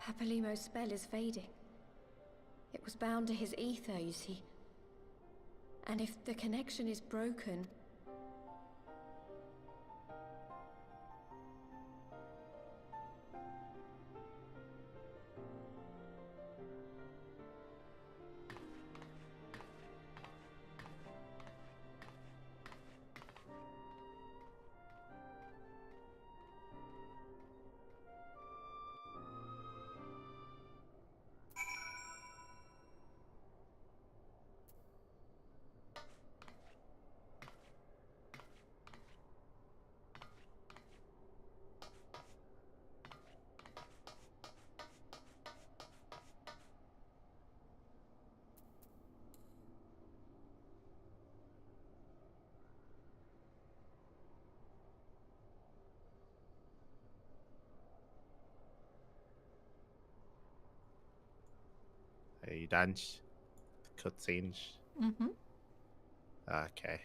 Speaker 8: Papalimo's spell is fading. It was bound to his ether, you see. And if the connection is broken...
Speaker 1: Are you done? Cutscenes.
Speaker 2: Mm-hmm.
Speaker 1: Okay.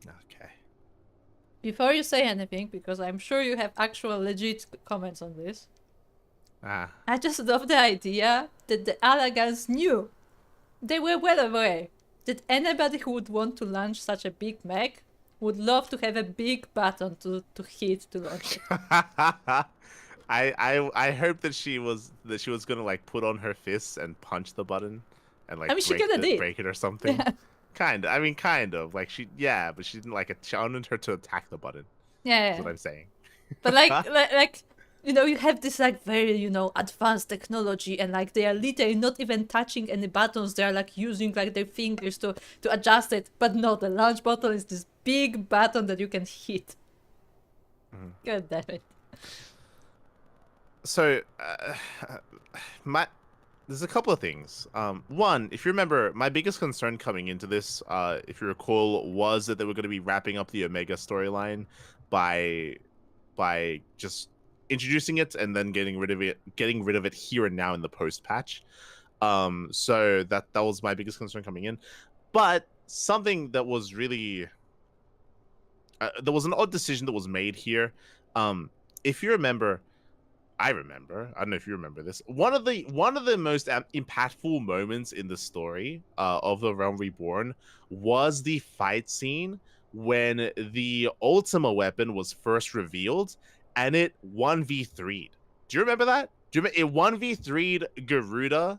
Speaker 1: Okay.
Speaker 2: Before you say anything, because I'm sure you have actual legit comments on this, I just love the idea that the Alagans knew. They were well aware that anybody who would want to launch such a big mech would love to have a big button to hit to launch it.
Speaker 1: I hope that she was gonna like put on her fists and punch the button and like break it or something. Yeah. Kind of like but she didn't like it. She wanted her to attack the button.
Speaker 2: Yeah,
Speaker 1: that's what I'm saying.
Speaker 2: But like you know, you have this like very advanced technology, and like they are literally not even touching any buttons. They are like using like their fingers to adjust it. But no, the launch button is this big button that you can hit. God damn it.
Speaker 1: So, there's a couple of things. One, if you remember, my biggest concern coming into this, if you recall, was that they were going to be wrapping up the Omega storyline by just introducing it and then getting rid of it here and now in the post patch. So that was my biggest concern coming in. But something that was really there was an odd decision that was made here. If you remember. I don't know if you remember this. One of the most impactful moments in the story of the Realm Reborn was the fight scene when the Ultima weapon was first revealed and it 1v3'd. Do you remember that? Do you remember it 3'd Garuda,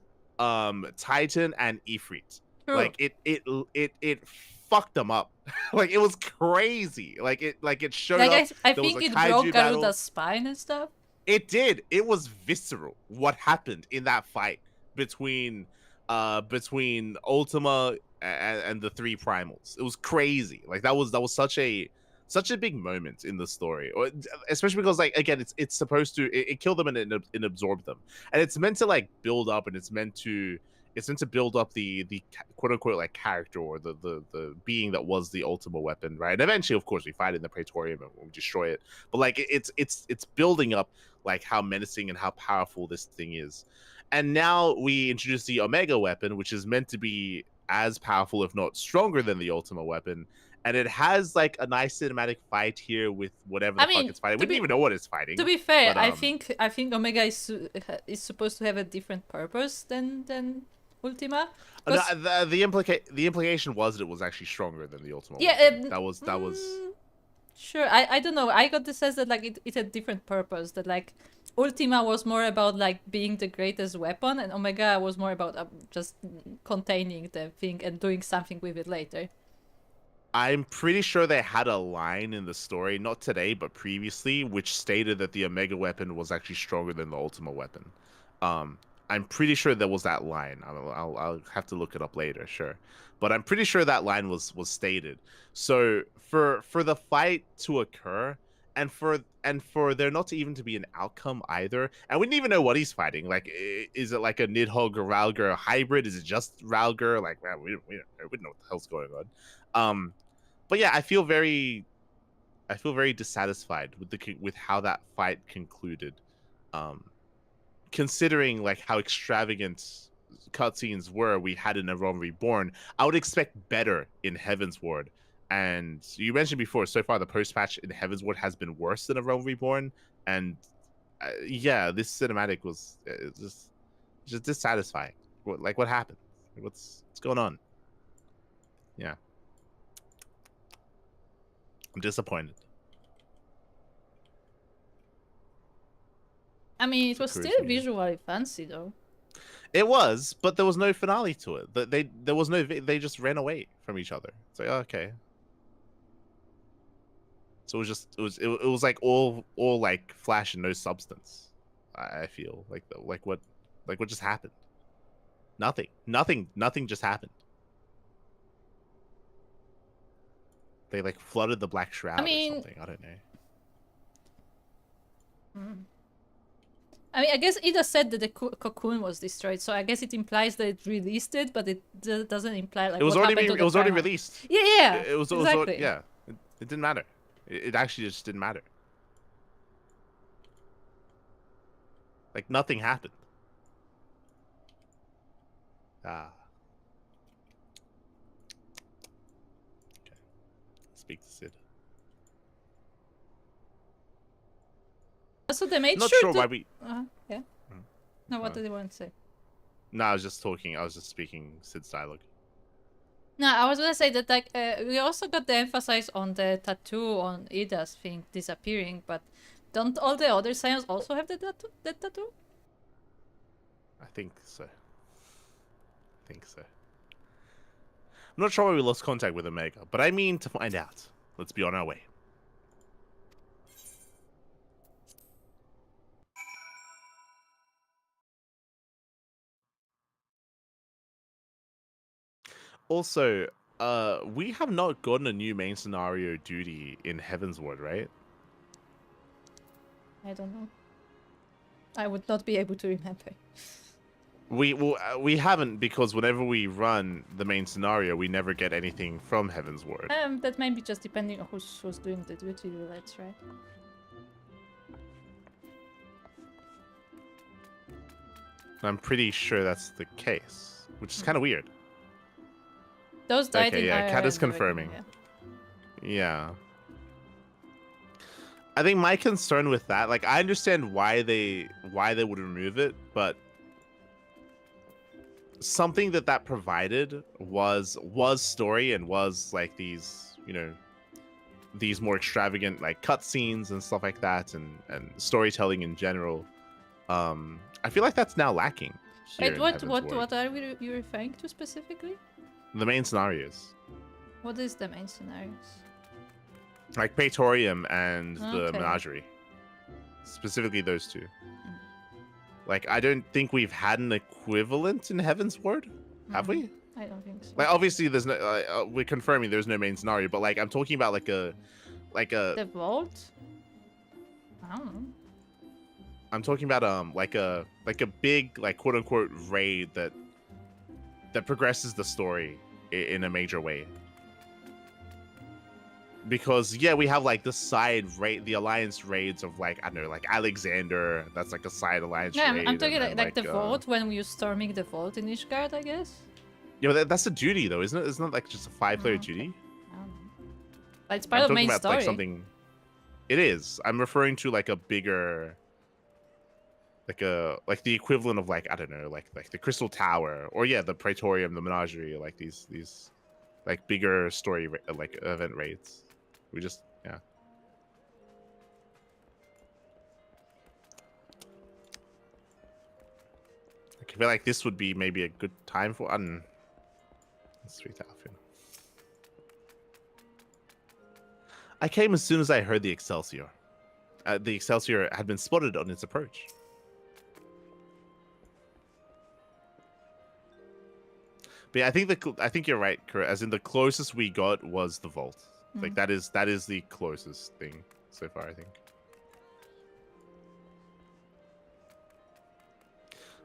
Speaker 1: Titan, and Ifrit? True. Like it fucked them up. Like it was crazy. Like it showed up.
Speaker 2: I think it broke Garuda's spine and stuff.
Speaker 1: It did. It was visceral what happened in that fight between Ultima and the three primals. It was crazy. Like that was such a big moment in the story, especially because like again it's supposed to it killed them and it absorbed them, and it's meant to like build up, and it's meant to build up the quote unquote like character or the being that was the Ultima weapon, right? And eventually, of course, we fight in the Praetorium and we destroy it. But like it's building up like how menacing and how powerful this thing is. And now we introduce the Omega weapon, which is meant to be as powerful, if not stronger, than the ultimate weapon. And it has like a nice cinematic fight here with whatever the fuck it's fighting. We didn't even know what it's fighting.
Speaker 2: To be fair,
Speaker 1: but,
Speaker 2: I think Omega is supposed to have a different purpose than Ultima.
Speaker 1: No, the implication was that it was actually stronger than the ultimate.
Speaker 2: Yeah,
Speaker 1: weapon. That was.
Speaker 2: Sure, I don't know. I got the sense that like it had different purpose. That like Ultima was more about like being the greatest weapon, and Omega was more about just containing the thing and doing something with it later.
Speaker 1: I'm pretty sure they had a line in the story, not today, but previously, which stated that the Omega weapon was actually stronger than the Ultima weapon. I'm pretty sure there was that line. I'll have to look it up later, sure. But I'm pretty sure that line was stated. So for the fight to occur, and for there not to even to be an outcome either, and we didn't even know what he's fighting. Like, is it like a Nidhogg or Ralger hybrid? Is it just Ralger? Like, man, we don't know what the hell's going on. But yeah, I feel very dissatisfied with how that fight concluded. Considering like how extravagant cutscenes were we had in A Realm Reborn, I would expect better in Heavensward. And you mentioned before, so far the post-patch in Heavensward has been worse than A Realm Reborn. And yeah, this cinematic was just dissatisfying. What happened? What's going on? Yeah. I'm disappointed.
Speaker 2: I mean, it was still visually fancy, though.
Speaker 1: It was, but there was no finale to it. They just ran away from each other. It's like, oh, okay. So it was like all like flash and no substance. I feel like what just happened? Nothing just happened. They like flooded the Black Shroud or something. I don't know.
Speaker 2: I mean, I guess it just said that the cocoon was destroyed, so I guess it implies that it released it, but it doesn't imply like
Speaker 1: it was already released.
Speaker 2: Yeah,
Speaker 1: It was
Speaker 2: exactly.
Speaker 1: Yeah, it didn't matter. It actually just didn't matter. Like nothing happened. Okay. Speak to Sid.
Speaker 2: So they made
Speaker 1: Not
Speaker 2: sure
Speaker 1: sure why we.
Speaker 2: Yeah. No, what did they want to say?
Speaker 1: No, I was just speaking Sid's dialogue.
Speaker 2: No, I was gonna say that like we also got the emphasis on the tattoo on Ida's thing disappearing, but don't all the other Scions also have that tattoo?
Speaker 1: I think so. I'm not sure why we lost contact with Omega, but I mean to find out. Let's be on our way. Also, we have not gotten a new main scenario duty in Heavensward, right?
Speaker 2: I don't know. I would not be able to remember.
Speaker 1: We haven't, because whenever we run the main scenario, we never get anything from Heavensward.
Speaker 2: That might be just depending on who's doing the duty roulettes, right?
Speaker 1: I'm pretty sure that's the case, which is kind of weird.
Speaker 2: Those died in
Speaker 1: yeah, Kat is confirming. Yeah. I think my concern with that, like, I understand why they would remove it, but something that provided was story and was like these, you know, these more extravagant like cutscenes and stuff like that, and storytelling in general. I feel like that's now lacking.
Speaker 2: Wait, what are you referring to specifically?
Speaker 1: The main scenarios.
Speaker 2: What is the main scenarios?
Speaker 1: Like Praetorium and the Menagerie. Specifically those two. Like, I don't think we've had an equivalent in Heavensward, have we?
Speaker 2: I don't think so.
Speaker 1: Like, obviously, there's no. We're confirming there's no main scenario, but like, I'm talking about like a.
Speaker 2: The vault. I don't know.
Speaker 1: I'm talking about like a big like quote unquote raid that progresses the story in a major way. Because yeah, we have like the side raid, the alliance raids of like, I don't know, like Alexander. That's like a side alliance raid.
Speaker 2: I'm talking like the vault when we're storming the vault in Ishgard, I guess.
Speaker 1: Yeah, but that's a duty though, isn't it? Isn't it like just a 5-player duty?
Speaker 2: But it's part of the main story.
Speaker 1: Like something. It is. I'm referring to like a bigger, like the equivalent of like, I don't know, like the Crystal Tower, or yeah, the Praetorium, the Menagerie, like these like bigger story like event raids. We just yeah. I feel like this would be maybe a good time for Sweet Alphin. I came as soon as I heard the Excelsior. The Excelsior had been spotted on its approach. But yeah, I think you're right, Kuro. As in, the closest we got was the vault. Like that is the closest thing so far, I think.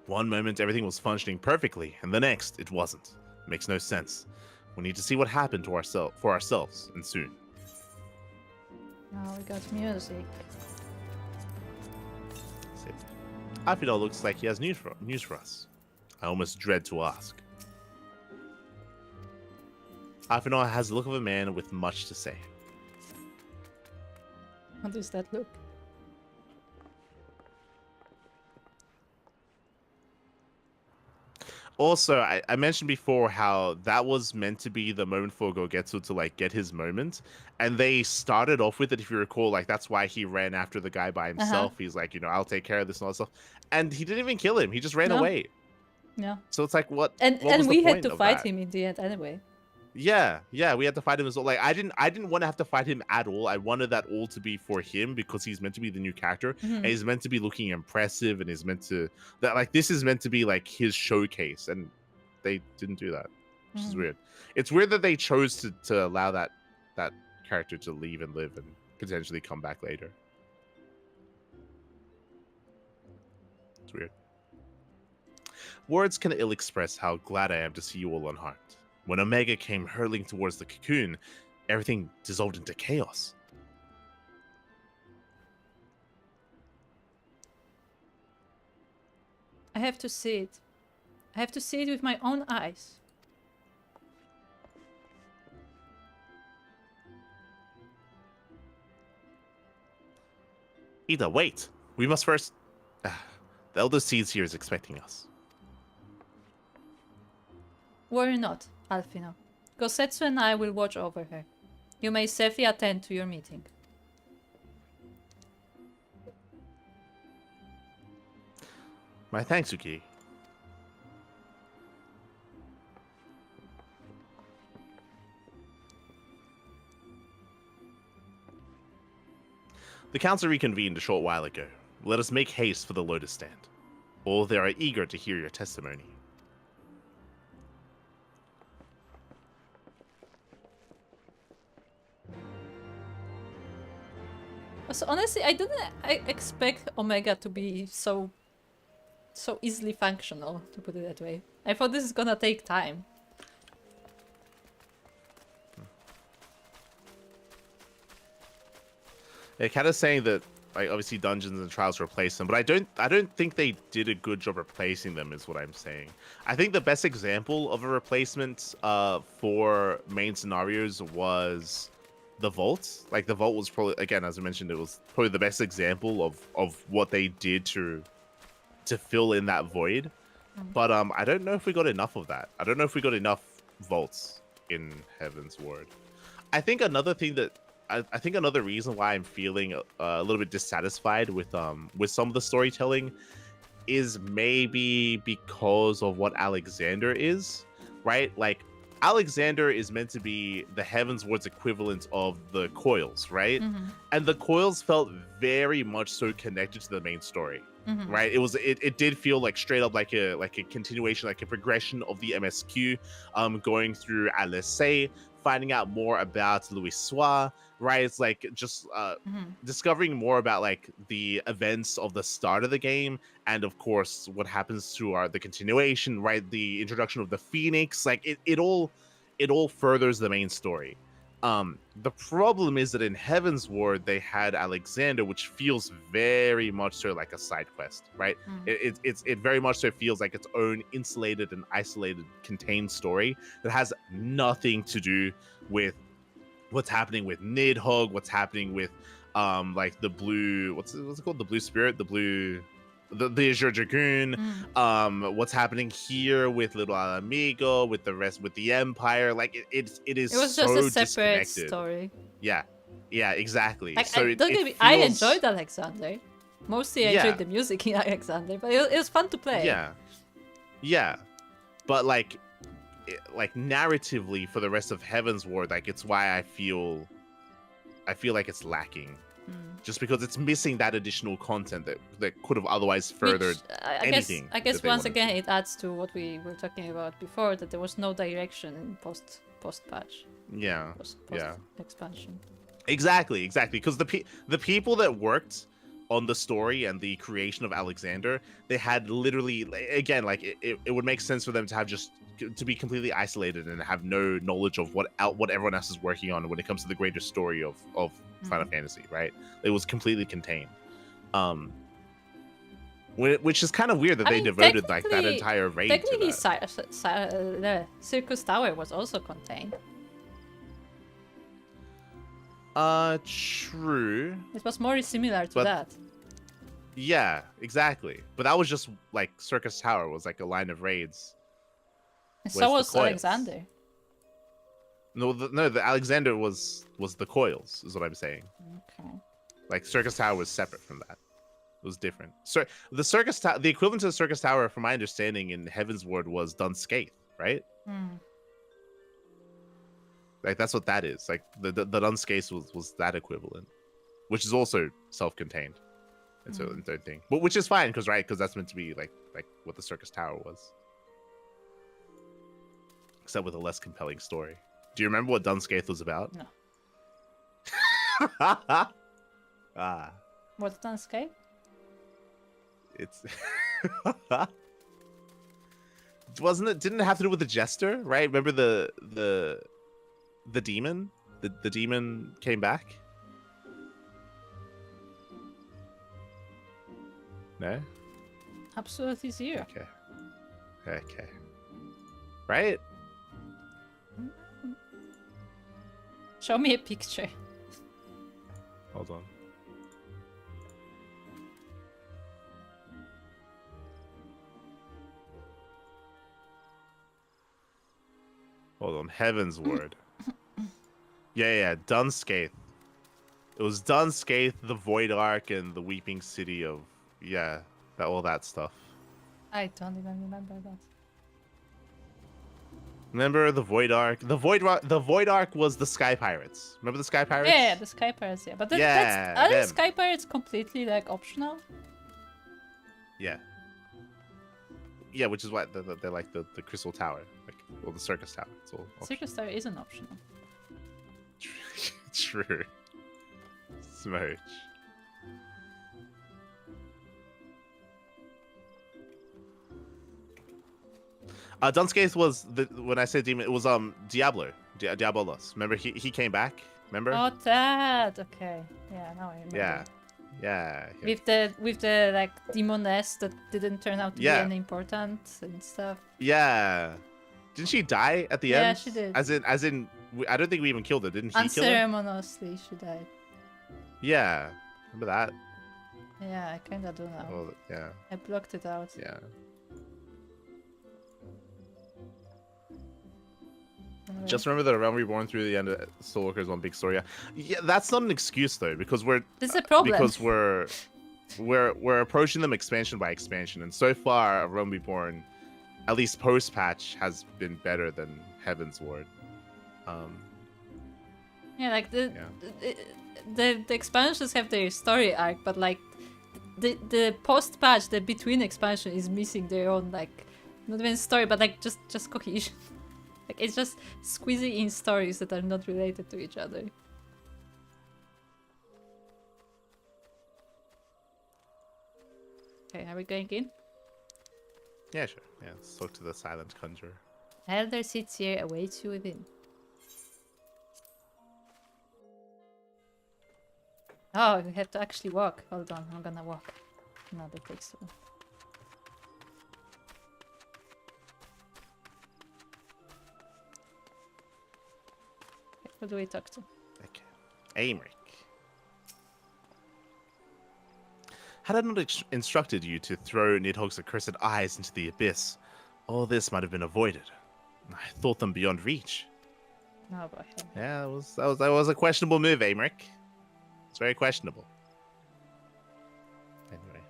Speaker 1: One moment everything was functioning perfectly, and the next it wasn't. Makes no sense. We need to see what happened to for ourselves, and soon.
Speaker 2: Now we got music.
Speaker 1: Alfredo looks like he has news for us. I almost dread to ask. Alfredo has the look of a man with much to say.
Speaker 2: How does that look?
Speaker 1: Also, I mentioned before how that was meant to be the moment for Gogetsu to like get his moment, and they started off with it. If you recall, like that's why he ran after the guy by himself. He's like, you know, I'll take care of this and all that stuff, and he didn't even kill him. He just ran away.
Speaker 2: Yeah.
Speaker 1: So it's like, what?
Speaker 2: And
Speaker 1: what was
Speaker 2: we
Speaker 1: the
Speaker 2: had
Speaker 1: point
Speaker 2: to
Speaker 1: of
Speaker 2: fight
Speaker 1: that?
Speaker 2: him in the end anyway.
Speaker 1: Yeah, we had to fight him as well. Like I didn't want to have to fight him at all. I wanted that all to be for him because he's meant to be the new character, and he's meant to be looking impressive, and is meant to this is meant to be like his showcase, and they didn't do that, which is weird. It's weird that they chose to allow that character to leave and live and potentially come back later. It's weird. Words can ill express how glad I am to see you all unharmed. When Omega came hurtling towards the cocoon, everything dissolved into chaos.
Speaker 2: I have to see it. I have to see it with my own eyes.
Speaker 1: Ida, wait! We must first... The Elder Seeds here is expecting us.
Speaker 2: Worry not, Alfino. Gosetsu and I will watch over her. You may safely attend to your meeting.
Speaker 1: My thanks, Uki. The council reconvened a short while ago. Let us make haste for the Lotus Stand. All they are eager to hear your testimony.
Speaker 2: So honestly, I didn't expect Omega to be so easily functional, to put it that way. I thought this is gonna take time.
Speaker 1: They're kind of saying that, like, obviously Dungeons and Trials replace them, but I don't think they did a good job replacing them, is what I'm saying. I think the best example of a replacement for main scenarios was the Vault. Like, the Vault was probably, again, as I mentioned, it was probably the best example of what they did to fill in that void. But I don't know if we got enough of that. I don't know if we got enough Vaults in Heavensward. I think another thing that I think another reason why I'm feeling a little bit dissatisfied with some of the storytelling is maybe because of what Alexander is, right? Like, Alexander is meant to be the Heavensward's equivalent of the Coils, right? And the Coils felt very much so connected to the main story, right? It did feel like straight up like a continuation, like a progression of the MSQ, going through Alessay, finding out more about Louis Soir, right? It's like just discovering more about like the events of the start of the game, and of course what happens to the continuation, right? The introduction of the Phoenix, like it all furthers the main story. The problem is that in Heavensward they had Alexander, which feels very much so like a side quest, right? It very much so feels like its own insulated and isolated, contained story that has nothing to do with what's happening with Nidhogg, what's happening with like the blue, what's it called, the blue spirit, the Azure Dragoon, what's happening here with little Amigo, with the rest, with the Empire. Like it is
Speaker 2: It was
Speaker 1: so
Speaker 2: just a separate
Speaker 1: disconnected.
Speaker 2: story.
Speaker 1: Yeah, exactly.
Speaker 2: Like,
Speaker 1: So
Speaker 2: don't get me, I enjoyed Alexander. Mostly I enjoyed the music in Alexander, but it was fun to play.
Speaker 1: Yeah, but like narratively for the rest of Heavensward, like it's why I feel like it's lacking. Just because it's missing that additional content that could have otherwise furthered anything.
Speaker 2: I guess once again it adds to what we were talking about before, that there was no direction post patch. Post expansion.
Speaker 1: Exactly. Because the people that worked on the story and the creation of Alexander, they had literally, again, like it would make sense for them to have just to be completely isolated and have no knowledge of what everyone else is working on when it comes to the greater story of Final Fantasy, right? It was completely contained. Which is kind of weird that they devoted like that entire raid to that.
Speaker 2: Technically, Circus Tower was also contained.
Speaker 1: True.
Speaker 2: It was more similar to that.
Speaker 1: Yeah, exactly. But that was just like Circus Tower was like a line of raids.
Speaker 2: So was Alexander.
Speaker 1: No, the Alexander was the coils, is what I'm saying.
Speaker 2: Okay.
Speaker 1: Like Circus Tower was separate from that. It was different. So the equivalent to the Circus Tower, from my understanding, in Heavensward was Dunscaith, right? Like that's what that is. Like the Dunscaith was that equivalent, which is also self-contained. And so the third thing, but which is fine because that's meant to be like what the Circus Tower was, except with a less compelling story. Do you remember what Dunscaith was about?
Speaker 2: No. What's Dunscaith?
Speaker 1: It's didn't it have to do with the jester, right? Remember the demon? The demon came back? No?
Speaker 2: Absolutely zero.
Speaker 1: Okay. Right?
Speaker 2: Show me a picture.
Speaker 1: Hold on. Heavensward. yeah. Dunscaith. It was Dunscaith, the Void Ark, and the Weeping City of all that stuff.
Speaker 2: I don't even remember that.
Speaker 1: Remember the Void Ark? The Void Ark was the Sky Pirates. Remember the Sky Pirates?
Speaker 2: Yeah, the Sky Pirates. Yeah, but are the Sky Pirates completely like optional?
Speaker 1: Yeah, which is why they're like the Crystal Tower, or the Circus Tower. It's all optional.
Speaker 2: Circus Tower isn't optional.
Speaker 1: True. Smooch. Dunscaith was when I say demon, it was Diabolos. Remember he came back. Remember?
Speaker 2: Oh, that. Okay. Yeah, now I remember.
Speaker 1: Yeah.
Speaker 2: With the like demoness that didn't turn out to be any important and stuff.
Speaker 1: Yeah. Didn't she die at the end?
Speaker 2: Yeah, she did.
Speaker 1: As in, I don't think we even killed her. Didn't he kill her?
Speaker 2: Unceremoniously, she died.
Speaker 1: Yeah. Remember that?
Speaker 2: Yeah, I kinda do now.
Speaker 1: Oh, yeah.
Speaker 2: I blocked it out.
Speaker 1: Yeah.
Speaker 2: Anyway.
Speaker 1: Just remember the Realm Reborn through the end of Soulwalker is one big story. Yeah, that's not an excuse though, because
Speaker 2: This is a problem.
Speaker 1: Because we're approaching them expansion by expansion, and so far, Realm Reborn, at least post patch, has been better than Heavensward.
Speaker 2: Yeah, like the expansions have their story arc, but like the post patch, the between expansion is missing their own like not even story, but like just cohesion. Like it's just squeezing in stories that are not related to each other. Okay, are we going in?
Speaker 1: Yeah, sure. Yeah, let's talk to the Silent Conjurer.
Speaker 2: Elder sits here, awaits you within. Oh, we have to actually walk. Hold on, I'm gonna walk. No, that takes too long. Who do we talk to?
Speaker 1: Okay. Aymeric. Had I not instructed you to throw Nidhogg's accursed eyes into the abyss, all this might have been avoided. I thought them beyond reach.
Speaker 2: No, boy.
Speaker 1: Yeah, that was a questionable move, Aymeric. It's very questionable. Anyway.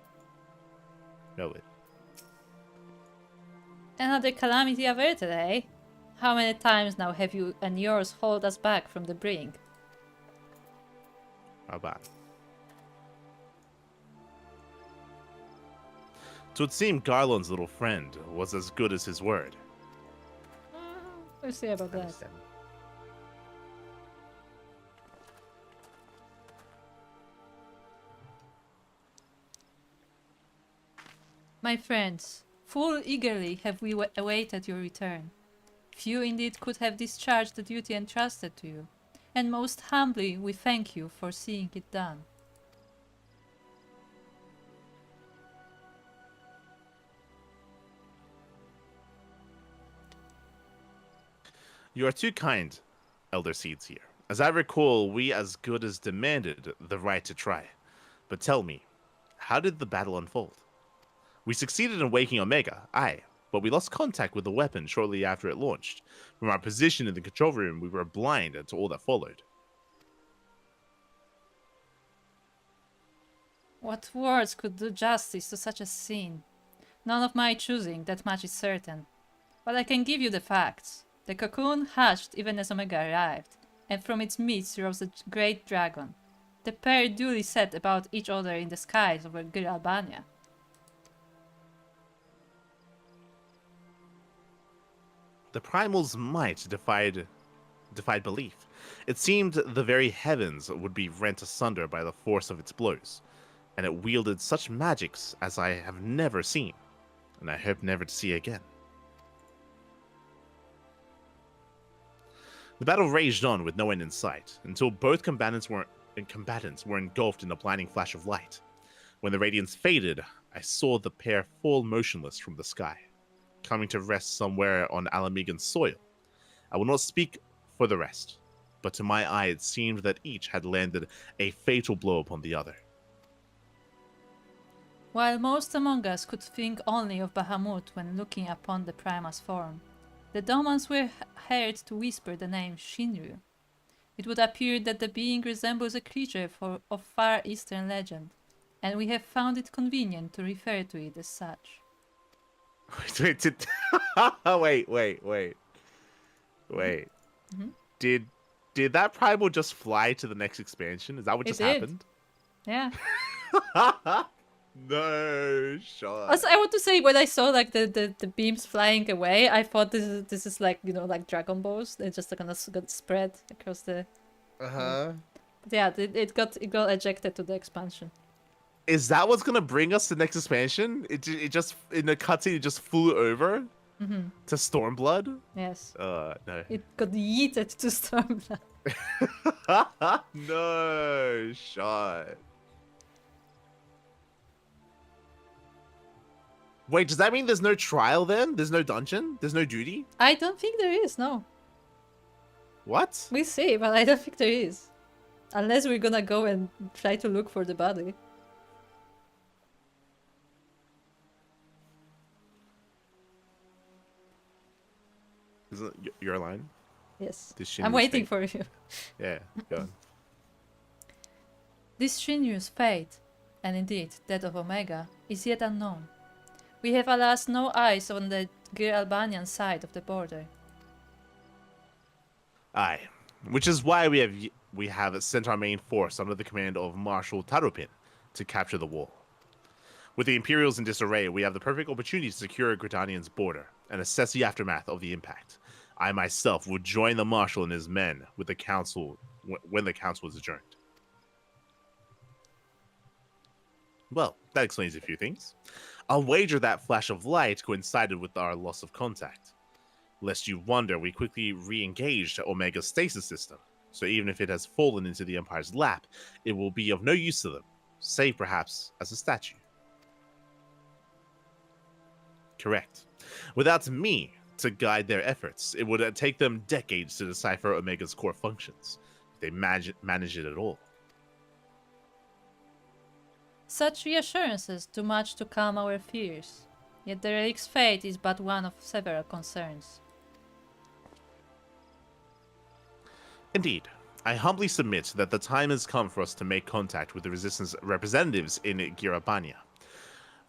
Speaker 1: Go with.
Speaker 2: Another calamity averted, eh? How many times now have you and yours hauled us back from the brink?
Speaker 1: How bad? It would seem Garland's little friend was as good as his word.
Speaker 2: We'll see about that. My friends, full eagerly have we awaited your return. Few indeed could have discharged the duty entrusted to you, and most humbly we thank you for seeing it done.
Speaker 1: You are too kind, Elder Seeds here. As I recall, we as good as demanded the right to try. But tell me, how did the battle unfold? We succeeded in waking Omega, aye, but we lost contact with the weapon shortly after it launched. From our position in the control room, we were blind to all that followed.
Speaker 2: What words could do justice to such a scene? None of my choosing, that much is certain. But I can give you the facts. The cocoon hatched even as Omega arrived, and from its midst rose a great dragon. The pair duly set about each other in the skies over Gir Albania.
Speaker 1: The primal's might defied belief. It seemed the very heavens would be rent asunder by the force of its blows, and it wielded such magics as I have never seen, and I hope never to see again. The battle raged on with no end in sight, until both combatants were engulfed in a blinding flash of light. When the radiance faded, I saw the pair fall motionless from the sky, coming to rest somewhere on Alamegan's soil. I will not speak for the rest, but to my eye it seemed that each had landed a fatal blow upon the other.
Speaker 2: While most among us could think only of Bahamut when looking upon the Prima's form, the Domans were heard to whisper the name Shinryu. It would appear that the being resembles a creature of Far Eastern legend, and we have found it convenient to refer to it as such.
Speaker 1: Wait.
Speaker 2: Mhm.
Speaker 1: Did that primal just fly to the next expansion? Is that what
Speaker 2: It
Speaker 1: just
Speaker 2: did.
Speaker 1: happened?
Speaker 2: Yeah.
Speaker 1: No shot.
Speaker 2: Also, I want to say when I saw like the beams flying away, I thought this is like, you know, like Dragon Balls. They're just gonna spread across the. But yeah, it got ejected to the expansion.
Speaker 1: Is that what's gonna bring us to the next expansion? It just in the cutscene it just flew over to Stormblood.
Speaker 2: Yes.
Speaker 1: No.
Speaker 2: It got yeeted to Stormblood.
Speaker 1: No shot. Wait, does that mean there's no trial then? There's no dungeon? There's no duty?
Speaker 2: I don't think there is. No.
Speaker 1: What?
Speaker 2: We see, but I don't think there is, unless we're gonna go and try to look for the body.
Speaker 1: Is it your line?
Speaker 2: Yes.
Speaker 1: This
Speaker 2: I'm
Speaker 1: Shinryu's
Speaker 2: waiting
Speaker 1: fate.
Speaker 2: for you.
Speaker 1: Yeah, go on.
Speaker 2: This Shinryu's fate, and indeed that of Omega, is yet unknown. We have alas no eyes on the Gir Albanian side of the border.
Speaker 1: Aye, which is why we have sent our main force under the command of Marshal Tarupin to capture the wall. With the Imperials in disarray, we have the perfect opportunity to secure Gridanian's border and assess the aftermath of the impact. I myself would join the Marshal and his men with the council when the council is adjourned. Well, that explains a few things. I'll wager that flash of light coincided with our loss of contact. Lest you wonder, we quickly re-engaged Omega's stasis system, So even if it has fallen into the Empire's lap, it will be of no use to them, save perhaps as a statue. Correct. Without me to guide their efforts, it would take them decades to decipher Omega's core functions, if they manage it at all.
Speaker 2: Such reassurances do much to calm our fears, yet the relic's fate is but one of several concerns.
Speaker 1: Indeed, I humbly submit that the time has come for us to make contact with the Resistance representatives in Girabania.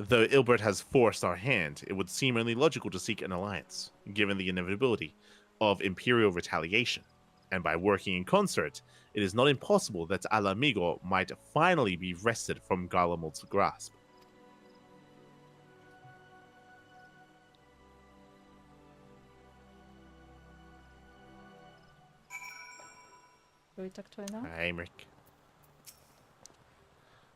Speaker 1: Though Ilbert has forced our hand, it would seem only logical to seek an alliance, given the inevitability of Imperial retaliation. And by working in concert, it is not impossible that Alamigo might finally be wrested from Garlemald's grasp.
Speaker 2: Do we talk to her now?
Speaker 1: Heinrich.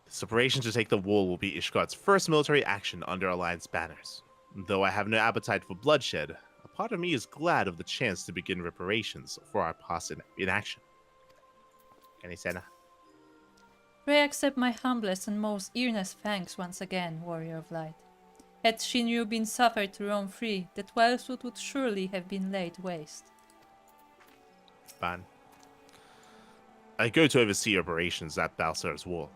Speaker 1: This operation to take the wall will be Ishgard's first military action under Alliance banners. Though I have no appetite for bloodshed, a part of me is glad of the chance to begin reparations for our past inaction. Kanisena.
Speaker 2: Pray accept my humblest and most earnest thanks once again, Warrior of Light. Had Shinryu been suffered to roam free, the Twelvewood would surely have been laid waste.
Speaker 1: Ban. I go to oversee operations at Balser's Wall.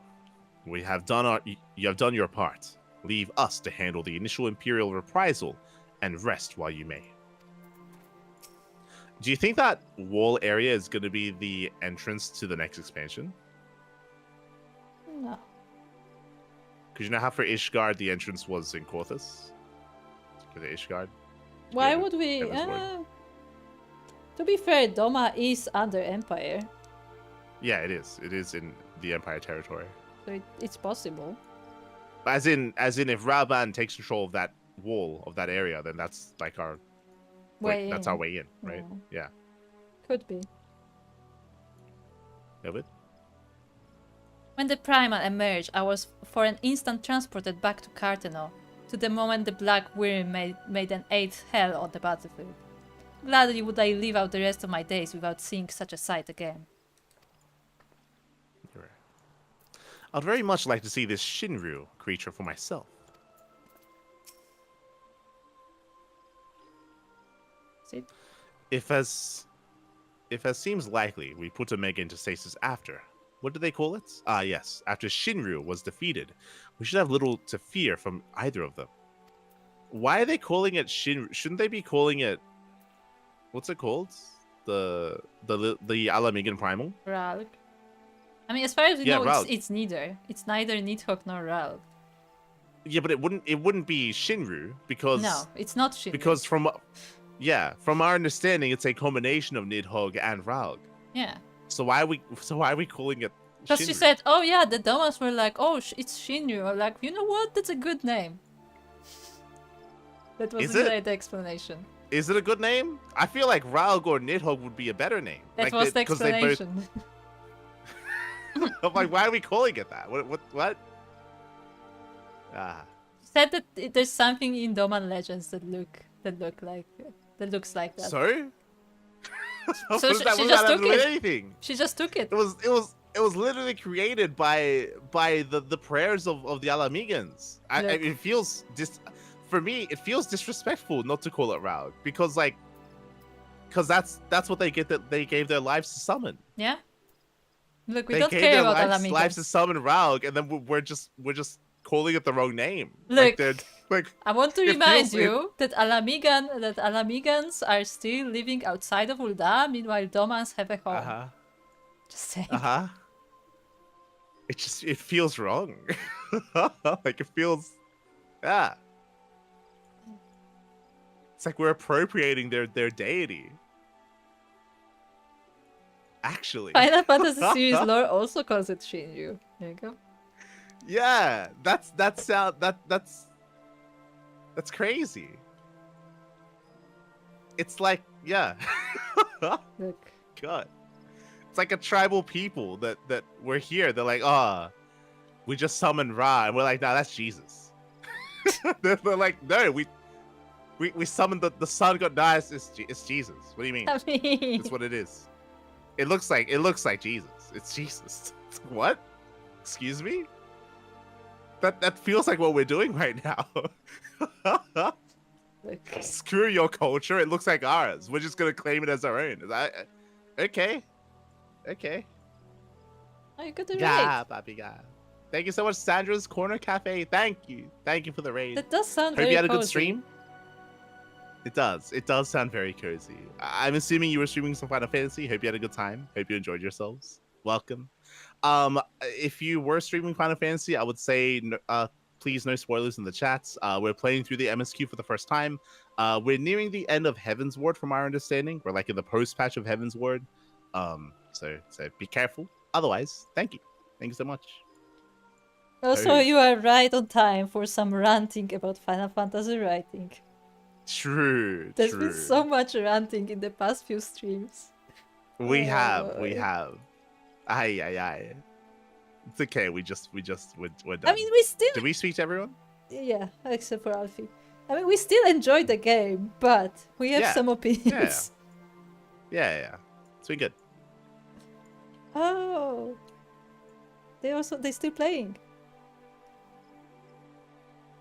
Speaker 1: You have done your part. Leave us to handle the initial Imperial reprisal and rest while you may. Do you think that wall area is going to be the entrance to the next expansion?
Speaker 2: No.
Speaker 1: Because you know how for Ishgard the entrance was in Korthus? For the Ishgard?
Speaker 2: Why would we... to be fair, Doma is under Empire.
Speaker 1: Yeah, it is. It is in the Empire territory.
Speaker 2: So it's possible.
Speaker 1: As in, if Raban takes control of that wall, of that area, then that's like our... that's our way in, right? Yeah.
Speaker 2: Could be.
Speaker 1: David?
Speaker 2: When the Primal emerged, I was for an instant transported back to Carteno, to the moment the Black Worm made an eighth hell on the battlefield. Gladly would I live out the rest of my days without seeing such a sight again.
Speaker 1: I'd very much like to see this Shinryu creature for myself.
Speaker 2: See?
Speaker 1: If as seems likely, we put Omega into stasis after. What do they call it? Ah, yes. After Shinryu was defeated, we should have little to fear from either of them. Why are they calling it Shinryu? Shouldn't they be calling it... What's it called? The Alamigan Primal?
Speaker 2: Ralg. I mean, as far as we know,
Speaker 1: Ralg.
Speaker 2: it's neither. It's neither Nidhogg nor Ralg.
Speaker 1: Yeah, but it wouldn't be Shinryu because...
Speaker 2: No, it's not Shinryu.
Speaker 1: Because from our understanding, it's a combination of Nidhogg and Ralg.
Speaker 2: Yeah.
Speaker 1: So why are we calling it
Speaker 2: Because she said, oh yeah, the Domas were like, oh, it's Shinryu. I'm like, you know what? That's a good name. That was the explanation.
Speaker 1: Is it a good name? I feel like Ralg or Nidhogg would be a better name.
Speaker 2: That was the explanation.
Speaker 1: I'm like, why are we calling it that? What? Ah.
Speaker 2: Said that there's something in Doman legends that looks like that.
Speaker 1: Sorry?
Speaker 2: So she just took it.
Speaker 1: Anything.
Speaker 2: She just took it.
Speaker 1: It was literally created by the prayers of the Alamigans. It feels for me, it feels disrespectful not to call it Raug because that's what they get, that they gave their lives to summon.
Speaker 2: Yeah. Look, we don't care about Alamigans.
Speaker 1: Lives to summon Raug, and then we're just calling it the wrong name.
Speaker 2: Look, I want to remind you that Alamigans are still living outside of Ul'dah, meanwhile Domans have a home. Just saying.
Speaker 1: It feels wrong. Like it feels, It's like we're appropriating their deity. Actually,
Speaker 2: Final Fantasy series lore also calls it Shinryu. There you go.
Speaker 1: Yeah, that's crazy. It's like,
Speaker 2: Look.
Speaker 1: God. It's like a tribal people that we're here. They're like, we just summoned Ra, and we're like, nah, that's Jesus. They're like, no, we summoned the sun god. Nah, it's Jesus. What do you mean?
Speaker 2: I mean...
Speaker 1: That's what it is. It looks like Jesus. It's Jesus. What? Excuse me? That feels like what we're doing right now. Screw your culture. It looks like ours. We're just gonna claim it as our own. Is that okay? Okay.
Speaker 2: Oh, you got the
Speaker 1: Yeah,
Speaker 2: raid.
Speaker 1: Papi, yeah. Thank you so much, Sandra's Corner Cafe. Thank you for the raid.
Speaker 2: That does sound
Speaker 1: Hope
Speaker 2: very
Speaker 1: you had a
Speaker 2: cozy.
Speaker 1: good stream. It does. It does sound very cozy. I'm assuming you were streaming some Final Fantasy. Hope you had a good time. Hope you enjoyed yourselves. Welcome. If you were streaming Final Fantasy, I would say please no spoilers in the chats. We're playing through the MSQ for the first time. We're nearing the end of Heavensward, from our understanding. We're like in the post patch of Heavensward. So be careful. Otherwise, thank you so much.
Speaker 2: Also, you are right on time for some ranting about Final Fantasy writing.
Speaker 1: True.
Speaker 2: There's been so much ranting in the past few streams.
Speaker 1: We have. Aye. It's okay. We're done.
Speaker 2: I mean, we still.
Speaker 1: Did we speak to everyone?
Speaker 2: Yeah, except for Alfie. I mean, we still enjoy the game, but we have some opinions.
Speaker 1: Yeah. It's been good.
Speaker 2: Oh, they still playing.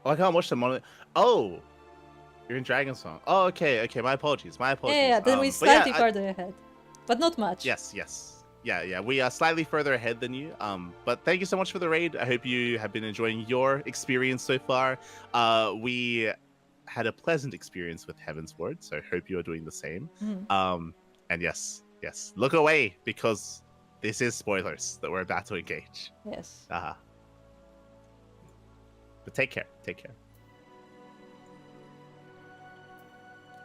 Speaker 1: Oh, I can't watch them on it. Oh, you're in Dragon Song. Oh, okay. My apologies.
Speaker 2: Yeah, then we slightly further ahead, but not much.
Speaker 1: Yes. Yeah. We are slightly further ahead than you. But thank you so much for the raid. I hope you have been enjoying your experience so far. We had a pleasant experience with Heavensward, so I hope you are doing the same. And yes, look away because this is spoilers that we're about to engage.
Speaker 2: Yes.
Speaker 1: But take care.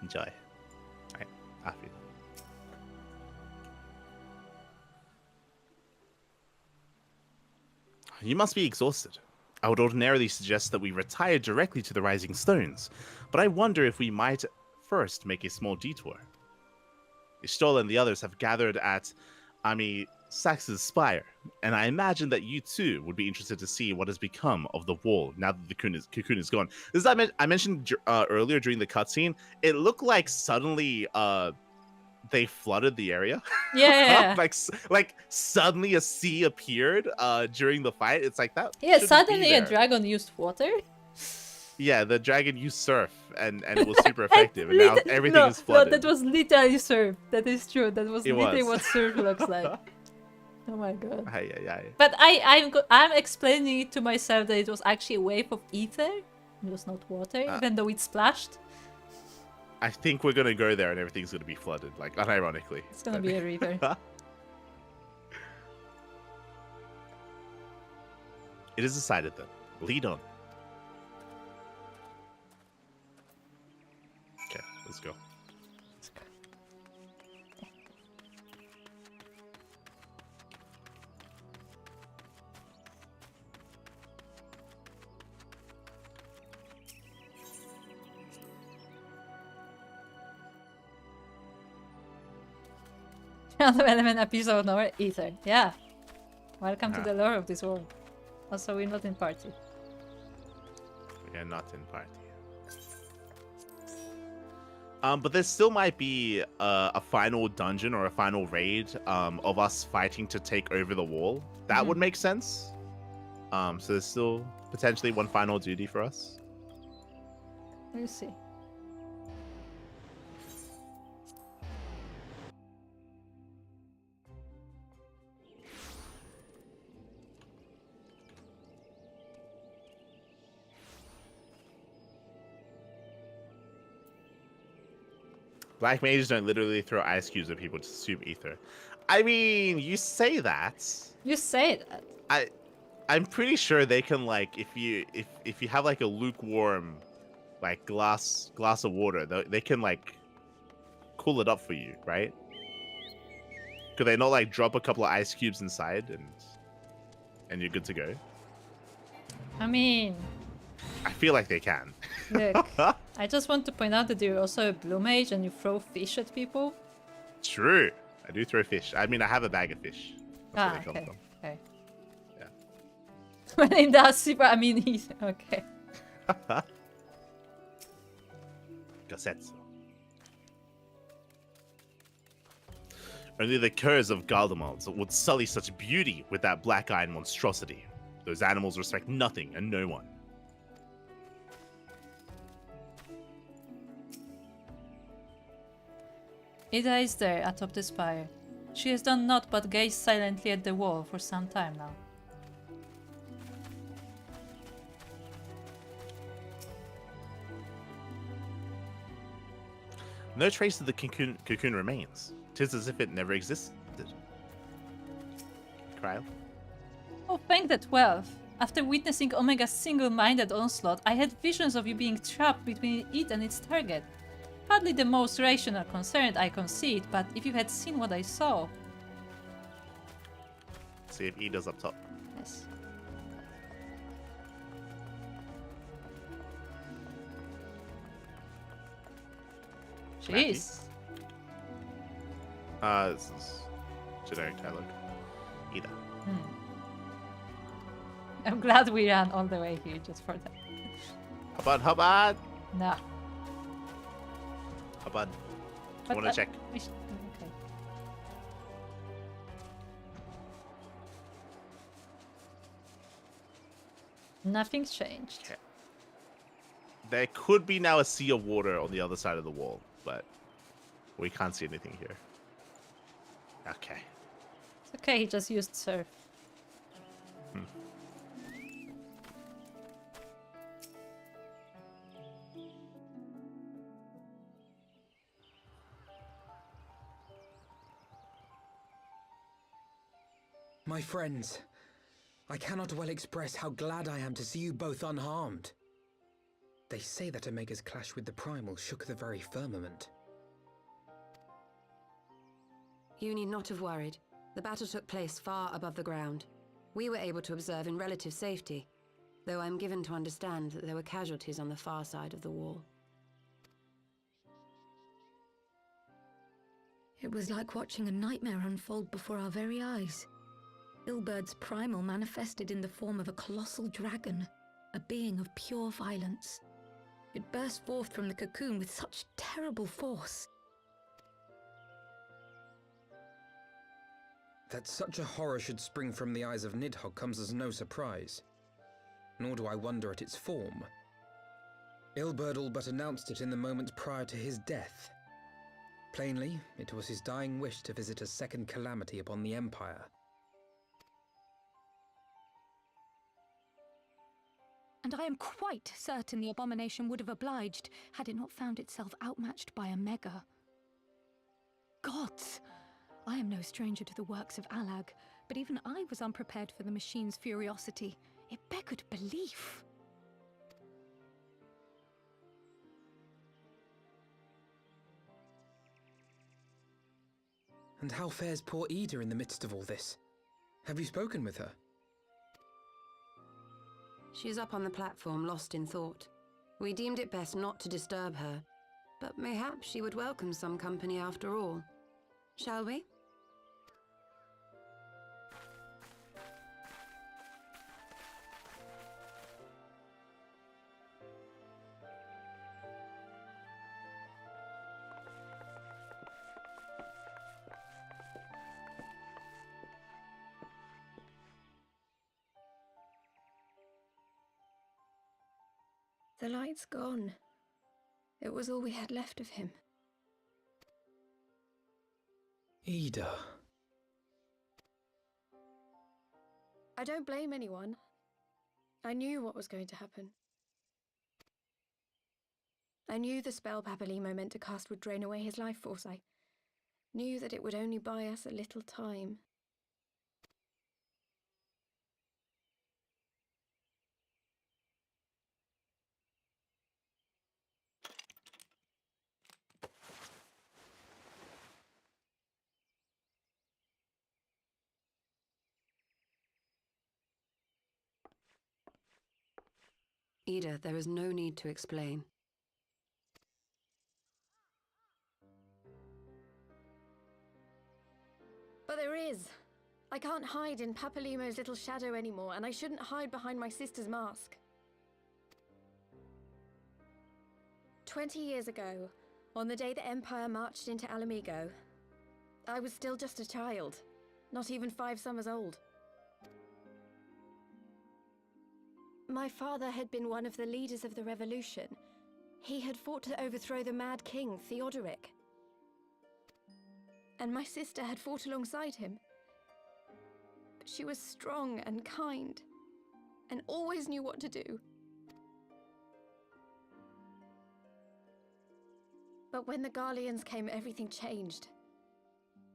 Speaker 1: Enjoy. All right, off you. You must be exhausted. I would ordinarily suggest that we retire directly to the Rising Stones, but I wonder if we might first make a small detour. Ishtola and the others have gathered at Sax's Spire, and I imagine that you too would be interested to see what has become of the wall now that the cocoon is gone. This is I mentioned earlier during the cutscene. It looked like suddenly they flooded the area.
Speaker 2: Yeah.
Speaker 1: like suddenly a sea appeared during the fight. It's like that.
Speaker 2: Yeah, suddenly a dragon used water.
Speaker 1: Yeah, the dragon used surf, and it was super effective. And now everything is flooded.
Speaker 2: No, that was literally surf. That is true. That was literally what surf looks like. Oh my god.
Speaker 1: Aye.
Speaker 2: But I'm explaining it to myself that it was actually a wave of ether. It was not water, even though it splashed.
Speaker 1: I think we're gonna go there and everything's gonna be flooded, like unironically.
Speaker 2: It's gonna be a river.
Speaker 1: It is decided then. Lead on. Okay, let's go.
Speaker 2: Another element episode over ether. Yeah. Welcome to the lore of this world. Also, we're not in party.
Speaker 1: We are not in party. But there still might be a final dungeon or a final raid of us fighting to take over the wall. That would make sense. So there's still potentially one final duty for us.
Speaker 2: We'll see.
Speaker 1: Black mages don't literally throw ice cubes at people to consume ether. I mean, you say that.
Speaker 2: You say that.
Speaker 1: I'm pretty sure they can, like, if you have like a lukewarm, like glass of water, they can like cool it up for you, right? Could they not like drop a couple of ice cubes inside and you're good to go?
Speaker 2: I mean,
Speaker 1: I feel like they can.
Speaker 2: Look, I just want to point out that you're also a blue mage and you throw fish at people.
Speaker 1: True. I do throw fish. I mean, I have a bag of fish. That's where they come from.
Speaker 2: Okay.
Speaker 1: Yeah.
Speaker 2: When in that super, I mean, he's okay.
Speaker 1: Cassetto. Only the curs of Garlemald would sully such beauty with that black iron monstrosity. Those animals respect nothing and no one.
Speaker 2: Ida is there atop the spire. She has done naught but gaze silently at the wall for some time now.
Speaker 1: No trace of the cocoon remains. 'Tis as if it never existed. Cryo?
Speaker 2: Oh, thank the 12. After witnessing Omega's single-minded onslaught, I had visions of you being trapped between it and its target. Hardly the most rational concern, I concede, but if you had seen what I saw...
Speaker 1: See if Ida's up top.
Speaker 2: Yes. She is.
Speaker 1: This is generic dialogue. Ida.
Speaker 2: I'm glad we ran all the way here just for that.
Speaker 1: How about?
Speaker 2: No.
Speaker 1: How about? I
Speaker 2: But,
Speaker 1: want to check.
Speaker 2: Okay. Nothing's changed.
Speaker 1: Okay. There could be now a sea of water on the other side of the wall, but we can't see anything here. Okay.
Speaker 2: It's okay, he just used surf.
Speaker 4: My friends, I cannot well express how glad I am to see you both unharmed. They say that Omega's clash with the Primal shook the very firmament.
Speaker 6: You need not have worried. The battle took place far above the ground. We were able to observe in relative safety, though I'm given to understand that there were casualties on the far side of the wall.
Speaker 5: It was like watching a nightmare unfold before our very eyes. Ilbird's primal manifested in the form of a colossal dragon, a being of pure violence. It burst forth from the cocoon with such terrible force.
Speaker 4: That such a horror should spring from the eyes of Nidhogg comes as no surprise. Nor do I wonder at its form. Ilberd all but announced it in the moments prior to his death. Plainly, it was his dying wish to visit a second calamity upon the Empire.
Speaker 5: And I am quite certain the abomination would have obliged had it not found itself outmatched by Omega. Gods! I am no stranger to the works of Alag, but even I was unprepared for the machine's furiosity. It beggared belief.
Speaker 4: And how fares poor Ida in the midst of all this? Have you spoken with her?
Speaker 6: She's up on the platform, lost in thought. We deemed it best not to disturb her, but mayhaps she would welcome some company after all. Shall we?
Speaker 8: The light's gone. It was all we had left of him.
Speaker 4: Ida.
Speaker 8: I don't blame anyone. I knew what was going to happen. I knew the spell Papalimo meant to cast would drain away his life force. I knew that it would only buy us a little time.
Speaker 6: Ida, there is no need to explain.
Speaker 8: But there is. I can't hide in Papalimo's little shadow anymore, and I shouldn't hide behind my sister's mask. 20 years ago, on the day the Empire marched into Alamigo, I was still just a child, not even 5 summers old. My father had been one of the leaders of the revolution. He had fought to overthrow the Mad King, Theodoric. And my sister had fought alongside him. But she was strong and kind, and always knew what to do. But when the Garleans came, everything changed.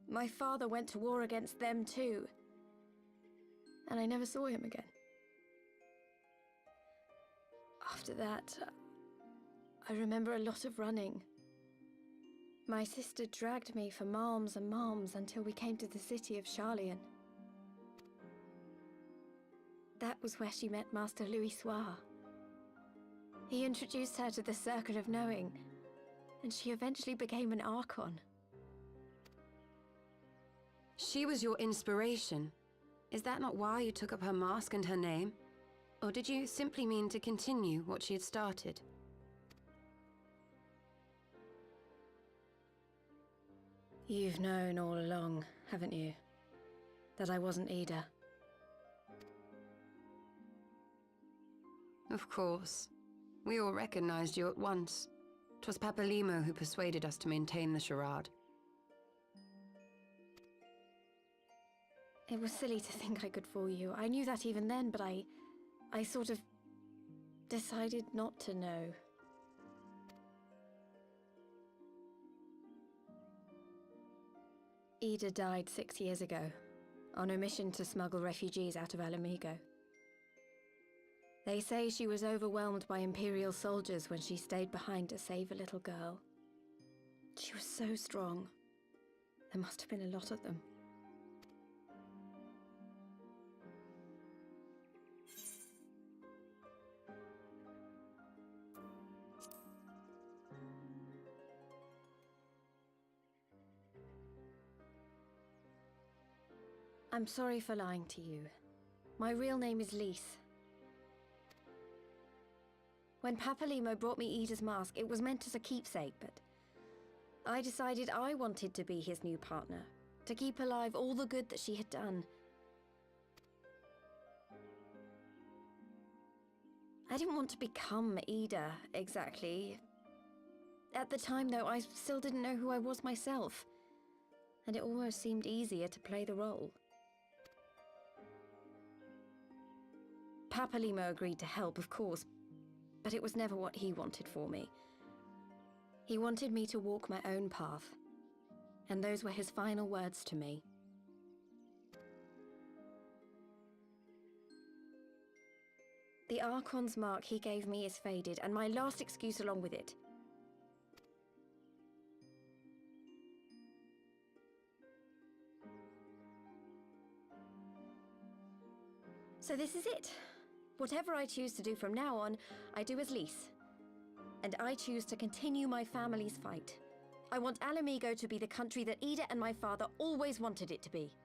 Speaker 8: My father went to war against them too, and I never saw him again. After that, I remember a lot of running. My sister dragged me for malms and malms until we came to the city of Charlian. That was where she met Master Louis Soir. He introduced her to the Circle of Knowing, and she eventually became an Archon.
Speaker 6: She was your inspiration. Is that not why you took up her mask and her name? Or did you simply mean to continue what she had started?
Speaker 8: You've known all along, haven't you? That I wasn't Ida.
Speaker 6: Of course. We all recognized you at once. 'Twas Papalimo who persuaded us to maintain the charade.
Speaker 8: It was silly to think I could fool you. I knew that even then, but I sort of decided not to know. Ida died 6 years ago, on a mission to smuggle refugees out of Alamigo. They say she was overwhelmed by Imperial soldiers when she stayed behind to save a little girl. She was so strong. There must have been a lot of them. I'm sorry for lying to you. My real name is Lise. When Papalimo brought me Ida's mask, it was meant as a keepsake, but I decided I wanted to be his new partner, to keep alive all the good that she had done. I didn't want to become Ida, exactly. At the time, though, I still didn't know who I was myself, and it almost seemed easier to play the role. Papalimo agreed to help, of course, but it was never what he wanted for me. He wanted me to walk my own path, and those were his final words to me. The Archon's mark he gave me is faded, and my last excuse along with it. So this is it. Whatever I choose to do from now on, I do as Lise. And I choose to continue my family's fight. I want Alamigo to be the country that Ida and my father always wanted it to be.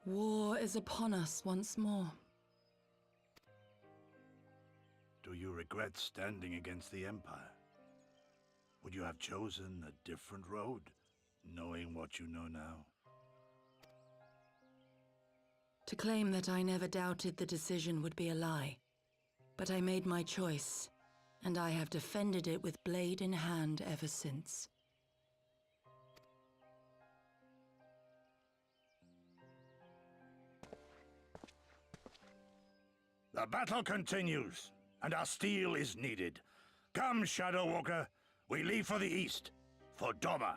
Speaker 13: War is upon us once more.
Speaker 15: Do you regret standing against the Empire? Would you have chosen a different road, knowing what you know now?
Speaker 13: To claim that I never doubted the decision would be a lie. But I made my choice, and I have defended it with blade in hand ever since.
Speaker 15: The battle continues, and our steel is needed. Come, Shadow Walker, we leave for the east, for Doma.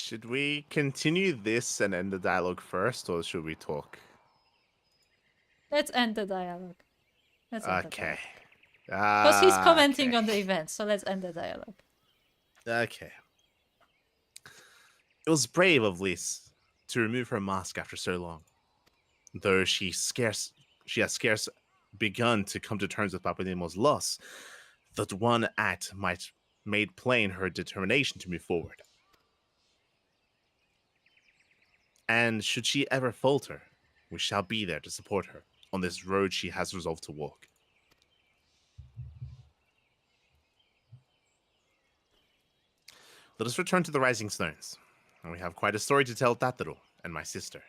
Speaker 1: Should we continue this and end the dialogue first, or should we talk?
Speaker 2: Let's end the dialogue.
Speaker 1: Okay.
Speaker 2: Because he's commenting
Speaker 1: Okay.
Speaker 2: on the event, so let's end the dialogue.
Speaker 1: Okay. It was brave of Lys to remove her mask after so long, though she has scarce begun to come to terms with Papanemo's loss. That one act might made plain her determination to move forward. And should she ever falter, we shall be there to support her on this road she has resolved to walk. Let us return to the Rising Stones, and we have quite a story to tell Tataro and my sister.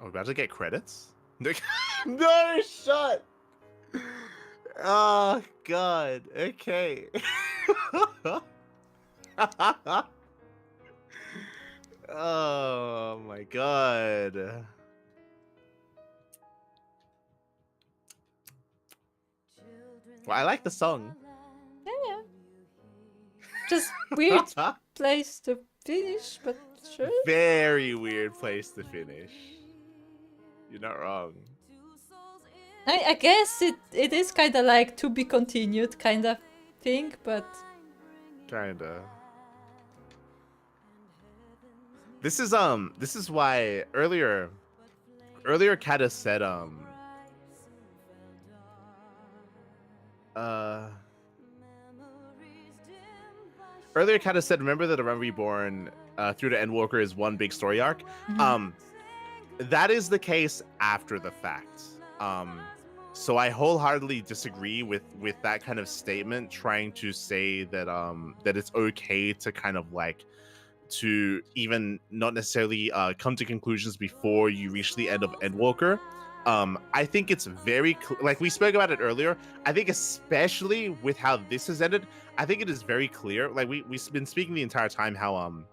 Speaker 1: Are we about to get credits? No, shut! Oh, God. Okay. Oh, my God. Well, I like the song.
Speaker 2: Yeah. Just weird place to finish, but sure.
Speaker 1: Very weird place to finish. You're not wrong.
Speaker 2: I guess it is kind of like to be continued kind of thing, but...
Speaker 1: Kinda. This is why earlier Kata said earlier Kata said, remember that A Realm Reborn through to Endwalker is one big story arc.
Speaker 2: Mhm.
Speaker 1: That is the case after the fact. So I wholeheartedly disagree with that kind of statement, trying to say that that it's okay to kind of like to even not necessarily come to conclusions before you reach the end of Endwalker. I think it's very like we spoke about it earlier. I think especially with how this has ended, I think it is very clear. Like we've been speaking the entire time how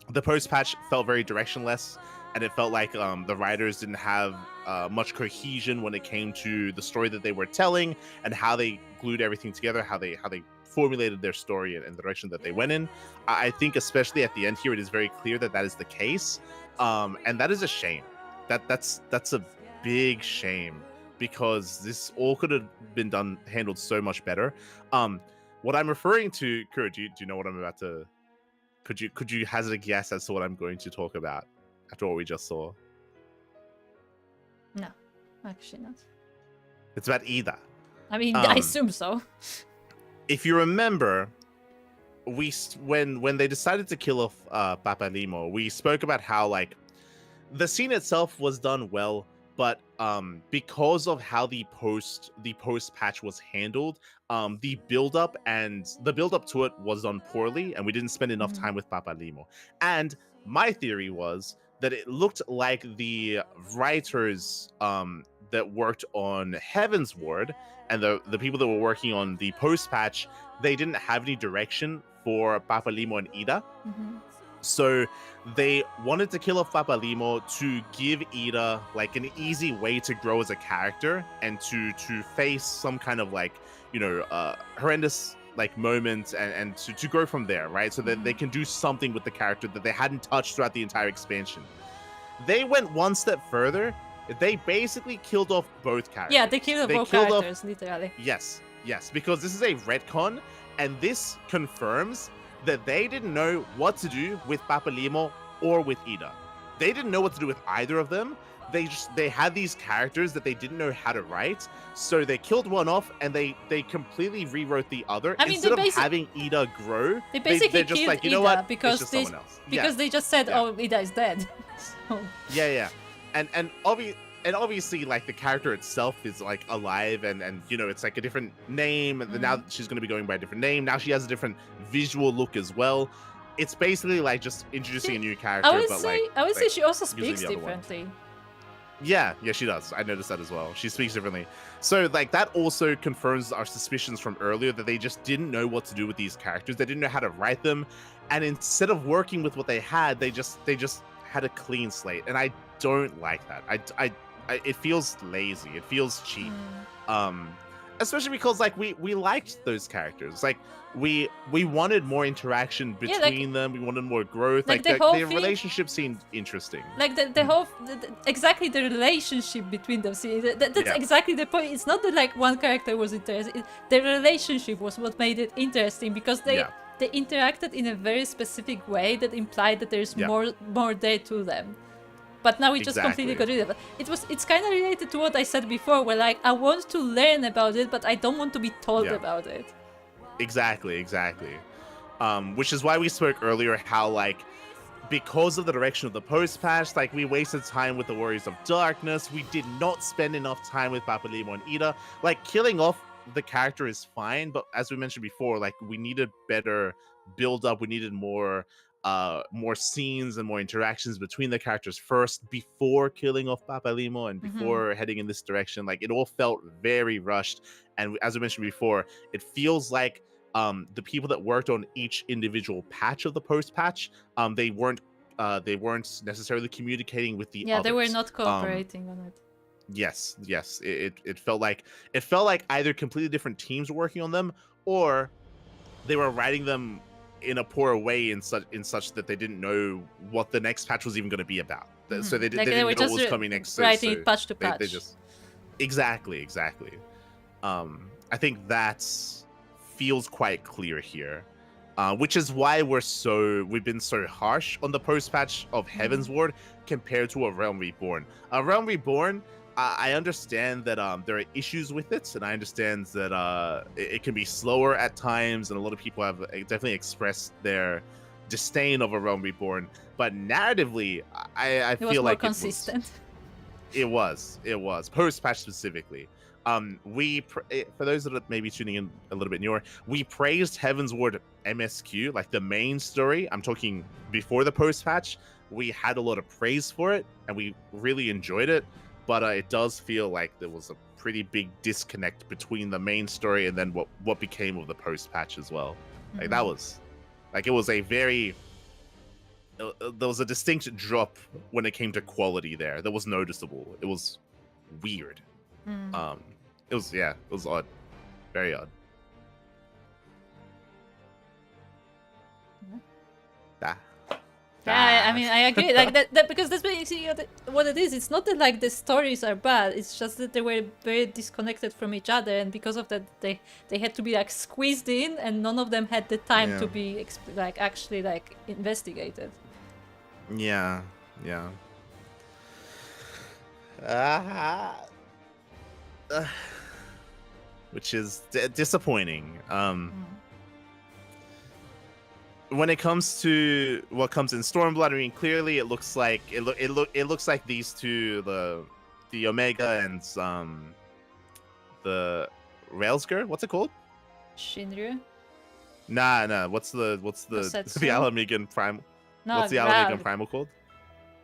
Speaker 1: the post patch felt very directionless, and it felt like the writers didn't have much cohesion when it came to the story that they were telling and how they glued everything together, how they formulated their story and the direction that they went in. I think especially at the end here, it is very clear that that is the case, and that is a shame. That's a big shame, because this all could have been handled so much better. What I'm referring to, Kuro, do you know what I'm about to? Could you hazard a guess as to what I'm going to talk about after what we just saw?
Speaker 2: No, actually not.
Speaker 1: It's about Ida.
Speaker 2: I mean, I assume so.
Speaker 1: If you remember, when they decided to kill off Papalimo, we spoke about how like the scene itself was done well, but because of how the post patch was handled, the build up to it was done poorly, and we didn't spend enough time with Papalimo. And my theory was that it looked like the writers that worked on Heavensward and the people that were working on the post patch, they didn't have any direction for Papalimo and Ida.
Speaker 2: Mm-hmm.
Speaker 1: So they wanted to kill off Papalimo to give Ida like an easy way to grow as a character and to face some kind of like, you know, horrendous like moment and to grow from there, right? So that they can do something with the character that they hadn't touched throughout the entire expansion. They went one step further. They basically killed off both characters.
Speaker 2: Yeah, they killed both characters, literally.
Speaker 1: Yes, because this is a retcon, and this confirms that they didn't know what to do with Papalimo or with Ida. They didn't know what to do with either of them. They had these characters that they didn't know how to write, so they killed one off and they completely rewrote the other.
Speaker 2: I mean,
Speaker 1: instead of having Ida grow.
Speaker 2: They basically
Speaker 1: they're just
Speaker 2: killed
Speaker 1: like, you know
Speaker 2: Ida
Speaker 1: what?
Speaker 2: because
Speaker 1: it's just someone else.
Speaker 2: they just said,
Speaker 1: Yeah.
Speaker 2: "Oh, Ida is dead." So.
Speaker 1: Yeah, and obviously like the character itself is like alive and you know it's like a different name, and now she's going to be going by a different name. Now she has a different visual look as well. It's basically like just introducing a new character.
Speaker 2: I would
Speaker 1: but
Speaker 2: say she also
Speaker 1: using
Speaker 2: speaks
Speaker 1: the other one.
Speaker 2: differently.
Speaker 1: Yeah, she does. I noticed that as well. She speaks differently. So like that also confirms our suspicions from earlier that they just didn't know what to do with these characters. They didn't know how to write them. and instead of working with what they had, they just had a clean slate, and I don't like that. I it feels lazy. It feels cheap. Especially because like we liked those characters. Like we wanted more interaction between them. We wanted more growth.
Speaker 2: Like
Speaker 1: Like
Speaker 2: the
Speaker 1: their
Speaker 2: thing,
Speaker 1: relationship seemed interesting.
Speaker 2: like the whole exactly the relationship between them. See, that's exactly the point. It's not that like one character was interesting. The relationship was what made it interesting, because they interacted in a very specific way that implied that there's more there to them. But now we just completely got rid of it. It's kind of related to what I said before, where like I want to learn about it, but I don't want to be told about it.
Speaker 1: Exactly. Which is why we spoke earlier how like, because of the direction of the post-patch, like we wasted time with the Warriors of Darkness. We did not spend enough time with Papalymo and Ida. Like killing off the character is fine, but as we mentioned before, like we needed better build up. We needed more scenes and more interactions between the characters first before killing off Papalymo and before heading in this direction. Like it all felt very rushed, and as I mentioned before, it feels like the people that worked on each individual patch of the post patch, they weren't necessarily communicating with the others.
Speaker 2: They were not cooperating on it.
Speaker 1: Yes, it felt like either completely different teams were working on them, or they were writing them in a poor way in such that they didn't know what the next patch was even going to be about. So they didn't know what was coming next.
Speaker 2: Writing
Speaker 1: so
Speaker 2: patch to patch.
Speaker 1: They just exactly. I think that's feels quite clear here, which is why we've been so harsh on the post patch of Heavensward compared to A Realm Reborn. A Realm Reborn, I understand that there are issues with it, and I understand that it can be slower at times, and a lot of people have definitely expressed their disdain of A Realm Reborn. But narratively, I feel like
Speaker 2: consistent.
Speaker 1: It was post-patch specifically. For those that are maybe tuning in a little bit newer, we praised Heavensward MSQ, like the main story. I'm talking before the post-patch. We had a lot of praise for it, and we really enjoyed it. But it does feel like there was a pretty big disconnect between the main story and then what became of the post-patch as well. Like that was, like it was a very, there was a distinct drop when it came to quality there. That was noticeable. It was weird. It was odd, very odd.
Speaker 2: Yeah, I mean, I agree. Like that because that's basically what it is. It's not that like the stories are bad. It's just that they were very disconnected from each other, and because of that, they had to be like squeezed in, and none of them had the time to be actually investigated.
Speaker 1: Yeah. Which is disappointing. When it comes to what comes in Stormblood, I mean, clearly it looks like it looks like these two, the Omega and the Railsger. What's it called?
Speaker 2: Shinryu.
Speaker 1: Nah. What's the Alamegan Primal?
Speaker 2: No,
Speaker 1: what's the Alamegan Primal called?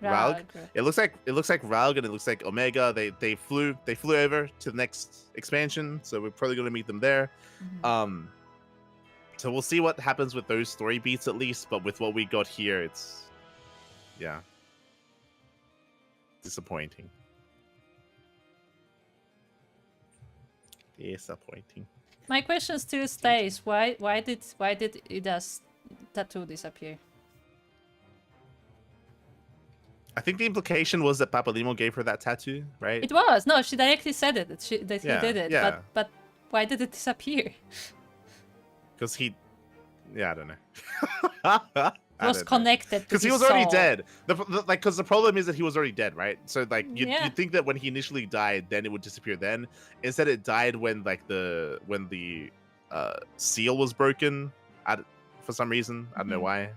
Speaker 2: Raug.
Speaker 1: It looks like Raug, and it looks like Omega. They flew over to the next expansion, so we're probably gonna meet them there. So we'll see what happens with those story beats at least, but with what we got here, it's disappointing.
Speaker 2: My question still stays: why did Ida's tattoo disappear?
Speaker 1: I think the implication was that Papalymo gave her that tattoo, right?
Speaker 2: It was. No, she directly said it that he did it.
Speaker 1: Yeah.
Speaker 2: But why did it disappear?
Speaker 1: Because I don't know.
Speaker 2: Was connected
Speaker 1: because he was already dead. Because the problem is that he was already dead, right? So like you'd think that when he initially died, then it would disappear. Then instead, it died when the seal was broken. For some reason, I don't know why.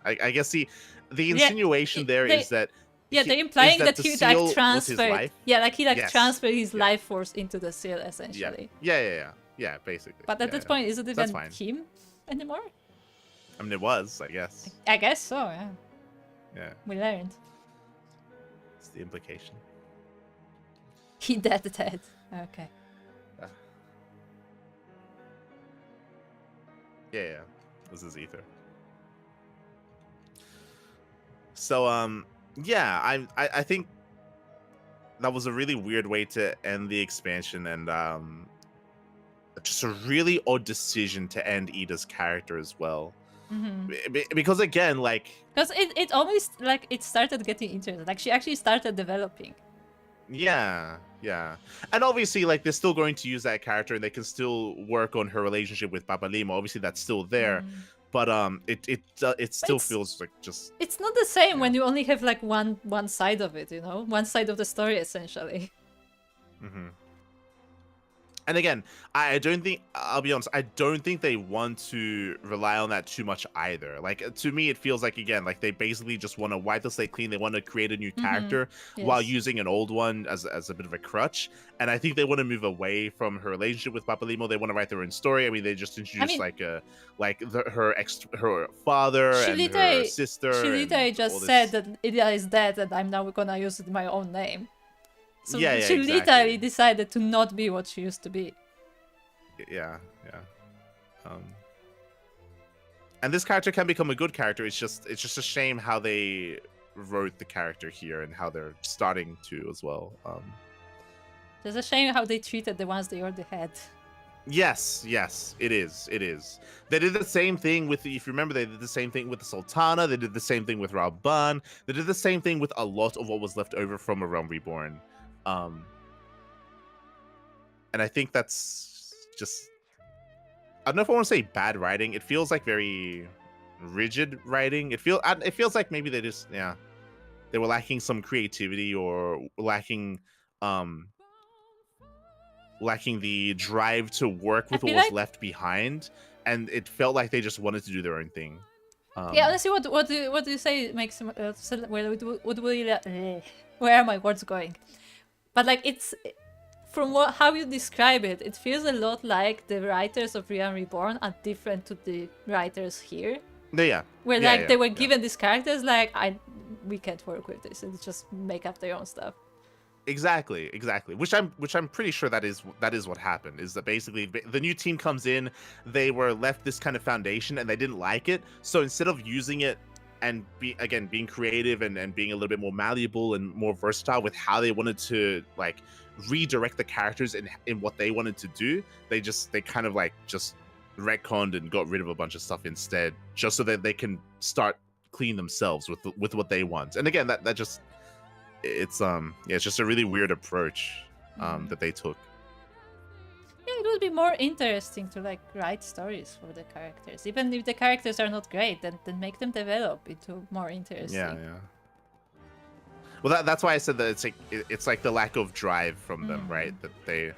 Speaker 1: I guess the insinuation is that.
Speaker 2: Yeah, they're implying that he like transferred. Yeah, like he transferred his life force into the seal essentially.
Speaker 1: Yeah, basically.
Speaker 2: But at this point, is it even him anymore?
Speaker 1: I mean, it was, I guess.
Speaker 2: I guess so, yeah.
Speaker 1: Yeah.
Speaker 2: We learned.
Speaker 1: It's the implication.
Speaker 2: He dead. Okay.
Speaker 1: Yeah. This is Ether. So yeah, I think that was a really weird way to end the expansion, and just a really odd decision to end Ida's character as well. Because again, like,
Speaker 2: because it almost like it started getting interesting, like she actually started developing.
Speaker 1: Yeah, and obviously, like, they're still going to use that character, and they can still work on her relationship with Papalima. Obviously, that's still there, but it still feels like just.
Speaker 2: It's not the same when you only have like one side of it, you know, one side of the story essentially.
Speaker 1: And again, I don't think, I'll be honest, I don't think they want to rely on that too much either. Like, to me, it feels like, again, like they basically just want to wipe the slate clean. They want to create a new character while using an old one as a bit of a crutch. And I think they want to move away from her relationship with Papalimo. They want to write their own story. I mean, they just introduced her father and her sister.
Speaker 2: She literally just said that Ida is dead and I'm now gonna use my own name. So she literally decided to not be what she used to be.
Speaker 1: Yeah. And this character can become a good character. It's just a shame how they wrote the character here and how they're starting to as well.
Speaker 2: It's a shame how they treated the ones they already had.
Speaker 1: Yes, it is. They did the same thing with, if you remember, they did the same thing with the Sultana. They did the same thing with Raban. They did the same thing with a lot of what was left over from A Realm Reborn. And I think that's just, I don't know if I want to say bad writing. It feels like very rigid writing. It feels like maybe they just, they were lacking some creativity, or lacking the drive to work with what was left behind, and it felt like they just wanted to do their own thing.
Speaker 2: Honestly, what do you say makes where are my words going? But like, it's from how you describe it, it feels a lot like the writers of Realm Reborn are different to the writers here.
Speaker 1: Yeah.
Speaker 2: Where they were given these characters, like, we can't work with this, and just make up their own stuff.
Speaker 1: Exactly. Which I'm pretty sure that is what happened. Is that basically the new team comes in, they were left this kind of foundation and they didn't like it, so instead of using it and being creative and being a little bit more malleable and more versatile with how they wanted to like redirect the characters in what they wanted to do, they kind of like just retconned and got rid of a bunch of stuff instead, just so that they can start clean themselves with what they want. And again, that just, it's just a really weird approach that they took.
Speaker 2: Yeah, it would be more interesting to like write stories for the characters, even if the characters are not great. Then make them develop into more interesting.
Speaker 1: Yeah. Well, that's why I said that it's like the lack of drive from them, right? That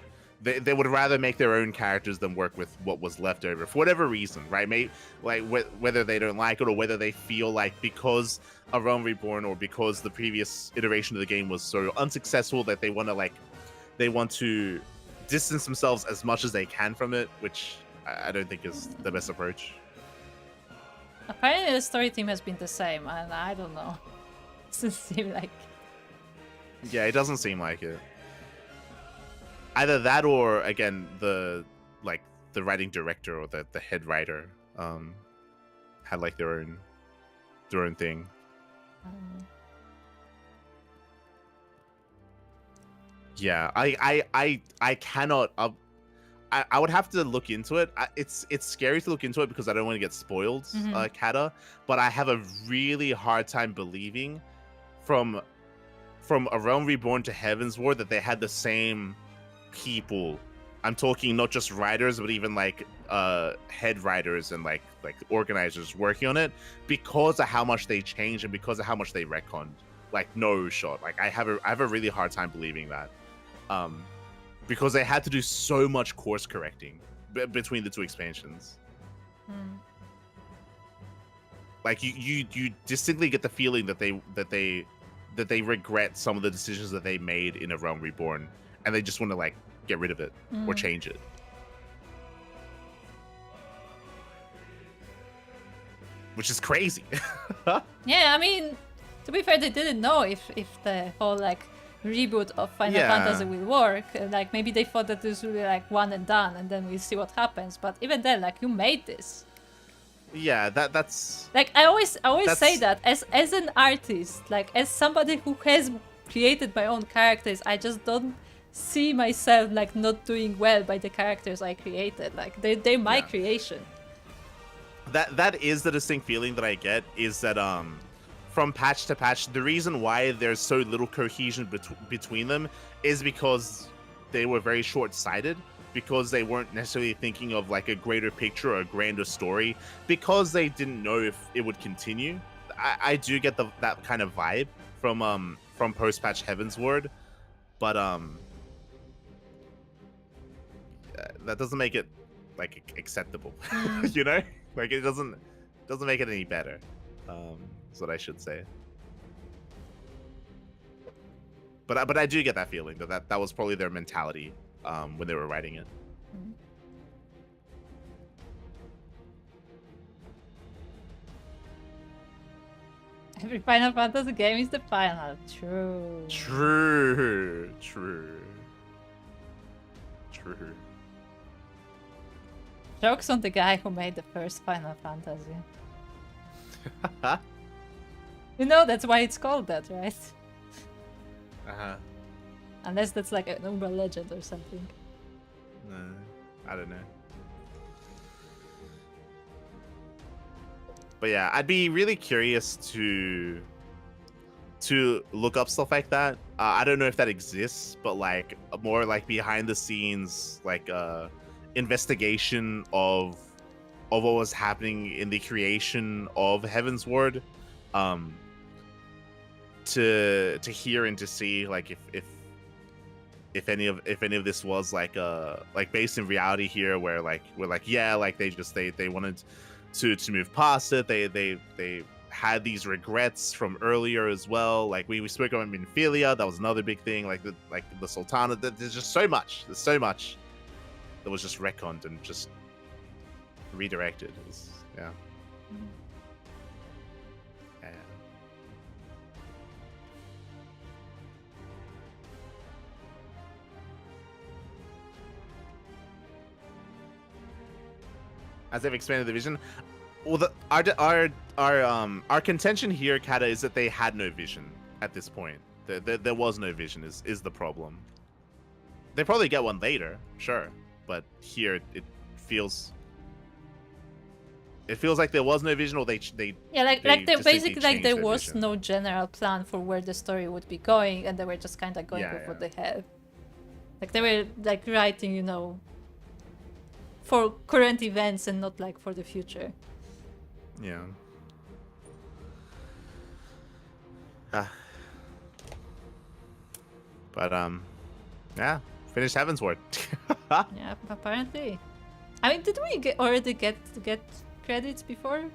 Speaker 1: they would rather make their own characters than work with what was left over for whatever reason, right? Maybe like whether they don't like it, or whether they feel like because A Realm Reborn or because the previous iteration of the game was so unsuccessful that they want to distance themselves as much as they can from it, which I don't think is the best approach.
Speaker 2: Apparently the story team has been the same, and I don't know. It doesn't seem like...
Speaker 1: Yeah, it doesn't seem like it. Either that, or again, the writing director or the head writer had like their own thing. Yeah, I cannot. I would have to look into it. It's scary to look into it because I don't want to get spoiled, Kata. But I have a really hard time believing from A Realm Reborn to Heavensward that they had the same people. I'm talking not just writers, but even like head writers and like organizers working on it, because of how much they changed and because of how much they retconned. Like, no shot. Like, I have a really hard time believing that. Because they had to do so much course correcting between the two expansions. Like, you distinctly get the feeling that they regret some of the decisions that they made in A Realm Reborn, and they just want to like get rid of it or change it. Which is crazy.
Speaker 2: Yeah, I mean, to be fair, they didn't know if the whole like reboot of Final Fantasy will work. Like, maybe they thought that this would be like one and done, and then we'll see what happens. But even then, like, you made this.
Speaker 1: Yeah, that's
Speaker 2: like I always
Speaker 1: That's-
Speaker 2: say that as an artist, like as somebody who has created my own characters, I just don't see myself like not doing well by the characters I created. Like they're my creation.
Speaker 1: that is the distinct feeling that I get, is that from patch to patch, the reason why there's so little cohesion between them is because they were very short-sighted, because they weren't necessarily thinking of like a greater picture or a grander story, because they didn't know if it would continue. I do get that kind of vibe from post-patch Heavensward, but that doesn't make it like acceptable. You know, like it doesn't make it any better. Is what I should say. But I do get that feeling that was probably their mentality when they were writing it.
Speaker 2: Every Final Fantasy game is the final. True.
Speaker 1: True.
Speaker 2: Jokes on the guy who made the first Final Fantasy. You know, that's why it's called that, right? Unless that's like an urban legend or something.
Speaker 1: I don't know. But yeah, I'd be really curious to look up stuff like that. I don't know if that exists, but like more like behind the scenes, like investigation of what was happening in the creation of Heavensward, to hear and to see like if any of this was like based in reality here, where we're like yeah, like they wanted to move past it. They had these regrets from earlier as well. Like we spoke about Minfilia, that was another big thing. Like the Sultana. There's just so much. There's so much that was just retconned and just redirected. Yeah. As they've expanded the vision, well, our contention here, Kata, is that they had no vision at this point. There was no vision. Is the problem? They probably get one later, sure, but here it feels like there was no vision, or they
Speaker 2: yeah, like there basically like
Speaker 1: changed
Speaker 2: there
Speaker 1: their
Speaker 2: was
Speaker 1: vision.
Speaker 2: no general plan for where the story would be going, and they were just kind of going
Speaker 1: Yeah,
Speaker 2: with
Speaker 1: yeah.
Speaker 2: what they have. Like they were like writing, you know, for current events and not like for the future.
Speaker 1: Yeah. But yeah, finished Heavensward.
Speaker 2: Yeah, apparently. I mean, did we already get credits before?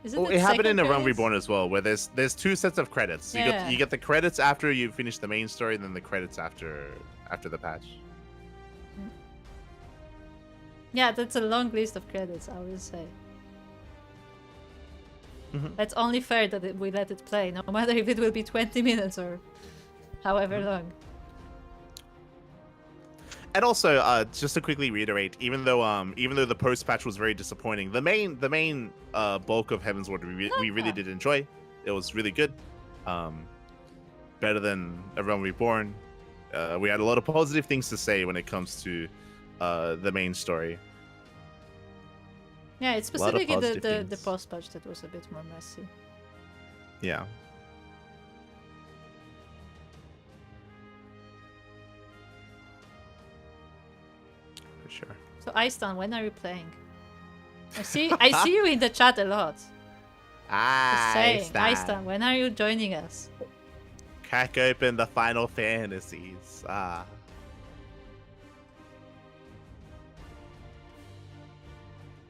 Speaker 2: Is
Speaker 1: Oh,
Speaker 2: the
Speaker 1: it happened
Speaker 2: second
Speaker 1: in A Realm
Speaker 2: credits?
Speaker 1: Reborn as well, where there's two sets of credits.
Speaker 2: Yeah.
Speaker 1: You get the credits after you finish the main story, and then the credits after the patch.
Speaker 2: Yeah, that's a long list of credits, I would say. That's only fair that we let it play, no matter if it will be 20 minutes or however long.
Speaker 1: And also, just to quickly reiterate, even though the post patch was very disappointing, the main bulk of Heavensward we really did enjoy. It was really good, better than A Realm Reborn. We had a lot of positive things to say when it comes to the main story.
Speaker 2: Yeah, it's
Speaker 1: A lot of
Speaker 2: specifically
Speaker 1: positive
Speaker 2: the
Speaker 1: things.
Speaker 2: post patch that was a bit more messy.
Speaker 1: Yeah. For sure.
Speaker 2: So Aistan, when are you playing? I see you in the chat a lot. Just saying, Aistan, when are you joining us?
Speaker 1: Crack open the Final Fantasies.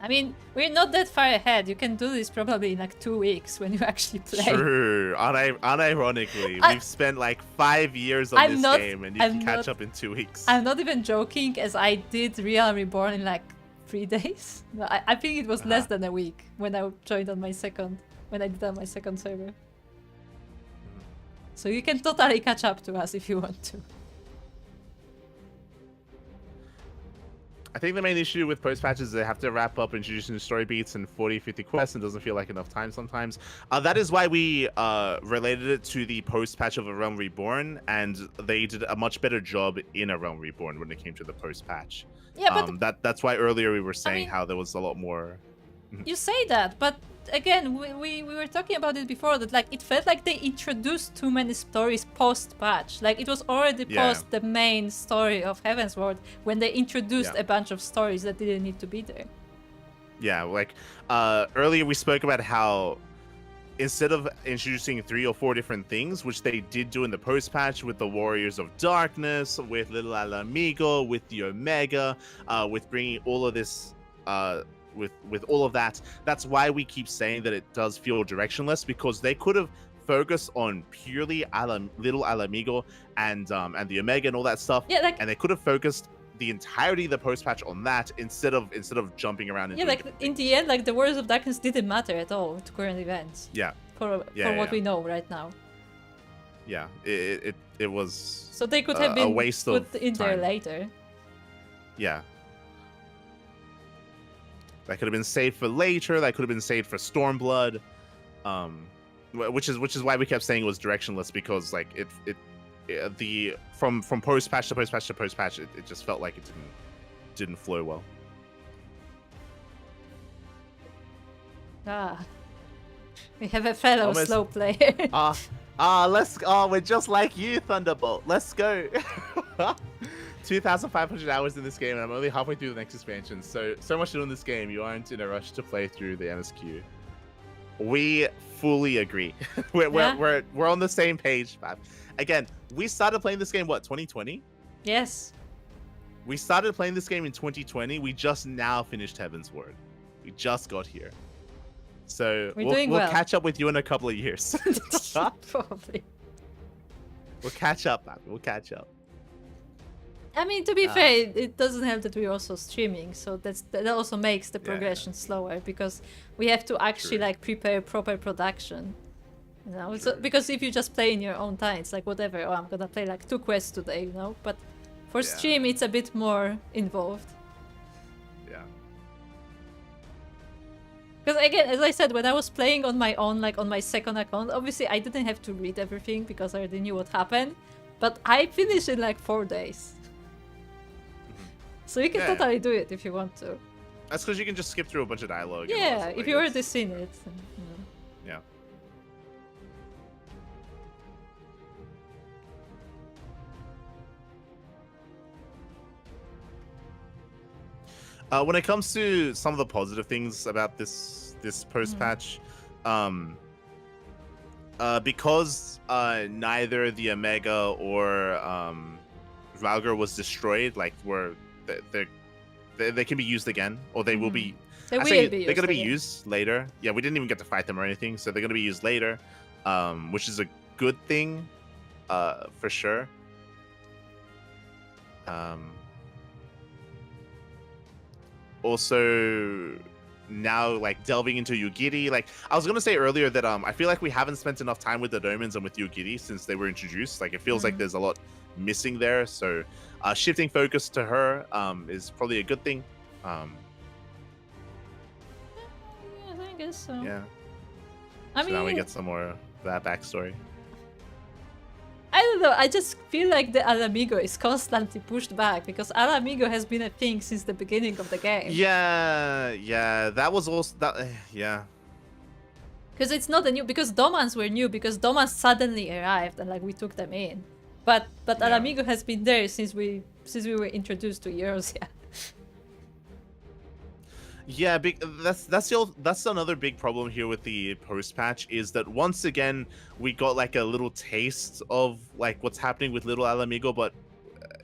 Speaker 2: I mean, we're not that far ahead. You can do this probably in like 2 weeks when you actually play.
Speaker 1: True. Unironically, we've spent like 5 years on this game, and you can catch up in 2 weeks.
Speaker 2: I'm not even joking, as I did Realm Reborn in like 3 days. No, I think it was less than a week when I joined on my second, when I did on my second server. So you can totally catch up to us if you want to.
Speaker 1: I think the main issue with post patches is they have to wrap up introducing the story beats in 40-50 quests and doesn't feel like enough time sometimes. That is why we related it to the post patch of A Realm Reborn, and they did a much better job in A Realm Reborn when it came to the post patch.
Speaker 2: Yeah, but
Speaker 1: that's why earlier we were saying how there was a lot more.
Speaker 2: You say that, but again, we were talking about it before, that like it felt like they introduced too many stories post-patch. Like it was already post the main story of Heavensward when they introduced a bunch of stories that didn't need to be there.
Speaker 1: Yeah, like earlier we spoke about how instead of introducing 3 or 4 different things, which they did do in the post-patch with the Warriors of Darkness, with Little Alamigo, with the Omega, with bringing all of this with all of that, that's why we keep saying that it does feel directionless, because they could have focused on purely Little Alamigo and the Omega and all that stuff, and they could have focused the entirety of the post patch on that instead of jumping around.
Speaker 2: Yeah, like in the end, like the Warriors of Darkness didn't matter at all to current events.
Speaker 1: Yeah.
Speaker 2: For what we know right now.
Speaker 1: Yeah, it was.
Speaker 2: So they could have been
Speaker 1: a waste
Speaker 2: put
Speaker 1: of
Speaker 2: in there
Speaker 1: time.
Speaker 2: later.
Speaker 1: Yeah. That could have been saved for later. That could have been saved for Stormblood, which is why we kept saying it was directionless, because like the from post patch to post patch to post patch, it just felt like it didn't flow well.
Speaker 2: We have a fellow slow player.
Speaker 1: We're just like you, Thunderbolt. Let's go. 2,500 hours in this game, and I'm only halfway through the next expansion. So much to do in this game. You aren't in a rush to play through the MSQ. We fully agree. we're on the same page, Fab. Again, we started playing this game 2020?
Speaker 2: Yes.
Speaker 1: We started playing this game in 2020. We just now finished Heavensward. We just got here. So we'll catch up with you in a couple of years.
Speaker 2: Probably.
Speaker 1: We'll catch up, man. We'll catch up.
Speaker 2: I mean, to be fair, it doesn't help that we're also streaming, so that also makes the progression slower, because we have to actually like prepare proper production. You know, so, because if you just play in your own time, it's like whatever. Oh, I'm gonna play like 2 quests today, you know. But for stream, it's a bit more involved.
Speaker 1: Yeah.
Speaker 2: Because again, as I said, when I was playing on my own, like on my second account, obviously I didn't have to read everything because I already knew what happened. But I finished in like 4 days. So you can totally do it if you want to.
Speaker 1: That's because you can just skip through a bunch of dialogue.
Speaker 2: Yeah, if you already seen it.
Speaker 1: Yeah. When it comes to some of the positive things about this post patch, because neither the Omega or Valgar was destroyed, like they can be used again, or they will be. They're going to be used later. Yeah, we didn't even get to fight them or anything, so they're going to be used later, which is a good thing, for sure. Also, now like delving into Yugiri, like I was gonna say earlier that I feel like we haven't spent enough time with the Domans and with Yugiri since they were introduced. Like it feels like there's a lot missing there, so shifting focus to her is probably a good thing.
Speaker 2: Yeah, I guess so.
Speaker 1: Yeah.
Speaker 2: I
Speaker 1: so
Speaker 2: mean,
Speaker 1: now we get some more of that backstory.
Speaker 2: I don't know, I just feel like the Alamigo is constantly pushed back, because Alamigo has been a thing since the beginning of the game.
Speaker 1: Yeah, that was also yeah.
Speaker 2: Because it's not a new, because Domans were new, because Domans suddenly arrived and like we took them in. But Alamigo has been there since we were introduced to Eurasia.
Speaker 1: Yeah, that's another big problem here with the post patch, is that once again we got like a little taste of like what's happening with Little Alamigo, but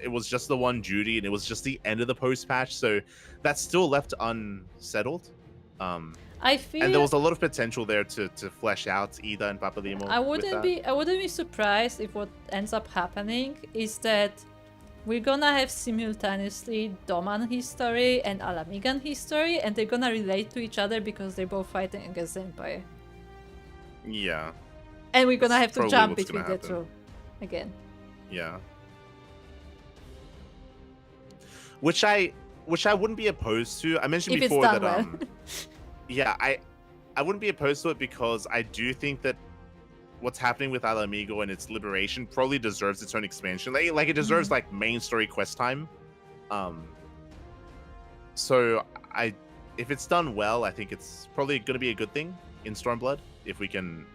Speaker 1: it was just the one duty and it was just the end of the post patch, so that's still left unsettled.
Speaker 2: I feel,
Speaker 1: and there was a lot of potential there to flesh out Ida and Papadimo.
Speaker 2: I wouldn't be surprised if what ends up happening is that we're gonna have simultaneously Doman history and Alamigan history, and they're gonna relate to each other because they're both fighting against the Empire.
Speaker 1: Yeah.
Speaker 2: And we're gonna have to jump between the two again.
Speaker 1: Yeah. Which I which I wouldn't be opposed to. I mentioned
Speaker 2: If it's
Speaker 1: before
Speaker 2: done
Speaker 1: that
Speaker 2: well.
Speaker 1: yeah, I wouldn't be opposed to it because I do think that what's happening with Alamigo and its liberation probably deserves its own expansion. Like it deserves like main story quest time. So if it's done well, I think it's probably going to be a good thing in Stormblood if we can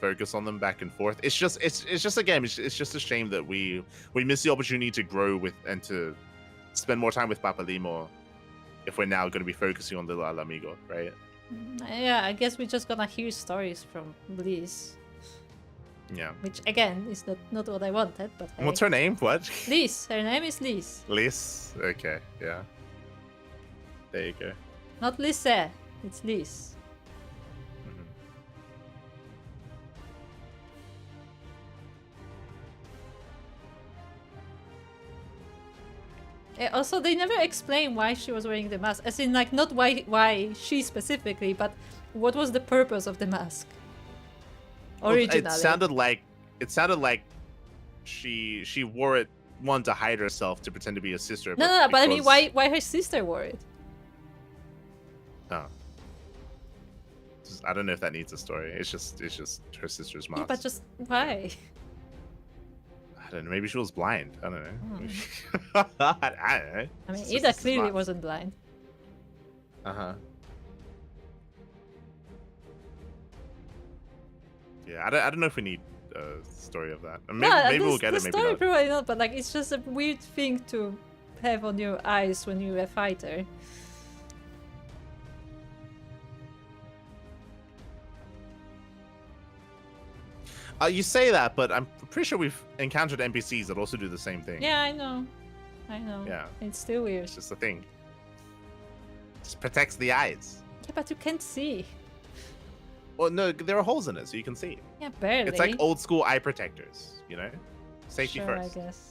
Speaker 1: focus on them back and forth. It's just a game. It's just a shame that we miss the opportunity to grow with and to spend more time with Papalimo if we're now going to be focusing on Little Alamigo, right?
Speaker 2: Yeah, I guess we're just gonna hear stories from Liz.
Speaker 1: Yeah.
Speaker 2: Which again is not what I wanted, but hey.
Speaker 1: What's her name? What?
Speaker 2: Liz. Her name is Liz.
Speaker 1: Liz. Okay. Yeah. There you go.
Speaker 2: Not Lise. It's Liz. Also, they never explain why she was wearing the mask. As in, like, not why she specifically, but what was the purpose of the mask? Originally.
Speaker 1: Well, it sounded like she wore it one to hide herself to pretend to be a sister.
Speaker 2: No, but I mean, why her sister wore it?
Speaker 1: Oh. I don't know if that needs a story. It's just her sister's mask.
Speaker 2: Yeah, but just why?
Speaker 1: I don't know. Maybe she was blind. I don't know. I don't know.
Speaker 2: I mean, Ida clearly wasn't blind.
Speaker 1: Uh-huh. Yeah, I don't know if we need a story of that. Maybe we'll get it, maybe
Speaker 2: story
Speaker 1: not.
Speaker 2: probably not, but like it's just a weird thing to have on your eyes when you're a fighter.
Speaker 1: You say that, but I'm pretty sure we've encountered NPCs that also do the same thing.
Speaker 2: Yeah, I know.
Speaker 1: Yeah.
Speaker 2: It's still weird.
Speaker 1: It's just a thing. Just protects the eyes.
Speaker 2: Yeah, but you can't see.
Speaker 1: Well, no, there are holes in it, so you can see.
Speaker 2: Yeah, barely.
Speaker 1: It's like old school eye protectors, you know? Safety
Speaker 2: Sure,
Speaker 1: first.
Speaker 2: I guess.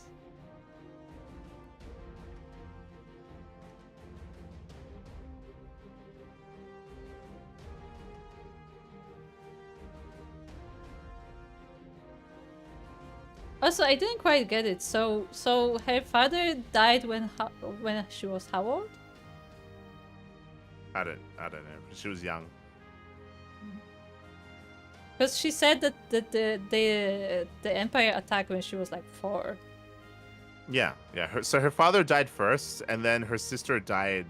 Speaker 2: Also, I didn't quite get it. So her father died when she was how old?
Speaker 1: I don't know. She was young.
Speaker 2: Because she said that the Empire attacked when she was like 4.
Speaker 1: Yeah. So her father died first, and then her sister died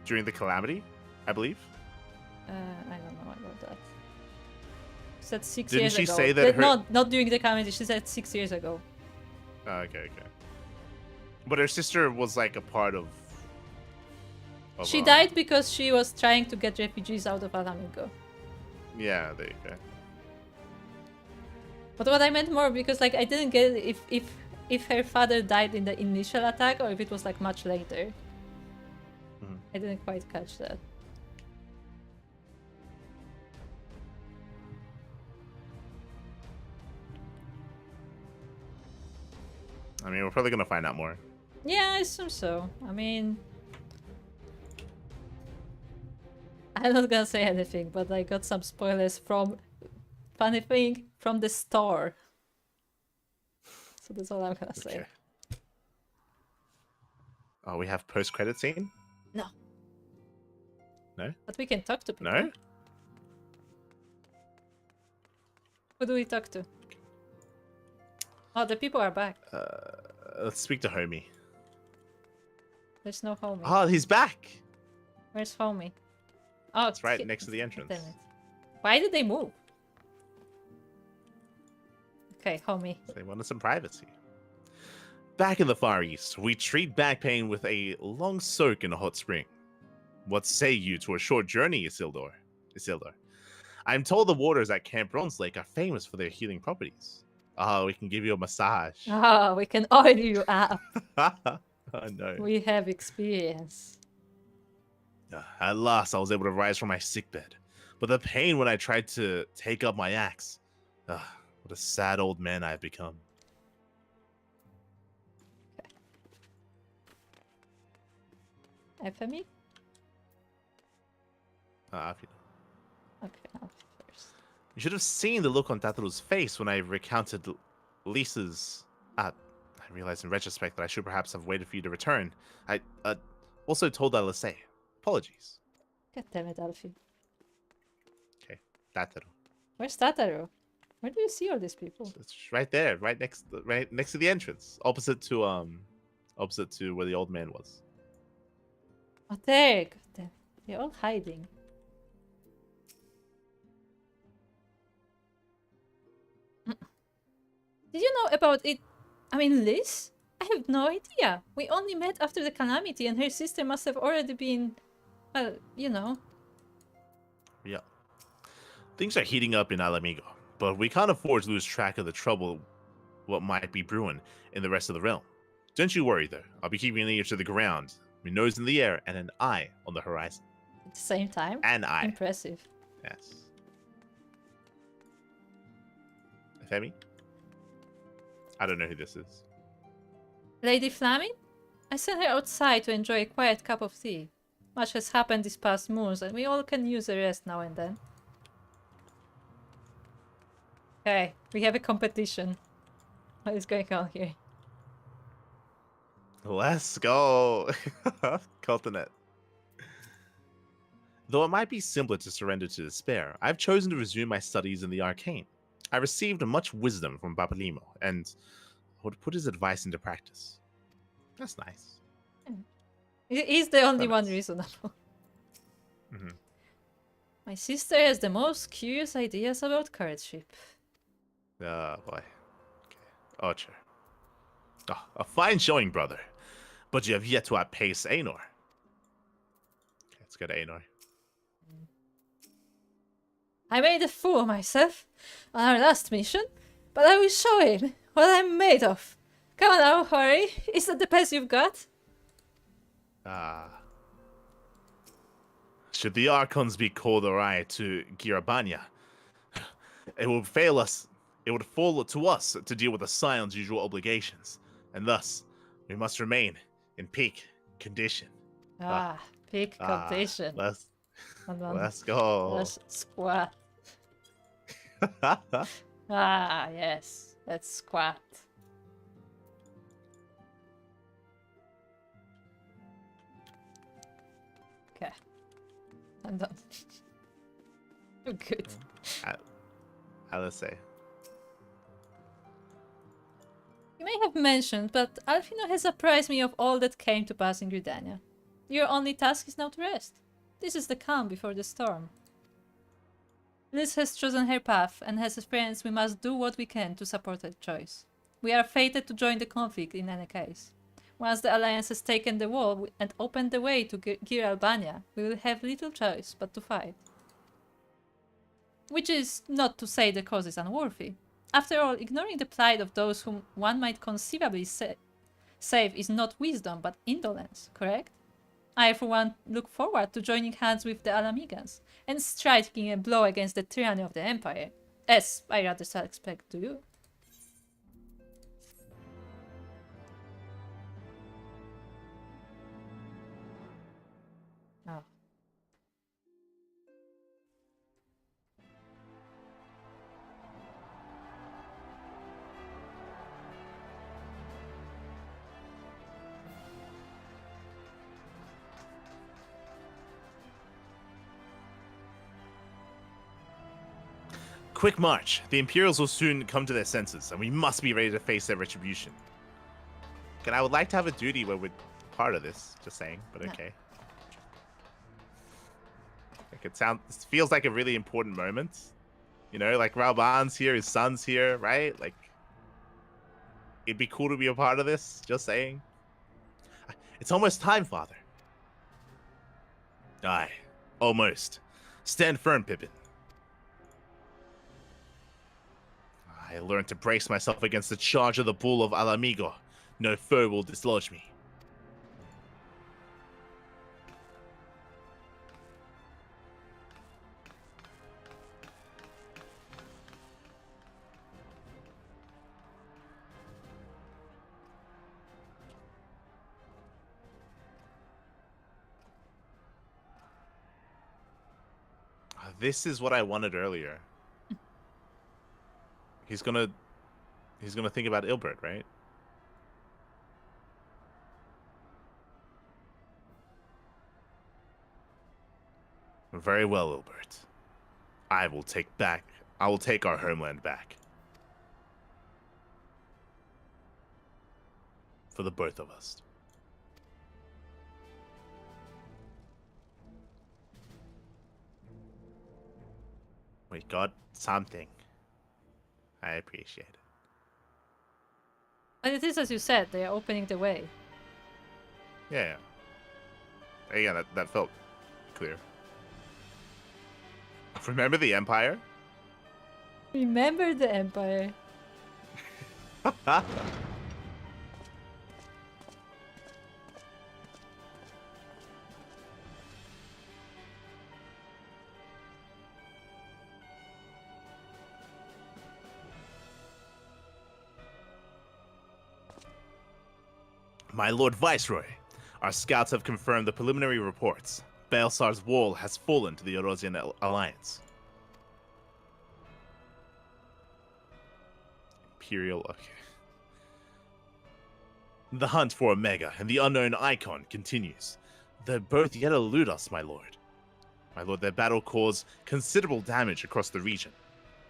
Speaker 1: during the calamity, I believe.
Speaker 2: I don't know about that. She said 6
Speaker 1: Didn't
Speaker 2: years
Speaker 1: she
Speaker 2: ago.
Speaker 1: say that her...
Speaker 2: Not during the calamity. She said 6 years ago.
Speaker 1: Okay. But her sister was like a part of
Speaker 2: she died because she was trying to get refugees out of Alamigo.
Speaker 1: Yeah, there you go.
Speaker 2: But what I meant more because like I didn't get if her father died in the initial attack or if it was like much later. I didn't quite catch that.
Speaker 1: I mean, we're probably gonna find out more.
Speaker 2: Yeah, I assume so. I mean, I'm not gonna say anything, but I got some spoilers from, funny thing, from the store. So that's all I'm gonna say.
Speaker 1: Okay. Oh, we have post-credit scene?
Speaker 2: No.
Speaker 1: No?
Speaker 2: But we can talk to people.
Speaker 1: No?
Speaker 2: Who do we talk to? Oh, the people are back.
Speaker 1: Let's speak to Homie.
Speaker 2: There's no homie.
Speaker 1: Oh, he's back!
Speaker 2: Where's homie? Oh,
Speaker 1: it's right next to the entrance.
Speaker 2: Damn it. Why did they move? Okay, homie.
Speaker 1: They wanted some privacy. Back in the Far East, we treat back pain with a long soak in a hot spring. What say you to a short journey, Isildur? I'm told the waters at Camp Bronze Lake are famous for their healing properties. Oh, we can give you a massage.
Speaker 2: Oh, we can oil you up.
Speaker 1: Oh, no.
Speaker 2: We have experience.
Speaker 1: At last, I was able to rise from my sickbed. But the pain when I tried to take up my axe. What a sad old man I've become.
Speaker 2: FME?
Speaker 1: Okay,
Speaker 2: now first.
Speaker 1: You should have seen the look on Tataru's face when I recounted Lisa's... I realized in retrospect that I should perhaps have waited for you to return. Also told Alise. Apologies.
Speaker 2: God damn it, Alfie.
Speaker 1: Okay, Tataru.
Speaker 2: Where's Tataru? Where do you see all these people?
Speaker 1: It's right there, right next to the entrance, opposite to where the old man was.
Speaker 2: Oh, there. God damn. They're all hiding. Did you know about it? I mean, Liz? I have no idea. We only met after the calamity and her sister must have already been, well, you know.
Speaker 1: Yeah. Things are heating up in Alamigo, but we can't afford to lose track of the trouble what might be brewing in the rest of the realm. Don't you worry, though. I'll be keeping an ear to the ground, my nose in the air, and an eye on the horizon.
Speaker 2: At the same time?
Speaker 1: An eye.
Speaker 2: Impressive.
Speaker 1: Yes. Femi? I don't know who this is.
Speaker 2: Lady Flaming? I sent her outside to enjoy a quiet cup of tea. Much has happened these past moons, and we all can use a rest now and then. Okay, we have a competition. What is going on here?
Speaker 1: Let's go. KatatoniK. Though it might be simpler to surrender to despair, I've chosen to resume my studies in the arcane. I received much wisdom from Papalimo, and would put his advice into practice. That's nice.
Speaker 2: He's the only one reasonable.
Speaker 1: Mm-hmm.
Speaker 2: My sister has the most curious ideas about courtship.
Speaker 1: Boy. Okay. Archer. Oh, a fine showing, brother. But you have yet to outpace Aenor. Okay, let's go to Aenor.
Speaker 2: I made a fool of myself on our last mission, but I will show him what I'm made of. Come on now, hurry. Is that the best you've got?
Speaker 1: Should the Archons be called awry to Girabania, it would fail us. It would fall to us to deal with the Scion's usual obligations, and thus we must remain in peak condition.
Speaker 2: Peak condition.
Speaker 1: Let's go.
Speaker 2: Let's squat. Yes. Let's squat. Okay. I'm done. I'm good.
Speaker 1: Alise.
Speaker 2: You may have mentioned, but Alfino has apprised me of all that came to pass in Gridania. Your only task is now to rest. This is the calm before the storm. Liz has chosen her path, and as friends we must do what we can to support her choice. We are fated to join the conflict in any case. Once the Alliance has taken the wall and opened the way to Gir Albania, we will have little choice but to fight. Which is not to say the cause is unworthy. After all, ignoring the plight of those whom one might conceivably save is not wisdom but indolence, correct? I, for one, look forward to joining hands with the Alamigans and striking a blow against the tyranny of the Empire, as I rather expect to you. Oh.
Speaker 1: Quick march. The Imperials will soon come to their senses, and we must be ready to face their retribution. And I would like to have a duty where we're part of this, just saying, but okay. Like it feels like a really important moment. You know, like Rauban's here, his son's here, right? Like, it'd be cool to be a part of this, just saying. It's almost time, Father. Aye, almost. Stand firm, Pippin. I learned to brace myself against the charge of the Bull of Alamigo. No foe will dislodge me. This is what I wanted earlier. He's gonna think about Ilbert, right? Very well, Wilbert. I will take our homeland back. For the both of us. We got something. I appreciate it.
Speaker 2: And it is as you said, they are opening the way.
Speaker 1: Yeah. Yeah, that felt clear. Remember the Empire?
Speaker 2: Remember the Empire.
Speaker 1: My Lord Viceroy, our scouts have confirmed the preliminary reports. Belsar's wall has fallen to the Erosian Alliance. Imperial, okay. The hunt for Omega and the unknown Icon continues. They both yet elude us, my lord. My lord, their battle caused considerable damage across the region.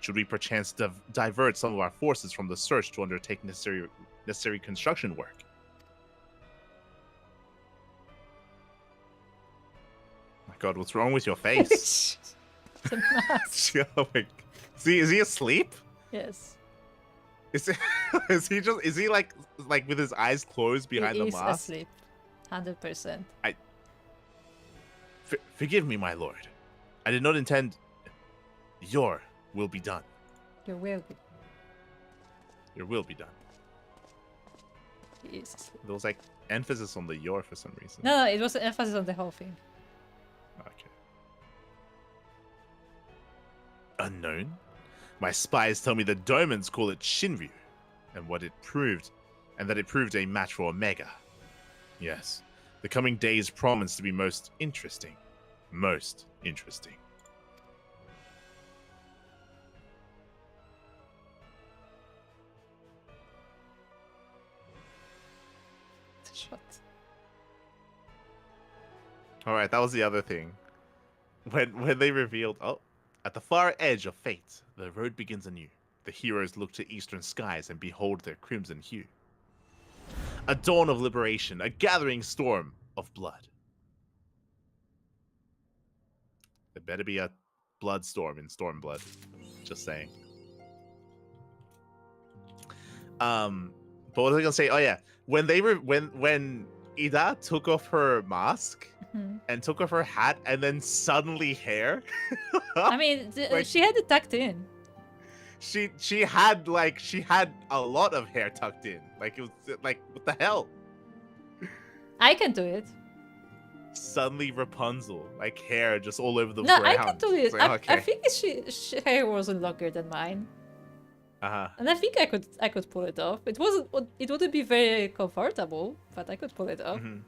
Speaker 1: Should we perchance divert some of our forces from the search to undertake necessary construction work? My God, what's wrong with your face?
Speaker 2: The mask.
Speaker 1: Oh my- is he asleep?
Speaker 2: Yes.
Speaker 1: Is he like with his eyes closed behind the
Speaker 2: He is
Speaker 1: mask?
Speaker 2: asleep. 100%.
Speaker 1: Forgive me, my lord. I did not intend. Your will be done.
Speaker 2: Your will be.
Speaker 1: Your will be done.
Speaker 2: He is asleep.
Speaker 1: There was like emphasis on the your for some reason.
Speaker 2: No, it was an emphasis on the whole thing.
Speaker 1: Okay. Unknown? My spies tell me the Domans call it Shinryu, and that it proved a match for Omega. Yes, the coming days promise to be most interesting. Most interesting.
Speaker 2: Shot.
Speaker 1: Alright, that was the other thing. When they revealed, at the far edge of fate, the road begins anew. The heroes look to eastern skies and behold their crimson hue. A dawn of liberation, a gathering storm of blood. There better be a blood storm in Stormblood. Just saying. But what was I gonna say? Oh yeah, when they were when Ida took off her mask and took off her hat and then suddenly hair.
Speaker 2: I mean, she had it tucked in.
Speaker 1: She had a lot of hair tucked in. Like it was like what the hell?
Speaker 2: I can do it.
Speaker 1: Suddenly Rapunzel, like hair just all over the
Speaker 2: No,
Speaker 1: ground.
Speaker 2: I can do it.
Speaker 1: Like, okay.
Speaker 2: I think she hair wasn't longer than mine. And I think I could pull it off. It wouldn't be very comfortable, but I could pull it off.
Speaker 1: Mm-hmm.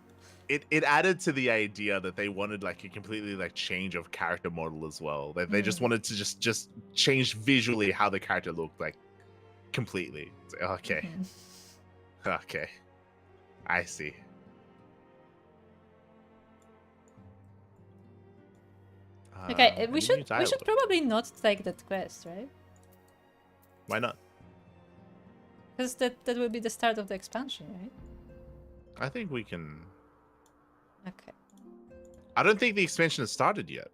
Speaker 1: It added to the idea that they wanted like a completely like change of character model as well. That they just wanted to just change visually how the character looked like completely. It's like, okay. Okay. I see.
Speaker 2: Okay, we should probably not take that quest, right?
Speaker 1: Why not?
Speaker 2: Because that will be the start of the expansion, right?
Speaker 1: I think we can.
Speaker 2: Okay.
Speaker 1: I don't think the expansion has started yet.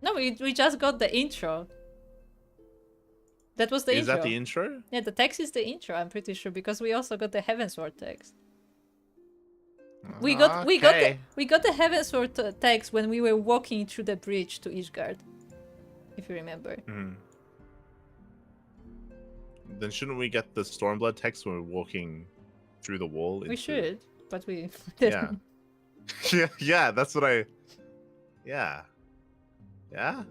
Speaker 2: No, we just got the intro. That was the intro.
Speaker 1: Is that the intro?
Speaker 2: Yeah, the text is the intro, I'm pretty sure, because we also got the Heavensward text. We got the Heavensward text when we were walking through the bridge to Ishgard, if you remember.
Speaker 1: Then shouldn't we get the Stormblood text when we're walking through the wall?
Speaker 2: We should, but we
Speaker 1: didn't. Yeah. Yeah, that's what I. Yeah. Yeah.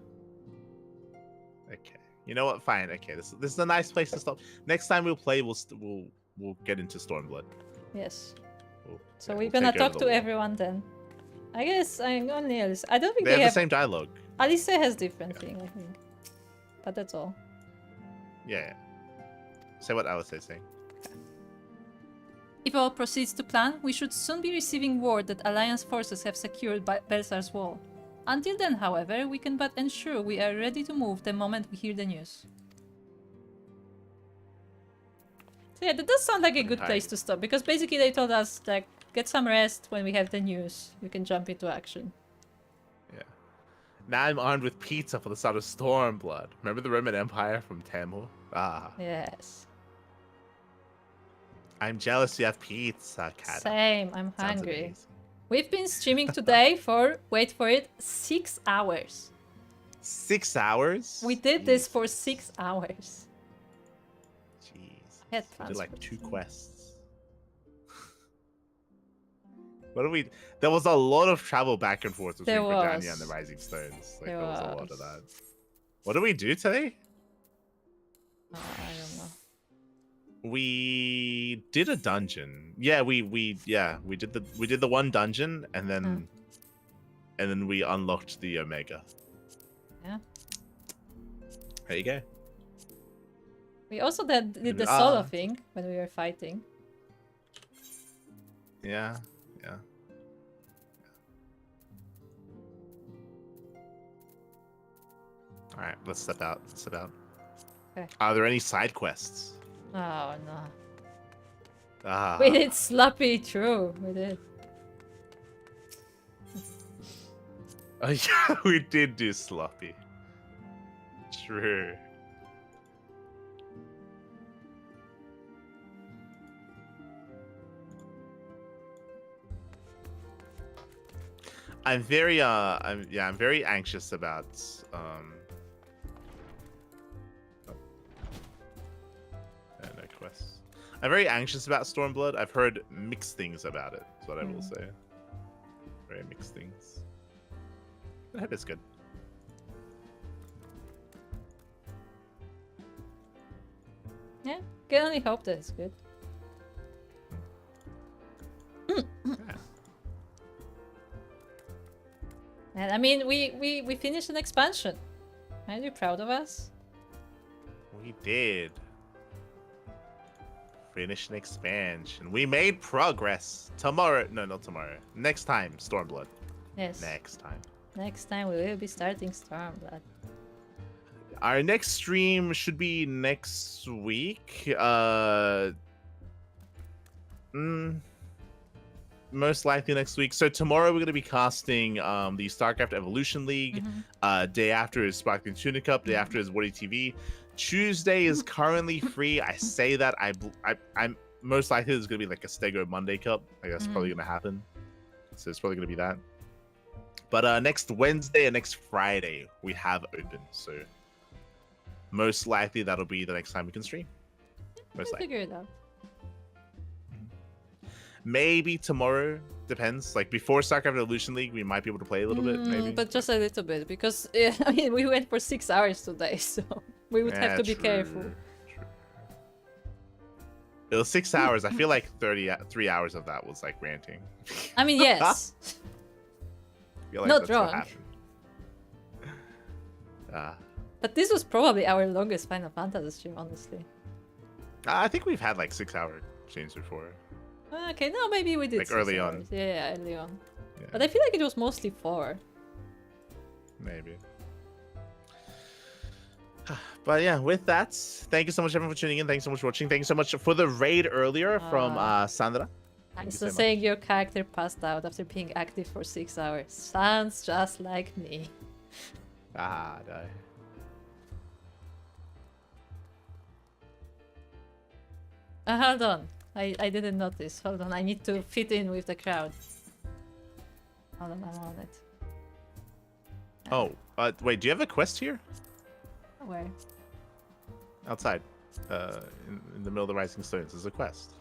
Speaker 1: Okay. You know what? Fine. Okay. This is a nice place to stop. Next time we'll play, we'll get into Stormblood.
Speaker 2: Yes. So
Speaker 1: yeah,
Speaker 2: we're gonna talk to everyone then. I guess only Alice. I don't think
Speaker 1: they have the same dialogue.
Speaker 2: Alice has different thing, I think. But that's all.
Speaker 1: Yeah. Say what Alice is saying.
Speaker 2: If all proceeds to plan, we should soon be receiving word that Alliance forces have secured Belsar's wall. Until then, however, we can but ensure we are ready to move the moment we hear the news. So yeah, that does sound like a good place to stop, because basically they told us, like, get some rest when we have the news. You can jump into action.
Speaker 1: Yeah. Now I'm armed with pizza for the start of Stormblood. Remember the Roman Empire from Tamil? Ah.
Speaker 2: Yes.
Speaker 1: I'm jealous you have pizza, Kata.
Speaker 2: Same, I'm
Speaker 1: Sounds
Speaker 2: hungry.
Speaker 1: amazing.
Speaker 2: We've been streaming today for, wait for it, 6 hours.
Speaker 1: 6 hours?
Speaker 2: We did this for 6 hours.
Speaker 1: Jeez.
Speaker 2: I had
Speaker 1: We did like
Speaker 2: plans
Speaker 1: 2 quests. What do we... There was a lot of travel back and forth between Gridania and the Rising Stones. Like, there was a lot of that. What did we do today?
Speaker 2: Oh, I don't know.
Speaker 1: We did a dungeon. Yeah, we did the one dungeon, and then we unlocked the Omega.
Speaker 2: Yeah.
Speaker 1: There you go.
Speaker 2: We also did the solo thing when we were fighting.
Speaker 1: Yeah. All right, let's step out.
Speaker 2: Okay.
Speaker 1: Are there any side quests?
Speaker 2: Oh no.
Speaker 1: Ah.
Speaker 2: We did sloppy, true. We did.
Speaker 1: Oh yeah, we did do sloppy. True. I'm very anxious about no quests. I'm very anxious about Stormblood. I've heard mixed things about it, is what I will say. Very mixed things. I hope it's good.
Speaker 2: Yeah, can only hope that it's good. And I mean, we finished an expansion. Aren't you proud of us?
Speaker 1: We did. Finish an expansion. We made progress. Tomorrow. No, not tomorrow. Next time, Stormblood.
Speaker 2: Yes.
Speaker 1: Next time.
Speaker 2: Next time we will be starting Stormblood.
Speaker 1: Our next stream should be next week. Most likely next week. So tomorrow we're going to be casting the StarCraft Evolution League. Day after is Sparkling Tuna Cup. Day after is Woody TV. Tuesday is currently free. I say that I'm most likely there's going to be like a Stego Monday Cup. Like that's probably going to happen. So it's probably going to be that. But next Wednesday and next Friday we have open. So most likely that'll be the next time we can stream. Most likely.
Speaker 2: Figure it out.
Speaker 1: Maybe tomorrow, depends. Like before StarCraft Evolution League, we might be able to play a little bit, maybe.
Speaker 2: But just a little bit, because I mean, we went for 6 hours today, so we would have to be careful.
Speaker 1: True. It was 6 hours. I feel like 3 hours of that was like ranting.
Speaker 2: I mean, yes.
Speaker 1: I feel like
Speaker 2: Not
Speaker 1: that's what
Speaker 2: wrong.
Speaker 1: happened.
Speaker 2: But this was probably our longest Final Fantasy stream, honestly.
Speaker 1: I think we've had like 6 hour streams before.
Speaker 2: Okay, no, maybe we did
Speaker 1: Like
Speaker 2: 6
Speaker 1: early
Speaker 2: hours.
Speaker 1: on.
Speaker 2: Yeah, early on.
Speaker 1: Yeah.
Speaker 2: But I feel like it was mostly 4.
Speaker 1: Maybe. But yeah, with that, thank you so much everyone for tuning in. Thanks so much for watching. Thank you so much for the raid earlier from Sandra.
Speaker 2: I'm so saying your character passed out after being active for 6 hours. Sounds just like me.
Speaker 1: No.
Speaker 2: Hold on. I didn't notice. Hold on. I need to fit in with the crowd. Hold on, I'm on it.
Speaker 1: Oh, wait, do you have a quest here?
Speaker 2: Where?
Speaker 1: Outside. In the middle of the Rising Stones. There's a quest.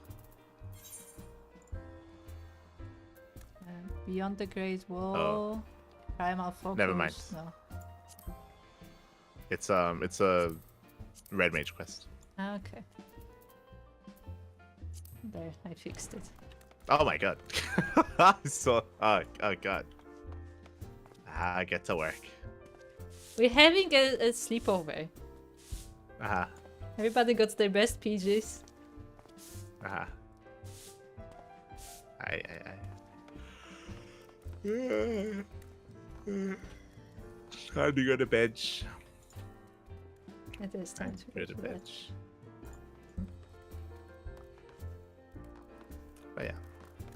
Speaker 2: Beyond the Great Wall. Primal Focus.
Speaker 1: Never mind.
Speaker 2: No.
Speaker 1: It's a Red Mage quest.
Speaker 2: Okay. There, I fixed it.
Speaker 1: Oh my god. Oh god. I get to work.
Speaker 2: We're having a sleepover.
Speaker 1: Uh-huh.
Speaker 2: Everybody got their best PGs.
Speaker 1: Uh-huh. I Time to go to bed.
Speaker 2: It is time to
Speaker 1: Go to bed. But yeah,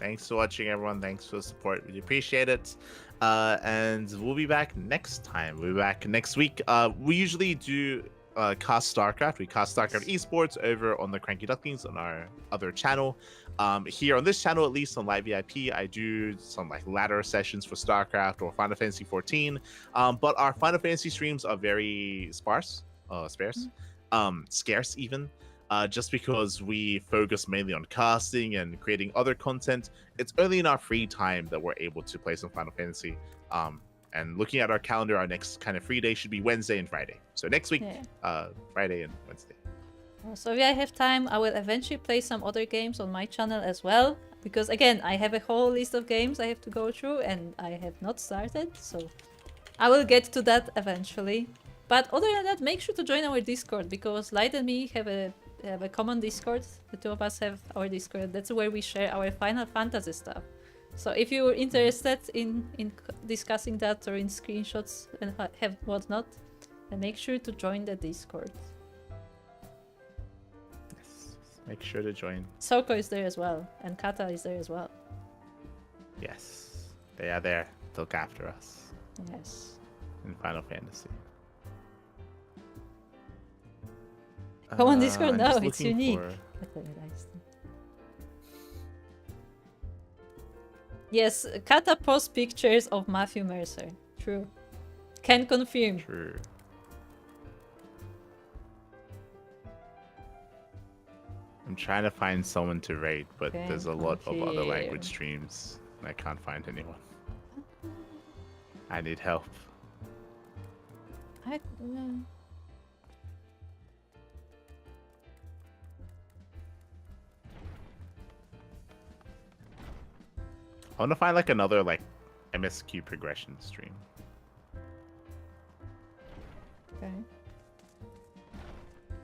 Speaker 1: thanks for watching, everyone. Thanks for the support. We appreciate it. And we'll be back next time. We'll be back next week. We usually do cast StarCraft. We cast StarCraft Esports over on the Cranky Ducklings on our other channel. Here on this channel, at least on Live VIP, I do some like ladder sessions for StarCraft or Final Fantasy 14. But our Final Fantasy streams are very sparse, scarce even. Just because we focus mainly on casting and creating other content. It's only in our free time that we're able to play some Final Fantasy. And looking at our calendar, our next kind of free day should be Wednesday and Friday. So next week, Friday and Wednesday.
Speaker 2: So if I have time, I will eventually play some other games on my channel as well. Because again, I have a whole list of games I have to go through and I have not started. So I will get to that eventually. But other than that, make sure to join our Discord because Light and me have a common Discord. The two of us have our Discord. That's where we share our Final Fantasy stuff. So if you're interested in discussing that or in screenshots and have whatnot, then make sure to join the Discord.
Speaker 1: Yes, make sure to join.
Speaker 2: Souko is there as well, and Kata is there as well.
Speaker 1: Yes, they are there to look after us.
Speaker 2: Yes.
Speaker 1: In Final Fantasy.
Speaker 2: Come on Discord
Speaker 1: I'm
Speaker 2: now,
Speaker 1: just
Speaker 2: it's
Speaker 1: looking
Speaker 2: unique.
Speaker 1: for-
Speaker 2: Yes, Kata posts pictures of Matthew Mercer. True. Can confirm.
Speaker 1: True. I'm trying to find someone to rate, but
Speaker 2: Can
Speaker 1: there's a lot of other
Speaker 2: confirm.
Speaker 1: language streams. And I can't find anyone. I need help.
Speaker 2: I
Speaker 1: want to find like another like MSQ progression stream.
Speaker 2: Okay.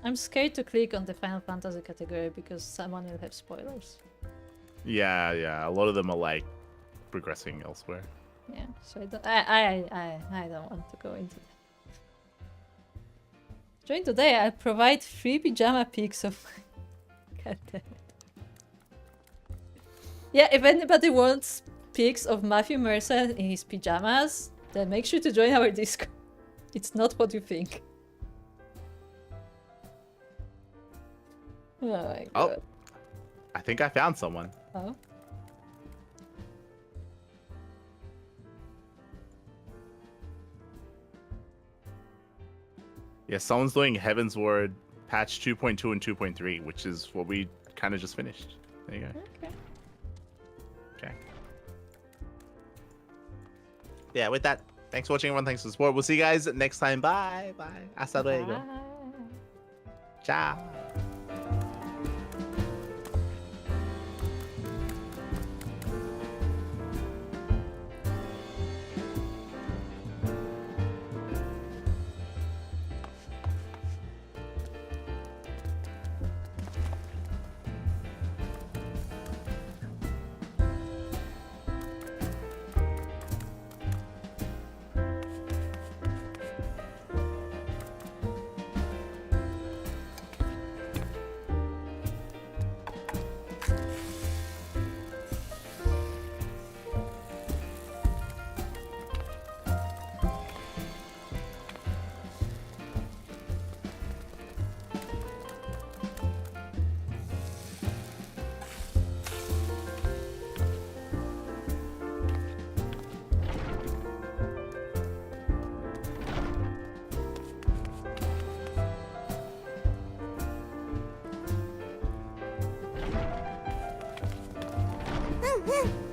Speaker 2: I'm scared to click on the Final Fantasy category because someone will have spoilers.
Speaker 1: Yeah. A lot of them are like progressing elsewhere.
Speaker 2: Yeah, so I don't want to go into that. Join today. I provide free pajama pics of. God damn it. Yeah, if anybody wants pics of Matthew Mercer in his pajamas, then make sure to join our Discord. It's not what you think. Oh my god.
Speaker 1: I think I found someone.
Speaker 2: Oh.
Speaker 1: Yeah, someone's doing Heavensward patch 2.2 and 2.3, which is what we kind of just finished. There you go. Okay. Yeah, with that, thanks for watching, everyone. Thanks for the support. We'll see you guys next time. Bye. Bye. Hasta luego. Ciao.
Speaker 19: Woo!